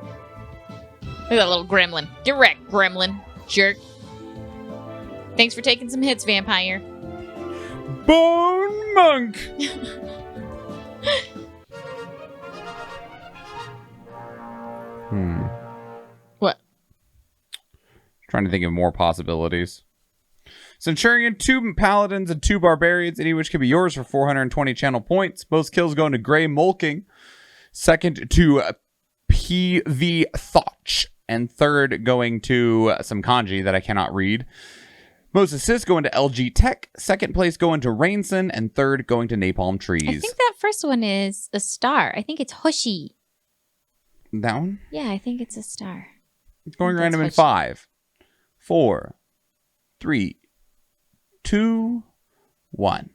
Look at that little gremlin. Get wrecked, gremlin. Jerk. Thanks for taking some hits, vampire. Bone monk! What? Trying to think of more possibilities. Centurion, 2 paladins, and 2 barbarians, any which could be yours for 420 channel points. Most kills going to Grey Mulking. Second to PV Thoch. And third going to some kanji that I cannot read. Most assists going to LG Tech. Second place going to Rainson. And third going to Napalm Trees. I think that first one is a star. I think it's Hoshi. That one? Yeah, I think it's a star. It's going random in 5, 4, 3, 2, 1.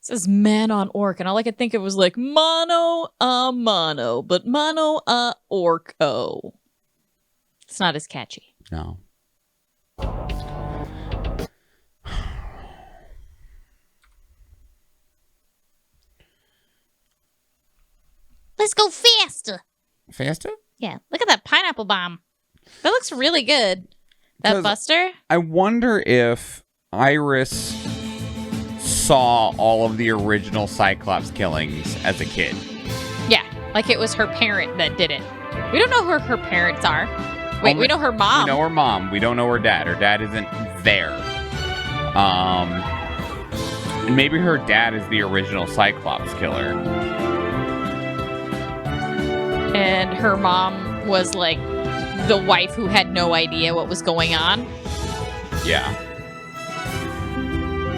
It says man on orc, and all I could think of was like mono a mono, but mono a orco. It's not as catchy. No. Let's go faster. Faster? Yeah, look at that pineapple bomb. That looks really good. That 'Cause Buster? I wonder if Iris saw all of the original Cyclops killings as a kid. Yeah, like it was her parent that did it. We don't know who her parents are. Wait, we know her mom. We know her mom. We don't know her dad. Her dad isn't there. And maybe her dad is the original Cyclops killer. And her mom was like the wife who had no idea what was going on. Yeah.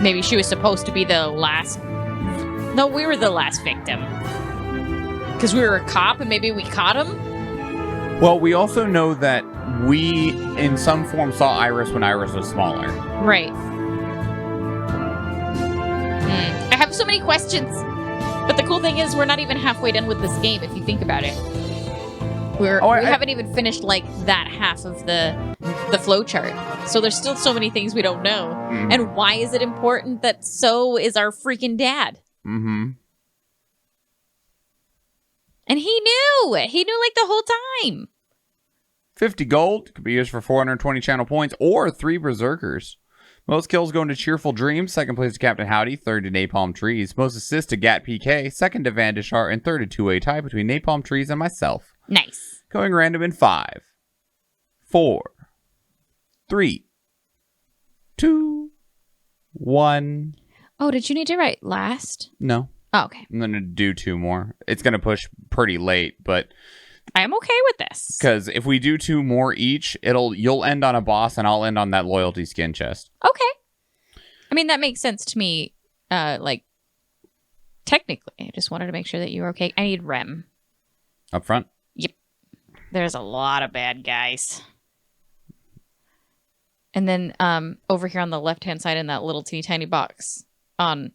Maybe she was supposed to be the last... No, we were the last victim. Because we were a cop and maybe we caught him? Well, we also know that we, in some form, saw Iris when Iris was smaller. Right. I have so many questions. But the cool thing is we're not even halfway done with this game, if you think about it. We haven't even finished, like, that half of the flowchart. So there's still so many things we don't know. Mm-hmm. And why is it important that So is our freaking dad? Mm-hmm. And he knew! He knew, like, the whole time! 50 gold could be used for 420 channel points or 3 berserkers. Most kills going to Cheerful Dreams, second place to Captain Howdy, third to Napalm Trees. Most assists to Gat PK, second to Vandishar, and third to 2-way tie between Napalm Trees and myself. Nice. Going random in 5, 4, 3, 2, 1. Oh, did you need to write last? No. Oh, okay. I'm going to do 2 more. It's going to push pretty late, but... I'm okay with this. Because if we do 2 more each, you'll end on a boss and I'll end on that loyalty skin chest. Okay. I mean, that makes sense to me, like, technically. I just wanted to make sure that you were okay. I need Rem. Up front? Yep. There's a lot of bad guys. And then over here on the left-hand side in that little teeny tiny box on,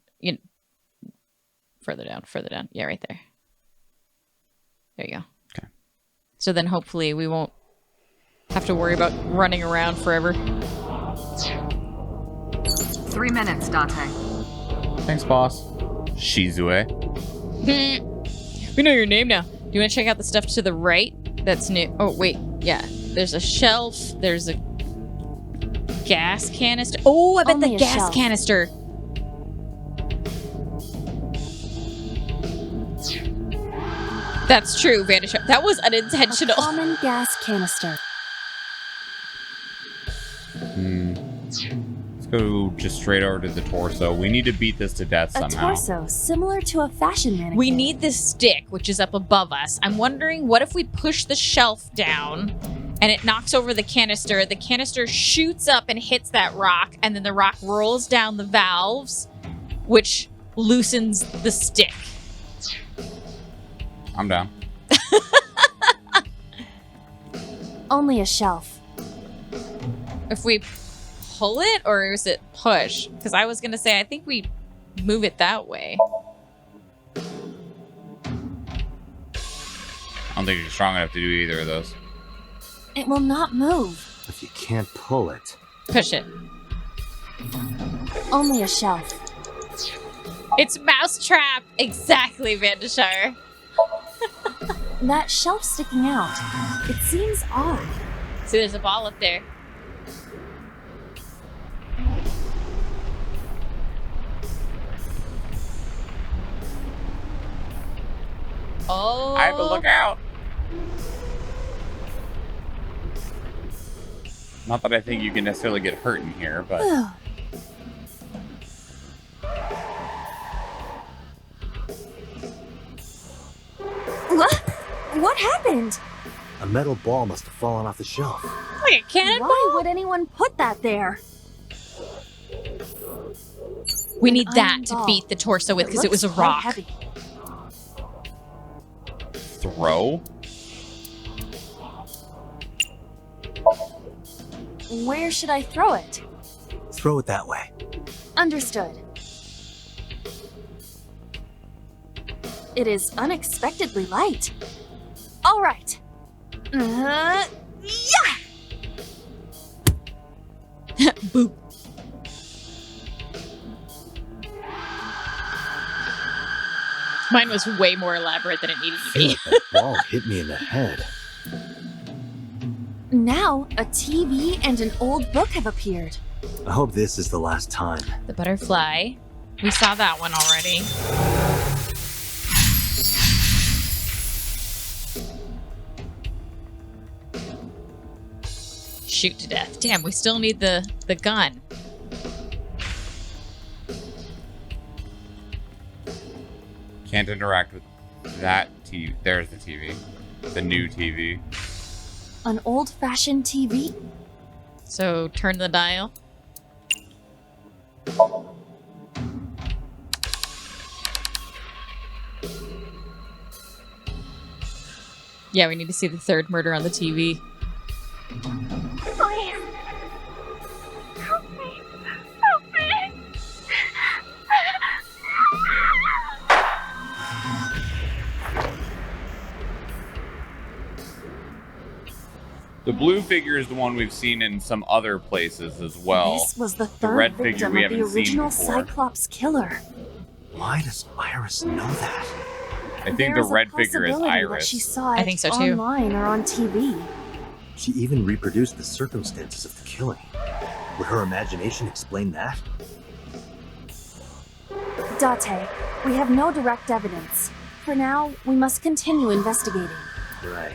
further down. Yeah, right there. There you go. Okay. So then hopefully we won't have to worry about running around forever. 3 minutes, Dante. Thanks, boss. Shizue. We know your name now. Do you want to check out the stuff to the right? That's new. Oh, wait. Yeah. There's a shelf. There's a gas canister. Oh, I bet Only the a gas shelf. canister. That's true, Vanisher. That was unintentional. A common gas canister. Let's go just straight over to the torso. We need to beat this to death A somehow. torso similar to a fashion mannequin. We need this stick, which is up above us. I'm wondering, what if we push the shelf down and it knocks over the canister shoots up and hits that rock, and then the rock rolls down the valves, which loosens the stick. I'm down. Only a shelf. If we pull it, or is it push? Because I was going to say, I think we move it that way. I don't think you're strong enough to do either of those. It will not move. If you can't pull it. Push it. Only a shelf. It's Mousetrap! Exactly, Vandashire. That shelf sticking out. It seems odd. See, there's a ball up there. Oh. I have to look out. Not that I think you can necessarily get hurt in here, but... What happened? A metal ball must have fallen off the shelf. Like a cannonball? Why would anyone put that there? We An need that iron to ball. beat the torso with, because it was a looks quite rock. heavy. Throw? Where should I throw it? Throw it that way. Understood. It is unexpectedly light. All right. Yeah! Boop. Mine was way more elaborate than it needed to be. That ball hit me in the head. Now, a TV and an old book have appeared. I hope this is the last time. The butterfly. We saw that one already. Shoot to death. Damn, we still need the gun. Can't interact with that TV. There's the TV. The new TV. An old-fashioned TV? So turn the dial. Yeah, we need to see the third murder on the TV. Please. Help me. Help me. The blue figure is the one we've seen in some other places as well. This was the The third red figure victim we of the haven't seen original before. Cyclops killer. Why does Iris know that? I think There's the red a figure is possibility that Iris. She saw it I think so, too. online or on TV. She even reproduced the circumstances of the killing. Would her imagination explain that? Date, we have no direct evidence. For now, we must continue investigating. Right.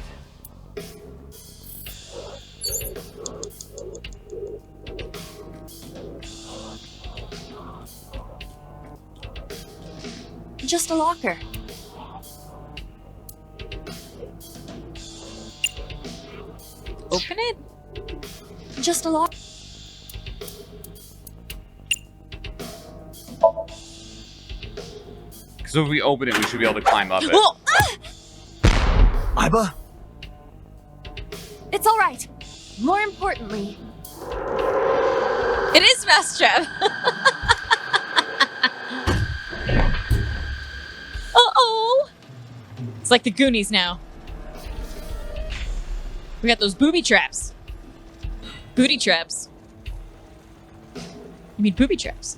Just a locker. Open it? Just a locker. So if we open it, we should be able to climb up it. Oh! Iba? It's all right. More importantly, It is Mousetrap. Uh-oh. It's like the Goonies now. We got those booby traps. Booty traps. You mean booby traps?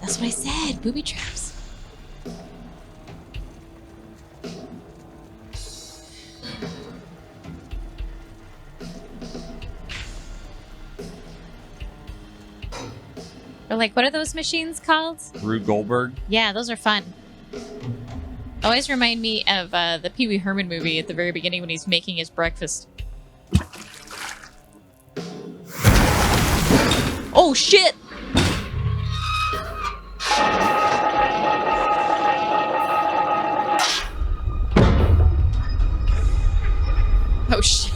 That's what I said. Booby traps. Or like, what are those machines called? Rube Goldberg. Yeah, those are fun. Always remind me of the Pee Wee Herman movie at the very beginning when he's making his breakfast. Oh, shit! Oh, shit.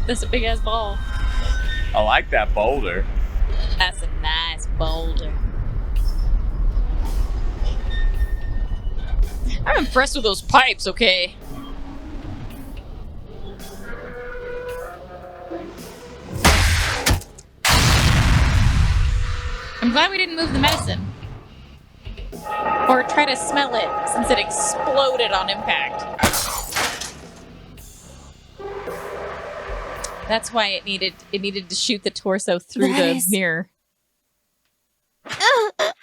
That's a big-ass ball. I like that boulder. That's a nice boulder. I'm impressed with those pipes, okay? I'm glad we didn't move the medicine. Or try to smell it, since it exploded on impact. That's why it needed to shoot the torso through the mirror. Who dat?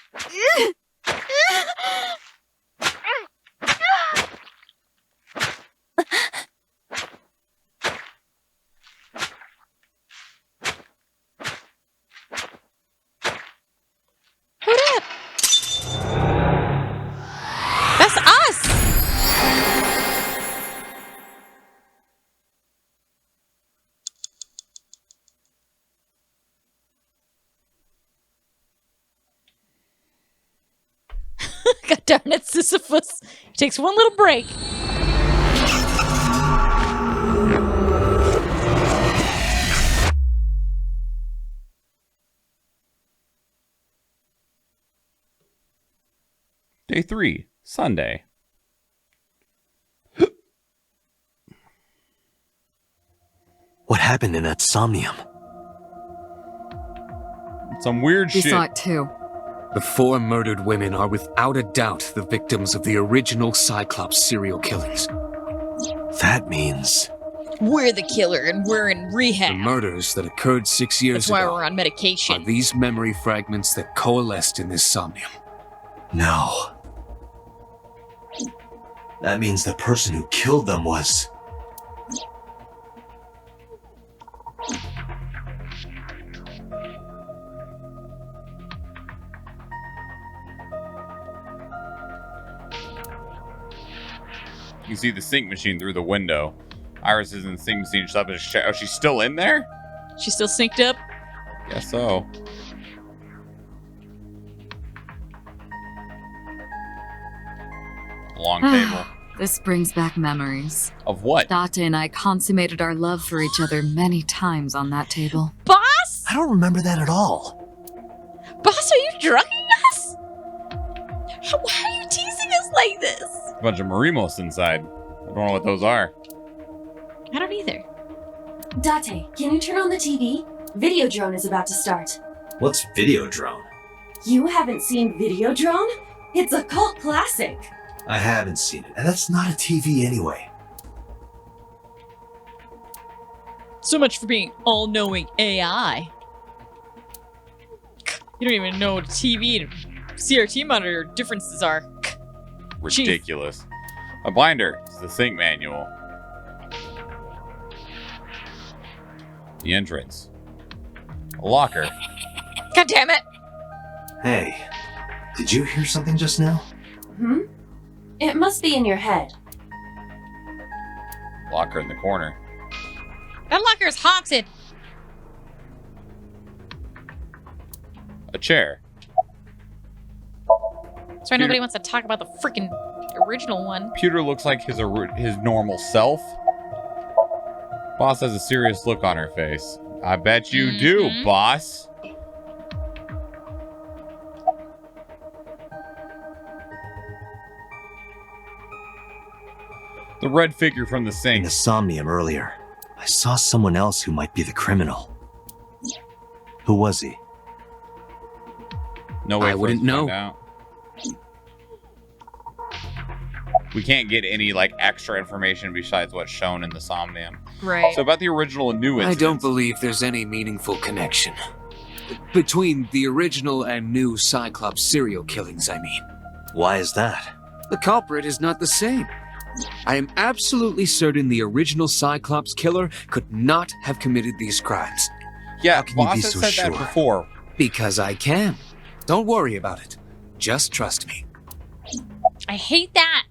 That's us! God darn it, Sisyphus. He takes one little break. Day 3, Sunday. What happened in that Somnium? Some weird We shit. saw it too. The 4 murdered women are without a doubt the victims of the original Cyclops serial killers. That means... We're the killer and we're in The rehab. murders that occurred 6 years That's why ago we're on medication. are these memory fragments that coalesced in this Somnium. No. That means the person who killed them was... You can see the sync machine through the window. Iris is in the sync machine. She's up in a oh, she's still in there? She's still synced up? Guess so. Long table. This brings back memories. Of what? Date and I consummated our love for each other many times on that table. Boss? I don't remember that at all. Boss, are you drugging us? Why are you teasing us like this? A bunch of Marimos inside. I don't know what those are. I don't either. Date, can you turn on the TV? Videodrone is about to start. What's Videodrone? You haven't seen Videodrone? It's a cult classic. I haven't seen it, and that's not a TV anyway. So much for being all-knowing AI. You don't even know what TV and CRT monitor differences are. Ridiculous. A binder. It's the sync manual. The entrance. A locker. God damn it! Hey, did you hear something just now? It must be in your head. Locker in the corner. That locker's haunted. A chair. So nobody wants to talk about the freaking original one. Pewter looks like his normal self. Boss has a serious look on her face. I bet you do, boss. The red figure from the sink. In the Somnium earlier, I saw someone else who might be the criminal. Who was he? No way I for wouldn't us to know. find out. We can't get any like extra information besides what's shown in the Somnium. Right. So about the original and new I incidents. don't believe there's any meaningful connection. Between the original and new Cyclops serial killings, I mean. Why is that? The culprit is not the same. I am absolutely certain the original Cyclops killer could not have committed these crimes. Yeah, can you be Vods has so said sure? that before. Because I can. Don't worry about it. Just trust me. I hate that.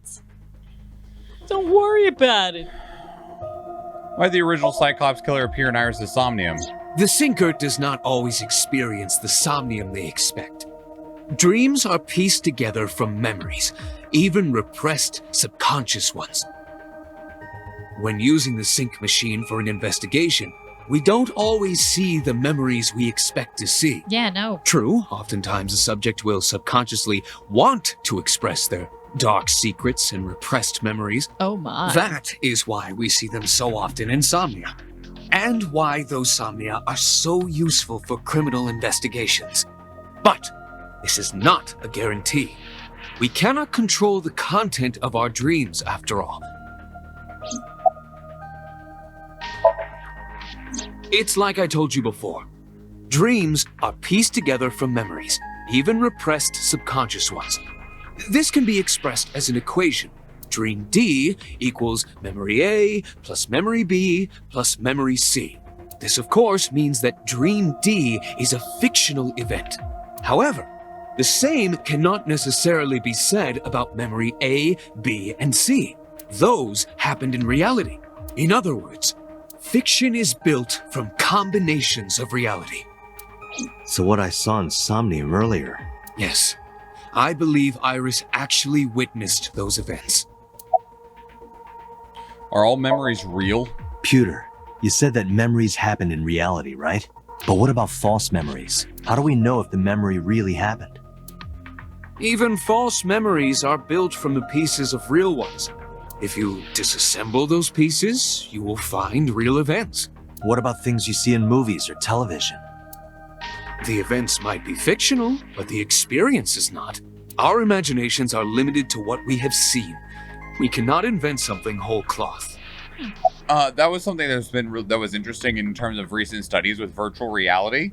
Don't worry about it. Why did the original Cyclops killer appear in Iris' Somnium? The sinker does not always experience the somnium they expect. Dreams are pieced together from memories, even repressed subconscious ones. When using the sync machine for an investigation, we don't always see the memories we expect to see. Yeah, no. True, oftentimes a subject will subconsciously want to express their dark secrets and repressed memories. Oh my. That is why we see them so often in Somnia, and why those Somnia are so useful for criminal investigations. But this is not a guarantee. We cannot control the content of our dreams, after all. It's like I told you before. Dreams are pieced together from memories, even repressed subconscious ones. This can be expressed as an equation. Dream D equals memory A plus memory B plus memory C. This, of course, means that Dream D is a fictional event. However, the same cannot necessarily be said about memory A, B, and C. Those happened in reality. In other words, fiction is built from combinations of reality. So what I saw in Somnium earlier. Yes, I believe Iris actually witnessed those events. Are all memories real? Pewter, you said that memories happen in reality, right? But what about false memories? How do we know if the memory really happened? Even false memories are built from the pieces of real ones. If you disassemble those pieces, you will find real events. What about things you see in movies or television? The events might be fictional, but the experience is not. Our imaginations are limited to what we have seen. We cannot invent something whole cloth. That was something that was interesting in terms of recent studies with virtual reality.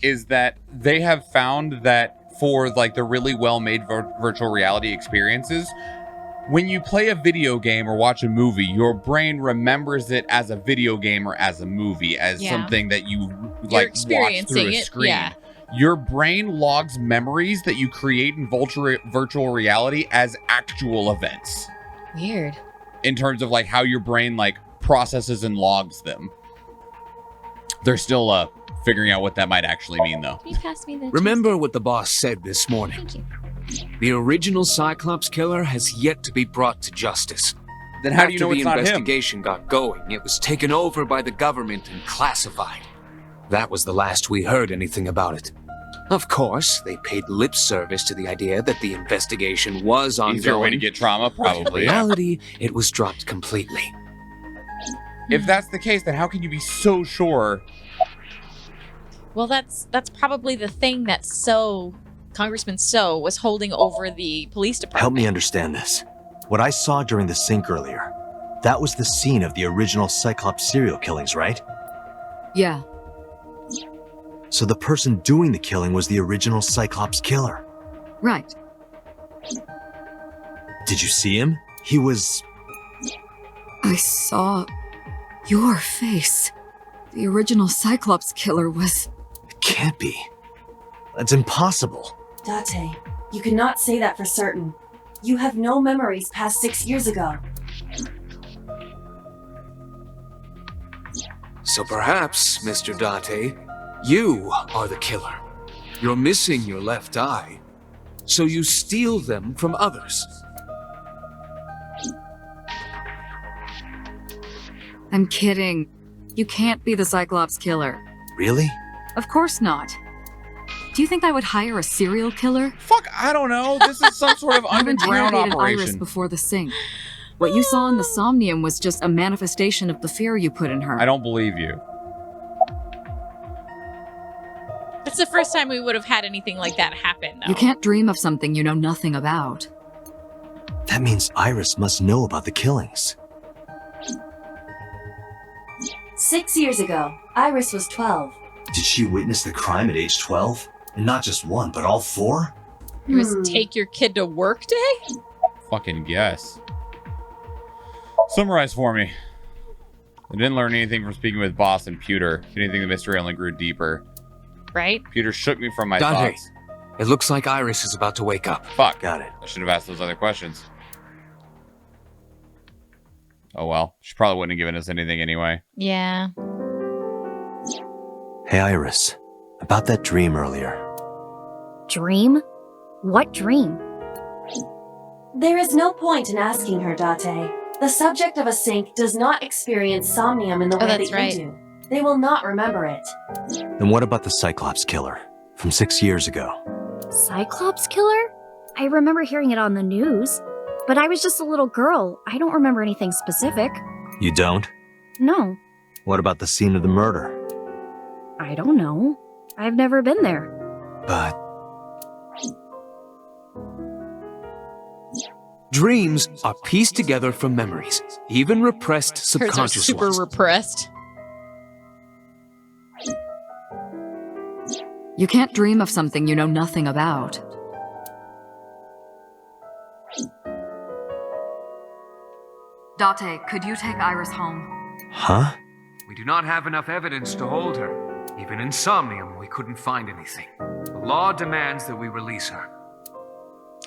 Is that they have found that for like the really well-made virtual reality experiences, when you play a video game or watch a movie, your brain remembers it as a video game or as a movie, as something that you like watch through a screen. Yeah. Your brain logs memories that you create in virtual reality as actual events. Weird. In terms of like how your brain like processes and logs them. They're still figuring out what that might actually mean though. Can you pass me the Remember what the boss said this morning. Thank you. The original Cyclops killer has yet to be brought to justice. Then how do you know it's not After him? the investigation got going, it was taken over by the government and classified. That was the last we heard anything about it. Of course, they paid lip service to the idea that the investigation was ongoing. Easier way to get trauma, probably. In reality, it was dropped completely. If that's the case, then how can you be so sure? Well, that's probably the thing that Congressman So was holding over the police department. Help me understand this. What I saw during the sink earlier, that was the scene of the original Cyclops serial killings, right? Yeah. So the person doing the killing was the original Cyclops killer. Right. Did you see him? He was... I saw your face. The original Cyclops killer was... It can't be. That's impossible. Date, you cannot say that for certain. You have no memories past 6 years ago. So perhaps, Mr. Date, you are the killer. You're missing your left eye, so you steal them from others. I'm kidding. You can't be the Cyclops killer. Really? Of course not. Do you think I would hire a serial killer? Fuck, I don't know. This is some sort of I've underground interrogated Iris operation. before the sink. What you saw in the Somnium was just a manifestation of the fear you put in her. I don't believe you. It's the first time we would have had anything like that happen, though. You can't dream of something you know nothing about. That means Iris must know about the killings. 6 years ago, Iris was 12. Did she witness the crime at age 12? And not just one, but all 4? It was take your kid to work day? Fucking guess. Summarize for me. I didn't learn anything from speaking with Boss and Pewter. If anything, the mystery only grew deeper. Right? Pewter shook me from my Dante, thoughts. it looks like Iris is about to wake up. Fuck. Got it. I should have asked those other questions. Oh well. She probably wouldn't have given us anything anyway. Yeah. Hey, Iris. About that dream earlier. Dream? What dream? There is no point in asking her, Date. The subject of a sink does not experience somnium in the way that's that right. you do. They will not remember it. Then what about the Cyclops killer from 6 years ago? Cyclops killer? I remember hearing it on the news. But I was just a little girl. I don't remember anything specific. You don't? No, What about the scene of the murder? I don't know. I've never been there. But Dreams are pieced together from memories, even repressed Hers are subconscious super ones. repressed. You can't dream of something you know nothing about. Date, could you take Iris home? Huh? We do not have enough evidence to hold her. Even in Somnium, we couldn't find anything. The law demands that we release her.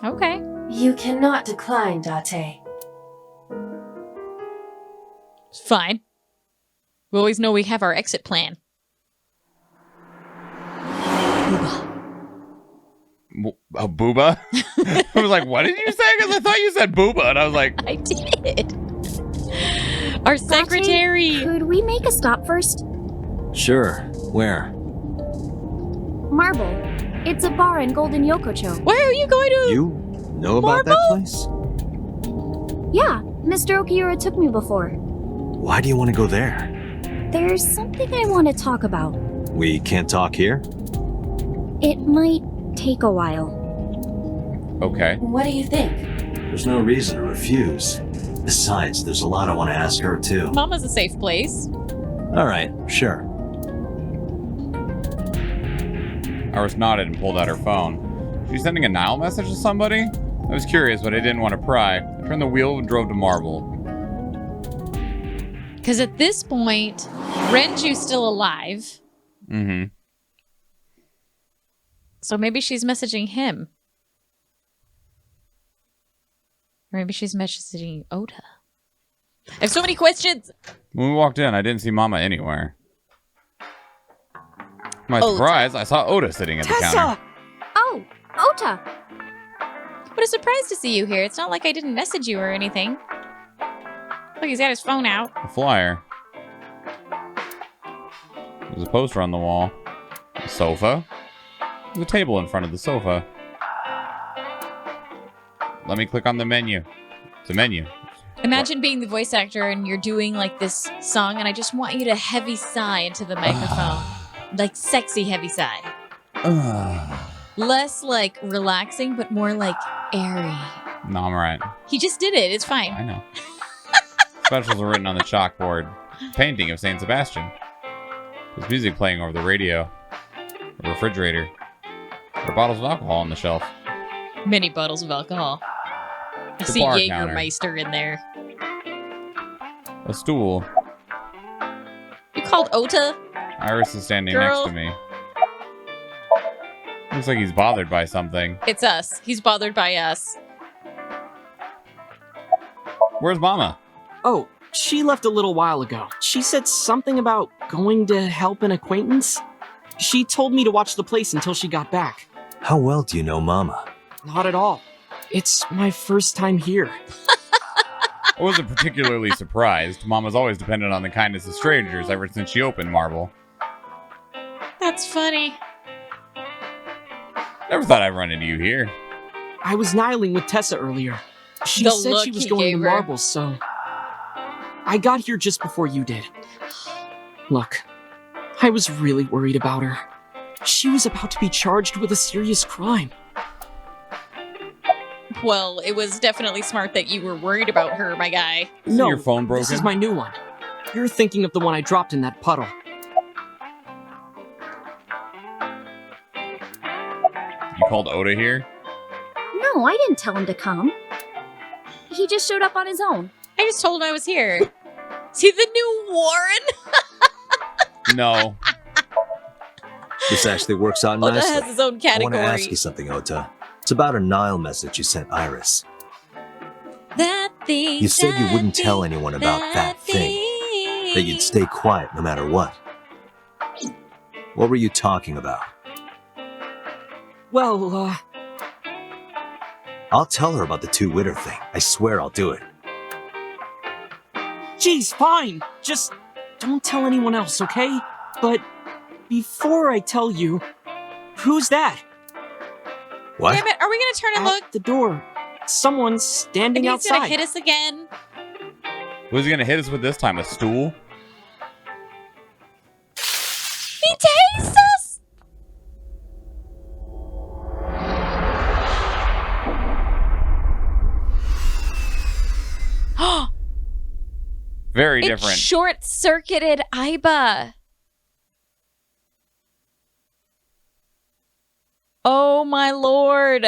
Okay. You cannot decline, Date. Fine. We always know we have our exit plan. A booba? I was like, what did you say? Because I thought you said booba. And I was like, I did. Our secretary. Could we make a stop first? Sure. Where? Marble. It's a bar in Golden Yokocho. Why are you going to? You know about that place? Yeah, Mr. Okiura took me before. Why do you want to go there? There's something I want to talk about. We can't talk here? It might take a while. okay. What do you think? There's no reason to refuse. Besides, there's a lot I want to ask her, too. Mama's a safe place. All right, sure. Iris nodded and pulled out her phone. She's sending a Nile message to somebody? I was curious, but I didn't want to pry. I turned the wheel and drove to Marble. Because at this point, Renju's still alive. Mm-hmm. So maybe she's messaging him. Or maybe she's messaging Ota. I have so many questions. When we walked in, I didn't see Mama anywhere. To my Ota. surprise, I saw Oda sitting at the counter. Oh, Ota! What a surprise to see you here. It's not like I didn't message you or anything. Look, he's got his phone out. A flyer. There's a poster on the wall. A sofa. There's a table in front of the sofa. Let me click on the menu. It's a menu. Imagine being the voice actor and you're doing like this song and I just want you to heavy sigh into the microphone. Like sexy heavy sigh. Less like relaxing, but more like airy. No, I'm alright. He just did it. It's fine. I know. Specials are written on the chalkboard. Painting of Saint Sebastian. There's music playing over the radio. A refrigerator. There are bottles of alcohol on the shelf. Many bottles of alcohol. I The see bar counter. Jägermeister in there. A stool. You called Ota? Iris is standing Girl. next to me. Looks like he's bothered by something. It's us. He's bothered by us. Where's Mama? Oh, she left a little while ago. She said something about going to help an acquaintance. She told me to watch the place until she got back. How well do you know Mama? Not at all. It's my first time here. I wasn't particularly surprised. Mama's always depended on the kindness of strangers ever since she opened Marble. That's funny. Never thought I'd run into you here. I was nihiling with Tessa earlier. She The said look she was he going to gave her. Marble, so I got here just before you did. Look, I was really worried about her. She was about to be charged with a serious crime. Well, it was definitely smart that you were worried about her, my guy. No, your phone this is broken? my new one. You're thinking of the one I dropped in that puddle. You called Oda here? No, I didn't tell him to come. He just showed up on his own. I just told him I was here. Is he the new Warren? No. This actually works out Oda nicely. has his own I category. want to ask you something, Ota. It's about a Nile message you sent Iris. That thing. You said you wouldn't tell anyone about that thing. That you'd stay quiet no matter what. What were you talking about? Well, I'll tell her about the two-witter thing. I swear I'll do it. geez, fine. Just don't tell anyone else, okay? But before I tell you, who's that? What? Damn it, are we gonna turn and At look? the door. Someone's standing And he's outside. gonna hit us again. Who's he gonna hit us with this time? A stool? He tased us! Very It different. short-circuited Iba. Oh my lord.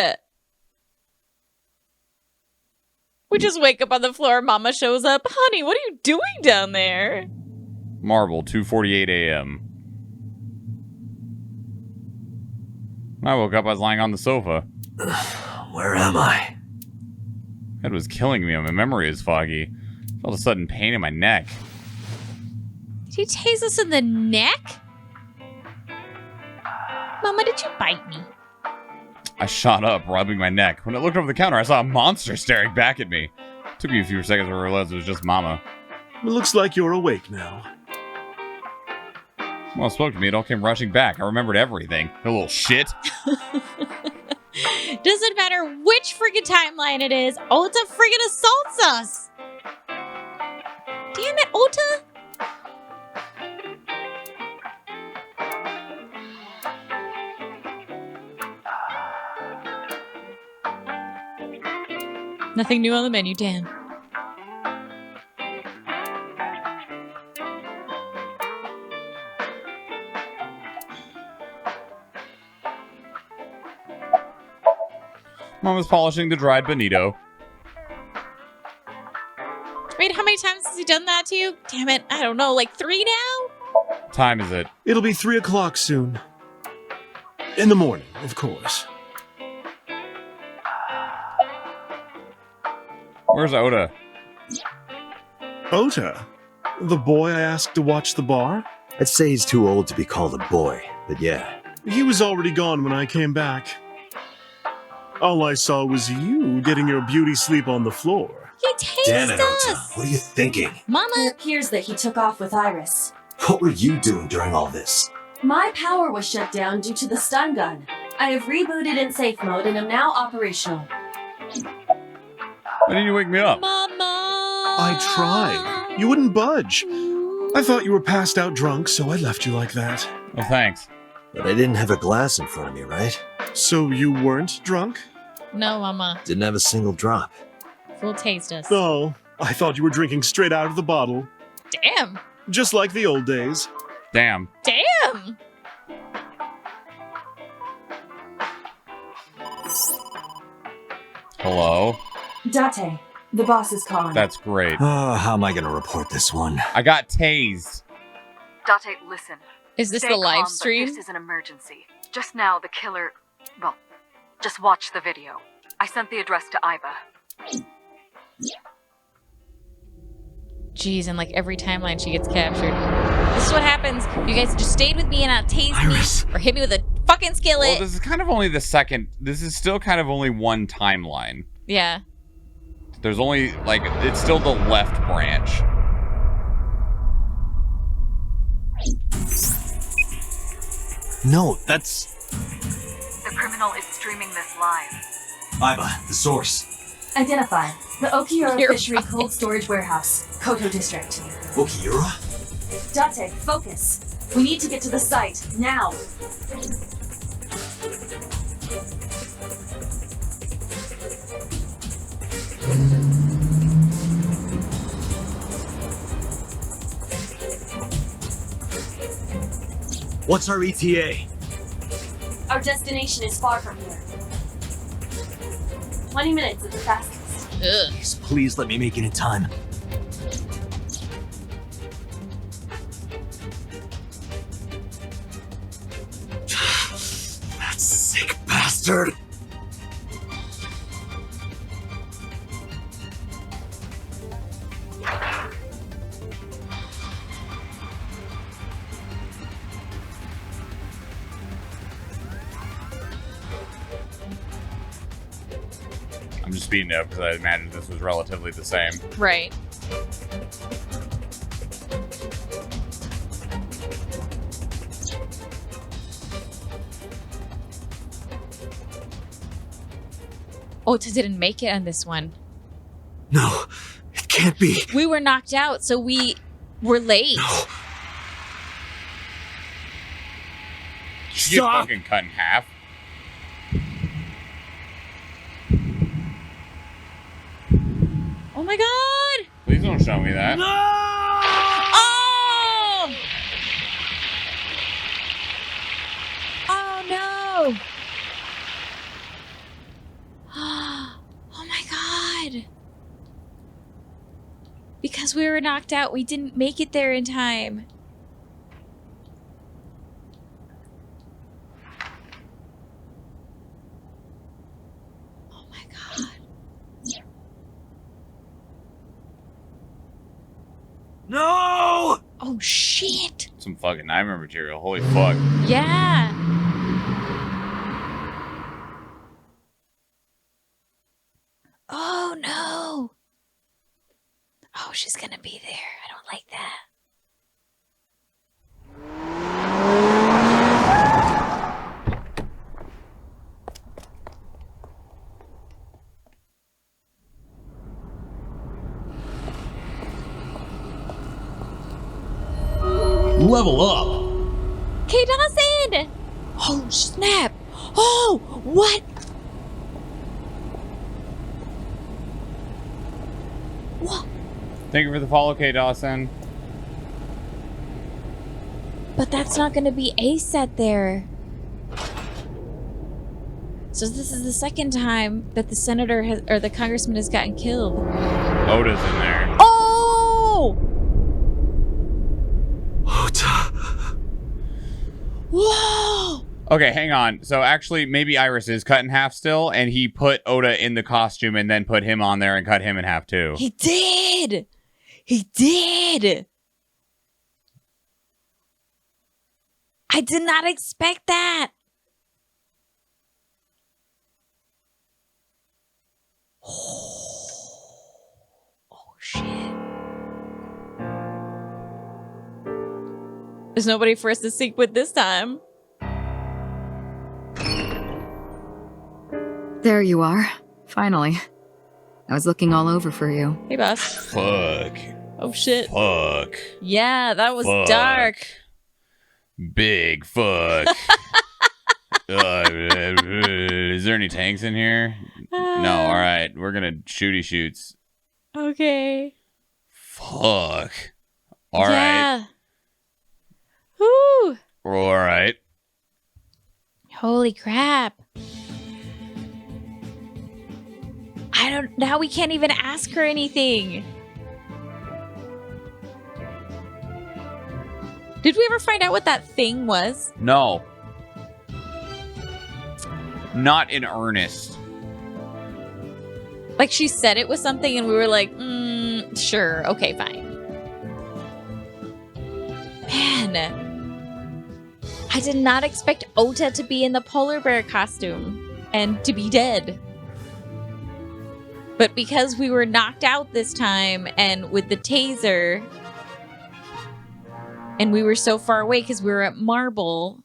We just wake up on the floor, Mama shows up. Honey, what are you doing down there? Marble, 2:48 a.m. I woke up, I was lying on the sofa. Where am I? Head was killing me, my memory is foggy. Felt a sudden pain in my neck. Did he tase us in the neck? Mama, did you bite me? I shot up, rubbing my neck. When I looked over the counter, I saw a monster staring back at me. Took me a few seconds to realize it was just Mama. It looks like you're awake now. Well, it spoke to me, it all came rushing back. I remembered everything. A little shit. Doesn't matter which friggin' timeline it is, Ota friggin' assaults us! Damn it, Ota! Nothing new on the menu, Dan. Mom was polishing the dried bonito. Wait, how many times has he done that to you? Damn it, I don't know, like 3 now? Time is it? It'll be 3 o'clock soon. In the morning, of course. Where's Oda? Ota? The boy I asked to watch the bar? I'd say he's too old to be called a boy, but yeah. He was already gone when I came back. All I saw was you getting your beauty sleep on the floor. He tased Damn it, Ota. us! What are you thinking? Mama! It appears that he took off with Iris. What were you doing during all this? My power was shut down due to the stun gun. I have rebooted in safe mode and am now operational. Why didn't you wake me up? Mama! I tried. You wouldn't budge. I thought you were passed out drunk, so I left you like that. Well, thanks. But I didn't have a glass in front of me, right? So you weren't drunk? No, Mama. Didn't have a single drop. Full taste us. Oh, I thought you were drinking straight out of the bottle. Damn! Just like the old days. Damn. Damn! Hello? Date, the boss is calling. That's great. Oh, how am I going to report this one? I got tased. Date, listen. Is this Stay the live calm, but stream? This is an emergency. Just now, the killer... Well, just watch the video. I sent the address to Iba. Jeez, and like every timeline she gets captured. This is what happens. You guys just stayed with me and not tased me or hit me with a fucking skillet. Well, this is kind of only the second. This is still kind of only one timeline. Yeah. There's only, like, it's still the left branch. No, that's... The criminal is streaming this live. Iba, the source. Identify. The Okiura Fishery Cold Storage Warehouse, Koto District. Okiura? Date, focus. We need to get to the site, now. What's our ETA? Our destination is far from here. 20 minutes is the fastest. Ugh. Please let me make it in time. That sick bastard! I'm just speeding it up because I imagined this was relatively the same. Right. Ota didn't make it on this one. No, it can't be. We were knocked out, so we were late. No. Did you get fucking cut in half? Oh my god! Please don't show me that. No! Oh! Oh no! Oh my god! Because we were knocked out, we didn't make it there in time. Oh my god. No! Oh shit! Some fucking nightmare material. Holy fuck. Yeah! Oh no! Oh, she's gonna be there. I don't like that. Level up! Kay Dawson! Oh, snap! Oh, what? What? Thank you for the follow, K. Dawson. But that's not going to be a set there. So this is the second time that the senator has, or the congressman has gotten killed. Oda's in there. Oh! Ota. Whoa! Okay, hang on. So actually, maybe Iris is cut in half still, and he put Oda in the costume and then put him on there and cut him in half too. He did! He did! I did not expect that! Oh, shit. There's nobody for us to sync with this time. There you are. Finally. I was looking all over for you. Hey, boss. Fuck. Oh, shit. Fuck. Yeah, that was Fuck. dark. Big fuck. Is there any tanks in here? No, alright. We're gonna shooty shoots. Okay. Fuck. Alright. Yeah. Whoo! Alright. Holy crap. Now we can't even ask her anything. Did we ever find out what that thing was? No. Not in earnest. Like she said it was something and we were like, sure, okay, fine. Man. I did not expect Ota to be in the polar bear costume and to be dead. But because we were knocked out this time and with the taser, and we were so far away because we were at Marble,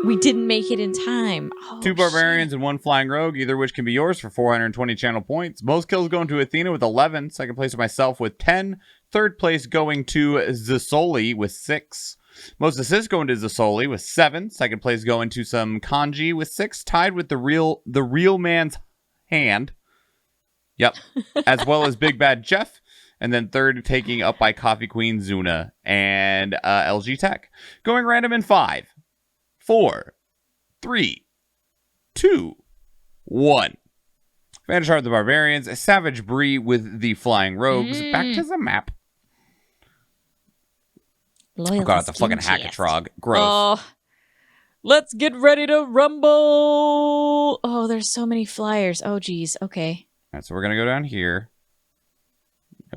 We didn't make it in time. Oh, 2 barbarians and 1 flying rogue, either which can be yours for 420 channel points. Most kills going to Athena with 11. Second place to myself with 10. Third place going to Zasoli with 6. Most assists going to Zasoli with 7. Second place going to some kanji with 6. Tied with the real man's hand. Yep. As well as Big Bad Jeff. And then third taking up by Coffee Queen Zuna and LG Tech. Going random in 5, 4, 3, 2, 1. Vanishard the Barbarians, Savage Bree with the Flying Rogues. Back to the map. Loyal God, the fucking Hackatrog. Gross. Oh, let's get ready to rumble. Oh, there's so many flyers. Oh, geez. Okay. All right, so we're going to go down here.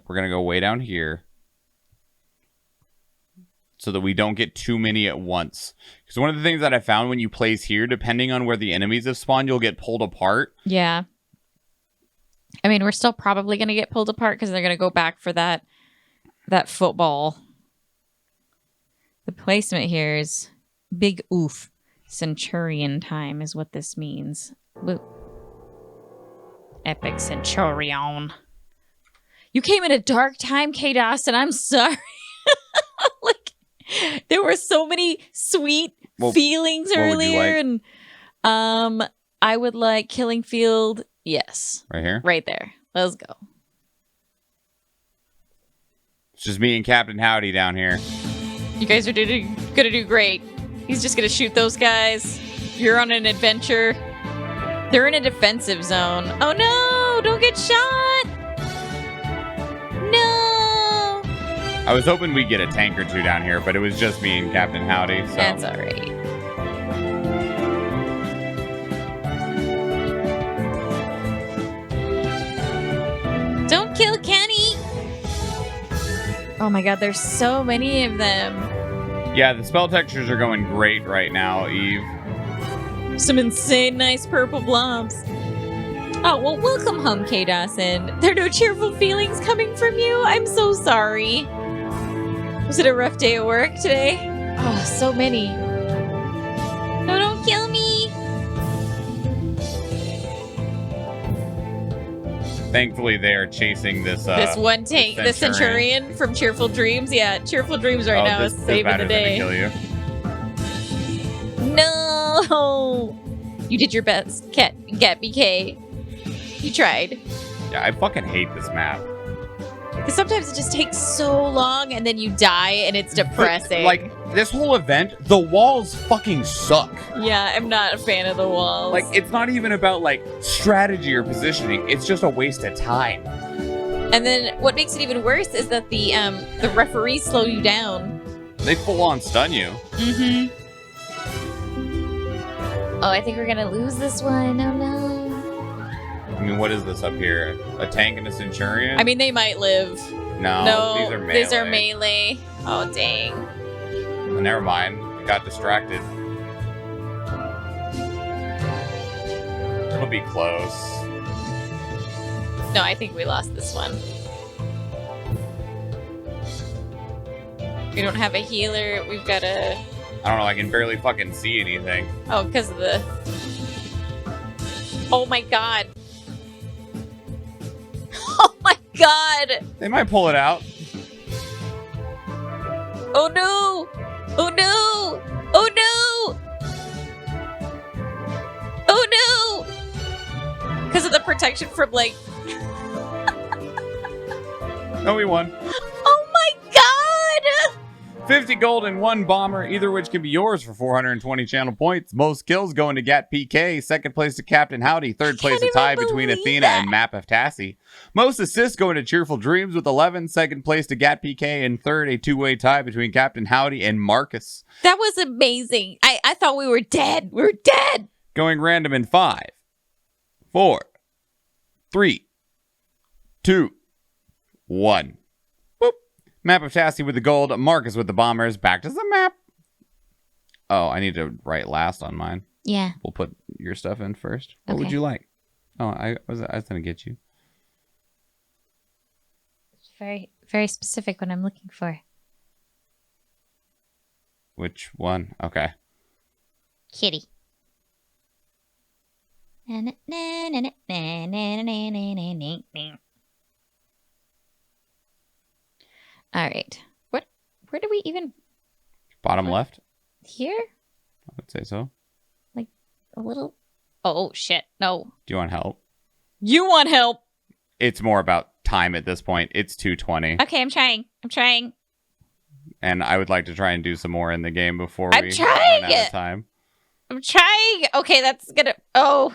We're going to go way down here. So that we don't get too many at once. Because one of the things that I found when you place here, depending on where the enemies have spawned, you'll get pulled apart. Yeah. I mean, we're still probably going to get pulled apart because they're going to go back for that football. The placement here is big oof. Centurion time is what this means. Woo. Epic Centurion. You came in a dark time, K-Dos, and I'm sorry. Like, there were so many sweet feelings earlier, and I would like Killing Field. Yes, right here, right there. Let's go. It's just me and Captain Howdy down here. You guys are gonna do great. He's just gonna shoot those guys. You're on an adventure. They're in a defensive zone. Oh no! Don't get shot. No! I was hoping we'd get a tank or two down here, but it was just me and Captain Howdy. So. That's all right. Don't kill Kenny! Oh my god, there's so many of them. Yeah, the spell textures are going great right now, Eve. Some insane nice purple blobs. Oh, well, welcome home, K. Dawson. There are no cheerful feelings coming from you? I'm so sorry. Was it a rough day at work today? Oh, so many. No, don't kill me. Thankfully, they are chasing this. This one tank, the Centurion from Cheerful Dreams. Yeah, Cheerful Dreams right now is saving the day. Kill you. No, you did your best, Cat BK. You tried. Yeah, I fucking hate this map. Because sometimes it just takes so long, and then you die, and it's depressing. Like this whole event, the walls fucking suck. Yeah, I'm not a fan of the walls. Like, it's not even about, like, strategy or positioning. It's just a waste of time. And then what makes it even worse is that the referees slow you down. They full-on stun you. Mm-hmm. Oh, I think we're gonna lose this one. Oh, no. I mean, what is this up here? A tank and a Centurion? I mean, they might live. No, these are melee. These are melee. Oh, dang. Well, never mind. I got distracted. It'll be close. No, I think we lost this one. We don't have a healer. We've got a... I don't know. I can barely fucking see anything. Oh, because of the... Oh, my God. Oh, my God. They might pull it out. Oh, no. Oh, no. Oh, no. Oh, no. Because of the protection from, like... No, we won. Oh, my God. 50 gold and 1 bomber, either which can be yours for 420 channel points. Most kills going to Gat PK. Second place to Captain Howdy. Third place a tie between Athena and Map of Tassie. Most assists going to Cheerful Dreams with 11. Second place to Gat PK. And third, a two-way tie between Captain Howdy and Marcus. That was amazing. I thought we were dead. We were dead. Going random in 5, 4, 3, 2, 1. Map of Tassie with the gold, Marcus with the bombers. Back to the map. Oh, I need to write last on mine. Yeah. We'll put your stuff in first. What would Okay. you like? Oh, I was gonna get you. It's very, very specific what I'm looking for. Which one? Okay. Kitty. All right. Where do we even... Bottom left? Here? I would say so. Like, a little... Oh, shit. No. Do you want help? You want help? It's more about time at this point. It's 2:20. Okay, I'm trying. And I would like to try and do some more in the game before I'm we trying! run out of time. I'm trying. Okay, that's gonna... Oh.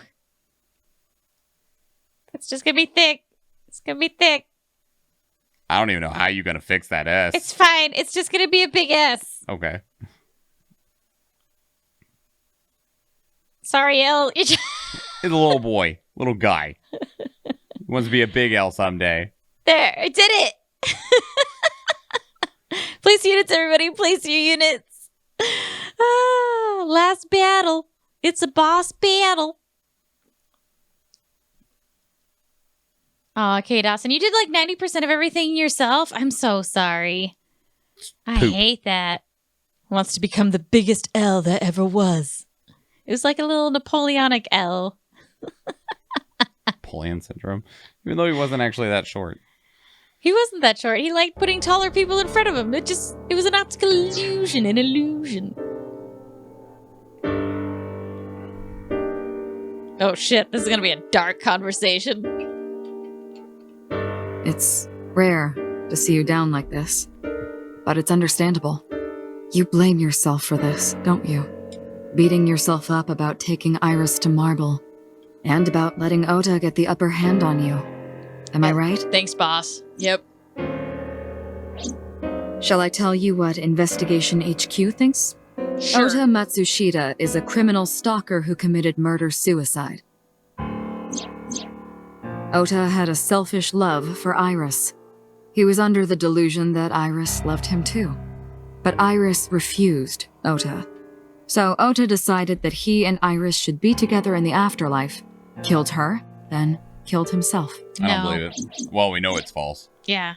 It's just gonna be thick. It's gonna be thick. I don't even know how you're going to fix that S. It's fine. It's just gonna be a big S. Okay. Sorry, L. He's a little boy. Little guy. He wants to be a big L someday. There, I did it. Place units, everybody. Place your units. Last battle. It's a boss battle. Oh, okay, Dawson. You did like 90% of everything yourself. I'm so sorry. I hate that. Wants to become the biggest L that ever was. It was like a little Napoleonic L. Napoleon syndrome. Even though he wasn't actually that short. He wasn't that short. He liked putting taller people in front of him. It was an optical illusion, an illusion. Oh shit, this is gonna be a dark conversation. It's rare to see you down like this, but it's understandable. You blame yourself for this, don't you? Beating yourself up about taking Iris to Marble, and about letting Ota get the upper hand on you. Am I right? Thanks, boss. Yep. Shall I tell you what Investigation HQ thinks? Sure. Ota Matsushita is a criminal stalker who committed murder-suicide. Ota had a selfish love for Iris. He was under the delusion that Iris loved him too. But Iris refused Ota. So Ota decided that he and Iris should be together in the afterlife, killed her, then killed himself. I don't believe it. Well, we know it's false. Yeah.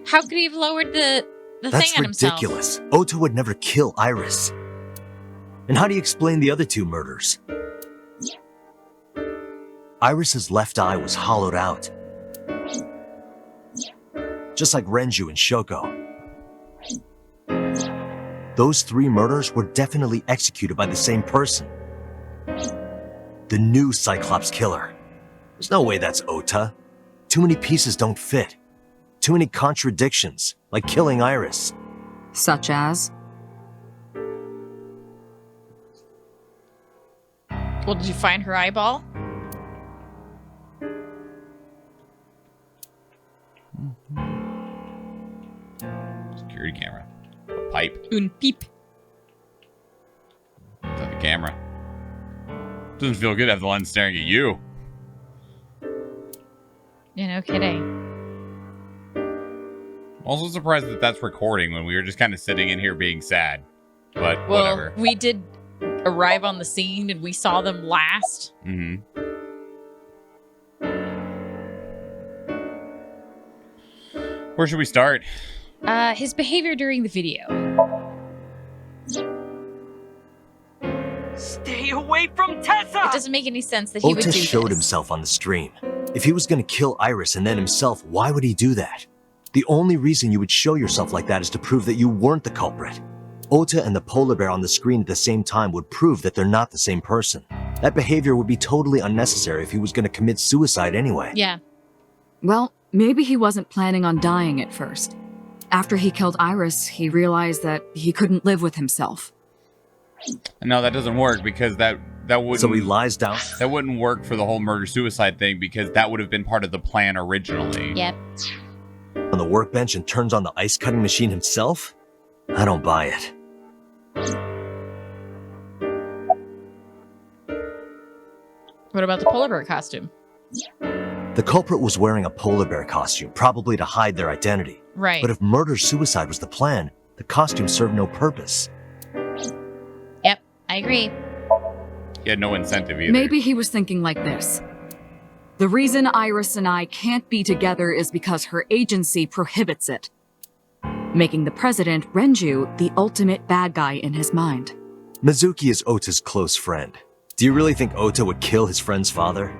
How could he have lowered the thing That's on himself? ridiculous. Ota would never kill Iris. And how do you explain the other two murders? Iris's left eye was hollowed out. Just like Renju and Shoko. Those three murders were definitely executed by the same person. The new Cyclops killer. There's no way that's Ota. Too many pieces don't fit. Too many contradictions, like killing Iris. Such as? Well, did you find her eyeball? Security camera. A pipe. Un peep. It's at the camera. Doesn't feel good to have the lens staring at you. Yeah, no kidding. Also surprised that that's recording when we were just kind of sitting in here being sad. But Well, whatever. we did arrive on the scene and we saw them last. Mm-hmm. Where should we start? His behavior during the video. Stay away from Tessa! It doesn't make any sense that he would Ota do showed this. himself on the stream. If he was going to kill Iris and then himself, why would he do that? The only reason you would show yourself like that is to prove that you weren't the culprit. Ota and the polar bear on the screen at the same time would prove that they're not the same person. That behavior would be totally unnecessary if he was going to commit suicide anyway. Yeah. Well, maybe he wasn't planning on dying at first. After he killed Iris, he realized that he couldn't live with himself. No, that doesn't work because that wouldn't. So he lies down. That wouldn't work for the whole murder-suicide thing because that would have been part of the plan originally. Yep. On the workbench and turns on the ice cutting machine himself? I don't buy it. What about the polar bear costume? The culprit was wearing a polar bear costume, probably to hide their identity. Right. But if murder-suicide was the plan, the costume served no purpose. Yep, I agree. He had no incentive either. Maybe he was thinking like this. The reason Iris and I can't be together is because her agency prohibits it, making the president, Renju, the ultimate bad guy in his mind. Mizuki is Ota's close friend. Do you really think Ota would kill his friend's father?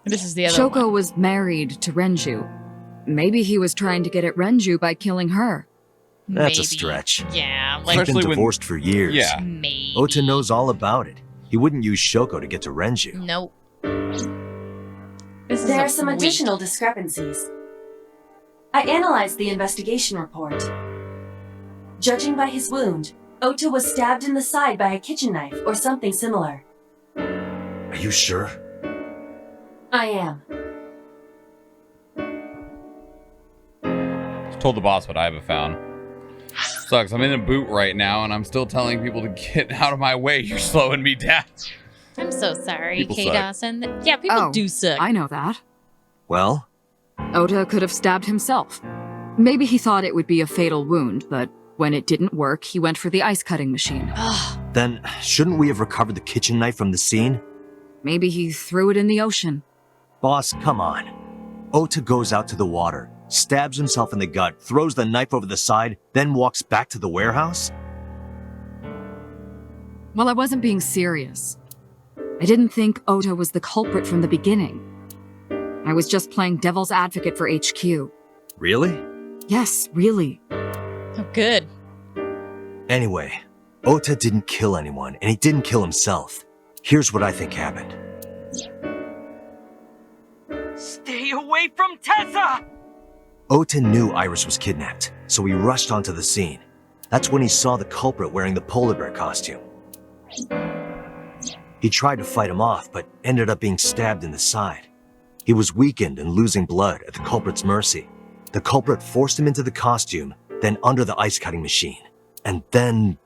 This is the other Shoko one. was married to Renju. Maybe he was trying to get at Renju by killing her. That's a stretch. Yeah, They've been divorced for years. Yeah. Maybe. Ota knows all about it. He wouldn't use Shoko to get to Renju. Nope. There are some additional discrepancies. I analyzed the investigation report. Judging by his wound, Ota was stabbed in the side by a kitchen knife or something similar. Are you sure? I am. Told the boss what I have found. Sucks. I'm in a boot right now, and I'm still telling people to get out of my way. You're slowing me down. I'm so sorry, People K. suck. Dawson. Yeah, people do suck. I know that. Well? Ota could have stabbed himself. Maybe he thought it would be a fatal wound, but when it didn't work, he went for the ice cutting machine. Then, shouldn't we have recovered the kitchen knife from the scene? Maybe he threw it in the ocean. Boss, come on. Ota goes out to the water, stabs himself in the gut, throws the knife over the side, then walks back to the warehouse? Well, I wasn't being serious. I didn't think Ota was the culprit from the beginning. I was just playing devil's advocate for HQ. Really? Yes, really. Oh, good. Anyway, Ota didn't kill anyone, and he didn't kill himself. Here's what I think happened. Stay away from Tessa! Ota knew Iris was kidnapped, so he rushed onto the scene. That's when he saw the culprit wearing the polar bear costume. He tried to fight him off, but ended up being stabbed in the side. He was weakened and losing blood at the culprit's mercy. The culprit forced him into the costume, then under the ice cutting machine. And then...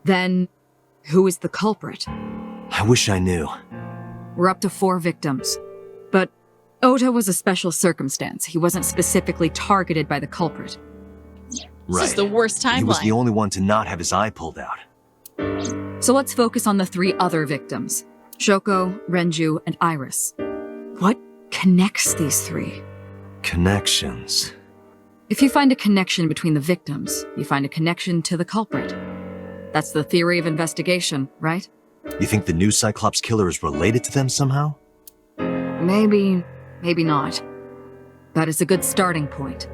Then, who is the culprit? I wish I knew. We're up to 4 victims. But Ota was a special circumstance. He wasn't specifically targeted by the culprit. Right. This is the worst timeline. He was the only one to not have his eye pulled out. So let's focus on the 3 other victims. Shoko, Renju, and Iris. What connects these 3? Connections. If you find a connection between the victims, you find a connection to the culprit. That's the theory of investigation, right? You think the new Cyclops killer is related to them somehow? Maybe, maybe not. That is a good starting point.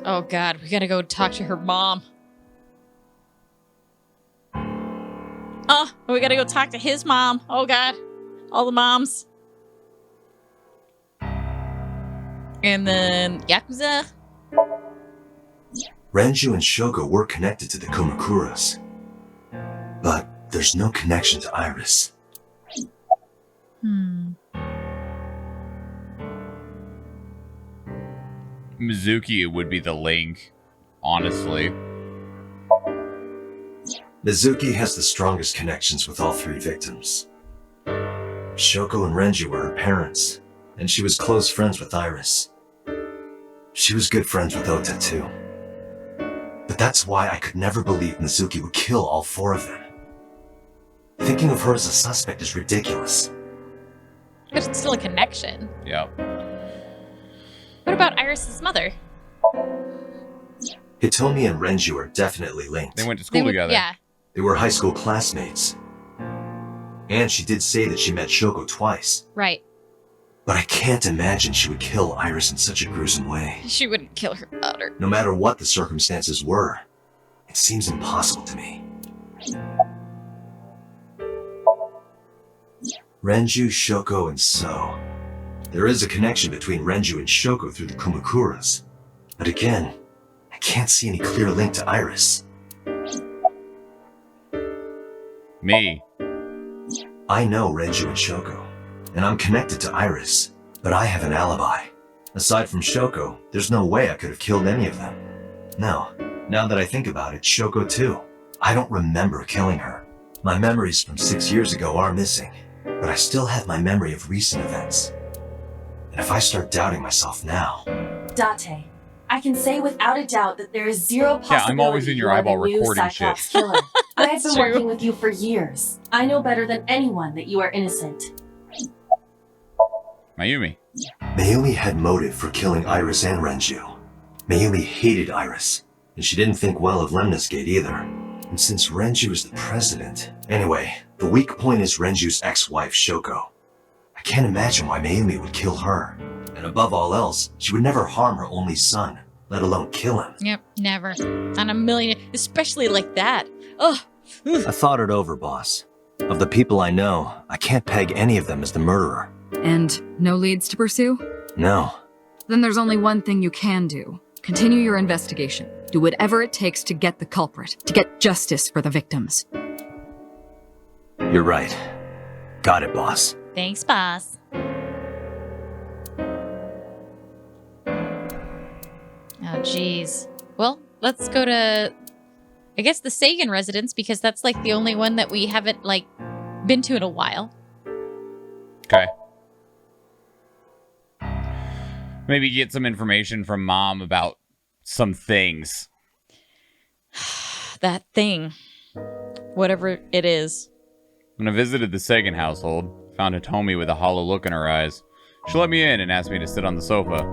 Oh god, we gotta go talk to her mom. Oh, we gotta go talk to his mom. Oh god. All the moms. And then Yakuza. Renju and Shoko were connected to the Kumakuras. But there's no connection to Iris. Mizuki would be the link, honestly. Mizuki has the strongest connections with all 3 victims. Shoko and Renju were her parents, and she was close friends with Iris. She was good friends with Ota too. But that's why I could never believe Mizuki would kill all 4 of them. Thinking of her as a suspect is ridiculous. But it's still a connection. Yeah. What about Iris's mother? Hitomi and Renju are definitely linked. They went to school together. Yeah. They were high school classmates. And she did say that she met Shoko twice. Right. But I can't imagine she would kill Iris in such a gruesome way. She wouldn't kill her daughter. No matter what the circumstances were, it seems impossible to me. Renju, Shoko, and So. There is a connection between Renju and Shoko through the Kumakuras. But again, I can't see any clear link to Iris. Me. I know Renju and Shoko, and I'm connected to Iris, but I have an alibi. Aside from Shoko, there's no way I could have killed any of them. No, now that I think about it, Shoko too. I don't remember killing her. My memories from 6 years ago are missing, but I still have my memory of recent events. And if I start doubting myself now... Date, I can say without a doubt that there is zero possibility Yeah, I'm always in your you are the eyeball new recording Cyclops shit. killer. I've been true. working with you for years. I know better than anyone that you are innocent. Mayumi. Mayumi had motive for killing Iris and Renju. Mayumi hated Iris, and she didn't think well of Lemniscate either. And since Renju is the president... Anyway, the weak point is Renju's ex-wife, Shoko. I can't imagine why Mayumi would kill her. And above all else, she would never harm her only son, let alone kill him. Yep, never. On a million, especially like that. Ugh. I thought it over, boss. Of the people I know, I can't peg any of them as the murderer. And no leads to pursue? No. Then there's only one thing you can do. Continue your investigation. Do whatever it takes to get the culprit, to get justice for the victims. You're right. Got it, boss. Thanks, boss. Oh, jeez. Well, let's go to, I guess, the Sagan residence, because that's, like, the only one that we haven't, like, been to in a while. Okay. Maybe get some information from Mom about some things. That thing. Whatever it is. When I visited the Sagan household, found Hitomi with a hollow look in her eyes. She let me in and asked me to sit on the sofa.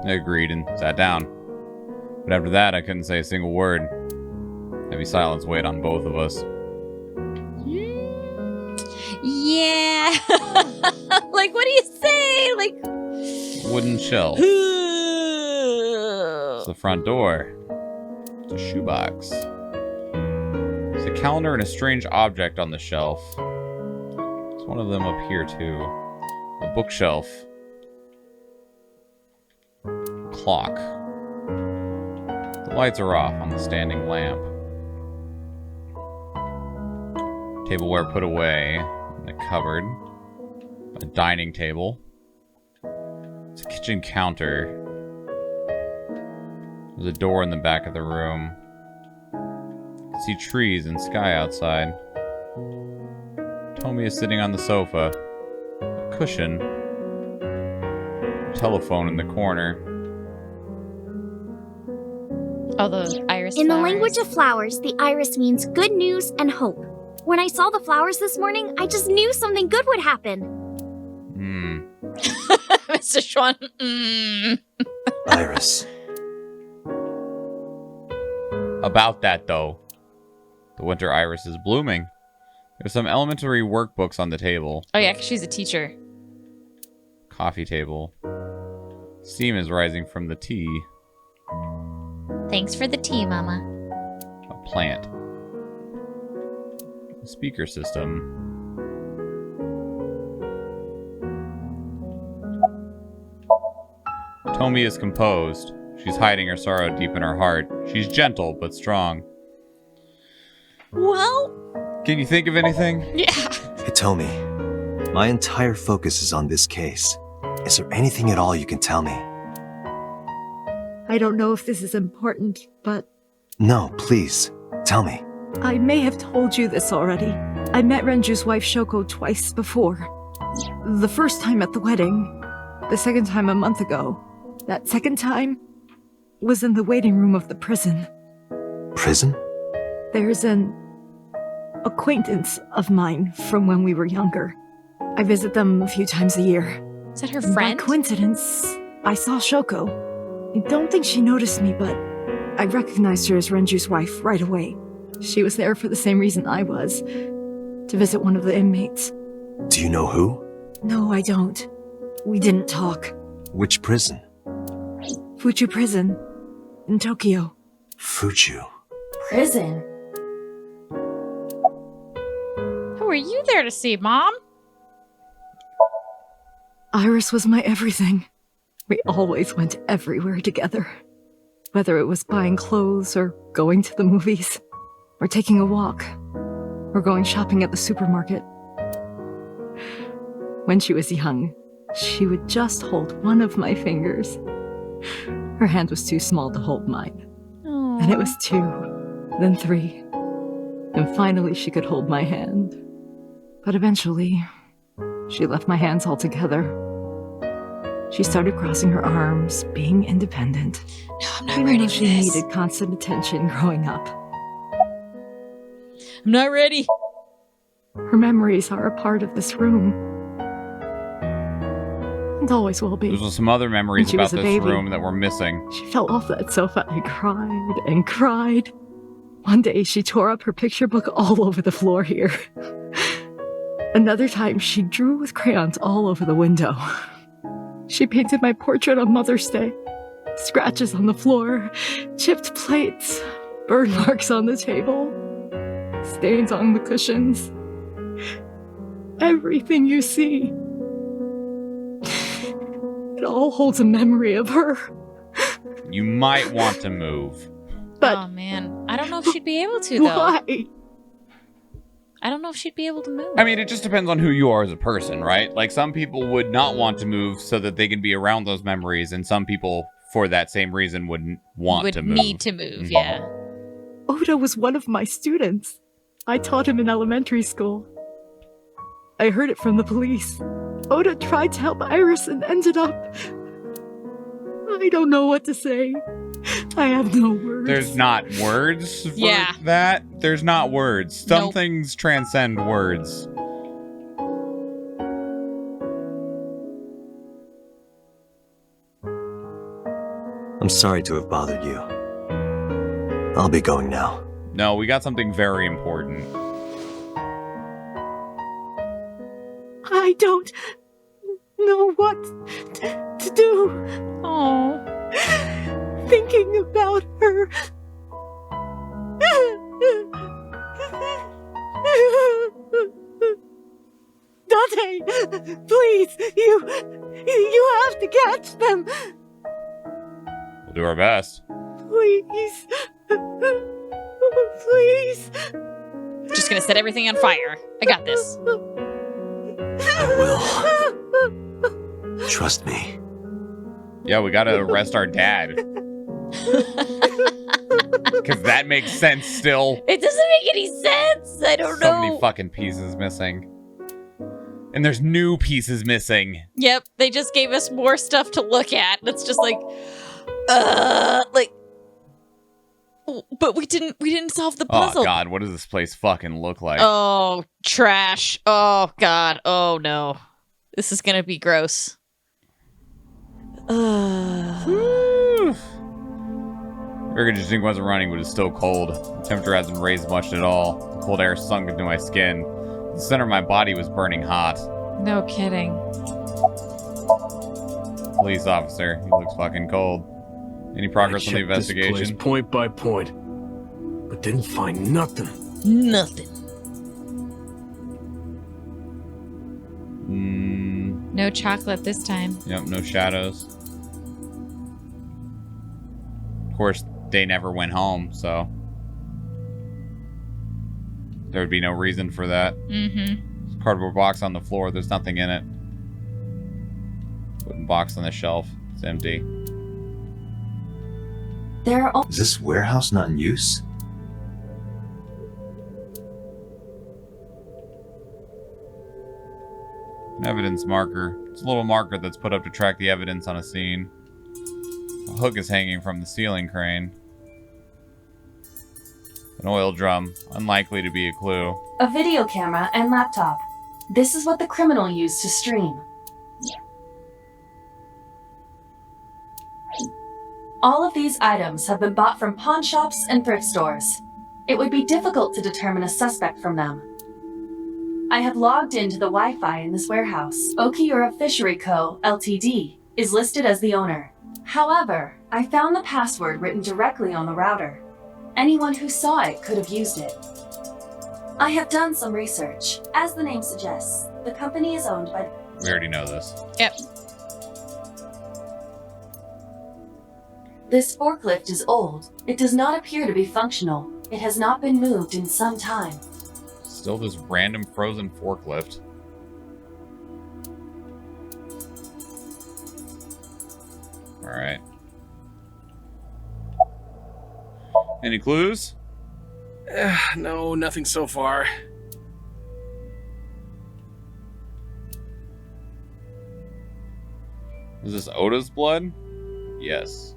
I agreed and sat down. But after that, I couldn't say a single word. Heavy silence weighed on both of us. Yeah. Like, what do you say? Like... Wooden shelf. It's the front door. It's a shoebox. There's a calendar and a strange object on the shelf. There's one of them up here, too. A bookshelf. Clock. The lights are off on the standing lamp. Tableware put away in the cupboard. A dining table. It's a kitchen counter. There's a door in the back of the room. You can see trees and sky outside. Tomi is sitting on the sofa. A cushion. A telephone in the corner. Oh, the iris In the flowers. language of flowers, the iris means good news and hope. When I saw the flowers this morning, I just knew something good would happen. Mr. Schwan. Iris. About that, though. The winter iris is blooming. There's some elementary workbooks on the table. Oh, yeah, 'cause she's a teacher. Coffee table. Steam is rising from the tea. Thanks for the tea, Mama. A plant. A speaker system. Tomi is composed. She's hiding her sorrow deep in her heart. She's gentle but strong. Well... Can you think of anything? Yeah. Hitomi, my entire focus is on this case. Is there anything at all you can tell me? I don't know if this is important, but No, please. Tell me. I may have told you this already. I met Renju's wife Shoko twice before. The first time at the wedding, the second time a month ago. That second time was in the waiting room of the prison. Prison? There's an acquaintance of mine from when we were younger. I visit them a few times a year. Is that her friend? By coincidence, I saw Shoko. I don't think she noticed me, but I recognized her as Renju's wife right away. She was there for the same reason I was, to visit one of the inmates. Do you know who? No, I don't. We didn't talk. Which prison? Fuchu Prison, in Tokyo. Fuchu. Prison? Who are you there to see, Mom? Iris was my everything. We always went everywhere together. Whether it was buying clothes, or going to the movies, or taking a walk, or going shopping at the supermarket. When she was young, she would just hold one of my fingers. Her hand was too small to hold mine. Aww. Then it was 2, then 3. And finally she could hold my hand. But eventually, she left my hands altogether. She started crossing her arms, being independent. No, I'm not Even ready though for she this. needed constant attention growing up. I'm not ready. Her memories are a part of this room. And always will be. There's some other memories When she about was a this baby, room that were missing. She fell off that sofa and cried and cried. One day she tore up her picture book all over the floor here. Another time she drew with crayons all over the window. She painted my portrait on Mother's Day. Scratches on the floor, chipped plates, burn marks on the table, stains on the cushions. Everything you see. It all holds a memory of her. You might want to move. But oh man, I don't know if she'd be able to though. why? I don't know if she'd be able to move. I mean, it just depends on who you are as a person, right? Like, some people would not want to move so that they can be around those memories, and some people, for that same reason, wouldn't want to move. Need to move, yeah. Oda was one of my students. I taught him in elementary school. I heard it from the police. Oda tried to help Iris and ended up... I don't know what to say. I have no words. There's not words for that? There's not words. Some things transcend words. I'm sorry to have bothered you. I'll be going now. No, we got something very important. I don't know what to do. Oh. Thinking about her. Dante, please, you have to catch them. We'll do our best. Please. Please. Just gonna set everything on fire. I got this. I will. Trust me. Yeah, we gotta arrest our dad. Because that makes sense still. It doesn't make any sense. I don't know. So many fucking pieces missing. And there's new pieces missing. Yep, they just gave us more stuff to look at. It's just like, but we didn't solve the puzzle. Oh god, what does this place fucking look like? Oh, trash. Oh god. Oh no. This is gonna be gross. Air conditioning wasn't running, but it's still cold. The temperature hasn't raised much at all. The cold air sunk into my skin. The center of my body was burning hot. No kidding. Police officer, he looks fucking cold. Any progress on the investigation? This place point by point, but didn't find nothing. Nothing. No chocolate this time. Yep, no shadows. Of course, they never went home, so there would be no reason for that. Mm-hmm. Cardboard box on the floor, there's nothing in it. Wooden box on the shelf, it's empty. There are Is this warehouse not in use? An evidence marker. It's a little marker that's put up to track the evidence on a scene. A hook is hanging from the ceiling crane. An oil drum, unlikely to be a clue. a video camera and laptop. This is what the criminal used to stream. All of these items have been bought from pawn shops and thrift stores. It would be difficult to determine a suspect from them. I have logged into the Wi-Fi in this warehouse. Okiura Fishery Co., Ltd. is listed as the owner. However, I found the password written directly on the router. Anyone who saw it could have used it. I have done some research. As the name suggests, the company is owned by... We already know this. Yep. This forklift is old. It does not appear to be functional. It has not been moved in some time. Still this random frozen forklift. Alright. Any clues? No, nothing so far. Is this Oda's blood? Yes.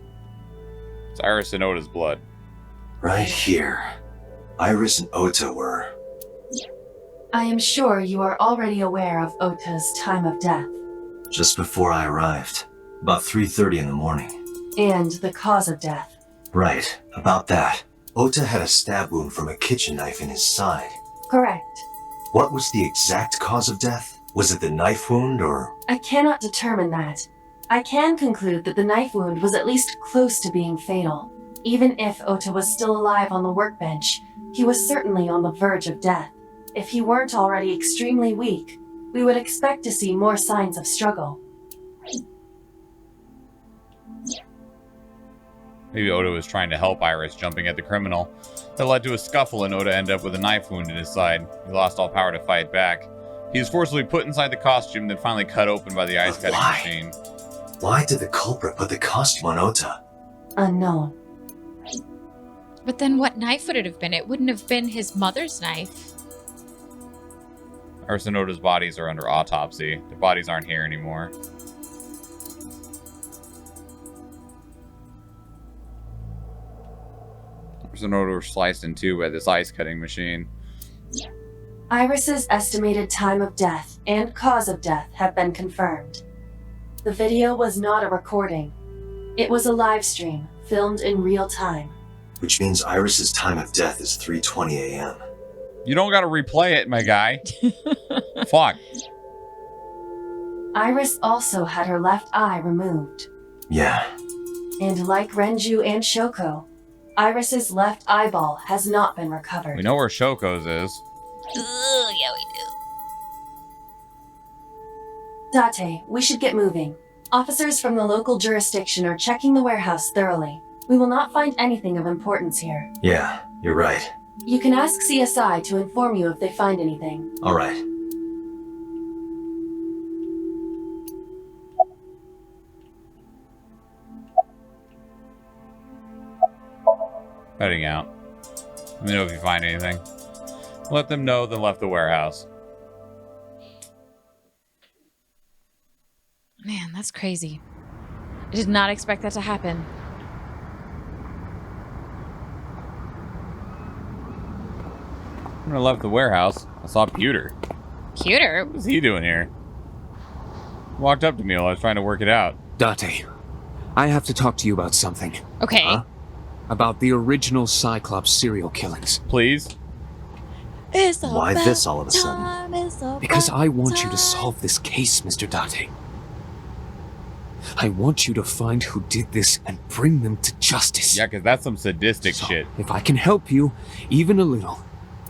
It's Iris and Oda's blood. Right here. Iris and Ota were... I am sure you are already aware of Ota's time of death. Just before I arrived. About 3:30 in the morning. And the cause of death. Right, about that. Ota had a stab wound from a kitchen knife in his side. Correct. What was the exact cause of death? Was it the knife wound, or...? I cannot determine that. I can conclude that the knife wound was at least close to being fatal. Even if Ota was still alive on the workbench, he was certainly on the verge of death. If he weren't already extremely weak, we would expect to see more signs of struggle. Maybe Oda was trying to help Iris, jumping at the criminal. That led to a scuffle, and Oda ended up with a knife wound in his side. He lost all power to fight back. He was forcibly put inside the costume, then finally cut open by the ice cutting machine. Why did the culprit put the costume on Ota? Unknown. But then what knife would it have been? It wouldn't have been his mother's knife. Iris and Oda's bodies are under autopsy. Their bodies aren't here anymore. Iris and Oda were sliced in two by this ice cutting machine. Iris's estimated time of death and cause of death have been confirmed. The video was not a recording. It was a live stream, filmed in real time. Which means Iris's time of death is 3:20 a.m. You don't gotta replay it, my guy. Fuck. Iris also had her left eye removed. Yeah. And like Renju and Shoko, Iris's left eyeball has not been recovered. We know where Shoko's is. Ooh, yeah, we do. Date, we should get moving. Officers from the local jurisdiction are checking the warehouse thoroughly. We will not find anything of importance here. Yeah, you're right. You can ask CSI to inform you if they find anything. All right. Heading out. Let me know if you find anything. Let them know, then left the warehouse. Man, that's crazy. I did not expect that to happen. When I left the warehouse, I saw Pewter. Pewter? What is he doing here? He walked up to me while I was trying to work it out. Date, I have to talk to you about something. Okay. Huh? About the original Cyclops serial killings. Please? Why this all of a sudden? Because I want you to solve this case, Mr. Date. I want you to find who did this and bring them to justice. Yeah, because that's some sadistic shit. If I can help you, even a little.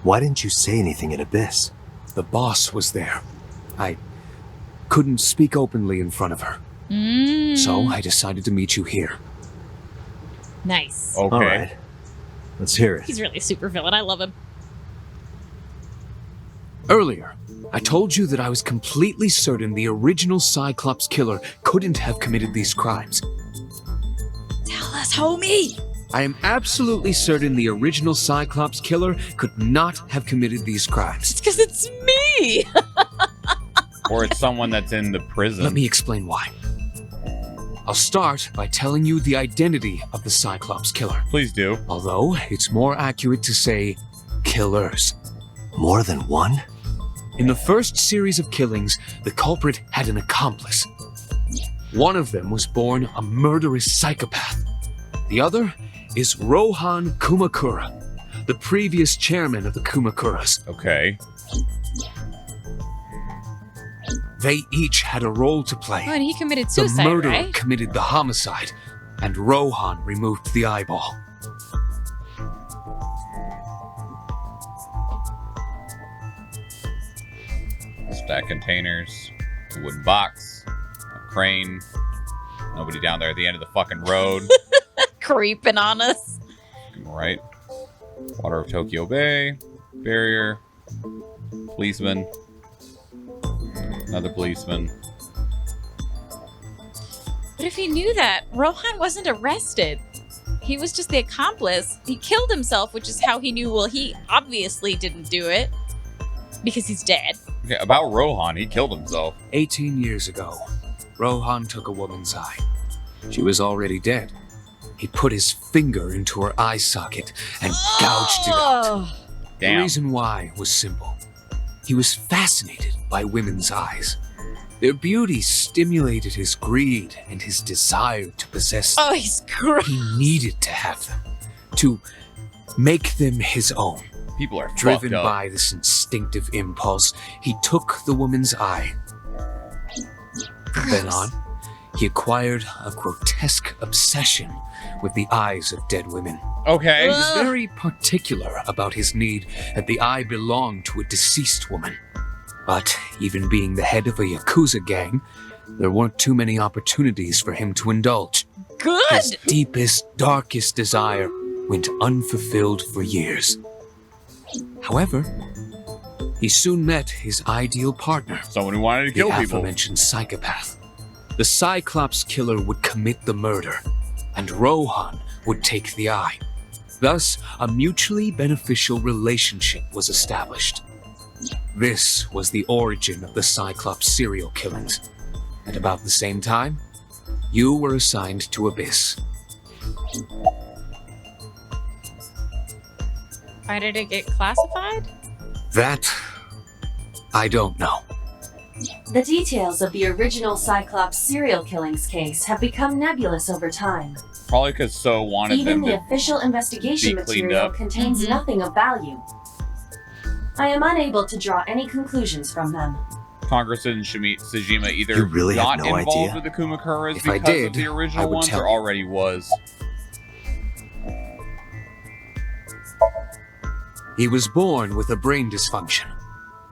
Why didn't you say anything at Abyss? The boss was there. I couldn't speak openly in front of her. So I decided to meet you here. Nice. Okay. All right. Let's hear it. He's really a super villain. I love him. Earlier, I told you that I was completely certain the original Cyclops killer couldn't have committed these crimes. Tell us, homie! I am absolutely certain the original Cyclops killer could not have committed these crimes. It's because it's me! Or it's someone that's in the prison. Let me explain why. I'll start by telling you the identity of the Cyclops killer. Please do. Although, it's more accurate to say killers. More than one? In the first series of killings, the culprit had an accomplice. One of them was born a murderous psychopath. The other is Rohan Kumakura, the previous chairman of the Kumakuras. Okay. They each had a role to play. Oh, and he committed suicide, The murderer right? committed the homicide, and Rohan removed the eyeball. Stack containers, a wooden box, a crane, nobody down there at the end of the fucking road. Creeping on us. Right. Water of Tokyo Bay, barrier, policeman, another policeman. But if he knew that, Rohan wasn't arrested. He was just the accomplice. He killed himself, which is how he knew, well, he obviously didn't do it. Because he's dead. Okay, about Rohan, he killed himself. 18 years ago, Rohan took a woman's eye. She was already dead. He put his finger into her eye socket and gouged it out. Damn. The reason why was simple. He was fascinated by women's eyes. Their beauty stimulated his greed and his desire to possess them. Oh, he's gross. He needed to have them, to make them his own. People are Driven fucked up. by this instinctive impulse, he took the woman's eye. From then on, he acquired a grotesque obsession with the eyes of dead women. Okay. He was very particular about his need that the eye belonged to a deceased woman. But even being the head of a Yakuza gang, there weren't too many opportunities for him to indulge. Good! His deepest, darkest desire went unfulfilled for years. However, he soon met his ideal partner. Someone who wanted to kill the people. aforementioned psychopath. The Cyclops killer would commit the murder, and Rohan would take the eye. Thus, a mutually beneficial relationship was established. This was the origin of the Cyclops serial killings. At about the same time, you were assigned to Abyss. Why did it get classified? That, I don't know. The details of the original Cyclops serial killings case have become nebulous over time. Probably because So wanted Even them the to official investigation be cleaned material up. contains nothing of value. I am unable to draw any conclusions from them. Congressman Sajima either You really have got no involved idea? with the Kumakuras If I because did, of the I original would ones, tell or you. already was. He was born with a brain dysfunction.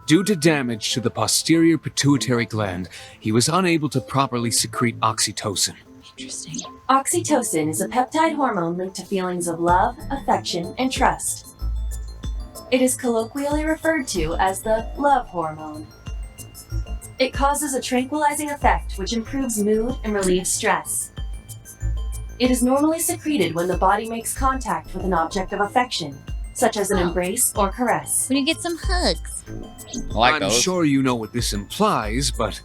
Due to damage to the posterior pituitary gland, he was unable to properly secrete oxytocin. Interesting. Oxytocin is a peptide hormone linked to feelings of love, affection, and trust. It is colloquially referred to as the love hormone. It causes a tranquilizing effect which improves mood and relieves stress. It is normally secreted when the body makes contact with an object of affection, such as an embrace or caress. When you get some hugs. I'm sure you know what this implies, but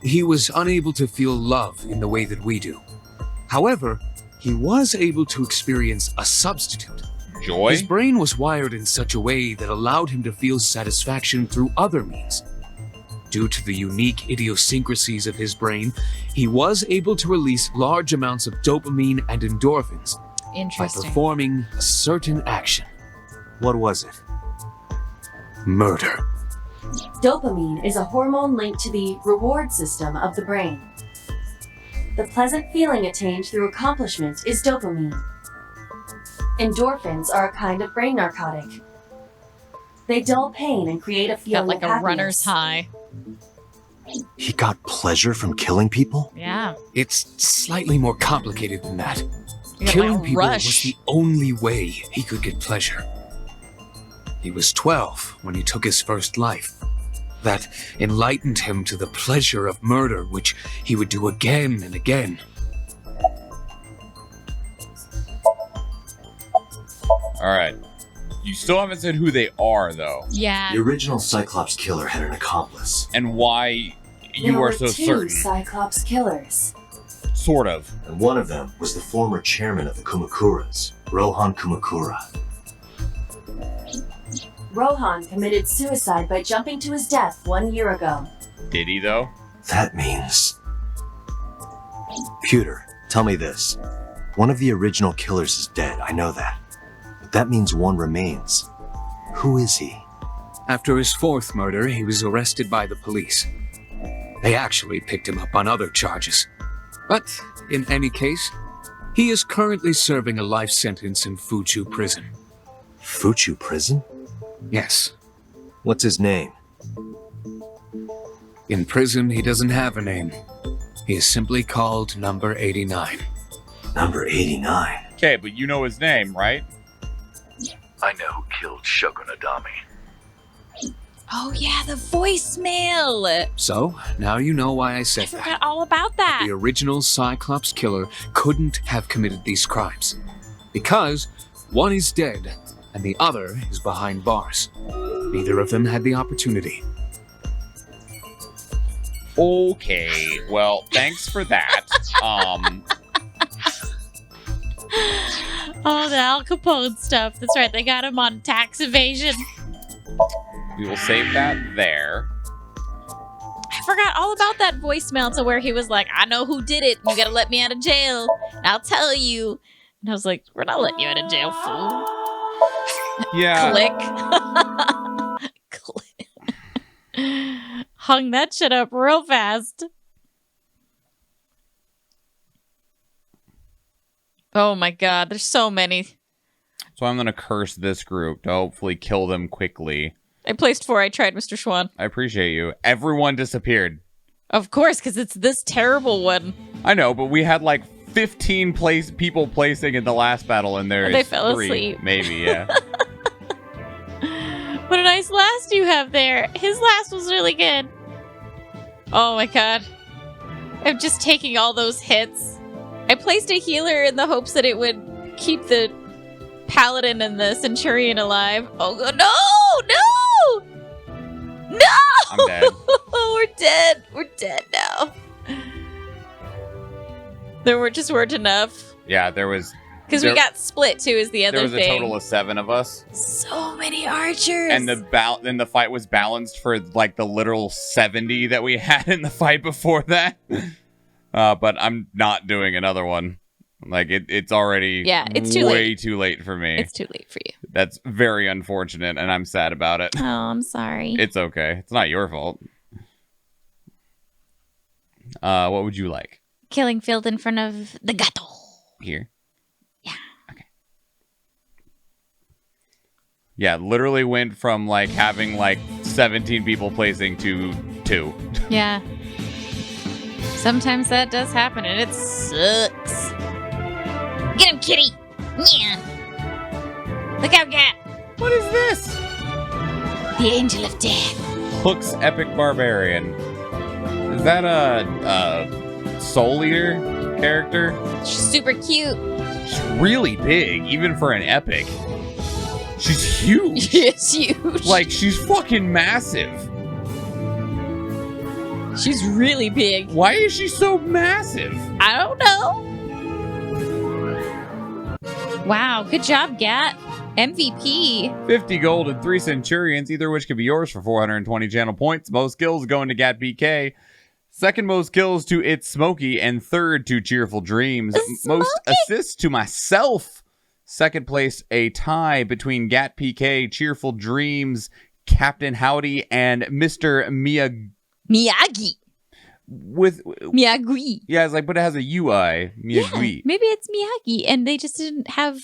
he was unable to feel love in the way that we do. However, he was able to experience a substitute. Joy? His brain was wired in such a way that allowed him to feel satisfaction through other means. Due to the unique idiosyncrasies of his brain, he was able to release large amounts of dopamine and endorphins by Interesting. performing a certain action. What was it? Murder. Dopamine is a hormone linked to the reward system of the brain. The pleasant feeling attained through accomplishment is dopamine. Endorphins are a kind of brain narcotic. They dull pain and create a feeling Got like of a happiness. runner's high. He got pleasure from killing people? Yeah. It's slightly more complicated than that. You got Killing like a people was rush. the only way he could get pleasure. He was 12 when he took his first life. That enlightened him to the pleasure of murder, which he would do again and again. Alright. You still haven't said who they are, though. Yeah. The original Cyclops killer had an accomplice. And why you There are were so two certain. Cyclops killers. Sort of. And one of them was the former chairman of the Kumakuras, Rohan Kumakura. Rohan committed suicide by jumping to his death 1 year ago. Did he, though? That means... Pewter, tell me this. One of the original killers is dead, I know that. But that means one remains. Who is he? After his fourth murder, he was arrested by the police. They actually picked him up on other charges. But, in any case, he is currently serving a life sentence in Fuchu prison. Fuchu prison? Yes. What's his name? In prison, he doesn't have a name. He is simply called Number 89. Number 89? Okay, but you know his name, right? I know who killed Shogun Adami. Oh yeah, the voicemail. So, now you know why I said I that. forgot all about that. The original Cyclops killer couldn't have committed these crimes. Because one is dead and the other is behind bars. Neither of them had the opportunity. Okay, well, thanks for that. Oh, the Al Capone stuff. That's right. They got him on tax evasion. We will save that there. I forgot all about that voicemail to where he was like, I know who did it. You gotta let me out of jail. And I'll tell you. And I was like, we're not letting you out of jail, fool. Yeah. Click. Hung that shit up real fast. Oh my god, there's so many. So I'm going to curse this group to hopefully kill them quickly. I placed 4. I tried, Mr. Schwan. I appreciate you. Everyone disappeared. Of course, because it's this terrible one. I know, but we had like 15 people placing in the last battle, and there They is fell 3, asleep. maybe, yeah. What a nice last you have there. His last was really good. Oh my god. I'm just taking all those hits. I placed a healer in the hopes that it would keep the paladin and the centurion alive. Oh god, no! I'm dead. We're dead. We're dead now. There weren't enough. Yeah, there was... Because we got split too is the other thing. There was thing. a total of 7 of us. So many archers. And the fight was balanced for like the literal 70 that we had in the fight before that. But I'm not doing another one. Like it's already it's too way late. too late for me. It's too late for you. That's very unfortunate, and I'm sad about it. Oh, I'm sorry. It's okay. It's not your fault. What would you like? Killing field in front of the gato. Here. Yeah. Okay. Yeah, literally went from like having like 17 people placing to 2. Yeah. Sometimes that does happen, and it sucks. Get him, kitty! Yeah. Look out, Gat! What is this? The Angel of Death. Hook's Epic Barbarian. Is that a Soul Eater character? She's super cute. She's really big, even for an epic. She's huge. She's huge. Like, she's fucking massive. She's really big. Why is she so massive? I don't know. Wow, good job, Gat. MVP. 50 gold and 3 centurions, either of which could be yours for 420 channel points. Most kills going to Gat BK. Second most kills to It's Smokey, and third to Cheerful Dreams. Most assists to myself. Second place, a tie between Gat PK, Cheerful Dreams, Captain Howdy, and Mr. Miyagi. With Miyagi. Yeah, it's like, but it has a UI. Miyagi. Yeah, maybe it's Miyagi, and they just didn't have,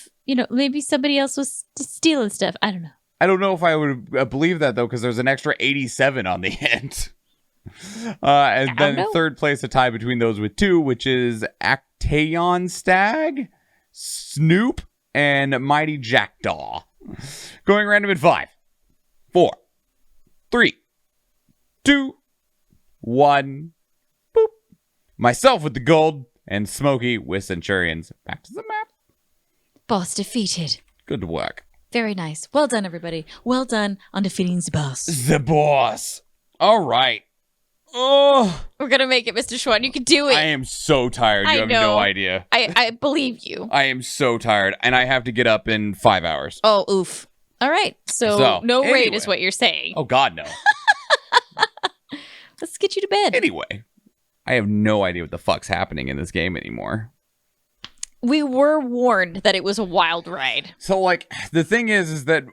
maybe somebody else was stealing stuff. I don't know. I don't know if I would believe that, though, because there's an extra 87 on the end. And then third place, a tie between those with 2, which is Actaeon Stag, Snoop, and Mighty Jackdaw. Going random in 5, 4, 3, 2, 1. Boop. Myself with the gold, and Smokey with Centurions. Back to the map. Boss defeated. Good work. Very nice. Well done, everybody. Well done on defeating the boss. The boss. All right. Oh, we're gonna make it, Mr. Schwan. You can do it. I am so tired. You have no idea. I believe you. I am so tired, and I have to get up in 5 hours. Oh, oof. All right. So no raid is what you're saying. Oh, God, no. Let's get you to bed. Anyway, I have no idea what the fuck's happening in this game anymore. We were warned that it was a wild ride. So, like, the thing is that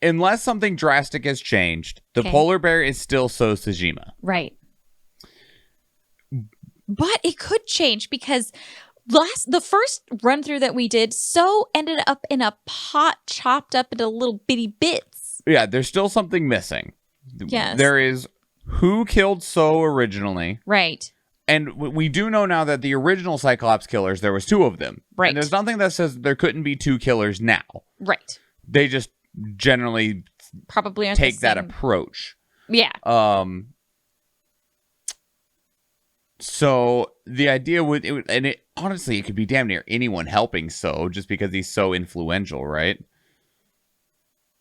unless something drastic has changed, the polar bear is still So Sajima. Right. But it could change because the first run through that we did, So ended up in a pot chopped up into little bitty bits. Yeah, there's still something missing. Yes. There is who killed So originally. Right. And we do know now that the original Cyclops killers, there was 2 of them. Right. And there's nothing that says there couldn't be 2 killers now. Right. They just generally probably take that approach. Yeah. So the idea honestly, it could be damn near anyone helping So, just because he's so influential, right?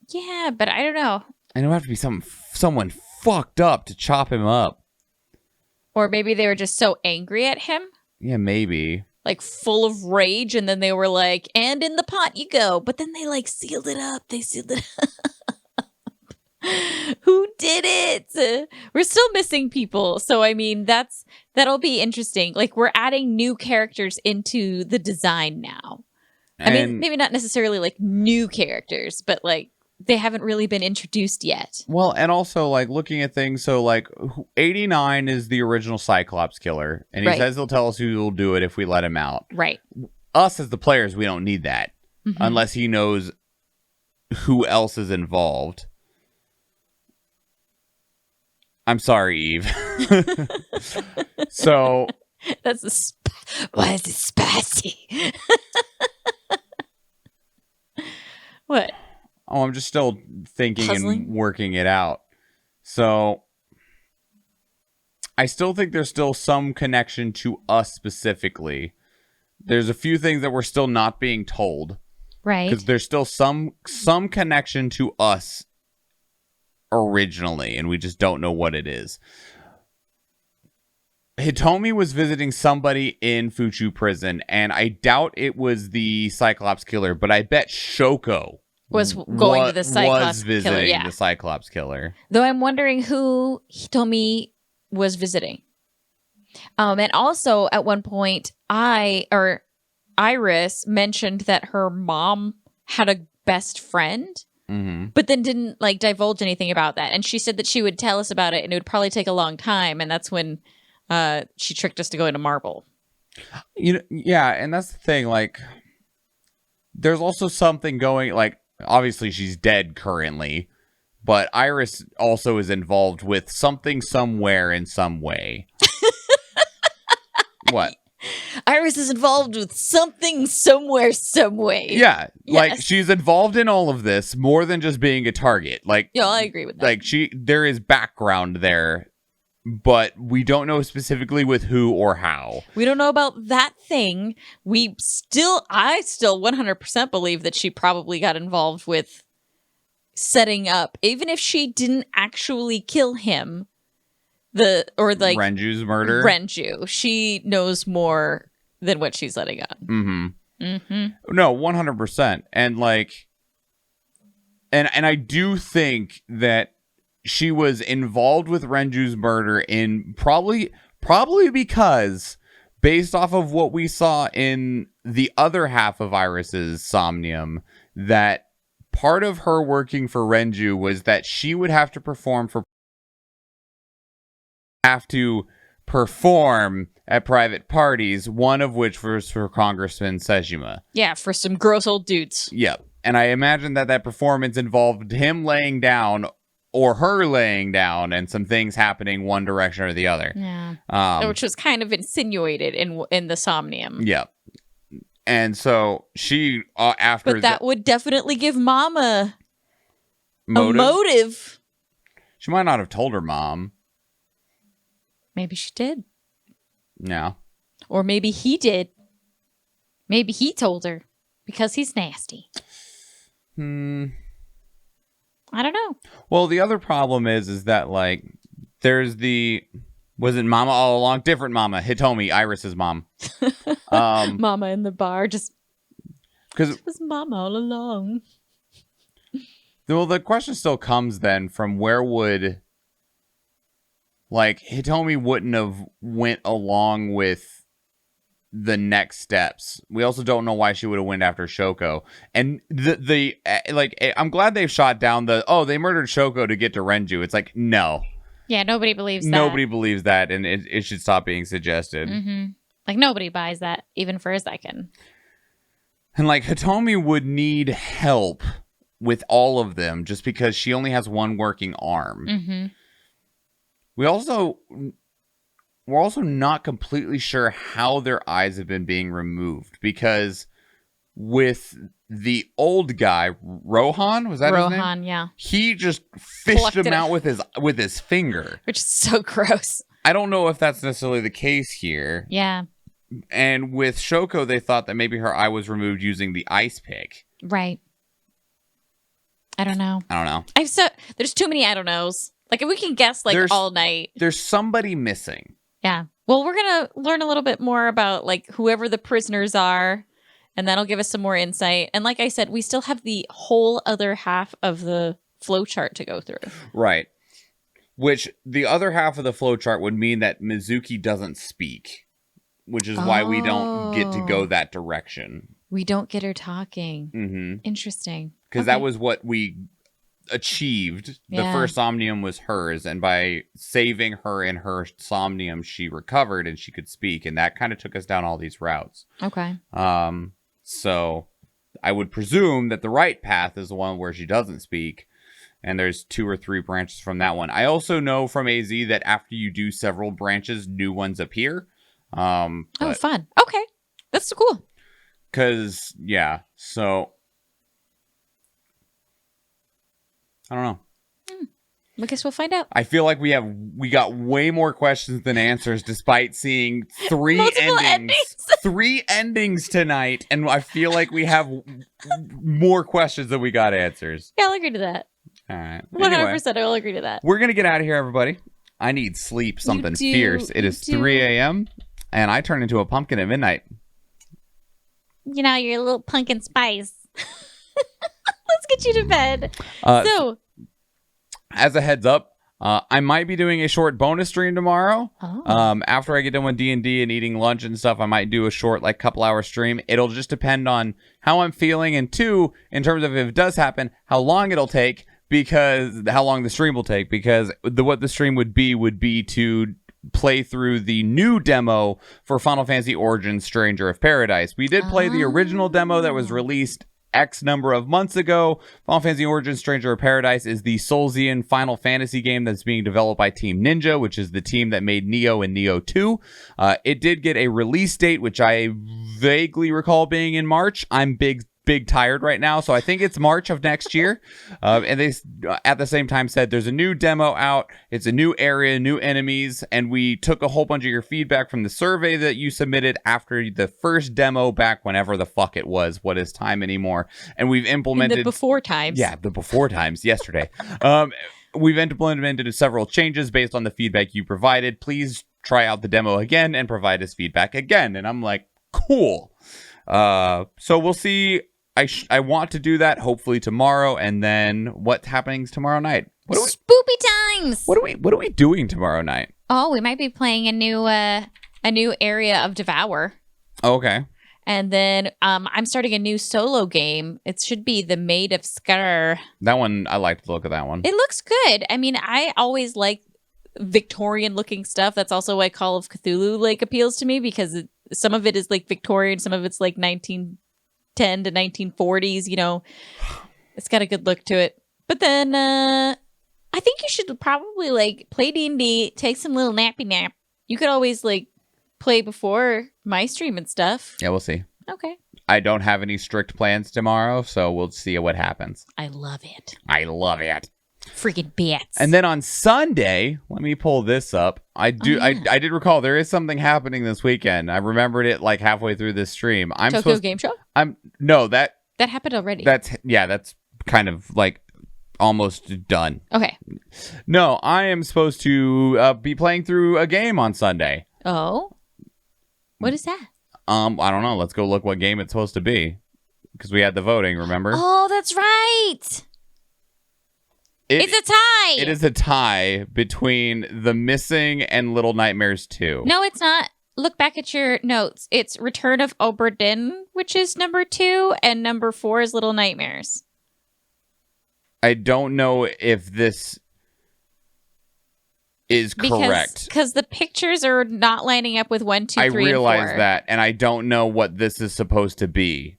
Yeah, but I don't know. And it would have to be someone fucked up to chop him up. Or maybe they were just so angry at him, Yeah, maybe. like full of rage, and then they were like, and in the pot you go. But then they like sealed it up. They sealed it up. Who did it? We're still missing people. So I mean, that'll be interesting. Like we're adding new characters into the design now. I mean, maybe not necessarily like new characters, but like they haven't really been introduced yet. Well, and also like looking at things, so like 89 is the original Cyclops killer, and he says he'll tell us who will do it if we let him out. Right. Us as the players, we don't need that unless he knows who else is involved. I'm sorry, Eve. So that's why is it spicy? What? Oh, I'm just still thinking Puzzling? and working it out. So I still think there's still some connection to us specifically. There's a few things that we're still not being told. Right. Because there's still some connection to us originally, and we just don't know what it is. Hitomi was visiting somebody in Fuchu prison, and I doubt it was the Cyclops killer, but I bet Shoko was going to the Cyclops visiting killer. Yeah. the Cyclops killer. Though I'm wondering who Hitomi was visiting. And also at one point, Iris mentioned that her mom had a best friend, but then didn't like divulge anything about that. And she said that she would tell us about it, and it would probably take a long time. And that's when she tricked us to go into Marble. You know, yeah, and that's the thing. Like, there's also something going. Like, obviously, she's dead currently, but Iris also is involved with something somewhere in some way. What? Iris is involved with something somewhere, some way. Yeah, like Yes. she's involved in all of this more than just being a target. Like, Yeah, I agree with that. Like there is background there, but we don't know specifically with who or how. We don't know about that thing. I still 100% believe that she probably got involved with setting up, even if she didn't actually kill him. Renju's murder. Renju. She knows more than what she's letting on. No, 100%. And like, and I do think that she was involved with Renju's murder in probably because based off of what we saw in the other half of Iris's Somnium, that part of her working for Renju was that she would have to perform at private parties, one of which was for Congressman Sejima. Yeah, for some gross old dudes. Yep. And I imagine that performance involved him laying down or her laying down and some things happening one direction or the other. Yeah. Which was kind of insinuated in the Somnium. Yep. And she, after But that would definitely give Mama motive. a motive. She might not have told her mom. Maybe she did. No. Or maybe he did. Maybe he told her because he's nasty. I don't know. Well, the other problem is that like there's was it Mama all along? Different Mama. Hitomi, Iris's mom. Mama in the bar just because it was Mama all along. Well, the question still comes then from where would like Hitomi wouldn't have went along with the next steps. We also don't know why she would have went after Shoko. And I'm glad they've shot down they murdered Shoko to get to Renju. It's like, no. Yeah, nobody believes that. Nobody believes that, and it should stop being suggested. Like, nobody buys that, even for a second. And like, Hitomi would need help with all of them just because she only has one working arm. We're also not completely sure how their eyes have been being removed, because with the old guy, Rohan, was that his name? Rohan, yeah. He just fished Plucked him it out with his finger. Which is so gross. I don't know if that's necessarily the case here. Yeah. And with Shoko, they thought that maybe her eye was removed using the ice pick. Right. I don't know. There's too many I don't knows. Like, we can guess all night. There's somebody missing. Yeah. Well, we're going to learn a little bit more about like whoever the prisoners are, and that'll give us some more insight. And like I said, we still have the whole other half of the flowchart to go through. Right. Which the other half of the flowchart would mean that Mizuki doesn't speak, which is why we don't get to go that direction. We don't get her talking. Mm-hmm. Interesting. Because that was what we achieved. The first Somnium was hers, and by saving her in her Somnium, she recovered and she could speak, and that kind of took us down all these routes. Okay. So I would presume that the right path is the one where she doesn't speak, and there's 2 or 3 branches from that one. I also know from AZ that after you do several branches, new ones appear. Oh, fun. Okay. That's so cool. Because, yeah, so I don't know. I guess we'll find out. I feel like we got way more questions than answers, despite seeing 3 endings. 3 endings tonight, and I feel like we have more questions than we got answers. Yeah, I'll agree to that. All right. 100%, I will agree to that. We're gonna get out of here, everybody. I need sleep, something fierce. It is 3 a.m. and I turn into a pumpkin at midnight. You know, you're a little pumpkin spice. Let's get you to bed. As a heads up, I might be doing a short bonus stream tomorrow. After I get done with D&D and eating lunch and stuff, I might do a short, like, couple-hour stream. It'll just depend on how I'm feeling, and 2, in terms of if it does happen, how long it'll take, because how long the stream will take, because what the stream would be to play through the new demo for Final Fantasy Origins Stranger of Paradise. We did play the original demo that was released X number of months ago. Final Fantasy Origins Stranger of Paradise is the Soulsian Final Fantasy game that's being developed by Team Ninja, which is the team that made Neo and Neo 2. It did get a release date, which I vaguely recall being in March. I'm big tired right now, so I think it's March of next year. And they at the same time said there's a new demo out, it's a new area, new enemies, and we took a whole bunch of your feedback from the survey that you submitted after the first demo back whenever the fuck it was. What is time anymore? And we've implemented in the before times. Yeah, the before times yesterday. We've implemented several changes based on the feedback you provided. Please try out the demo again and provide us feedback again. And I'm like, cool. So we'll see. I want to do that hopefully tomorrow, and then what's happening tomorrow night? Spoopy times. What are we doing tomorrow night? Oh, we might be playing a new area of Devour. Oh, okay. And then I'm starting a new solo game. It should be The Maid of Scar. That one, I like the look of that one. It looks good. I mean, I always like Victorian looking stuff. That's also why Call of Cthulhu like appeals to me, because some of it is like Victorian, some of it's like 1910 to 1940s, you know. It's got a good look to it. But then I think you should probably like play D&D, take some little nappy nap. You could always like play before my stream and stuff. Yeah, we'll see. Okay. I don't have any strict plans tomorrow, so we'll see what happens. I love it. I love it. Freaking bats. And then on Sunday, let me pull this up. I did recall there is something happening this weekend. I remembered it like halfway through this stream. Tokyo Game Show? That happened already. That's kind of like almost done. Okay. No, I am supposed to be playing through a game on Sunday. Oh? What is that? I don't know. Let's go look what game it's supposed to be, because we had the voting, remember? Oh, that's right. It's a tie. It is a tie between The Missing and Little Nightmares 2. No, it's not. Look back at your notes. It's Return of Obra Dinn, which is number 2, and number 4 is Little Nightmares. I don't know if this is correct. Because the pictures are not lining up with 1, 2, 3, and 4. I realize that, and I don't know what this is supposed to be.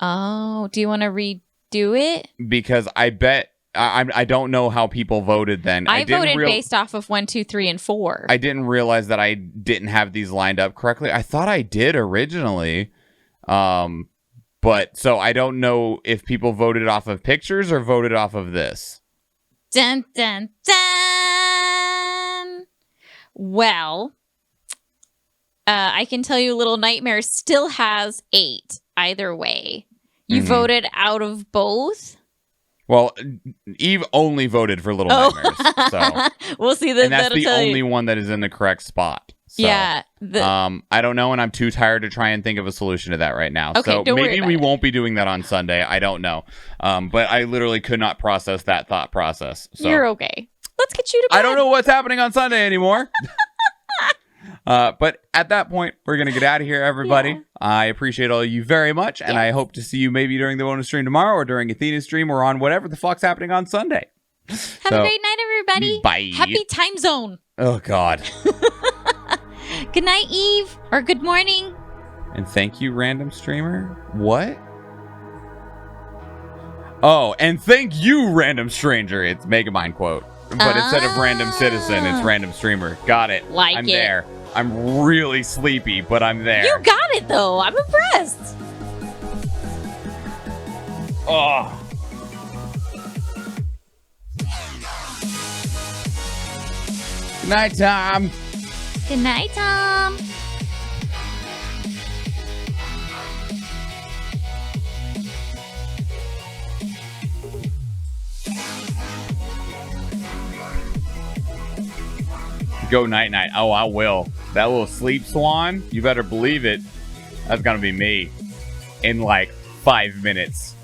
Oh, do you want to redo it? Because I bet... I don't know how people voted then. I voted based off of 1, 2, 3, and 4. I didn't realize that I didn't have these lined up correctly. I thought I did originally. But so I don't know if people voted off of pictures or voted off of this. Dun, dun, dun. Well, I can tell you Little Nightmares still has 8 either way. You voted out of both? Well, Eve only voted for Little Nightmares, so we'll see. That and that's the only one that is in the correct spot. So, Yeah. I don't know, and I'm too tired to try and think of a solution to that right now. Okay, so don't worry maybe about we it. won't be doing that on Sunday. I don't know. But I literally could not process that thought process. So You're okay. Let's get you to bed. I don't know what's happening on Sunday anymore. But at that point, we're going to get out of here, everybody. Yeah. I appreciate all of you very much, and I hope to see you maybe during the bonus stream tomorrow or during Athena's stream or on whatever the fuck's happening on Sunday. Have a great night, everybody. Bye. Happy time zone. Oh, God. Good night, Eve. Or good morning. And thank you, random streamer. What? Oh, and thank you, random stranger. It's Megamind quote. But instead of random citizen, it's random streamer. Got it. Like I'm it. there. I'm really sleepy, but I'm there. You got it, though. I'm impressed. Oh. Good night, Tom. Good night, Tom. Go night night. Oh, I will. That little sleep swan, you better believe it. That's gonna be me in like 5 minutes.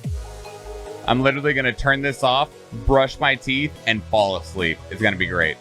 I'm literally gonna turn this off, brush my teeth, and fall asleep. It's gonna be great.